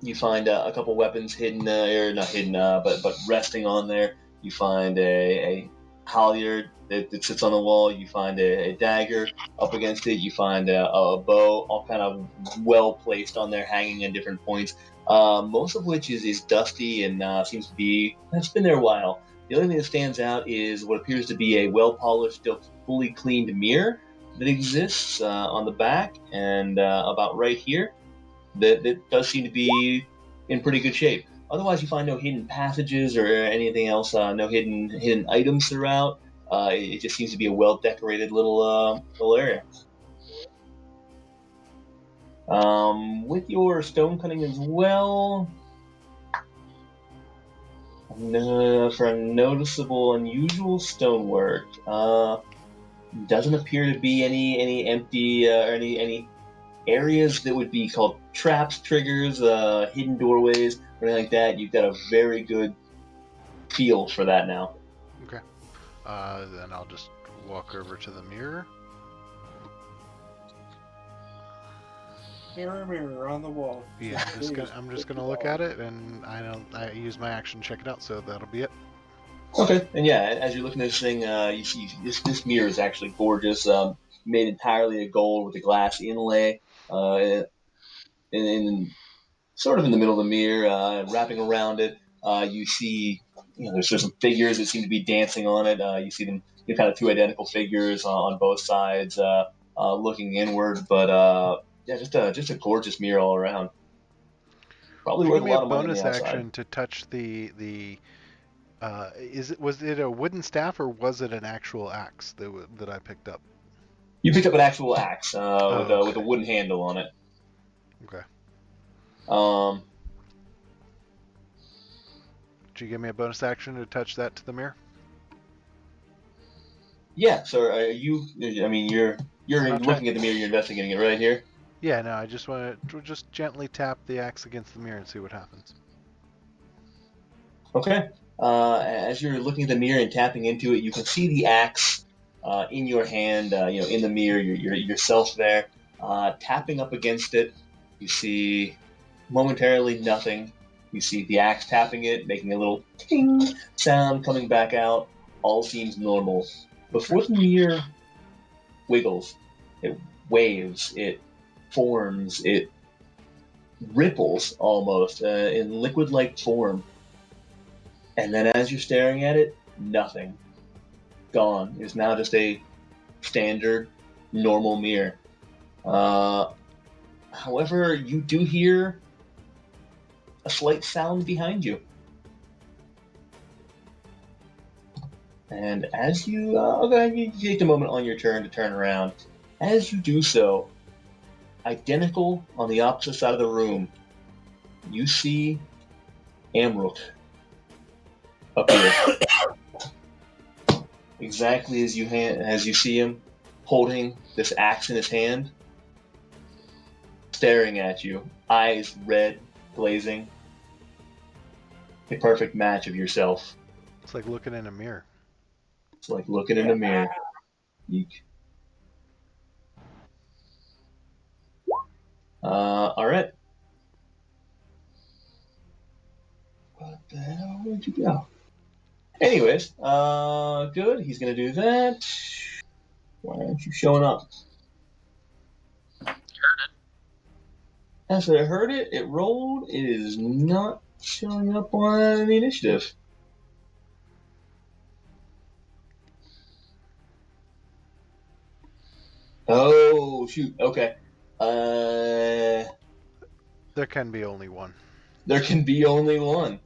You find a couple weapons hidden, or not hidden, but resting on there. You find a halyard that sits on the wall. You find a dagger up against it. You find a bow, all kind of well placed on there, hanging at different points. Most of which is dusty and seems to be, it's been there a while. The only thing that stands out is what appears to be a well-polished, still fully cleaned mirror that exists on the back and about right here. That does seem to be in pretty good shape. Otherwise, you find no hidden passages or anything else, no hidden items throughout. It just seems to be a well-decorated little area. With your stone cutting as well, for a noticeable, unusual stonework, doesn't appear to be any empty or any areas that would be called traps, triggers, hidden doorways, or anything like that. You've got a very good feel for that now. Okay. Then I'll just walk over to the mirror. Mirror, mirror on the wall. Yeah, I'm just gonna look at it, and I use my action to check it out, so that'll be it. Okay, and yeah, as you're looking at this thing, you see this mirror is actually gorgeous, made entirely of gold with a glass inlay, and sort of in the middle of the mirror, wrapping around it, you see, there's some figures that seem to be dancing on it. You see them, kind of two identical figures on both sides, looking inward. But yeah, just a gorgeous mirror all around. Probably worth Give a me a lot of money on bonus the outside. action to touch was it a wooden staff or was it an actual axe that I picked up? You picked up an actual axe okay. with a wooden handle on it. Okay. Um, Did you give me a bonus action to touch that to the mirror? yeah. So are you? I mean, you're looking at the mirror. You're investigating it right here. Yeah. No. I just want to just gently tap the axe against the mirror and see what happens. Okay. As you're looking at the mirror and tapping into it, you can see the axe in your hand. In the mirror, yourself there, tapping up against it. You see momentarily nothing. You see the axe tapping it, making a little ting sound coming back out. All seems normal. Before the mirror wiggles, it waves, it forms, it ripples almost in liquid-like form. And then as you're staring at it, nothing. Gone. It's now just a standard, normal mirror. However, you do hear a slight sound behind you. And as you, you take a moment on your turn to turn around. As you do so, identical on the opposite side of the room, you see Amrook up here. Exactly as you see him, holding this axe in his hand, staring at you, eyes red, blazing. A perfect match of yourself. It's like looking in a mirror. It's like looking in a mirror. Eek. All right. What the hell? Where'd you go? Anyways, good. He's gonna do that. Why aren't you showing up? As I heard it, it rolled. It is not showing up on the initiative. Oh shoot. Okay. There can be only one. There can be only one.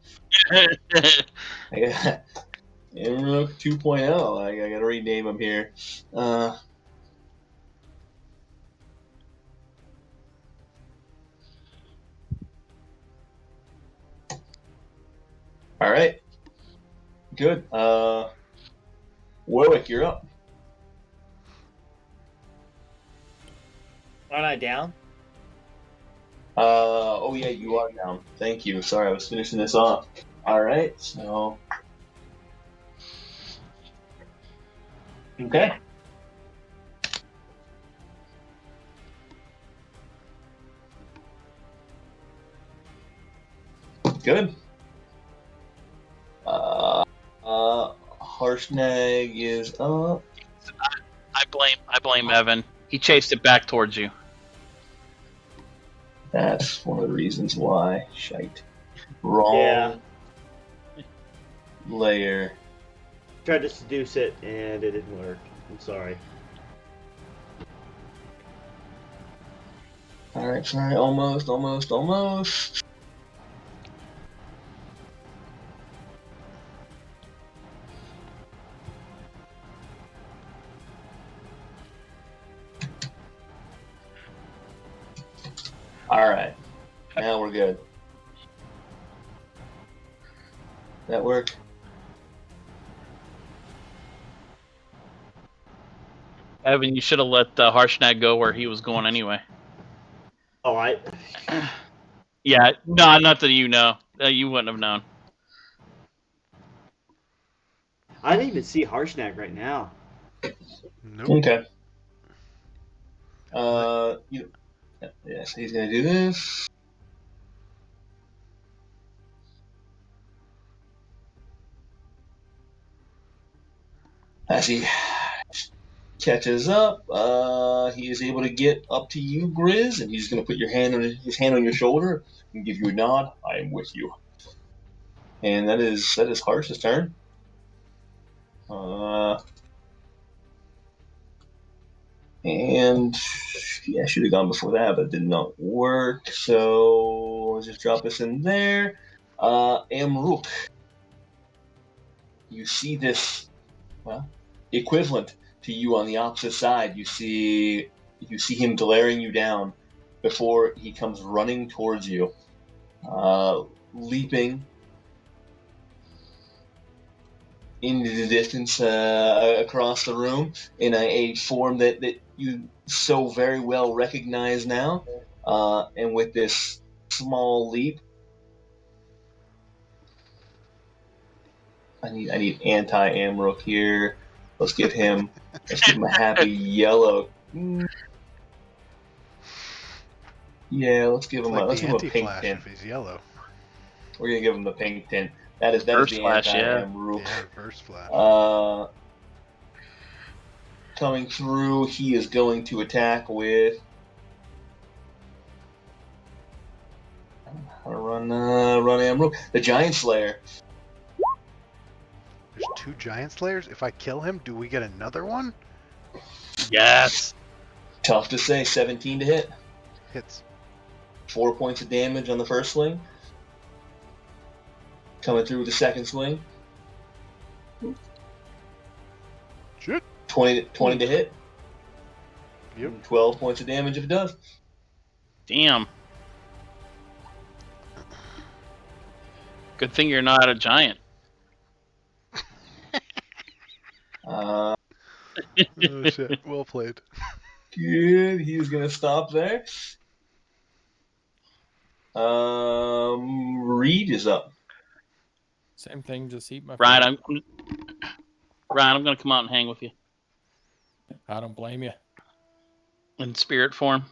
I got Amrook 2.0. I gotta rename him here. All right. Good. Warwick, you're up. Aren't I down? Oh yeah, you are down. Thank you. Sorry, I was finishing this off. All right. So. Okay. Good. Harshnag is up. I blame Evan. He chased it back towards you. That's one of the reasons why. Shite. Wrong Yeah. layer. Tried to seduce it and it didn't work. I'm sorry. Alright, sorry, almost. Alright. Now we're good. That work? Evan, you should have let Harshnag go where he was going anyway. All right. Yeah, no, not that you know. You wouldn't have known. I didn't even see Harshnag right now. Nope. Okay. Yeah, so he's gonna do this. As he catches up, he is able to get up to you, Grizz, and he's gonna put his hand on your shoulder and give you a nod. I am with you. And that is Harsh's turn. And yeah, I should have gone before that, but it did not work. So let's just drop this in there. Amruk, you see this, well, equivalent to you on the opposite side. You see him glaring you down before he comes running towards you, leaping into the distance across the room in a form that you so very well recognize now. And with this small leap, I need anti-Amrook here. Let's give him a happy yellow. Yeah, let's give him Like a the pink anti-flash tint. if he's yellow. We're gonna give him the pink tint. That is Reverse the flash, yeah. anti-Amrook. Yeah, reverse flash. Coming through, he is going to attack with. Run Amrook. The Giant Slayer. There's 2 Giant Slayers. If I kill him, do we get another one? Yes. Tough to say. 17 to hit. Hits. 4 points of damage on the first swing. Coming through with the second swing. Shit. 20 to hit. Yep. 12 points of damage if it does. Damn. Good thing you're not a giant. Oh shit. Well played. Good. He's gonna stop there. Reed is up. Same thing, just eat my Ryan, food. I'm gonna come out and hang with you I don't blame you. in spirit form.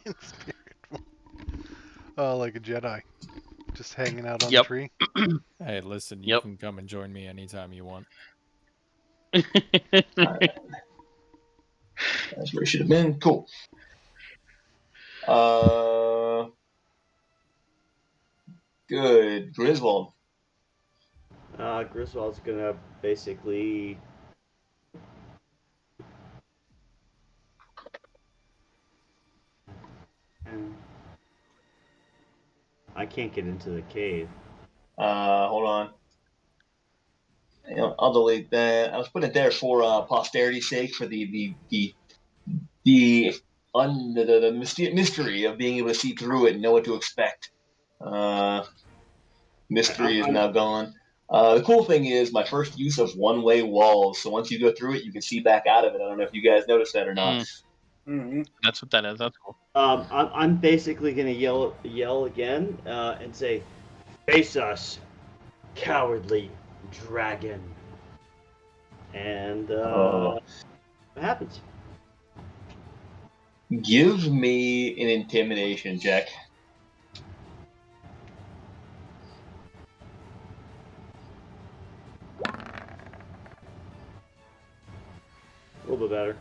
In spirit form. Oh, like a Jedi. Just hanging out on Yep. the tree. Hey, listen, you Yep. can come and join me anytime you want. Alright. That's where it should have been. Cool. Good. Griswold. Griswold's gonna basically. I can't get into the cave. Hold on. I'll delete that. I was putting it there for posterity's sake, for the mystery of being able to see through it and know what to expect. Mystery is now gone. The cool thing is my first use of one-way walls. So once you go through it, you can see back out of it. I don't know if you guys noticed that or not. Mm-hmm. That's what that is. That's cool. I'm basically gonna yell again and say, "Face us, cowardly dragon!" And what happens? Give me an intimidation check. A little bit better.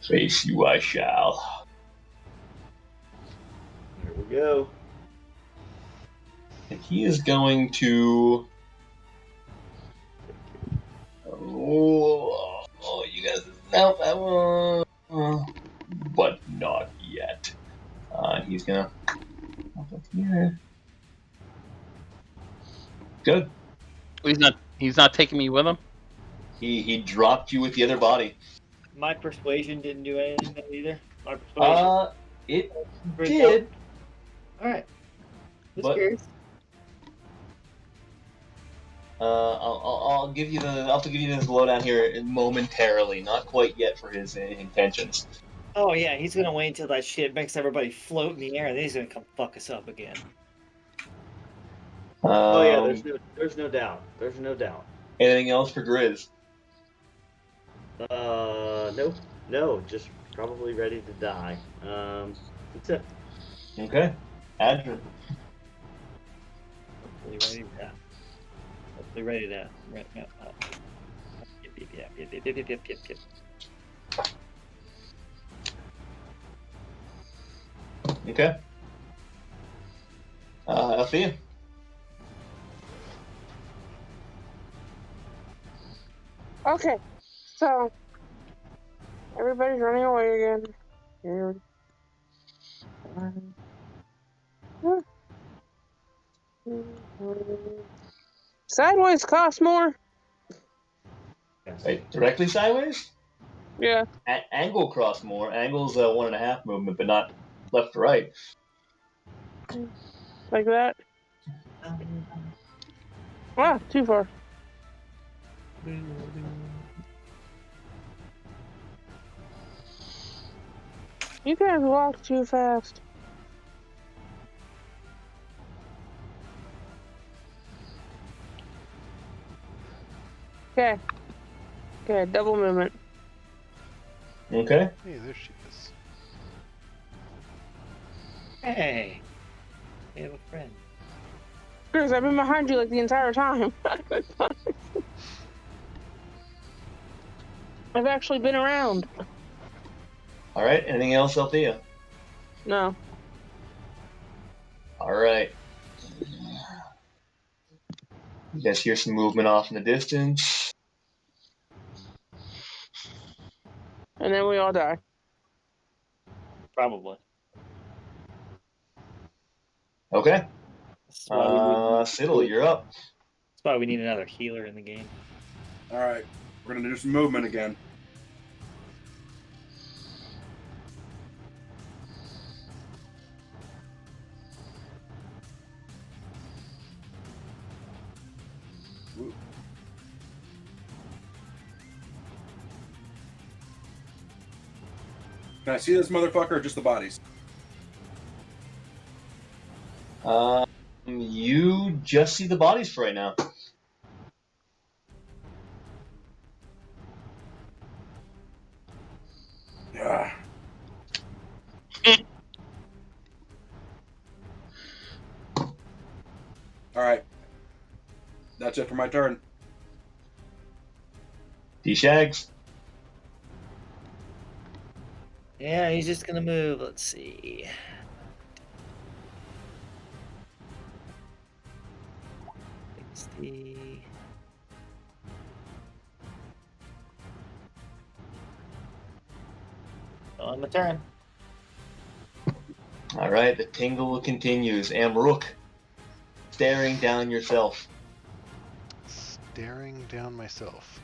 Face you I shall. Here we go. And he is going to. Oh, you guys. No, that one. But not yet. He's gonna. Here. Good. He's not taking me with him. He dropped you with the other body. My persuasion didn't do anything either. My persuasion. It did. All right. Just But- curious. I'll have to give you this lowdown here momentarily. Not quite yet for his intentions. Oh yeah, he's gonna wait until that shit makes everybody float in the air, and then he's gonna come fuck us up again. Oh yeah, Um, there's no doubt. There's no doubt. anything else for Grizz? No, just probably ready to die. That's it. Okay. Adrian. Hopefully ready to. Hopefully ready to. Yep. Okay. Althea. Okay, so everybody's running away again. Here. Sideways costs more. Yes. Wait, directly sideways? Yeah. Angle costs more. Angle's 1.5 movement, but not left to right. Like that. Wow, too far. You guys walk too fast. Okay. Okay, double movement. Okay. Hey, there she is. Hey, we have a friend. Chris, I've been behind you like the entire time. I've actually been around. All right. Anything else, Althea? No. All right. You guys hear some movement off in the distance. And then we all die. Probably. Okay. That's why we need. Siddle, you're up. That's why we need another healer in the game. All right, we're gonna do some movement again. Ooh. Can I see this motherfucker or just the bodies? You just see the bodies for right now. Yeah. All right. That's it for my turn. D-Shags. Yeah, he's just gonna move. Let's see. It's the. On my turn. All right. The tingle continues. Amrook, staring down yourself. Staring down myself.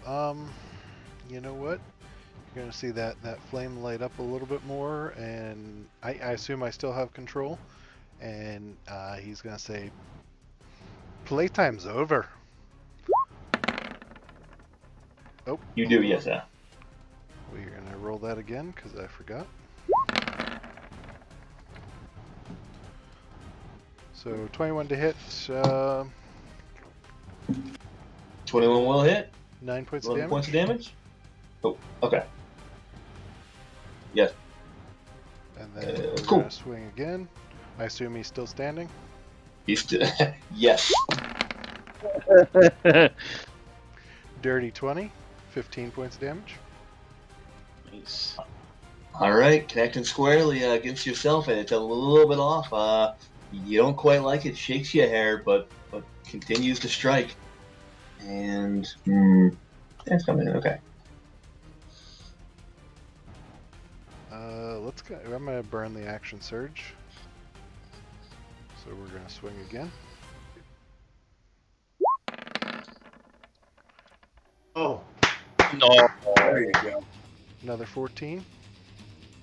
You know what? You're gonna see that flame light up a little bit more, and I assume I still have control. And he's gonna say, "Playtime's over." Oh, You do, yes, sir. we're gonna roll that again because I forgot. So 21 to hit, 21 will hit. 9 points of 11 damage. points of damage. Oh, okay. Yes. And then we're cool. gonna swing again. I assume he's still standing. He's still. Yes. Dirty 20, 15 points of damage. Nice. All right, connecting squarely against yourself, and it's a little bit off. You don't quite like it, shakes your hair, but continues to strike. And that's coming in. Okay. Let's go. I'm gonna burn the action surge. So we're gonna swing again. Oh, No. There you go. Another 14.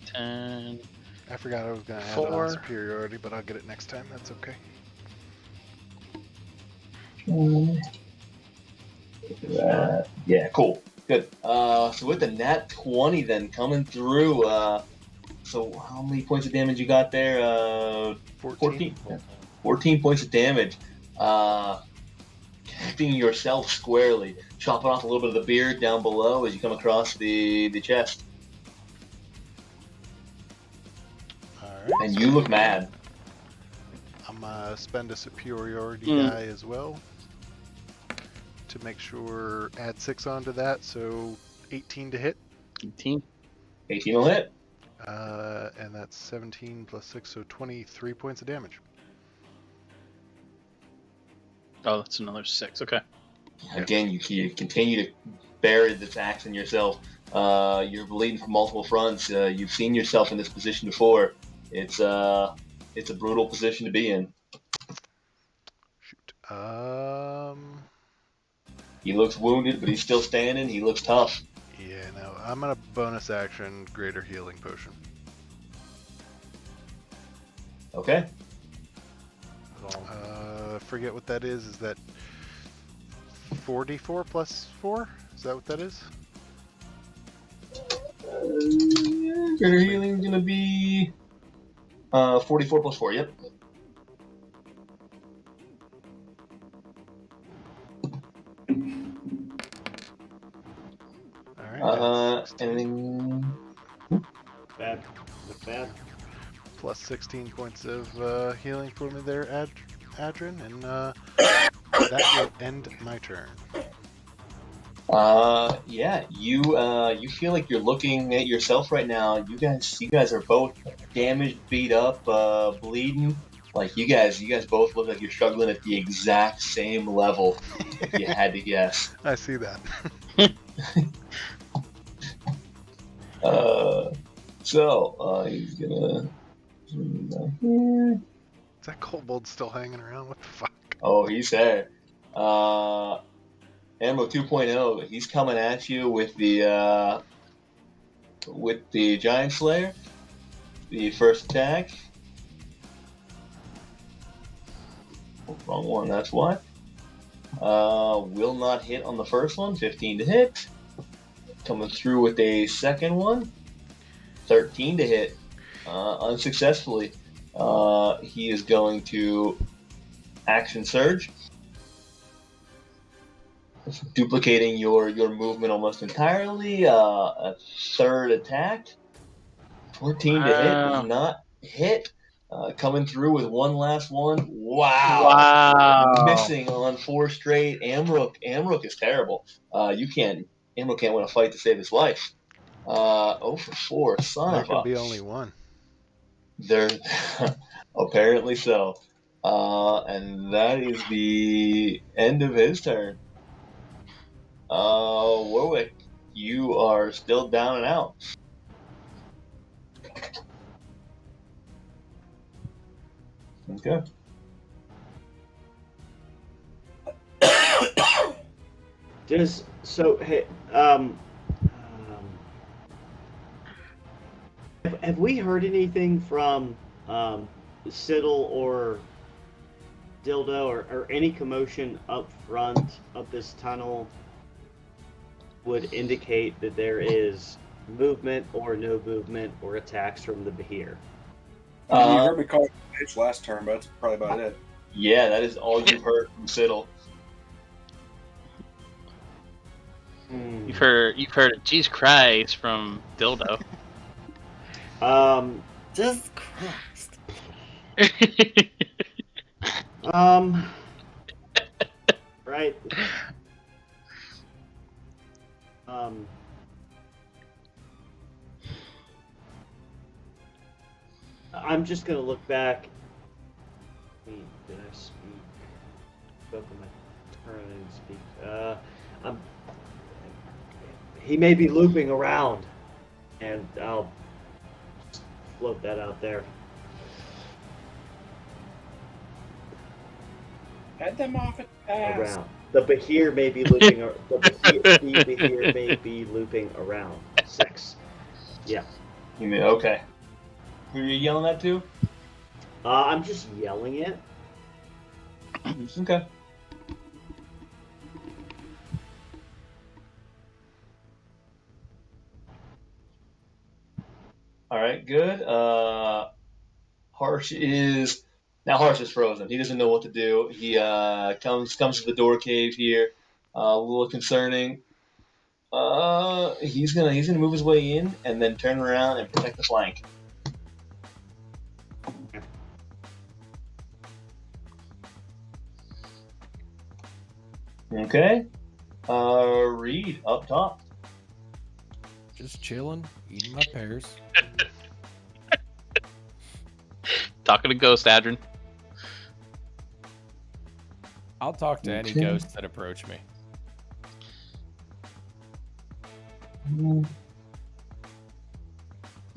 10. I forgot I was gonna add 4. on superiority, but I'll get it next time. That's okay. Yeah, cool. Good. So with the nat 20 then coming through, So how many points of damage you got there? 14. 14 points of damage. Hitting yourself squarely, chopping off a little bit of the beard down below as you come across the chest. Alright. And so you look mad. I'm going to spend a superiority die as well to make sure add 6 onto that, so 18 to hit. 18. 18 will hit. And that's 17 plus 6, so 23 points of damage. Oh, that's another 6. Okay. Again, you continue to bury this axe in yourself. You're bleeding from multiple fronts. You've seen yourself in this position before. It's a brutal position to be in. Shoot. He looks wounded, but he's still standing. He looks tough. Yeah, no, I'm gonna bonus action greater healing potion. Okay. Forget what that is. Is that 4d4 plus 4? Is that what that is? Greater healing is gonna be 44 plus 4. Yep. Alright. And then Bad. Look bad. Plus 16 points of healing for me there, Adrian, and that will end my turn. yeah, you feel like you're looking at yourself right now. You guys are both damaged, beat up, bleeding. Like you guys both look like you're struggling at the exact same level. If you had to guess. I see that. So he's gonna. Here. Is that kobold still hanging around? What the fuck? Oh, he's there. Ammo 2.0. He's coming at you with the Giant Slayer. The first attack. Wrong one. That's why. Will not hit on the first one. 15 to hit. Coming through with a second one. 13 to hit. Unsuccessfully. He is going to action surge. Duplicating your movement almost entirely. A third attack. 14 to hit does not hit. Coming through with one last one. Wow. Missing on 4 straight. Amrook is terrible. Amrook can't win a fight to save his life. 0 for 4. Son There of can a. be only one. There, apparently so. And that is the end of his turn. Warwick, you are still down and out. Okay. Have we heard anything from Siddle or Dildo or any commotion up front of this tunnel would indicate that there is movement or no movement or attacks from the Behir? You heard me call it a bitch last turn, but that's probably about it. Yeah, that is all you've heard from Siddle. You've heard "Jeez Christ" from Dildo. Jesus Christ. Right. I'm just gonna look back. Did I speak? Spoke on my turn. I didn't speak. He may be looping around, and I'll float that out there. Head them off at pass. Around. The Behir may be looping. The Behir may be looping around. 6. Yeah. You mean okay? Who are you yelling at to? I'm just yelling it. Okay. All right, good. Harsh is frozen. He doesn't know what to do. He comes to the door cave here, a little concerning. He's gonna move his way in and then turn around and protect the flank. Okay. Reed up top. Just chilling, eating my pears. Talking to Ghost, Adrian. I'll talk to any Okay. ghosts that approach me.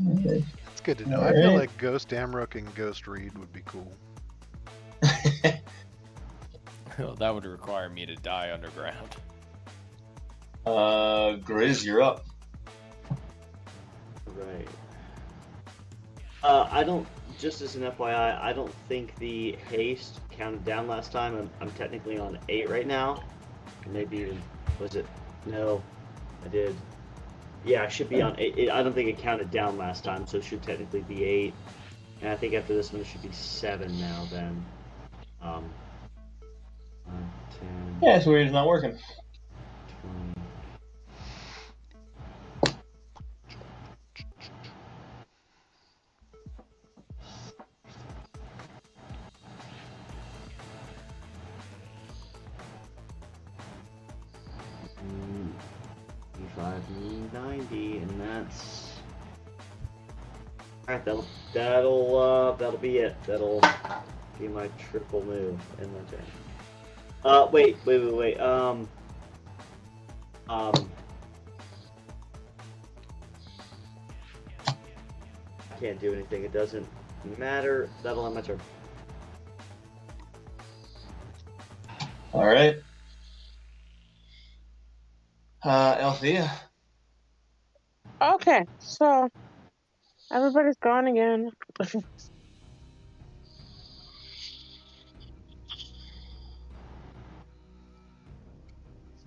Okay. It's good to know. I Alright. feel like Ghost Amrook and Ghost Reed would be cool. Well, that would require me to die underground. Grizz, you're up. Right. I don't. Just as an FYI, I don't think the haste counted down last time. I'm technically on 8 right now. Maybe even was it? No, I did. Yeah, I should be on 8. I don't think it counted down last time, so it should technically be 8. And I think after this one, it should be 7 now. Then. 10, Yeah, it's weird. It's not working. 20. Mm, 85, 90, and that's alright. That'll be it. That'll be my triple move in my turn. Wait. I can't do anything. It doesn't matter. That'll end my turn. All right. Althea. Okay, so everybody's gone again.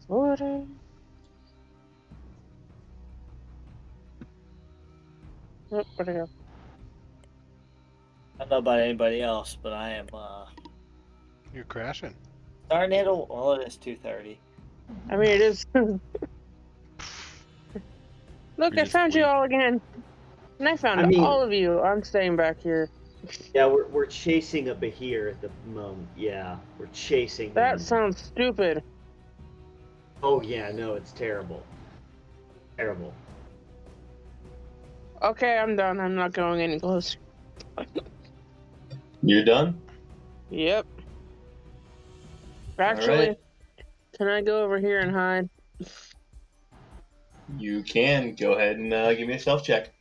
Sorry. Oh, where'd it go? I don't know about anybody else, but I am You're crashing. starting it. Well, it is 2:30. I mean, it is. Look, We I just found you leave. all again. And I found I mean- all of you. I'm staying back here. Yeah, we're chasing a Bahir at the moment. Yeah, we're chasing. That him. sounds stupid. Oh yeah, no, it's terrible. Terrible. Okay, I'm done. I'm not going any closer. You're done? Yep. Actually, right. can I go over here and hide? You can. Go ahead and give me a stealth check.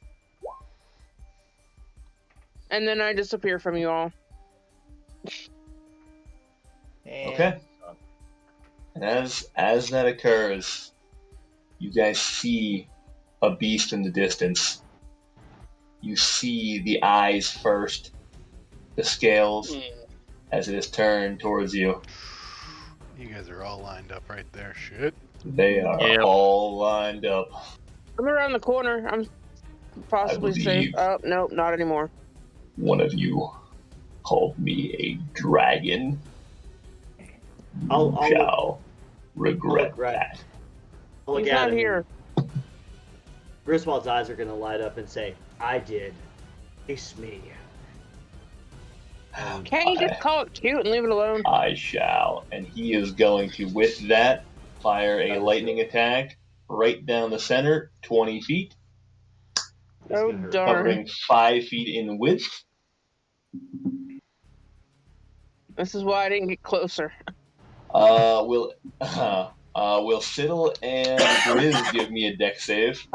And then I disappear from you all. And Okay. And as that occurs, you guys see a beast in the distance. You see the eyes first, the scales, as it is turned towards you. You guys are all lined up right there. Shit. They are Yep. all lined up. I'm around the corner. I'm possibly safe. believe- Oh, nope, not anymore. One of you called me a dragon. I'll Shall regret regret. that. I'll look He's at not him. here. Griswold's eyes are gonna light up and say, "I did. Face me." Can't you just call it cute and leave it alone? I shall. And he is going to, with that, fire a lightning attack right down the center, 20 feet, It's Oh, gonna hurt. darn. covering 5 feet in width. This is why I didn't get closer. Will Siddle and Grizz give me a deck save?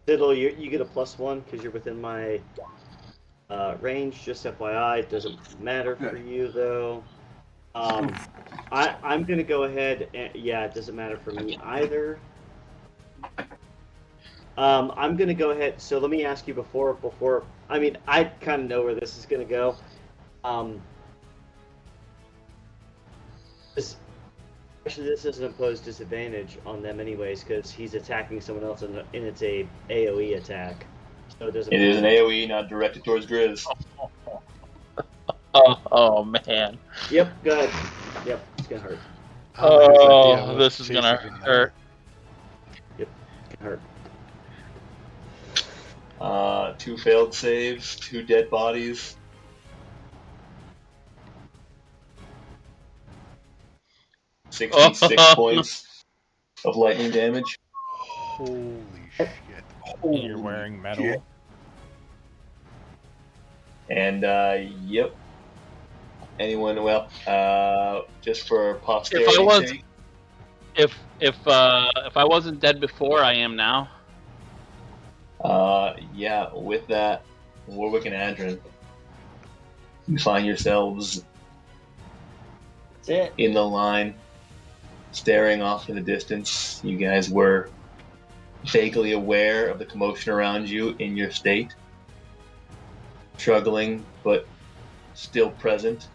Diddle, you get a +1 because you're within my range. Just FYI, it doesn't matter for you though. I'm gonna go ahead and yeah, it doesn't matter for me either. I'm gonna go ahead. So let me ask you before. I mean, I kind of know where this is gonna go. Actually, this doesn't impose disadvantage on them anyways, because he's attacking someone else, and it's a AOE attack. So it doesn't. It is an AOE, not directed towards Grizz. Oh man. Yep. Go ahead. Yep. It's gonna hurt. Oh, this is gonna hurt. Yep. It can hurt. 2 failed saves, 2 dead bodies. 66 points of lightning damage. Holy shit. And you're wearing metal. shit. And yep. Anyone? Well, just for posterity's sake. If I wasn't dead before, I am now. Yeah. With that, Warwick and Adrian, you find yourselves That's it. in the line, staring off in the distance. You guys were vaguely aware of the commotion around you in your state, struggling but still present.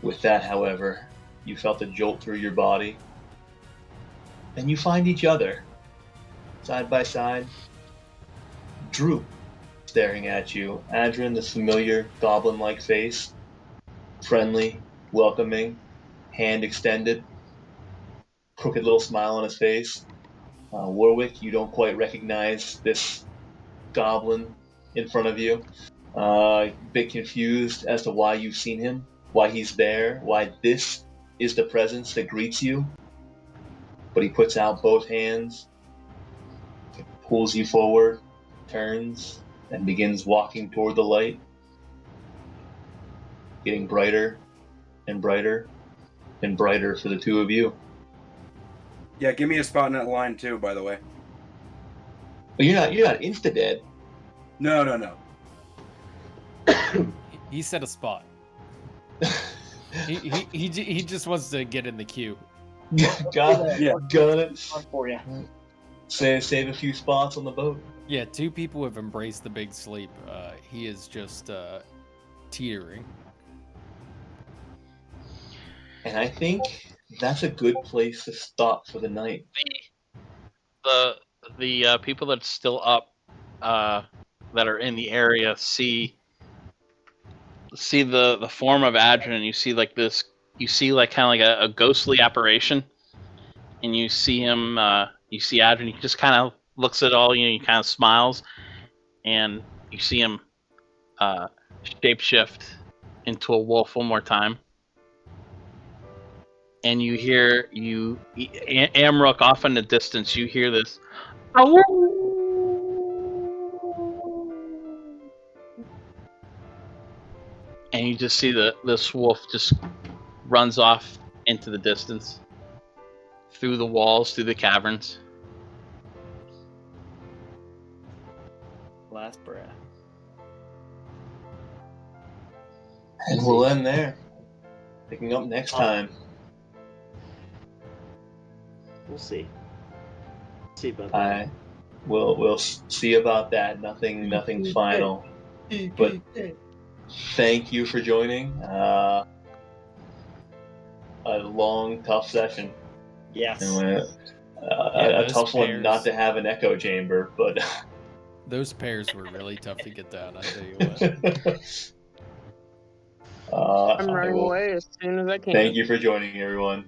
With that, however, you felt a jolt through your body, and you find each other side by side. Drew staring at you. Adrian, the familiar goblin-like face, friendly, welcoming, hand extended, crooked little smile on his face. Warwick, you don't quite recognize this goblin in front of you. A bit confused as to why you've seen him, why he's there, why this is the presence that greets you. But he puts out both hands, pulls you forward, turns, and begins walking toward the light, getting brighter and brighter and brighter for the two of you. Yeah, give me a spot in that line too, by the way. But you're not insta dead. No. He said a spot. he just wants to get in the queue. Got it. Fun for you. Save a few spots on the boat. Yeah, 2 people have embraced the big sleep. He is just teetering. And I think that's a good place to stop for the night. The people that's still up, that are in the area, see the form of Adrian. You see like this. You see like kind of like a ghostly apparition, and you see him. You see Adrian. He just kind of looks at all you. He kind of smiles, and you see him shapeshift into a wolf one more time. And you hear Amrook off in the distance. You hear this. And you just see this wolf just runs off into the distance, through the walls, through the caverns. Last breath. And we'll end there. Picking up next time. We'll see. See about that. We'll see about that. Nothing final. But thank you for joining. A long, tough session. Yes. And a those tough one pairs. not to have an echo chamber, but Those pairs were really tough to get down, I tell you what. I'm running away as soon as I can. Thank you for joining, everyone.